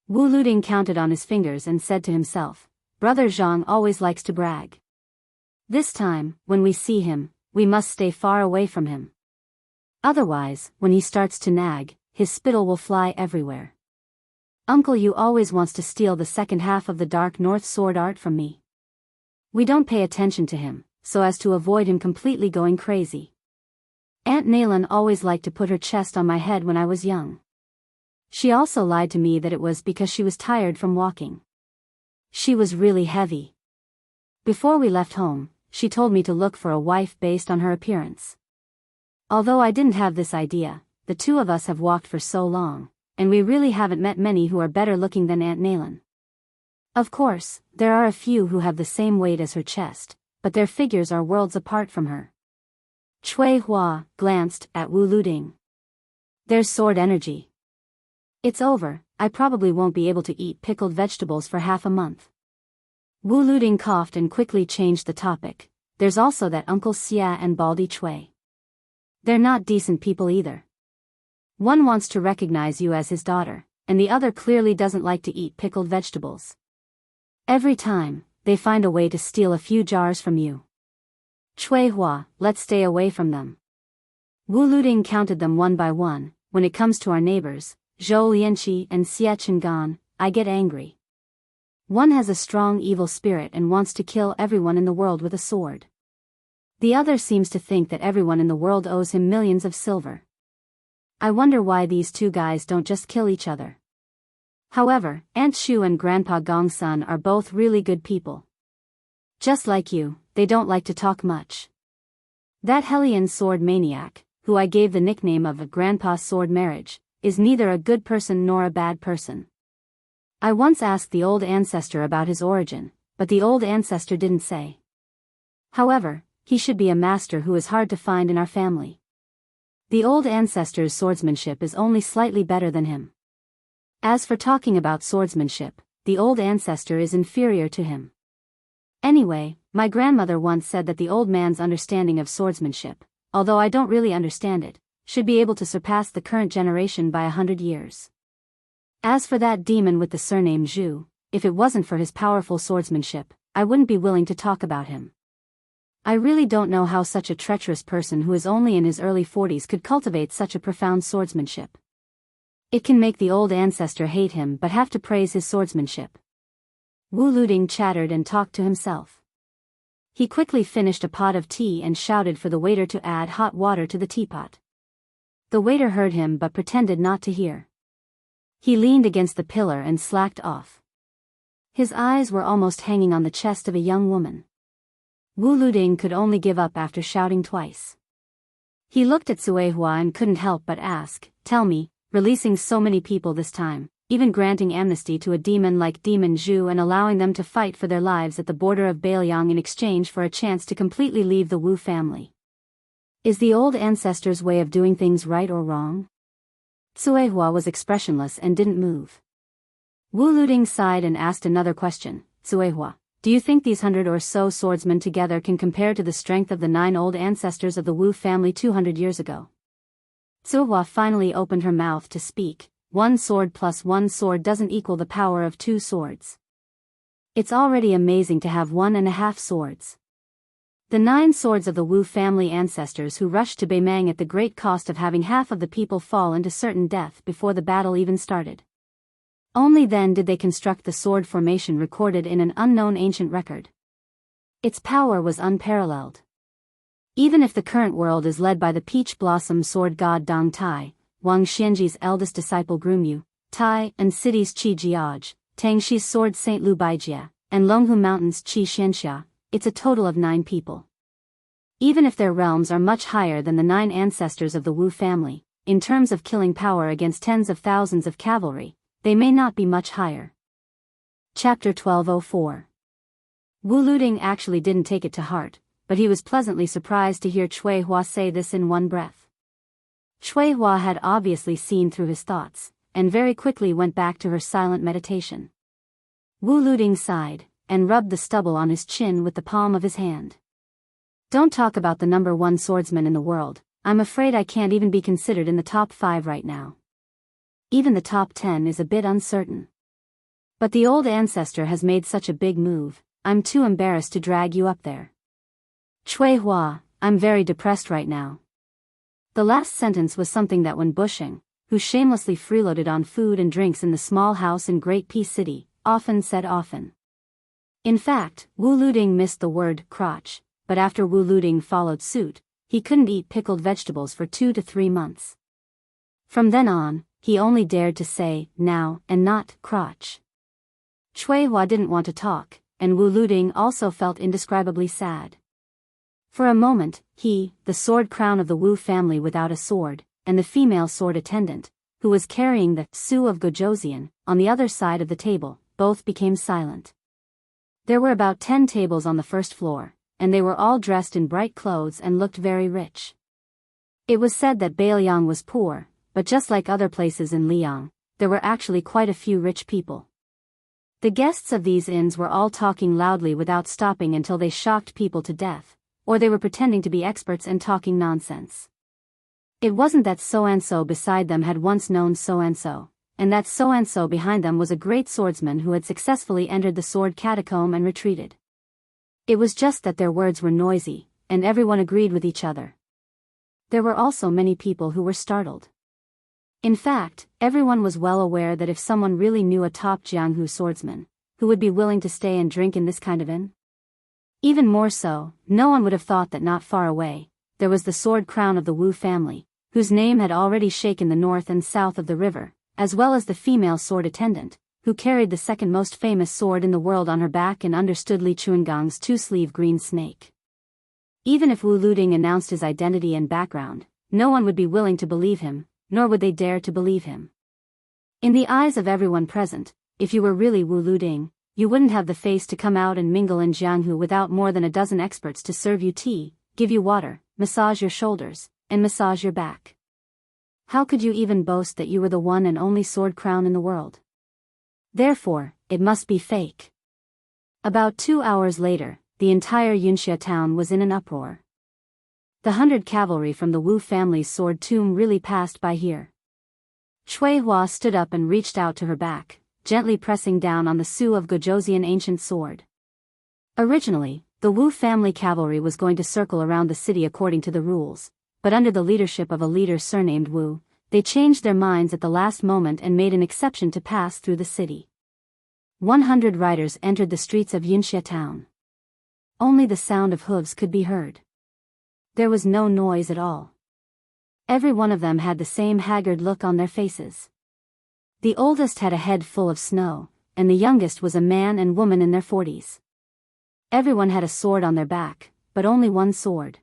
Wu Luding counted on his fingers and said to himself, "Brother Zhang always likes to brag. This time, when we see him, we must stay far away from him. Otherwise, when he starts to nag, his spittle will fly everywhere. Uncle Yu always wants to steal the second half of the Dark North sword art from me. We don't pay attention to him, so as to avoid him completely going crazy. Aunt Nalan always liked to put her chest on my head when I was young. She also lied to me that it was because she was tired from walking. She was really heavy. Before we left home, she told me to look for a wife based on her appearance. Although I didn't have this idea, the two of us have walked for so long, and we really haven't met many who are better looking than Aunt Nalan. Of course, there are a few who have the same weight as her chest, but their figures are worlds apart from her." Cui Hua glanced at Wu Luding. "There's sword energy. It's over, I probably won't be able to eat pickled vegetables for half a month." Wu Luding coughed and quickly changed the topic. "There's also that Uncle Xia and Baldy Cui. They're not decent people either. One wants to recognize you as his daughter, and the other clearly doesn't like to eat pickled vegetables. Every time, they find a way to steal a few jars from you. Cui Hua, let's stay away from them." Wu Luding counted them one by one. "When it comes to our neighbors, Zhou Lianqi and Xie Chengan, I get angry. One has a strong evil spirit and wants to kill everyone in the world with a sword. The other seems to think that everyone in the world owes him millions of silver. I wonder why these two guys don't just kill each other. However, Aunt Shu and Grandpa Gongsun are both really good people. Just like you, they don't like to talk much. That Hellion sword maniac, who I gave the nickname of a Grandpa's sword marriage, is neither a good person nor a bad person. I once asked the old ancestor about his origin, but the old ancestor didn't say. However, he should be a master who is hard to find in our family. The old ancestor's swordsmanship is only slightly better than him. As for talking about swordsmanship, the old ancestor is inferior to him. Anyway, my grandmother once said that the old man's understanding of swordsmanship, although I don't really understand it, should be able to surpass the current generation by 100 years. As for that demon with the surname Zhu, if it wasn't for his powerful swordsmanship, I wouldn't be willing to talk about him. I really don't know how such a treacherous person who is only in his early 40s could cultivate such a profound swordsmanship. It can make the old ancestor hate him but have to praise his swordsmanship." Wu Luding chattered and talked to himself. He quickly finished a pot of tea and shouted for the waiter to add hot water to the teapot. The waiter heard him but pretended not to hear. He leaned against the pillar and slacked off. His eyes were almost hanging on the chest of a young woman. Wu Luding could only give up after shouting twice. He looked at Cui Hua and couldn't help but ask, "Tell me, releasing so many people this time, even granting amnesty to a demon like Demon Zhu and allowing them to fight for their lives at the border of Bailiang in exchange for a chance to completely leave the Wu family. Is the old ancestor's way of doing things right or wrong?" Cui Hua was expressionless and didn't move. Wu Luding sighed and asked another question, "Cui Hua, do you think these 100 or so swordsmen together can compare to the strength of the 9 old ancestors of the Wu family 200 years ago?" Cui Hua finally opened her mouth to speak. "1 sword plus 1 sword doesn't equal the power of 2 swords. It's already amazing to have 1.5 swords. The 9 swords of the Wu family ancestors who rushed to Beimang at the great cost of having half of the people fall into certain death before the battle even started. Only then did they construct the sword formation recorded in an unknown ancient record. Its power was unparalleled. Even if the current world is led by the peach blossom sword god Dong Tai, Wang Xianji's eldest disciple Grumu, Tai, and cities Qi Jiaj, Tangshi's sword Saint Lu Baijia, and Longhu Mountains Qi Xianxia, it's a total of 9 people. Even if their realms are much higher than the 9 ancestors of the Wu family, in terms of killing power against tens of thousands of cavalry, they may not be much higher. Chapter 1204. Wu Luding actually didn't take it to heart, but he was pleasantly surprised to hear Cui Hua say this in one breath. Cui Hua had obviously seen through his thoughts, and very quickly went back to her silent meditation. Wu Luding sighed, and rubbed the stubble on his chin with the palm of his hand. Don't talk about the number 1 swordsman in the world, I'm afraid I can't even be considered in the top 5 right now. Even the top 10 is a bit uncertain. But the old ancestor has made such a big move, I'm too embarrassed to drag you up there. Cui Hua, I'm very depressed right now. The last sentence was something that Wen Bushing, who shamelessly freeloaded on food and drinks in the small house in Great Peace City, often said often. In fact, Wu Luding missed the word crotch, but after Wu Luding followed suit, he couldn't eat pickled vegetables for 2 to 3 months. From then on, he only dared to say now and not crotch. Cui Hua didn't want to talk, and Wu Luding also felt indescribably sad. For a moment, he, the sword crown of the Wu family without a sword, and the female sword attendant, who was carrying the Su of Gojoseon, on the other side of the table, both became silent. There were about 10 tables on the first floor, and they were all dressed in bright clothes and looked very rich. It was said that Beiliang was poor, but just like other places in Liang, there were actually quite a few rich people. The guests of these inns were all talking loudly without stopping until they shocked people to death, or they were pretending to be experts and talking nonsense. It wasn't that so-and-so beside them had once known so-and-so, and that so-and-so behind them was a great swordsman who had successfully entered the sword catacomb and retreated. It was just that their words were noisy, and everyone agreed with each other. There were also many people who were startled. In fact, everyone was well aware that if someone really knew a top Jianghu swordsman, who would be willing to stay and drink in this kind of inn? Even more so, no one would have thought that not far away, there was the sword crown of the Wu family, whose name had already shaken the north and south of the river, as well as the female sword attendant, who carried the second most famous sword in the world on her back and understood Li Chuangong's 2-sleeve green snake. Even if Wu Luding announced his identity and background, no one would be willing to believe him, nor would they dare to believe him. In the eyes of everyone present, if you were really Wu Luding, you wouldn't have the face to come out and mingle in Jianghu without more than a dozen experts to serve you tea, give you water, massage your shoulders, and massage your back. How could you even boast that you were the one and only sword crown in the world? Therefore, it must be fake. About 2 hours later, the entire Yunxia town was in an uproar. The 100 cavalry from the Wu family's sword tomb really passed by here. Cui Hua stood up and reached out to her back, gently pressing down on the Su of Gojoseon ancient sword. Originally, the Wu family cavalry was going to circle around the city according to the rules, but under the leadership of a leader surnamed Wu, they changed their minds at the last moment and made an exception to pass through the city. 100 riders entered the streets of Yunxia town. Only the sound of hooves could be heard. There was no noise at all. Every one of them had the same haggard look on their faces. The oldest had a head full of snow, and the youngest was a man and woman in their 40s. Everyone had a sword on their back, but only one sword.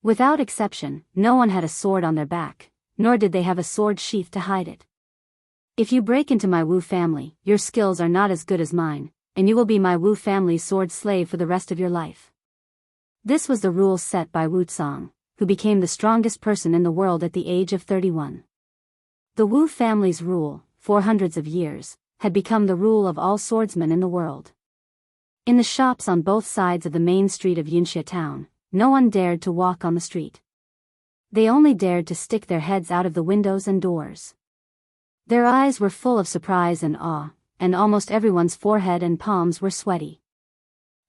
Without exception, no one had a sword on their back, nor did they have a sword sheath to hide it. If you break into my Wu family, your skills are not as good as mine, and you will be my Wu family's sword slave for the rest of your life. This was the rule set by Wu Tsang, who became the strongest person in the world at the age of 31. The Wu family's rule, for hundreds of years, had become the rule of all swordsmen in the world. In the shops on both sides of the main street of Yunxia town, no one dared to walk on the street. They only dared to stick their heads out of the windows and doors. Their eyes were full of surprise and awe, and almost everyone's forehead and palms were sweaty.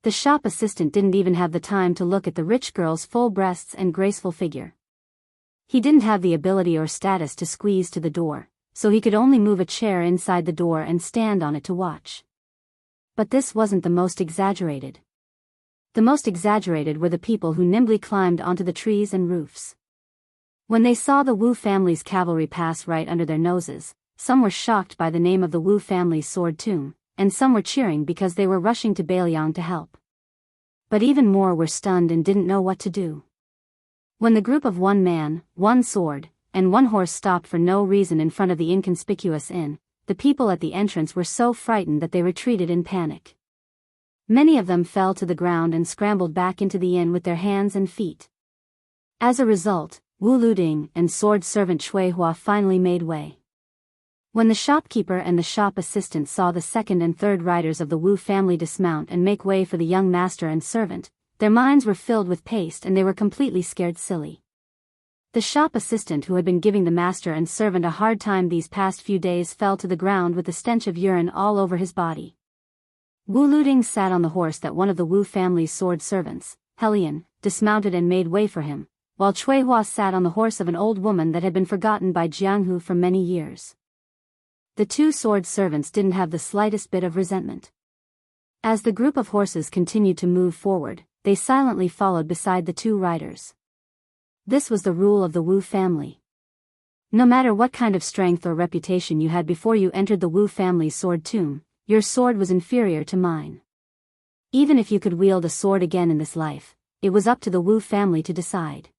The shop assistant didn't even have the time to look at the rich girl's full breasts and graceful figure. He didn't have the ability or status to squeeze to the door, so he could only move a chair inside the door and stand on it to watch. But this wasn't the most exaggerated. The most exaggerated were the people who nimbly climbed onto the trees and roofs. When they saw the Wu family's cavalry pass right under their noses, some were shocked by the name of the Wu family's sword tomb, and some were cheering because they were rushing to Bailiang to help. But even more were stunned and didn't know what to do. When the group of one man, one sword, and one horse stopped for no reason in front of the inconspicuous inn, the people at the entrance were so frightened that they retreated in panic. Many of them fell to the ground and scrambled back into the inn with their hands and feet. As a result, Wu Luding and sword servant Shui Hua finally made way. When the shopkeeper and the shop assistant saw the second and third riders of the Wu family dismount and make way for the young master and servant, their minds were filled with paste and they were completely scared silly. The shop assistant who had been giving the master and servant a hard time these past few days fell to the ground with the stench of urine all over his body. Wu Luding sat on the horse that one of the Wu family's sword servants, Helian, dismounted and made way for him, while Shui Hua sat on the horse of an old woman that had been forgotten by Jianghu for many years. The two sword servants didn't have the slightest bit of resentment. As the group of horses continued to move forward, they silently followed beside the two riders. This was the rule of the Wu family. No matter what kind of strength or reputation you had before you entered the Wu family's sword tomb, your sword was inferior to mine. Even if you could wield a sword again in this life, it was up to the Wu family to decide.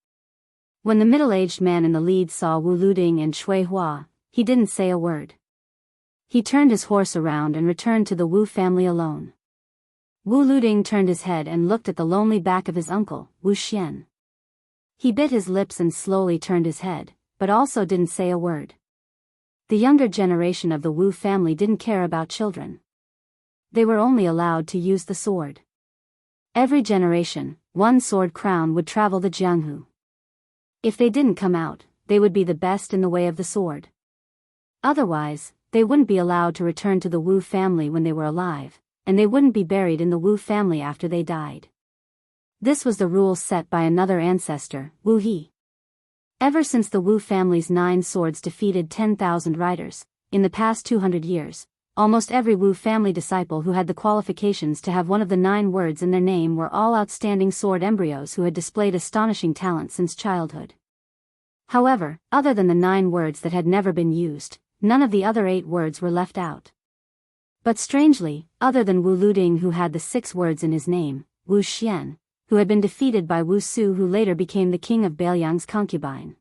When the middle-aged man in the lead saw Wu Luding and Shui Hua, he didn't say a word. He turned his horse around and returned to the Wu family alone. Wu Luding turned his head and looked at the lonely back of his uncle, Wu Xian. He bit his lips and slowly turned his head, but also didn't say a word. The younger generation of the Wu family didn't care about children. They were only allowed to use the sword. Every generation, one sword crown would travel the Jianghu. If they didn't come out, they would be the best in the way of the sword. Otherwise, they wouldn't be allowed to return to the Wu family when they were alive, and they wouldn't be buried in the Wu family after they died. This was the rule set by another ancestor, Wu He. Ever since the Wu family's 9 swords defeated 10,000 riders, in the past 200 years, almost every Wu family disciple who had the qualifications to have one of the 9 words in their name were all outstanding sword embryos who had displayed astonishing talent since childhood. However, other than the 9 words that had never been used, none of the other 8 words were left out. But strangely, other than Wu Luding who had the 6 words in his name, Wu Xian, who had been defeated by Wu Su who later became the king of Bailiang's concubine.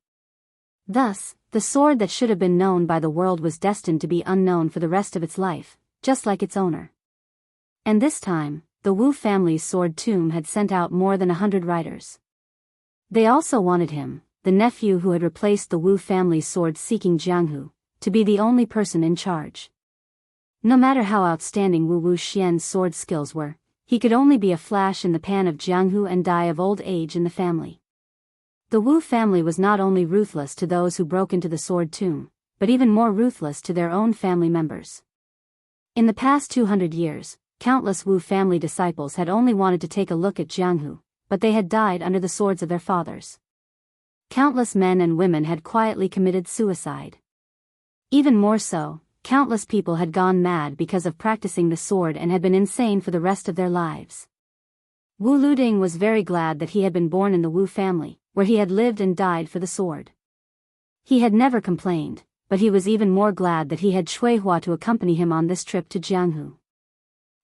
Thus, the sword that should have been known by the world was destined to be unknown for the rest of its life, just like its owner. And this time, the Wu family's sword tomb had sent out more than 100 riders. They also wanted him, the nephew who had replaced the Wu family's sword-seeking Jianghu, to be the only person in charge. No matter how outstanding Wu Xian's sword skills were, he could only be a flash in the pan of Jianghu and die of old age in the family. The Wu family was not only ruthless to those who broke into the sword tomb, but even more ruthless to their own family members. In the past 200 years, countless Wu family disciples had only wanted to take a look at Jianghu, but they had died under the swords of their fathers. Countless men and women had quietly committed suicide. Even more so, countless people had gone mad because of practicing the sword and had been insane for the rest of their lives. Wu Luding was very glad that he had been born in the Wu family, where he had lived and died for the sword. He had never complained, but he was even more glad that he had Shui Hua to accompany him on this trip to Jianghu.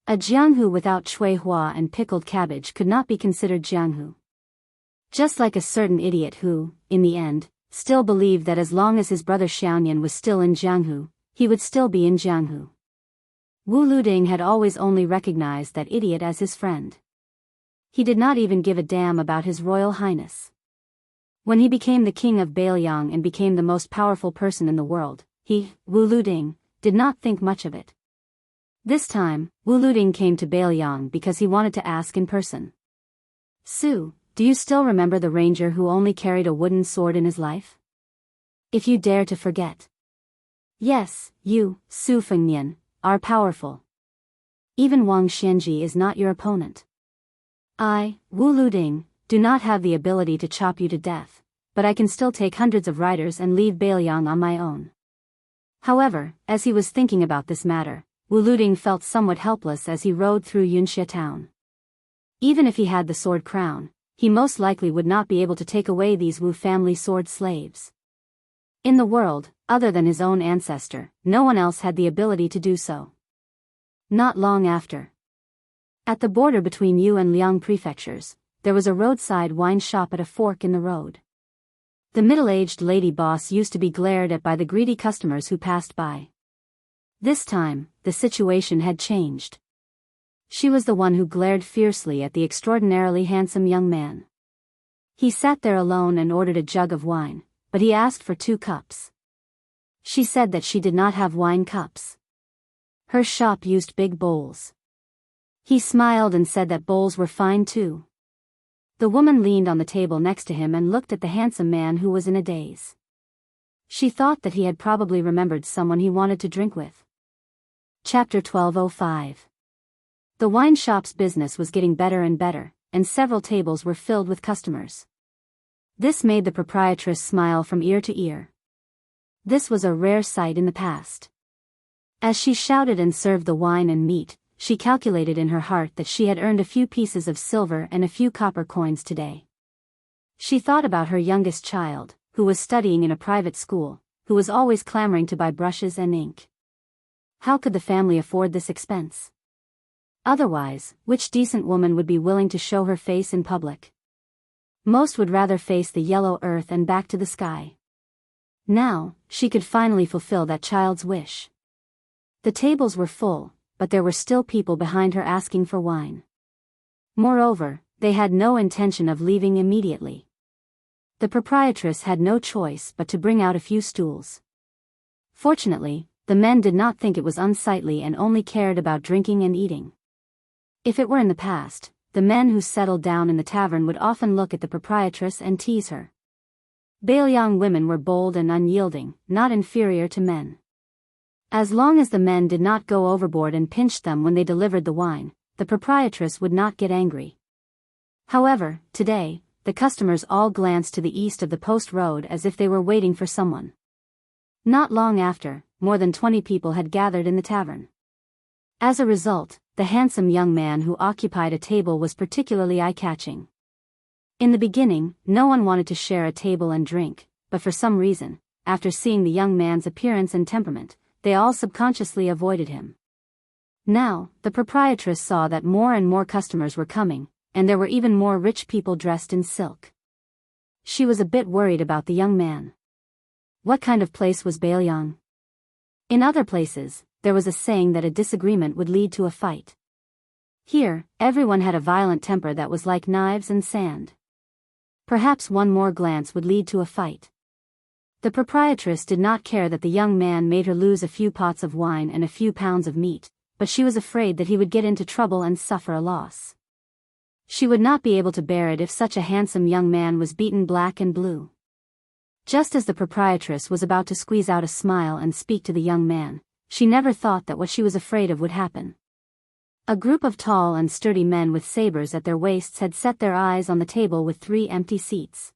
A Jianghu without Shui Hua and pickled cabbage could not be considered Jianghu. Just like a certain idiot who, in the end, still believed that as long as his brother Xiaoyan was still in Jianghu, he would still be in Jianghu. Wu Luding had always only recognized that idiot as his friend. He did not even give a damn about his royal highness. When he became the king of Bailiang and became the most powerful person in the world, he, Wu Luding, did not think much of it. This time, Wu Luding came to Bailiang because he wanted to ask in person. Su, do you still remember the ranger who only carried a wooden sword in his life? If you dare to forget. Yes, you, Su Fengnian, are powerful. Even Wang Xianji is not your opponent. I, Wu Luding, do not have the ability to chop you to death, but I can still take hundreds of riders and leave Bailiang on my own. However, as he was thinking about this matter, Wu Luding felt somewhat helpless as he rode through Yunxia town. Even if he had the sword crown, he most likely would not be able to take away these Wu family sword slaves. In the world, other than his own ancestor, no one else had the ability to do so. Not long after. At the border between Yu and Liang prefectures, there was a roadside wine shop at a fork in the road. The middle-aged lady boss used to be glared at by the greedy customers who passed by. This time, the situation had changed. She was the one who glared fiercely at the extraordinarily handsome young man. He sat there alone and ordered a jug of wine, but he asked for 2 cups. She said that she did not have wine cups. Her shop used big bowls. He smiled and said that bowls were fine too. The woman leaned on the table next to him and looked at the handsome man who was in a daze. She thought that he had probably remembered someone he wanted to drink with. Chapter 12:05. The wine shop's business was getting better and better, and several tables were filled with customers. This made the proprietress smile from ear to ear. This was a rare sight in the past. As she shouted and served the wine and meat, she calculated in her heart that she had earned a few pieces of silver and a few copper coins today. She thought about her youngest child, who was studying in a private school, who was always clamoring to buy brushes and ink. How could the family afford this expense? Otherwise, which decent woman would be willing to show her face in public? Most would rather face the yellow earth and back to the sky. Now, she could finally fulfill that child's wish. The tables were full, but there were still people behind her asking for wine. Moreover, they had no intention of leaving immediately. The proprietress had no choice but to bring out a few stools. Fortunately, the men did not think it was unsightly and only cared about drinking and eating. If it were in the past, the men who settled down in the tavern would often look at the proprietress and tease her. Bailiang women were bold and unyielding, not inferior to men. As long as the men did not go overboard and pinch them when they delivered the wine, the proprietress would not get angry. However, today, the customers all glanced to the east of the post road as if they were waiting for someone. Not long after, more than 20 people had gathered in the tavern. As a result, the handsome young man who occupied a table was particularly eye-catching. In the beginning, no one wanted to share a table and drink, but for some reason, after seeing the young man's appearance and temperament, they all subconsciously avoided him. Now, the proprietress saw that more and more customers were coming, and there were even more rich people dressed in silk. She was a bit worried about the young man. What kind of place was Bailiang? In other places, there was a saying that a disagreement would lead to a fight. Here, everyone had a violent temper that was like knives and sand. Perhaps one more glance would lead to a fight. The proprietress did not care that the young man made her lose a few pots of wine and a few pounds of meat, but she was afraid that he would get into trouble and suffer a loss. She would not be able to bear it if such a handsome young man was beaten black and blue. Just as the proprietress was about to squeeze out a smile and speak to the young man, she never thought that what she was afraid of would happen. A group of tall and sturdy men with sabers at their waists had set their eyes on the table with 3 empty seats.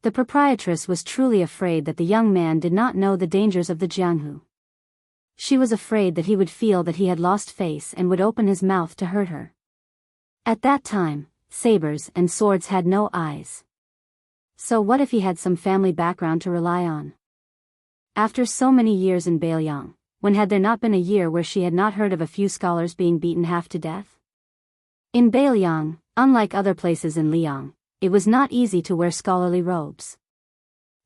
The proprietress was truly afraid that the young man did not know the dangers of the Jianghu. She was afraid that he would feel that he had lost face and would open his mouth to hurt her. At that time, sabers and swords had no eyes. So what if he had some family background to rely on? After so many years in Bailiang, when had there not been a year where she had not heard of a few scholars being beaten half to death? In Bailiang, unlike other places in Liang, it was not easy to wear scholarly robes.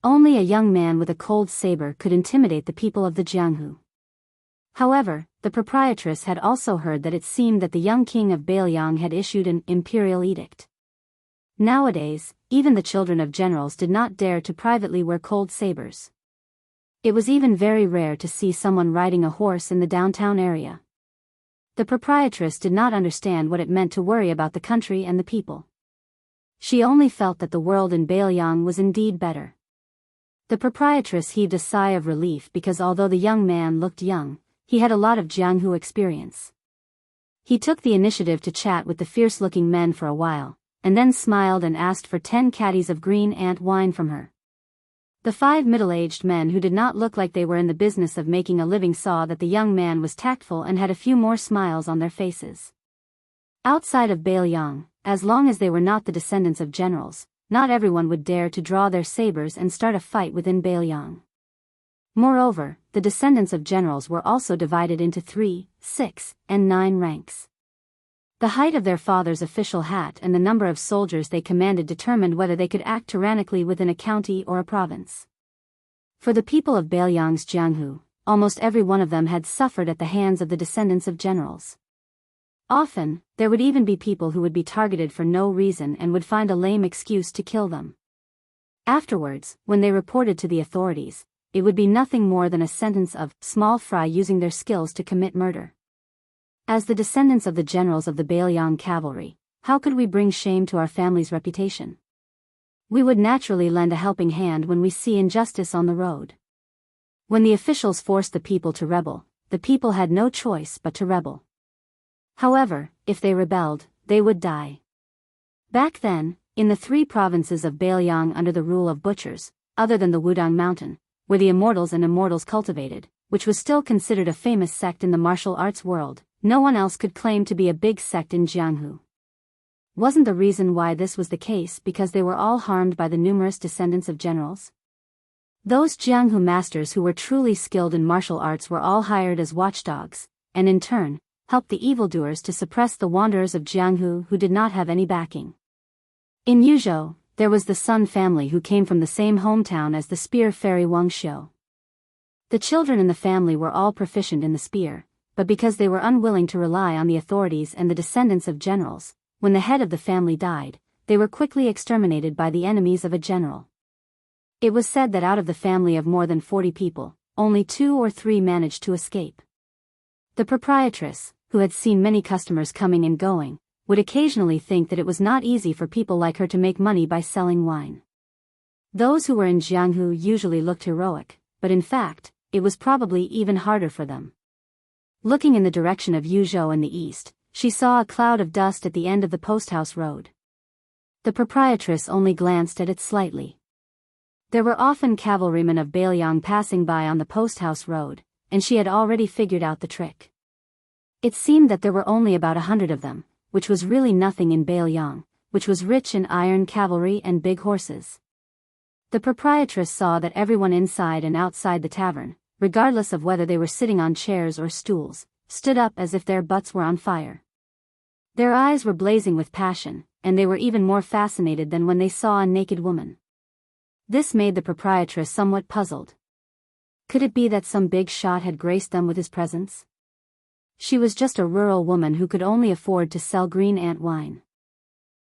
Only a young man with a cold saber could intimidate the people of the Jianghu. However, the proprietress had also heard that it seemed that the young king of Bailiang had issued an imperial edict. Nowadays, even the children of generals did not dare to privately wear cold sabers. It was even very rare to see someone riding a horse in the downtown area. The proprietress did not understand what it meant to worry about the country and the people. She only felt that the world in Bailiang was indeed better. The proprietress heaved a sigh of relief because although the young man looked young, he had a lot of Jianghu experience. He took the initiative to chat with the fierce-looking men for a while, and then smiled and asked for 10 caddies of green ant wine from her. The 5 middle-aged men who did not look like they were in the business of making a living saw that the young man was tactful and had a few more smiles on their faces. Outside of Bailiang, as long as they were not the descendants of generals, not everyone would dare to draw their sabers and start a fight within Bailiang. Moreover, the descendants of generals were also divided into 3, 6, and 9 ranks. The height of their father's official hat and the number of soldiers they commanded determined whether they could act tyrannically within a county or a province. For the people of Bailiang's Jianghu, almost every one of them had suffered at the hands of the descendants of generals. Often, there would even be people who would be targeted for no reason and would find a lame excuse to kill them. Afterwards, when they reported to the authorities, it would be nothing more than a sentence of small fry using their skills to commit murder. As the descendants of the generals of the Bailiang cavalry, how could we bring shame to our family's reputation? We would naturally lend a helping hand when we see injustice on the road. When the officials forced the people to rebel, the people had no choice but to rebel. However, if they rebelled, they would die. Back then, in the 3 provinces of Bailiang under the rule of butchers, other than the Wudang Mountain, where the immortals and immortals cultivated, which was still considered a famous sect in the martial arts world, no one else could claim to be a big sect in Jianghu. Wasn't the reason why this was the case because they were all harmed by the numerous descendants of generals? Those Jianghu masters who were truly skilled in martial arts were all hired as watchdogs, and in turn, helped the evildoers to suppress the wanderers of Jianghu who did not have any backing. In Yuzhou, there was the Sun family who came from the same hometown as the spear fairy Wuxia. The children in the family were all proficient in the spear, but because they were unwilling to rely on the authorities and the descendants of generals, when the head of the family died, they were quickly exterminated by the enemies of a general. It was said that out of the family of more than 40 people, only 2 or 3 managed to escape. The proprietress, who had seen many customers coming and going, would occasionally think that it was not easy for people like her to make money by selling wine. Those who were in Jianghu usually looked heroic, but in fact, it was probably even harder for them. Looking in the direction of Yuzhou in the east, she saw a cloud of dust at the end of the posthouse road. The proprietress only glanced at it slightly. There were often cavalrymen of Bailiang passing by on the posthouse road, and she had already figured out the trick. It seemed that there were only about 100 of them, which was really nothing in Bailiang, which was rich in iron cavalry and big horses. The proprietress saw that everyone inside and outside the tavern, regardless of whether they were sitting on chairs or stools, stood up as if their butts were on fire. Their eyes were blazing with passion, and they were even more fascinated than when they saw a naked woman. This made the proprietress somewhat puzzled. Could it be that some big shot had graced them with his presence? She was just a rural woman who could only afford to sell green ant wine.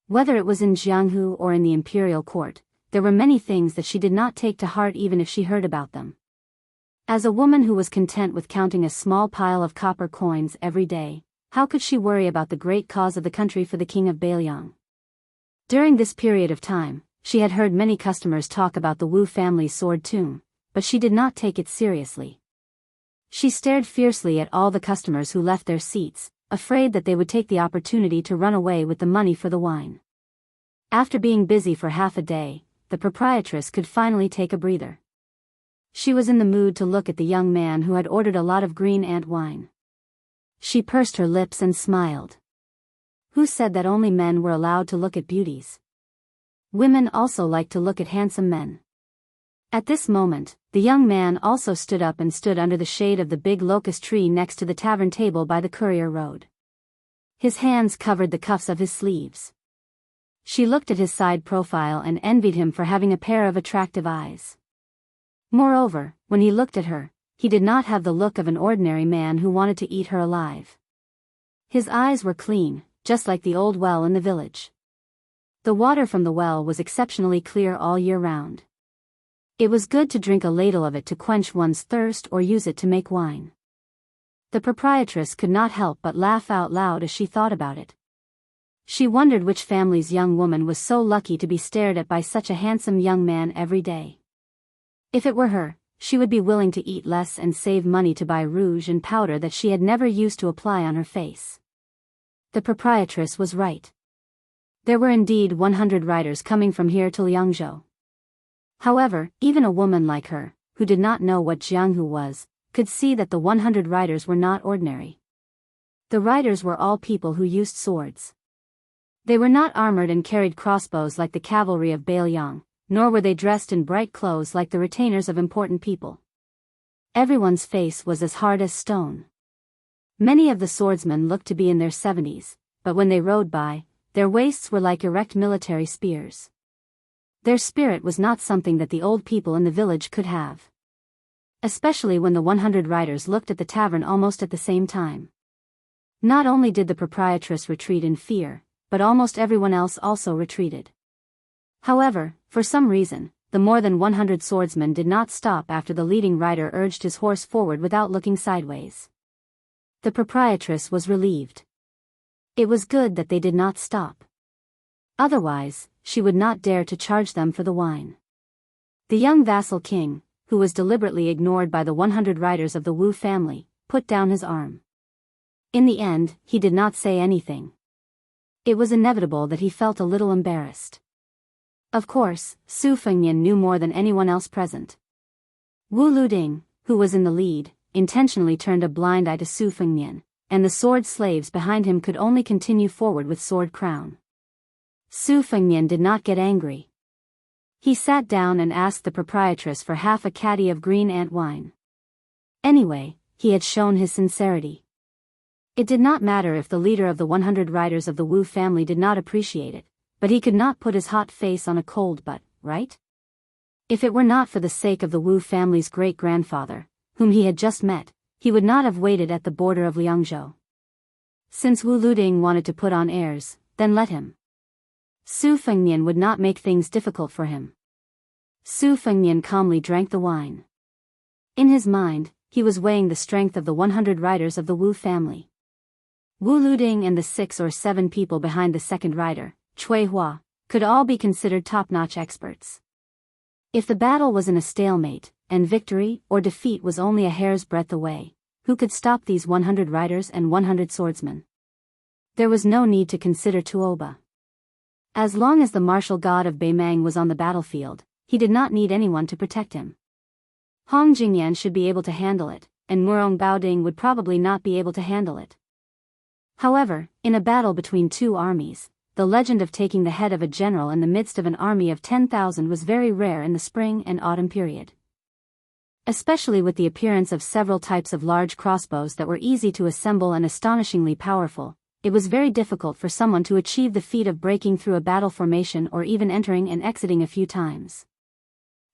Whether it was in Jianghu or in the imperial court, there were many things that she did not take to heart even if she heard about them. As a woman who was content with counting a small pile of copper coins every day, how could she worry about the great cause of the country for the king of Bailiang? During this period of time, she had heard many customers talk about the Wu family's sword tomb, but she did not take it seriously. She stared fiercely at all the customers who left their seats, afraid that they would take the opportunity to run away with the money for the wine. After being busy for half a day, the proprietress could finally take a breather. She was in the mood to look at the young man who had ordered a lot of green ant wine. She pursed her lips and smiled. Who said that only men were allowed to look at beauties? Women also like to look at handsome men. At this moment, the young man also stood up and stood under the shade of the big locust tree next to the tavern table by the courier road. His hands covered the cuffs of his sleeves. She looked at his side profile and envied him for having a pair of attractive eyes. Moreover, when he looked at her, he did not have the look of an ordinary man who wanted to eat her alive. His eyes were clean, just like the old well in the village. The water from the well was exceptionally clear all year round. It was good to drink a ladle of it to quench one's thirst or use it to make wine. The proprietress could not help but laugh out loud as she thought about it. She wondered which family's young woman was so lucky to be stared at by such a handsome young man every day. If it were her, she would be willing to eat less and save money to buy rouge and powder that she had never used to apply on her face. The proprietress was right. There were indeed 100 riders coming from here to Liangzhou. However, even a woman like her, who did not know what Jianghu was, could see that the 100 riders were not ordinary. The riders were all people who used swords. They were not armored and carried crossbows like the cavalry of Bailiang, nor were they dressed in bright clothes like the retainers of important people. Everyone's face was as hard as stone. Many of the swordsmen looked to be in their 70s, but when they rode by, their waists were like erect military spears. Their spirit was not something that the old people in the village could have. Especially when the 100 riders looked at the tavern almost at the same time. Not only did the proprietress retreat in fear, but almost everyone else also retreated. However, for some reason, the more than 100 swordsmen did not stop after the leading rider urged his horse forward without looking sideways. The proprietress was relieved. It was good that they did not stop. Otherwise, she would not dare to charge them for the wine. The young vassal king, who was deliberately ignored by the 100 riders of the Wu family, put down his arm. In the end, he did not say anything. It was inevitable that he felt a little embarrassed. Of course, Su Fengnian knew more than anyone else present. Wu Luding, who was in the lead, intentionally turned a blind eye to Su Fengnian, and the sword slaves behind him could only continue forward with sword crown. Su Fengnian did not get angry. He sat down and asked the proprietress for half a caddy of green ant wine. Anyway, he had shown his sincerity. It did not matter if the leader of the 100 riders of the Wu family did not appreciate it, but he could not put his hot face on a cold butt, right? If it were not for the sake of the Wu family's great-grandfather, whom he had just met, he would not have waited at the border of Liangzhou. Since Wu Luding wanted to put on airs, then let him. Su Fengnian would not make things difficult for him. Su Fengnian calmly drank the wine. In his mind, he was weighing the strength of the 100 riders of the Wu family. Wu Luding and the 6 or 7 people behind the second rider, Cui Hua, could all be considered top-notch experts. If the battle was in a stalemate, and victory or defeat was only a hair's breadth away, who could stop these 100 riders and 100 swordsmen? There was no need to consider Tuoba. As long as the martial god of Beimang was on the battlefield, he did not need anyone to protect him. Hong Jingyan should be able to handle it, and Murong Baoding would probably not be able to handle it. However, in a battle between two armies, the legend of taking the head of a general in the midst of an army of 10,000 was very rare in the spring and autumn period. Especially with the appearance of several types of large crossbows that were easy to assemble and astonishingly powerful, it was very difficult for someone to achieve the feat of breaking through a battle formation or even entering and exiting a few times.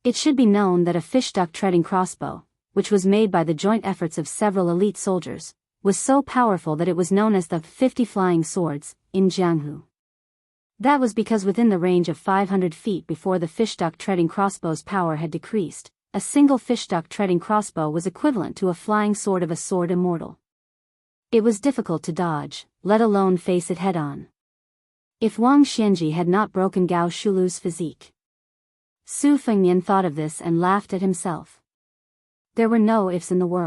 It should be known that a fish-duck treading crossbow, which was made by the joint efforts of several elite soldiers, was so powerful that it was known as the 50 Flying Swords, in Jianghu. That was because within the range of 500 feet before the fish-duck treading crossbow's power had decreased, a single fish-duck treading crossbow was equivalent to a flying sword of a sword immortal. It was difficult to dodge, let alone face it head-on. If Wang Xianji had not broken Gao Shulu's physique. Su Fengnian thought of this and laughed at himself. There were no ifs in the world.